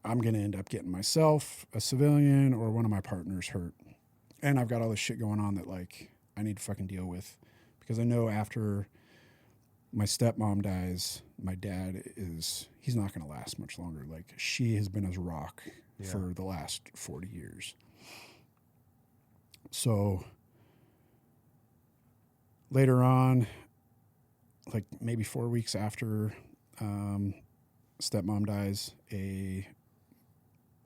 I'm going to end up getting myself, a civilian, or one of my partners hurt. And I've got all this shit going on that, like, I need to fucking deal with, because I know after my stepmom dies, my dad he's not going to last much longer. Like, she has been his rock for the last 40 years. So later on, like maybe 4 weeks after stepmom dies,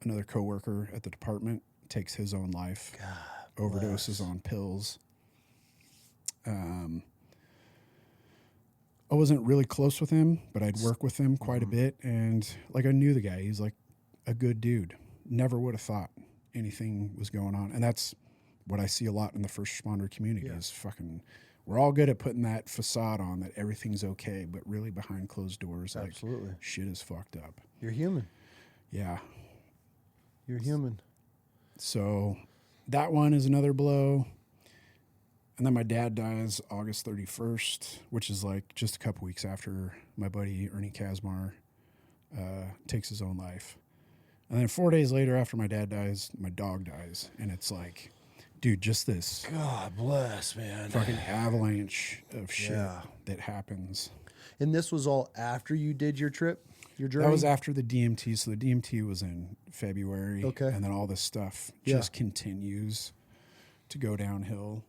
another coworker at the department takes his own life. God, overdoses on pills. I wasn't really close with him, but I'd work with him quite a bit, and like, I knew the guy. He's like a good dude. Never would have thought anything was going on. And that's what I see a lot in the first responder community is fucking, we're all good at putting that facade on that everything's okay, but really behind closed doors, absolutely, like, shit is fucked up. You're human. Yeah. You're human. So that one is another blow. And then my dad dies August 31st, which is like just a couple weeks after my buddy Ernie Kazmar takes his own life. And then 4 days later, after my dad dies, my dog dies. And it's like, dude, just this God bless, man, fucking avalanche of shit that happens. And this was all after you did your trip, your journey? That was after the DMT. So the DMT was in February. Okay. And then all this stuff just continues to go downhill.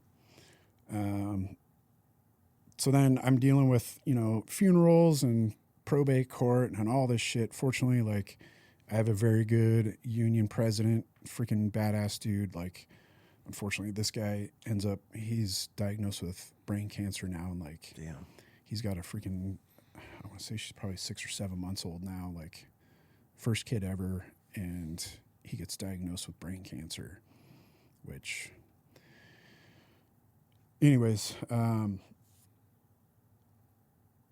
So then I'm dealing with, funerals and probate court and all this shit. Fortunately, like, I have a very good union president, freaking badass dude. Like, unfortunately, this guy he's diagnosed with brain cancer now. And like, damn, he's got a freaking, I want to say she's probably 6 or 7 months old now. Like, first kid ever. And he gets diagnosed with brain cancer, which, anyways,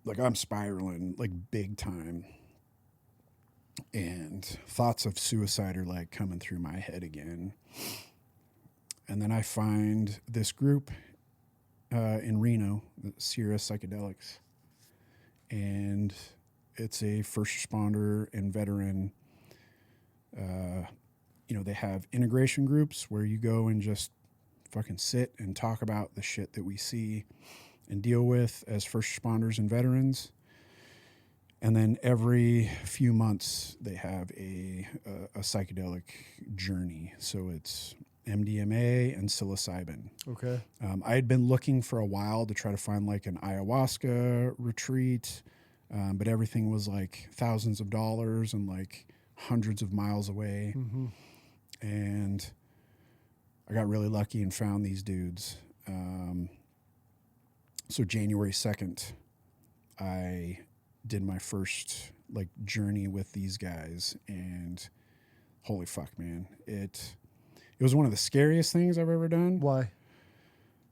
like, I'm spiraling like big time, and thoughts of suicide are like coming through my head again. And then I find this group in Reno, the Sierra Psychedelics, and it's a first responder and veteran. They have integration groups where you go and just fucking sit and talk about the shit that we see and deal with as first responders and veterans. And then every few months they have a psychedelic journey. So it's MDMA and psilocybin. Okay. I had been looking for a while to try to find like an ayahuasca retreat, but everything was like thousands of dollars and like hundreds of miles away. Mm-hmm. And I got really lucky and found these dudes. So January 2nd, I did my first like journey with these guys, and holy fuck, man. It was one of the scariest things I've ever done. Why?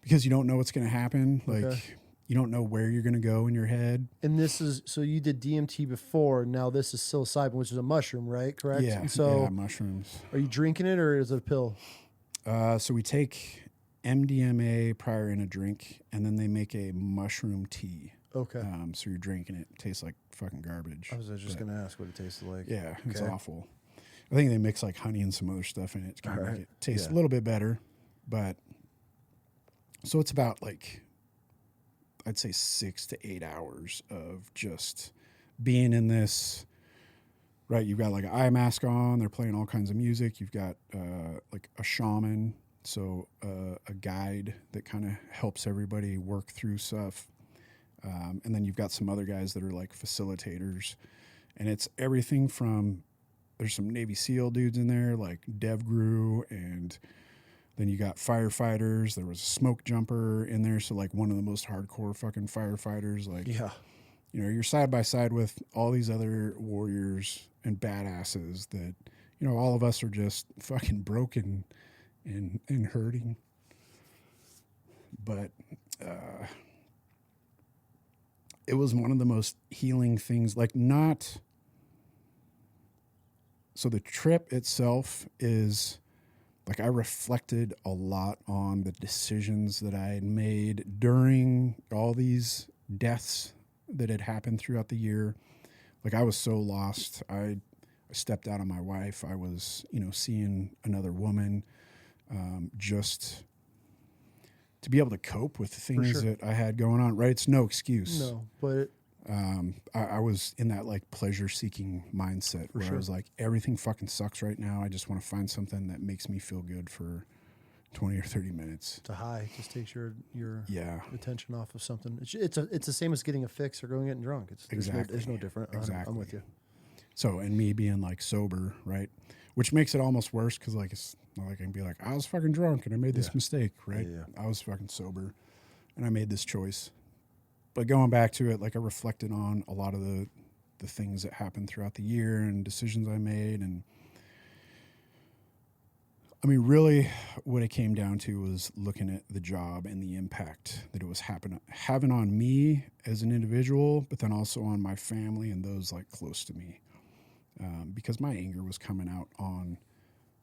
Because you don't know what's going to happen. Okay. Like, you don't know where you're going to go in your head. And this is, so you did DMT before. Now this is psilocybin, which is a mushroom, right? Correct? Yeah. And so yeah, mushrooms. are you drinking it or is it a pill? So we take MDMA prior in a drink, and then they make a mushroom tea. Okay. So you're drinking it. It tastes like fucking garbage. I was just going to ask what it tasted like. Yeah, it's Okay. awful. I think they mix like honey and some other stuff in it to kind of All make right. it taste Yeah. a little bit better. But so it's about like, I'd say 6 to 8 hours of just being in this, right? You've got like an eye mask on. They're playing all kinds of music. You've got like a shaman, so a guide that kind of helps everybody work through stuff. And then you've got some other guys that are like facilitators. And it's everything from, there's some Navy SEAL dudes in there, like DevGru, and then you got firefighters. There was a smoke jumper in there, so like one of the most hardcore fucking firefighters. Like, Yeah. you know, you're side by side with all these other warriors and badasses that, you know, all of us are just fucking broken and hurting. But it was one of the most healing things. Like, not... So the trip itself is, like, I reflected a lot on the decisions that I had made during all these deaths that had happened throughout the year. Like, I was so lost. I stepped out on my wife. I was, you know, seeing another woman, just to be able to cope with the things sure. that I had going on. Right? It's no excuse. No, but I was in that like pleasure seeking mindset where sure. I was like, everything fucking sucks right now. I just want to find something that makes me feel good for 20 or 30 minutes. it's a high. Just takes your Yeah, attention off of something. It's the same as getting a fix or going getting drunk. There's no different. Exactly. I'm with you. So, and me being like sober, right? Which makes it almost worse because like it's not like I can be like, I was fucking drunk and I made this mistake, right? Yeah. I was fucking sober and I made this choice. But going back to it, like I reflected on a lot of the things that happened throughout the year and decisions I made. And I mean, really what it came down to was looking at the job and the impact that it was having on me as an individual, but then also on my family and those like close to me. Because my anger was coming out on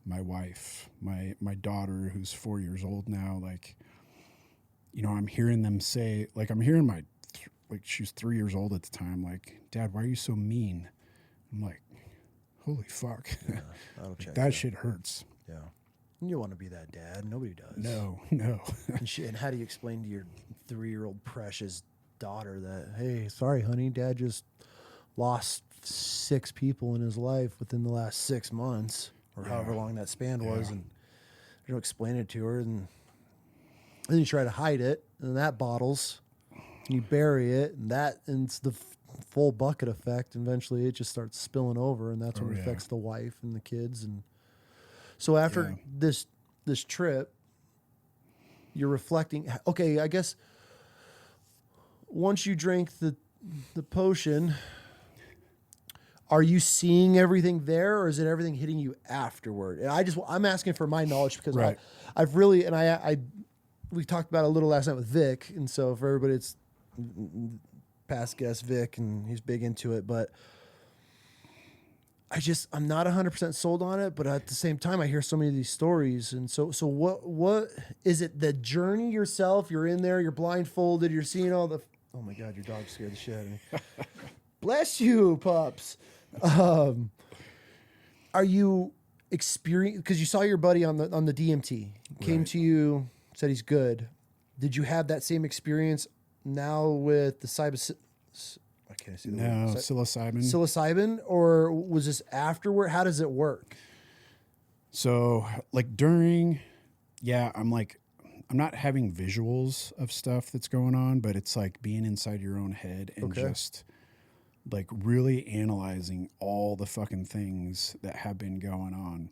my wife, my daughter, who's 4 years old now. Like, you know, I'm hearing them say, like, I'm hearing like she was 3 years old at the time, like, Dad, why are you so mean? I'm like, holy fuck. Yeah, that'll check that shit hurts. Yeah. And you want to be that dad. Nobody does. No. And how do you explain to your 3-year-old precious daughter that, hey, sorry, honey, Dad just lost 6 people in his life within the last 6 months or however long that span was, and you don't explain it to her, and then you try to hide it, and that bottles, and you bury it, and it's the full bucket effect. And eventually it just starts spilling over, and that's when it affects the wife and the kids. And so after this trip, you're reflecting. Okay, I guess once you drink the potion, are you seeing everything there, or is it everything hitting you afterward? And I'm asking for my knowledge because I've really, and we talked about it a little last night with Vic, and so for everybody, it's past guest Vic, and he's big into it, but I'm not 100% sold on it, but at the same time, I hear so many of these stories. And so what is it? The journey yourself, you're in there, you're blindfolded, you're seeing all the, oh my God, your dog scared the shit out of me. Bless you, pups. Are you experiencing, because you saw your buddy on the DMT, came to you, said he's good. Did you have that same experience now with the psilocybin, or was this afterward? How does it work? So like during, I'm not having visuals of stuff that's going on, but it's like being inside your own head and just like really analyzing all the fucking things that have been going on.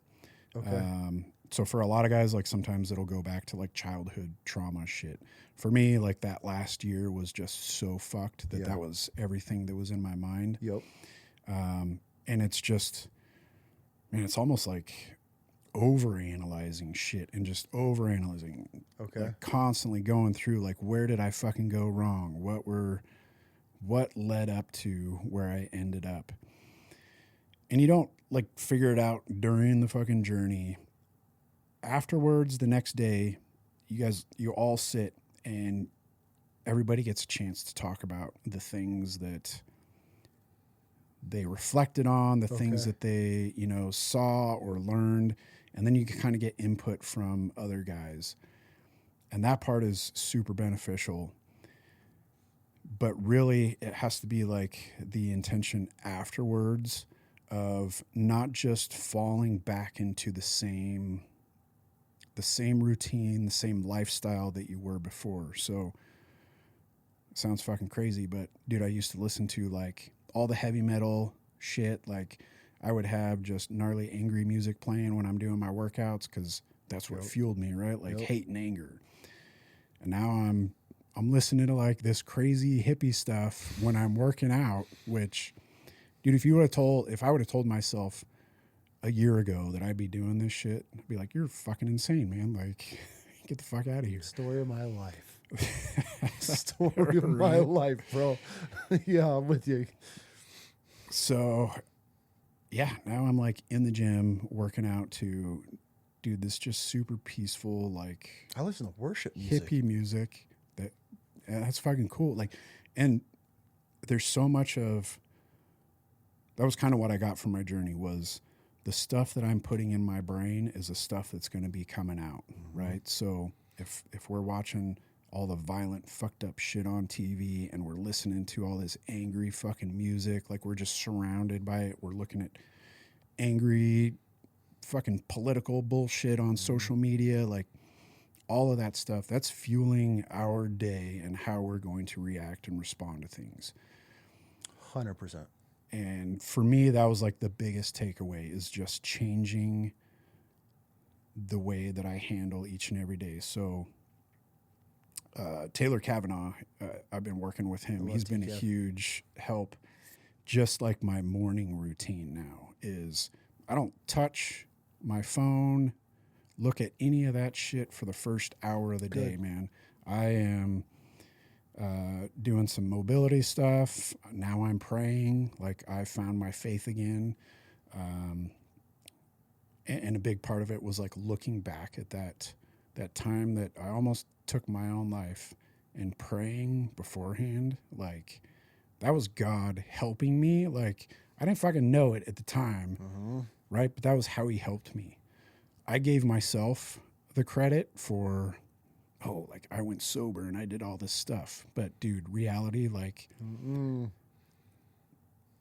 Okay. So for a lot of guys, like sometimes it'll go back to like childhood trauma shit. For me, like that last year was just so fucked that was everything that was in my mind. Yep. And it's just, man, it's almost like overanalyzing shit and just overanalyzing. Okay. Like constantly going through like, where did I fucking go wrong? What led up to where I ended up? And you don't like figure it out during the fucking journey. Afterwards, the next day, you all sit and everybody gets a chance to talk about the things that they reflected on, the things that they, saw or learned. And then you can kind of get input from other guys. And that part is super beneficial. But really, it has to be like the intention afterwards of not just falling back into the same routine, the same lifestyle that you were before. So, sounds fucking crazy, but dude, I used to listen to like all the heavy metal shit. Like I would have just gnarly, angry music playing when I'm doing my workouts because that's what fueled me, right? Like hate and anger. And now I'm listening to like this crazy hippie stuff when I'm working out, which, dude, if I would have told myself a year ago that I'd be doing this shit, I'd be like, you're fucking insane, man. Like, get the fuck out of here. Story of my life. Story of my life, bro. Yeah, I'm with you. So, yeah, now I'm like in the gym working out to, dude, this just super peaceful, like I listen to worship music. hippie music. That's fucking cool. Like, and there's so much of, that was kind of what I got from my journey was the stuff that I'm putting in my brain is the stuff that's going to be coming out, right? So if we're watching all the violent, fucked up shit on TV and we're listening to all this angry fucking music, like we're just surrounded by it. We're looking at angry fucking political bullshit on social media, like all of that stuff, that's fueling our day and how we're going to react and respond to things. 100%. And for me, that was like the biggest takeaway is just changing the way that I handle each and every day. So Taylor Kavanaugh, I've been working with him. He's been a huge help. Just like my morning routine now is I don't touch my phone, look at any of that shit for the first hour of the day, man. I am doing some mobility stuff. Now I'm praying, like I found my faith again. And a big part of it was like looking back at that time that I almost took my own life and praying beforehand. Like that was God helping me. Like I didn't fucking know it at the time, right? But that was how he helped me. I gave myself the credit for, like I went sober and I did all this stuff. But dude, reality, like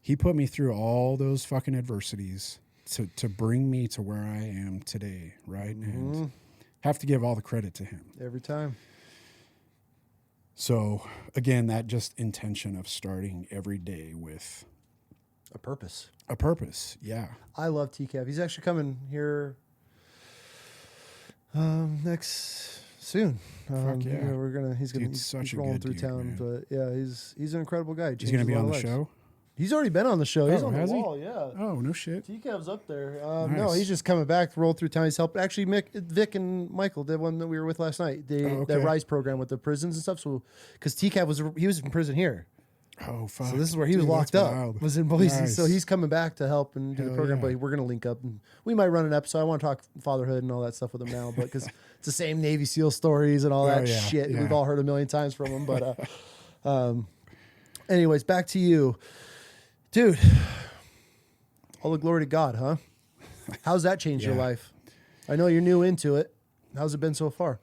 he put me through all those fucking adversities to bring me to where I am today, right? And have to give all the credit to him. Every time. So again, that just intention of starting every day with a purpose. A purpose, yeah. I love TCAV. He's actually coming here next soon. Fuck yeah. He's rolling through town, man. But yeah, he's an incredible guy. He's gonna be on the show. He's already been on the show. He's on the wall, yeah. Oh, no shit. TCAV's up there. Nice. No, he's just coming back, rolled through town. He's helping. Actually, Vic and Michael, the one that we were with last night, the RISE program with the prisons and stuff. So, because TCAV was in prison here. Oh, fuck. So this is where he was locked up. Wild. Was in Boise. Nice. So he's coming back to help and do the program. Yeah. But we're going to link up. And we might run an episode. I want to talk fatherhood and all that stuff with him now. But because it's the same Navy SEAL stories and all that shit. Yeah. We've all heard a million times from him. But anyways, back to you. Dude, all the glory to God, huh? How's that changed your life? I know you're new into it. How's it been so far?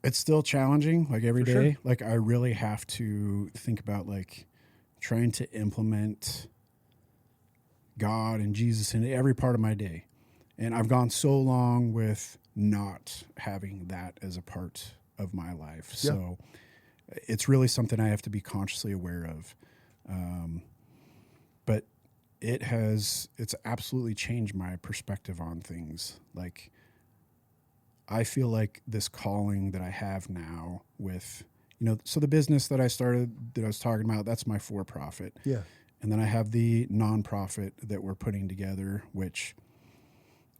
It's still challenging, like every day. Sure. Like I really have to think about like trying to implement God and Jesus in every part of my day. And I've gone so long with not having that as a part of my life. Yeah. So it's really something I have to be consciously aware of. But it's absolutely changed my perspective on things. Like, I feel like this calling that I have now with, so the business that I started that I was talking about, that's my for-profit. Yeah. And then I have the nonprofit that we're putting together, which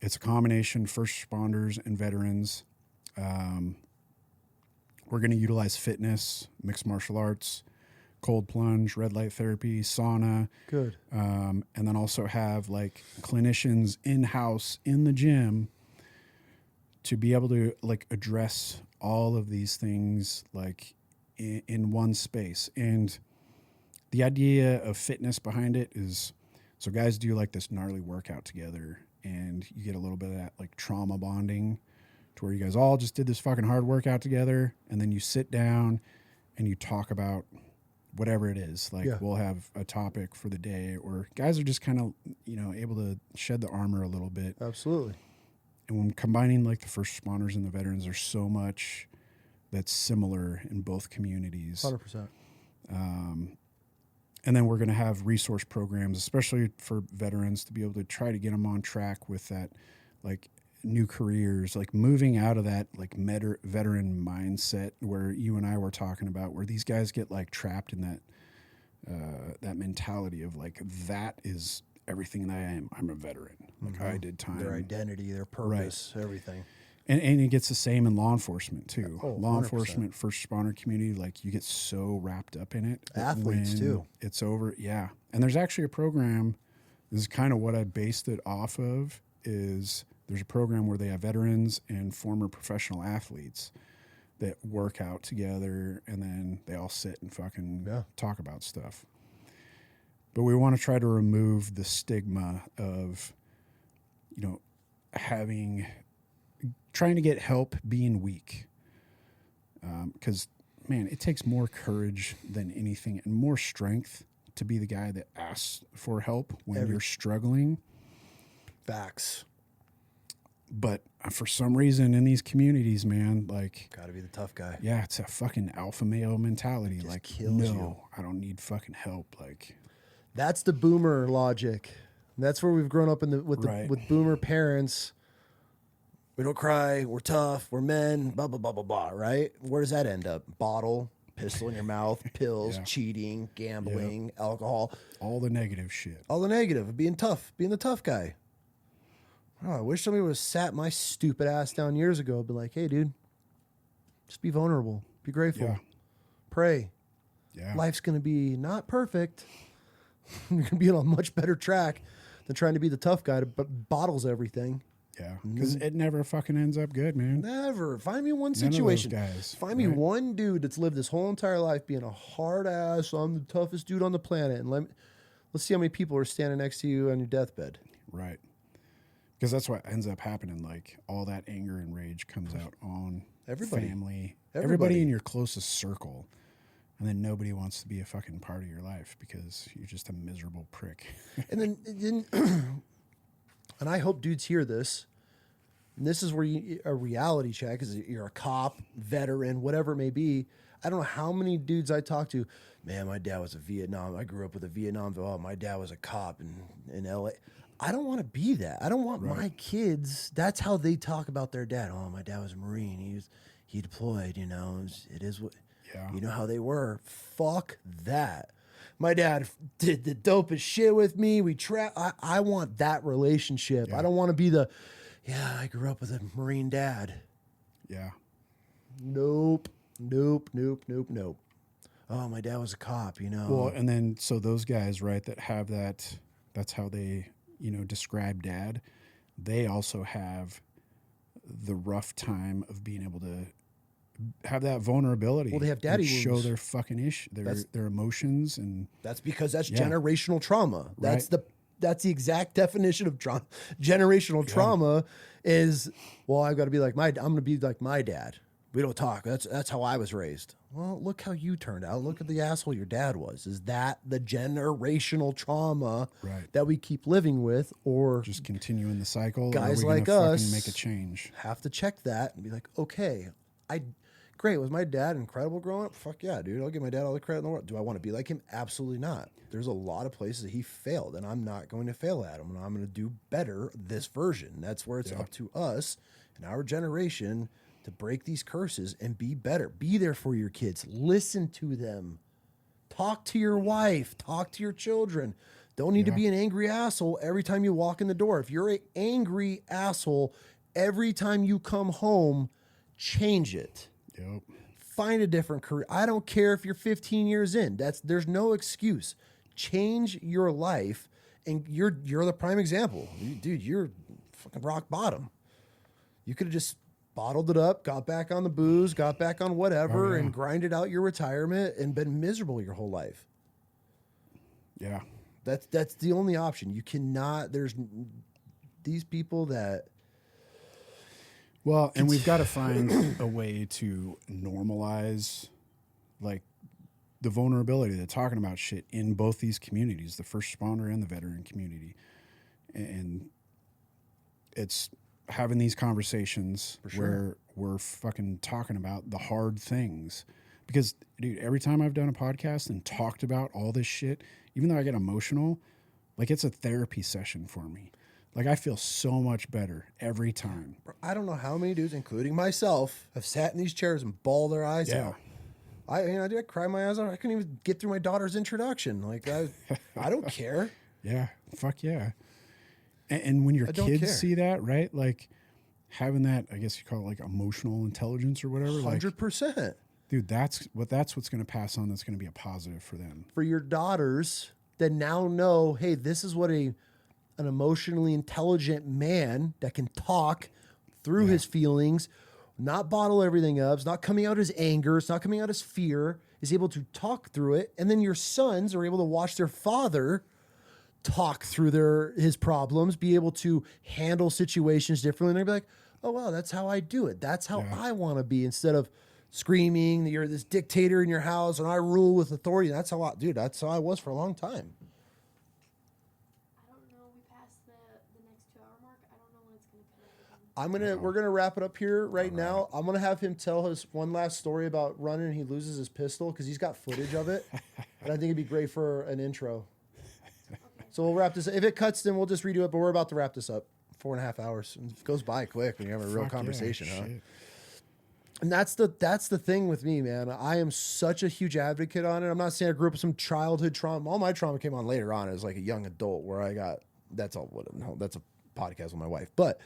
It's a combination first responders and veterans. We're going to utilize fitness, mixed martial arts, cold plunge, red light therapy, sauna. Good. And then also have like clinicians in-house in the gym to be able to like address all of these things like in one space. And the idea of fitness behind it is, so guys do like this gnarly workout together and you get a little bit of that like trauma bonding to where you guys all just did this fucking hard workout together. And then you sit down and you talk about whatever it is. Like we'll have a topic for the day, or guys are just kind of, you know, able to shed the armor a little bit. Absolutely. And when combining like the first responders and the veterans, there's so much that's similar in both communities. 100%. And then we're going to have resource programs, especially for veterans, to be able to try to get them on track with that, like new careers, like moving out of that like veteran mindset where you and I were talking about, where these guys get like trapped in that mentality of like, that is everything that I am. I'm a veteran. Like I did time. Their identity, their purpose, everything. And it gets the same in law enforcement too. Oh, law 100%. enforcement, first responder community, like you get so wrapped up in it. that Athletes when too. It's over. Yeah. And there's actually a program, this is kind of what I based it off of, is there's a program where they have veterans and former professional athletes that work out together and then they all sit and fucking talk about stuff. But we want to try to remove the stigma of, you know, trying to get help being weak. Because, man, it takes more courage than anything and more strength to be the guy that asks for help when you're struggling. Facts. But for some reason in these communities, man, like... Gotta be the tough guy. Yeah, it's a fucking alpha male mentality. Just like, kills you. I don't need fucking help. Like... That's the boomer logic. That's where we've grown up with boomer parents. We don't cry. We're tough. We're men. Blah blah blah blah blah. Right? Where does that end up? Bottle, pistol in your mouth, pills, cheating, gambling, alcohol. All the negative shit. All the negative. Being tough. Being the tough guy. Oh, I wish somebody would have sat my stupid ass down years ago and been like, "Hey, dude, just be vulnerable. Be grateful. Yeah. Pray. Yeah. Life's gonna be not perfect." You're going to be on a much better track than trying to be the tough guy that bottles everything. Yeah, because it never fucking ends up good, man. Never. Find me one None of situation. those guys, Find me one dude that's lived his whole entire life being a hard ass, I'm the toughest dude on the planet. And let's see how many people are standing next to you on your deathbed. Right. Because that's what ends up happening. Like, all that anger and rage comes out on family. Everybody in your closest circle. And then nobody wants to be a fucking part of your life because you're just a miserable prick. And then and I hope dudes hear this. And this is where a reality check is you're a cop, veteran, whatever it may be. I don't know how many dudes I talk to. Man, my dad was a Vietnam. I grew up with a Vietnam. Oh, my dad was a cop in L.A. I don't want to be that. I don't want my kids. That's how they talk about their dad. Oh, my dad was a Marine. He deployed. You know, it is what. Yeah. You know how they were. Fuck that. My dad did the dopest shit with me. I want that relationship. Yeah. I don't want to be I grew up with a Marine dad. Yeah. Nope. Oh, my dad was a cop, you know. Well, and then, so those guys, right, that have that's how they, you know, describe dad. They also have the rough time of being able to have that vulnerability. Well, they have daddy show wounds. their fucking their emotions, and that's because that's generational trauma. That's Right. That's the exact definition of generational trauma. Is, well, I've got to be like I'm going to be like my dad. We don't talk. That's how I was raised. Well, look how you turned out. Look at the asshole your dad was. Is that the generational trauma that we keep living with, or just continuing the cycle? Guys or are we like gonna us fucking make a change. have to check that and be like, okay, great. Was my dad incredible growing up? Fuck yeah, dude. I'll give my dad all the credit in the world. Do I want to be like him? Absolutely not. There's a lot of places that he failed, and I'm not going to fail at him, and I'm going to do better this version. That's where it's up to us and our generation to break these curses and be better. Be there for your kids. Listen to them. Talk to your wife. Talk to your children. Don't need to be an angry asshole every time you walk in the door. If you're an angry asshole every time you come home, change it. Yep. Find a different career. I don't care if you're 15 years in. There's no excuse. Change your life, and you're the prime example. Dude, you're fucking rock bottom. You could have just bottled it up, got back on the booze, got back on whatever, and grinded out your retirement and been miserable your whole life. Yeah. That's the only option. You cannot. There's these people that. Well, and we've got to find a way to normalize, like, the vulnerability. They're talking about shit in both these communities, the first responder and the veteran community. And it's having these conversations where we're fucking talking about the hard things. Because, dude, every time I've done a podcast and talked about all this shit, even though I get emotional, like, it's a therapy session for me. Like, I feel so much better every time. I don't know how many dudes, including myself, have sat in these chairs and bawled their eyes out. I cry my eyes out. I couldn't even get through my daughter's introduction. Like, I don't care. Yeah, fuck yeah. And when your kids see that, right? Like, having that, I guess you call it like emotional intelligence or whatever. 100%. Like, dude, that's what's going to pass on. That's going to be a positive for them. For your daughters that now know, hey, this is what an emotionally intelligent man that can talk through his feelings, not bottle everything up, it's not coming out as anger, it's not coming out as fear, is able to talk through it. And then your sons are able to watch their father talk through his problems, be able to handle situations differently. And they'll be like, oh, wow, that's how I do it. That's how I want to be, instead of screaming that you're this dictator in your house and I rule with authority. That's how that's how I was for a long time. We're gonna wrap it up here right now. I'm gonna have him tell his one last story about running and he loses his pistol, because he's got footage of it, and I think it'd be great for an intro. Okay. So we'll wrap this. If it cuts, then we'll just redo it. But we're about to wrap this up. 4.5 hours. It goes by quick when you have a real conversation, huh? Shit. And that's the thing with me, man. I am such a huge advocate on it. I'm not saying I grew up with some childhood trauma. All my trauma came on later on as like a young adult, where I got that's a podcast with my wife, but.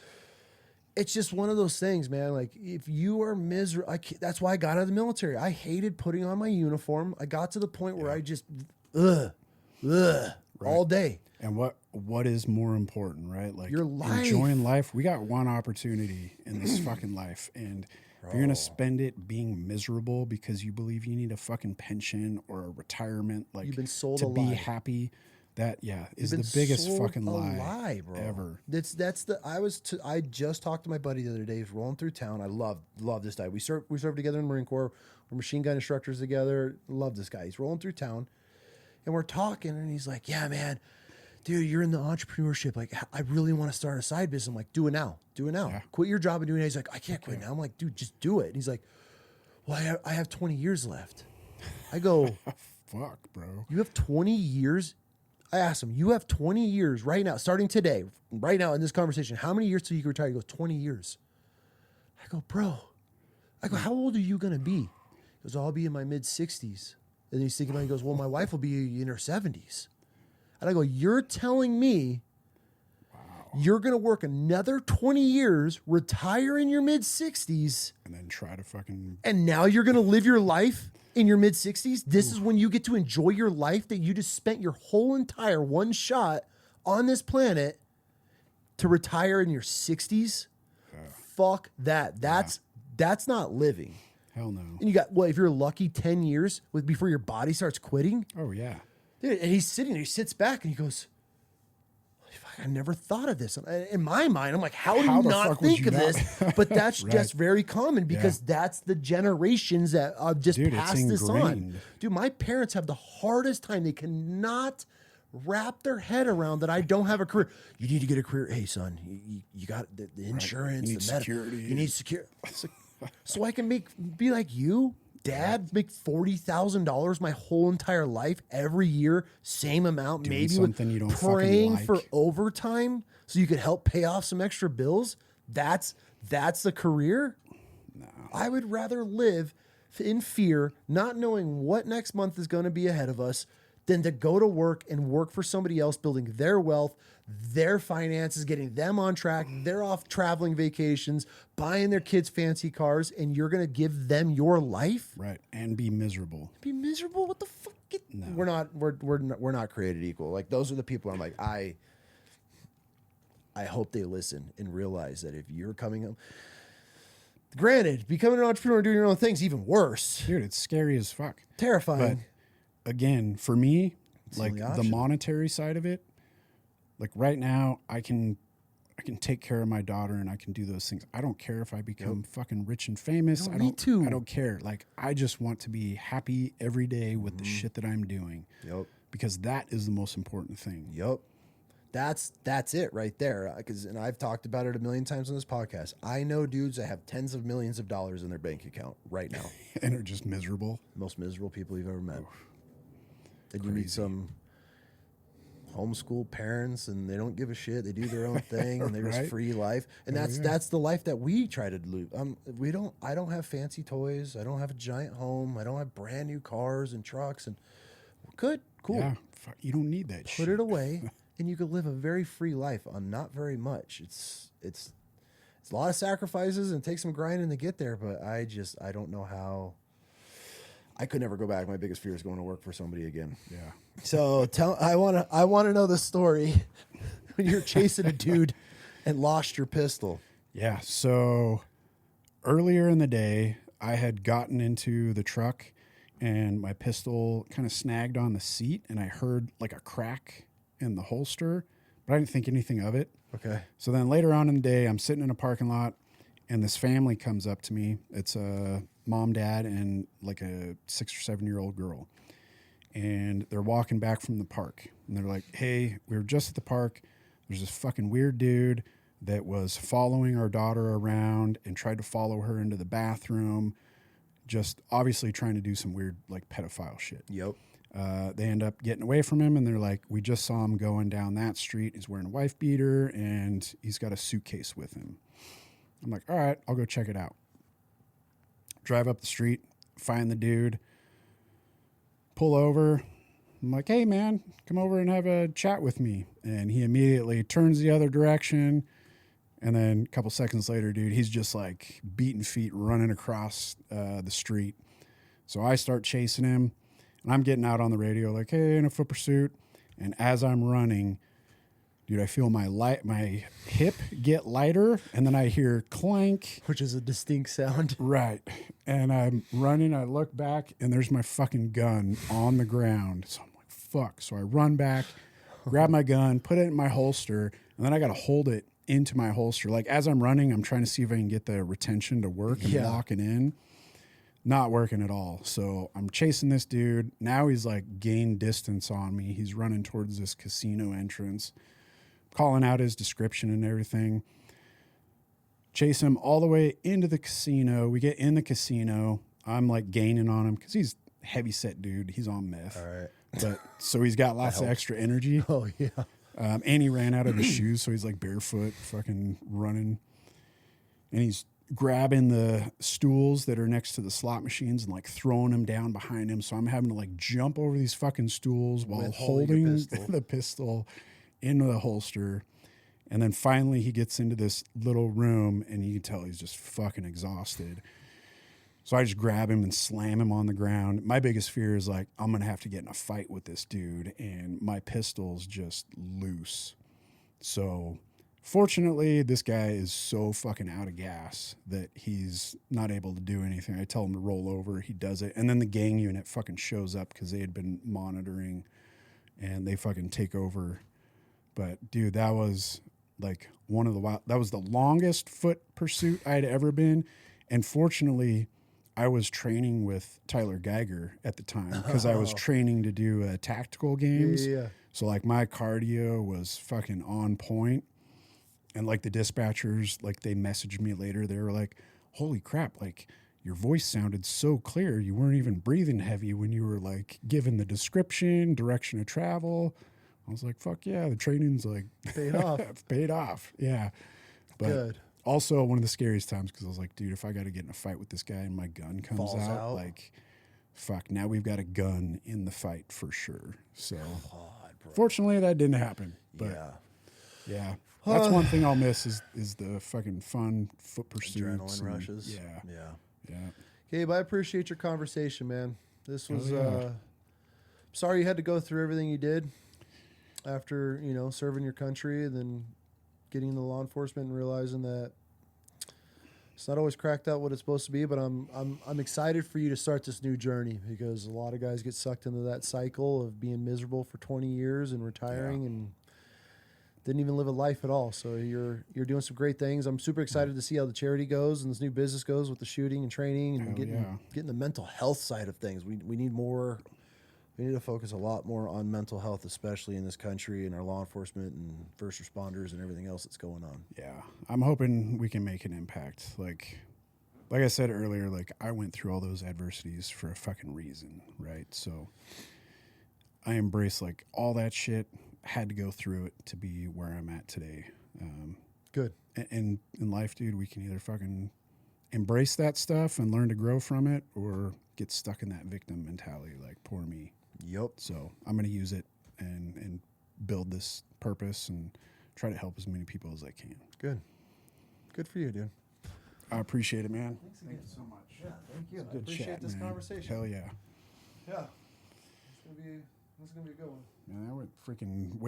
It's just one of those things, man. Like, if you are miserable, that's why I got out of the military. I hated putting on my uniform. I got to the point where I just, all day. And what is more important, right? Like, your life. Enjoying life. We got one opportunity in this fucking life. And if you're going to spend it being miserable because you believe you need a fucking pension or a retirement, like, you've been sold to a be lie. happy. That is the biggest fucking lie bro. Ever. I just talked to my buddy the other day. He's rolling through town. I love this guy. We served together in the Marine Corps. We're machine gun instructors together. Love this guy. He's rolling through town, and we're talking, and he's like, "Yeah, man, dude, you're in the entrepreneurship. Like, I really want to start a side business." I'm like, "Do it now. Yeah. Quit your job and do it now." He's like, "I can't quit now." I'm like, "Dude, just do it." And he's like, "Well, I have 20 years left." I go, "Fuck, bro. You have 20 years?" I asked him, "You have 20 years right now, starting today, right now in this conversation. How many years till you can retire?" He goes, 20 years. I go, "Bro." I go, "How old are you going to be?" He goes, "I'll be in my mid-60s. And he's thinking about it. He goes, "Well, my wife will be in her 70s. And I go, "You're telling me you're going to work another 20 years, retire in your mid-60s. And then try to fucking... And now you're going to live your life in your mid-60s? This is when you get to enjoy your life that you just spent your whole entire one shot on this planet to retire in your 60s? Fuck that. That's not living. Hell no. And you got, if you're lucky, 10 years before your body starts quitting? Oh, yeah. Dude, and he's sitting there, he sits back and he goes, I never thought of this. In my mind, I'm like, how do you not think of this? But that's right. Just very common because that's the generations that just passed this on. Dude, my parents have the hardest time. They cannot wrap their head around that I don't have a career. You need to get a career. Hey, son, you got the insurance, you need security. You need security. So I can be like you. Dad, make $40,000 my whole entire life every year, same amount, doing maybe something you don't praying fucking for like. Overtime so you could help pay off some extra bills. That's the career. No. I would rather live in fear, not knowing what next month is going to be ahead of us, than to go to work and work for somebody else, building their wealth, their finances, getting them on track. They're off traveling vacations, buying their kids fancy cars, and you're going to give them your life? Right. And be miserable. Be miserable? What the fuck? No. We're not created equal. Like, those are the people I'm like, I hope they listen and realize that if you're coming up, granted, becoming an entrepreneur and doing your own thing is even worse. Dude, it's scary as fuck. Terrifying. But again, for me, It's like the the option. monetary side of it, like right now I can take care of my daughter and I can do those things. I don't care if I become fucking rich and famous. No, me too. I don't care. Like, I just want to be happy every day with the shit that I'm doing. Yep. Because that is the most important thing. Yep. That's it right there. And I've talked about it a million times on this podcast. I know dudes that have tens of millions of dollars in their bank account right now. And are just miserable. Most miserable people you've ever met. And you meet some homeschool parents and they don't give a shit. They do their own thing and they're just Right. free life. And that's the life that we try to live. I don't have fancy toys. I don't have a giant home. I don't have brand new cars and trucks. And good, cool. Yeah. Fuck, you don't need that shit. Put it away, and you could live a very free life on not very much. It's a lot of sacrifices and take some grinding to get there, but I don't know how. I could never go back. My biggest fear is going to work for somebody again. Yeah. So I wanna know the story when you're chasing a dude and lost your pistol. Yeah. So earlier in the day, I had gotten into the truck and my pistol kind of snagged on the seat and I heard like a crack in the holster, but I didn't think anything of it. Okay. So then later on in the day, I'm sitting in a parking lot and this family comes up to me. It's a mom, dad, and like a 6 or 7 year old girl. And they're walking back from the park and they're like, hey, we were just at the park. There's this fucking weird dude that was following our daughter around and tried to follow her into the bathroom, just obviously trying to do some weird like pedophile shit. Yep. They end up getting away from him and they're like, we just saw him going down that street. He's wearing a wife beater and he's got a suitcase with him. I'm like, all right, I'll go check it out. Drive up the street, find the dude, pull over. I'm like, hey man, come over and have a chat with me. And he immediately turns the other direction. And then a couple seconds later, dude, he's just like beating feet running across the street. So I start chasing him and I'm getting out on the radio like, hey, in a foot pursuit. And as I'm running, dude, I feel my hip get lighter and then I hear clank. Which is a distinct sound. Right. And I'm running. I look back and there's my fucking gun on the ground. So I'm like, fuck. So I run back, grab my gun, put it in my holster, and then I got to hold it into my holster. Like as I'm running, I'm trying to see if I can get the retention to work and lock it in. Not working at all. So I'm chasing this dude. Now he's like gained distance on me. He's running towards this casino entrance, calling out his description and everything. Chase him all the way into the casino. We get in the casino. I'm like gaining on him because he's a heavy set dude. He's on meth. All right. But so he's got lots of extra energy. Oh yeah. And he ran out of his shoes, so he's like barefoot, fucking running. And he's grabbing the stools that are next to the slot machines and like throwing them down behind him. So I'm having to like jump over these fucking stools while holding the pistol into the holster. And then finally he gets into this little room and you can tell he's just fucking exhausted. So I just grab him and slam him on the ground. My biggest fear is like, I'm going to have to get in a fight with this dude and my pistol's just loose. So fortunately, this guy is so fucking out of gas that he's not able to do anything. I tell him to roll over. He does it. And then the gang unit fucking shows up because they had been monitoring and they fucking take over. But dude, that was like that was the longest foot pursuit I'd ever been. And fortunately, I was training with Tyler Geiger at the time because I was training to do tactical games. Yeah. So like my cardio was fucking on point. And like the dispatchers, like they messaged me later. They were like, holy crap, like your voice sounded so clear. You weren't even breathing heavy when you were like given the description, direction of travel. I was like, fuck yeah, the training's like Paid off. paid off. Yeah. But Good. also one of the scariest times because I was like, dude, if I got to get in a fight with this guy and my gun comes Falls out. like fuck, now we've got a gun in the fight for sure. So God, bro. fortunately that didn't happen. But Yeah. yeah. That's one thing I'll miss is the fucking fun foot pursuits. Adrenaline and, rushes. Yeah. Yeah. Yeah. Gabe, I appreciate your conversation, man. This was yeah. sorry you had to go through everything you did after, you know, serving your country and then getting into law enforcement and realizing that it's not always cracked out what it's supposed to be, but I'm excited for you to start this new journey because a lot of guys get sucked into that cycle of being miserable for 20 years and retiring and didn't even live a life at all. So you're doing some great things. I'm super excited to see how the charity goes and this new business goes with the shooting and training and getting the mental health side of things. We need more. We need to focus a lot more on mental health, especially in this country and our law enforcement and first responders and everything else that's going on. Yeah. I'm hoping we can make an impact. Like I said earlier, like I went through all those adversities for a fucking reason, right? So I embrace like all that shit, had to go through it to be where I'm at today. Good. And in life, dude, we can either fucking embrace that stuff and learn to grow from it or get stuck in that victim mentality like poor me. Yep. So I'm going to use it and build this purpose and try to help as many people as I can. Good. Good for you, dude. I appreciate it, man. Thank you so much. Yeah, thank you. Good appreciate chat, this man. conversation. Hell yeah. Yeah. It's gonna be a good one. Man, that would freaking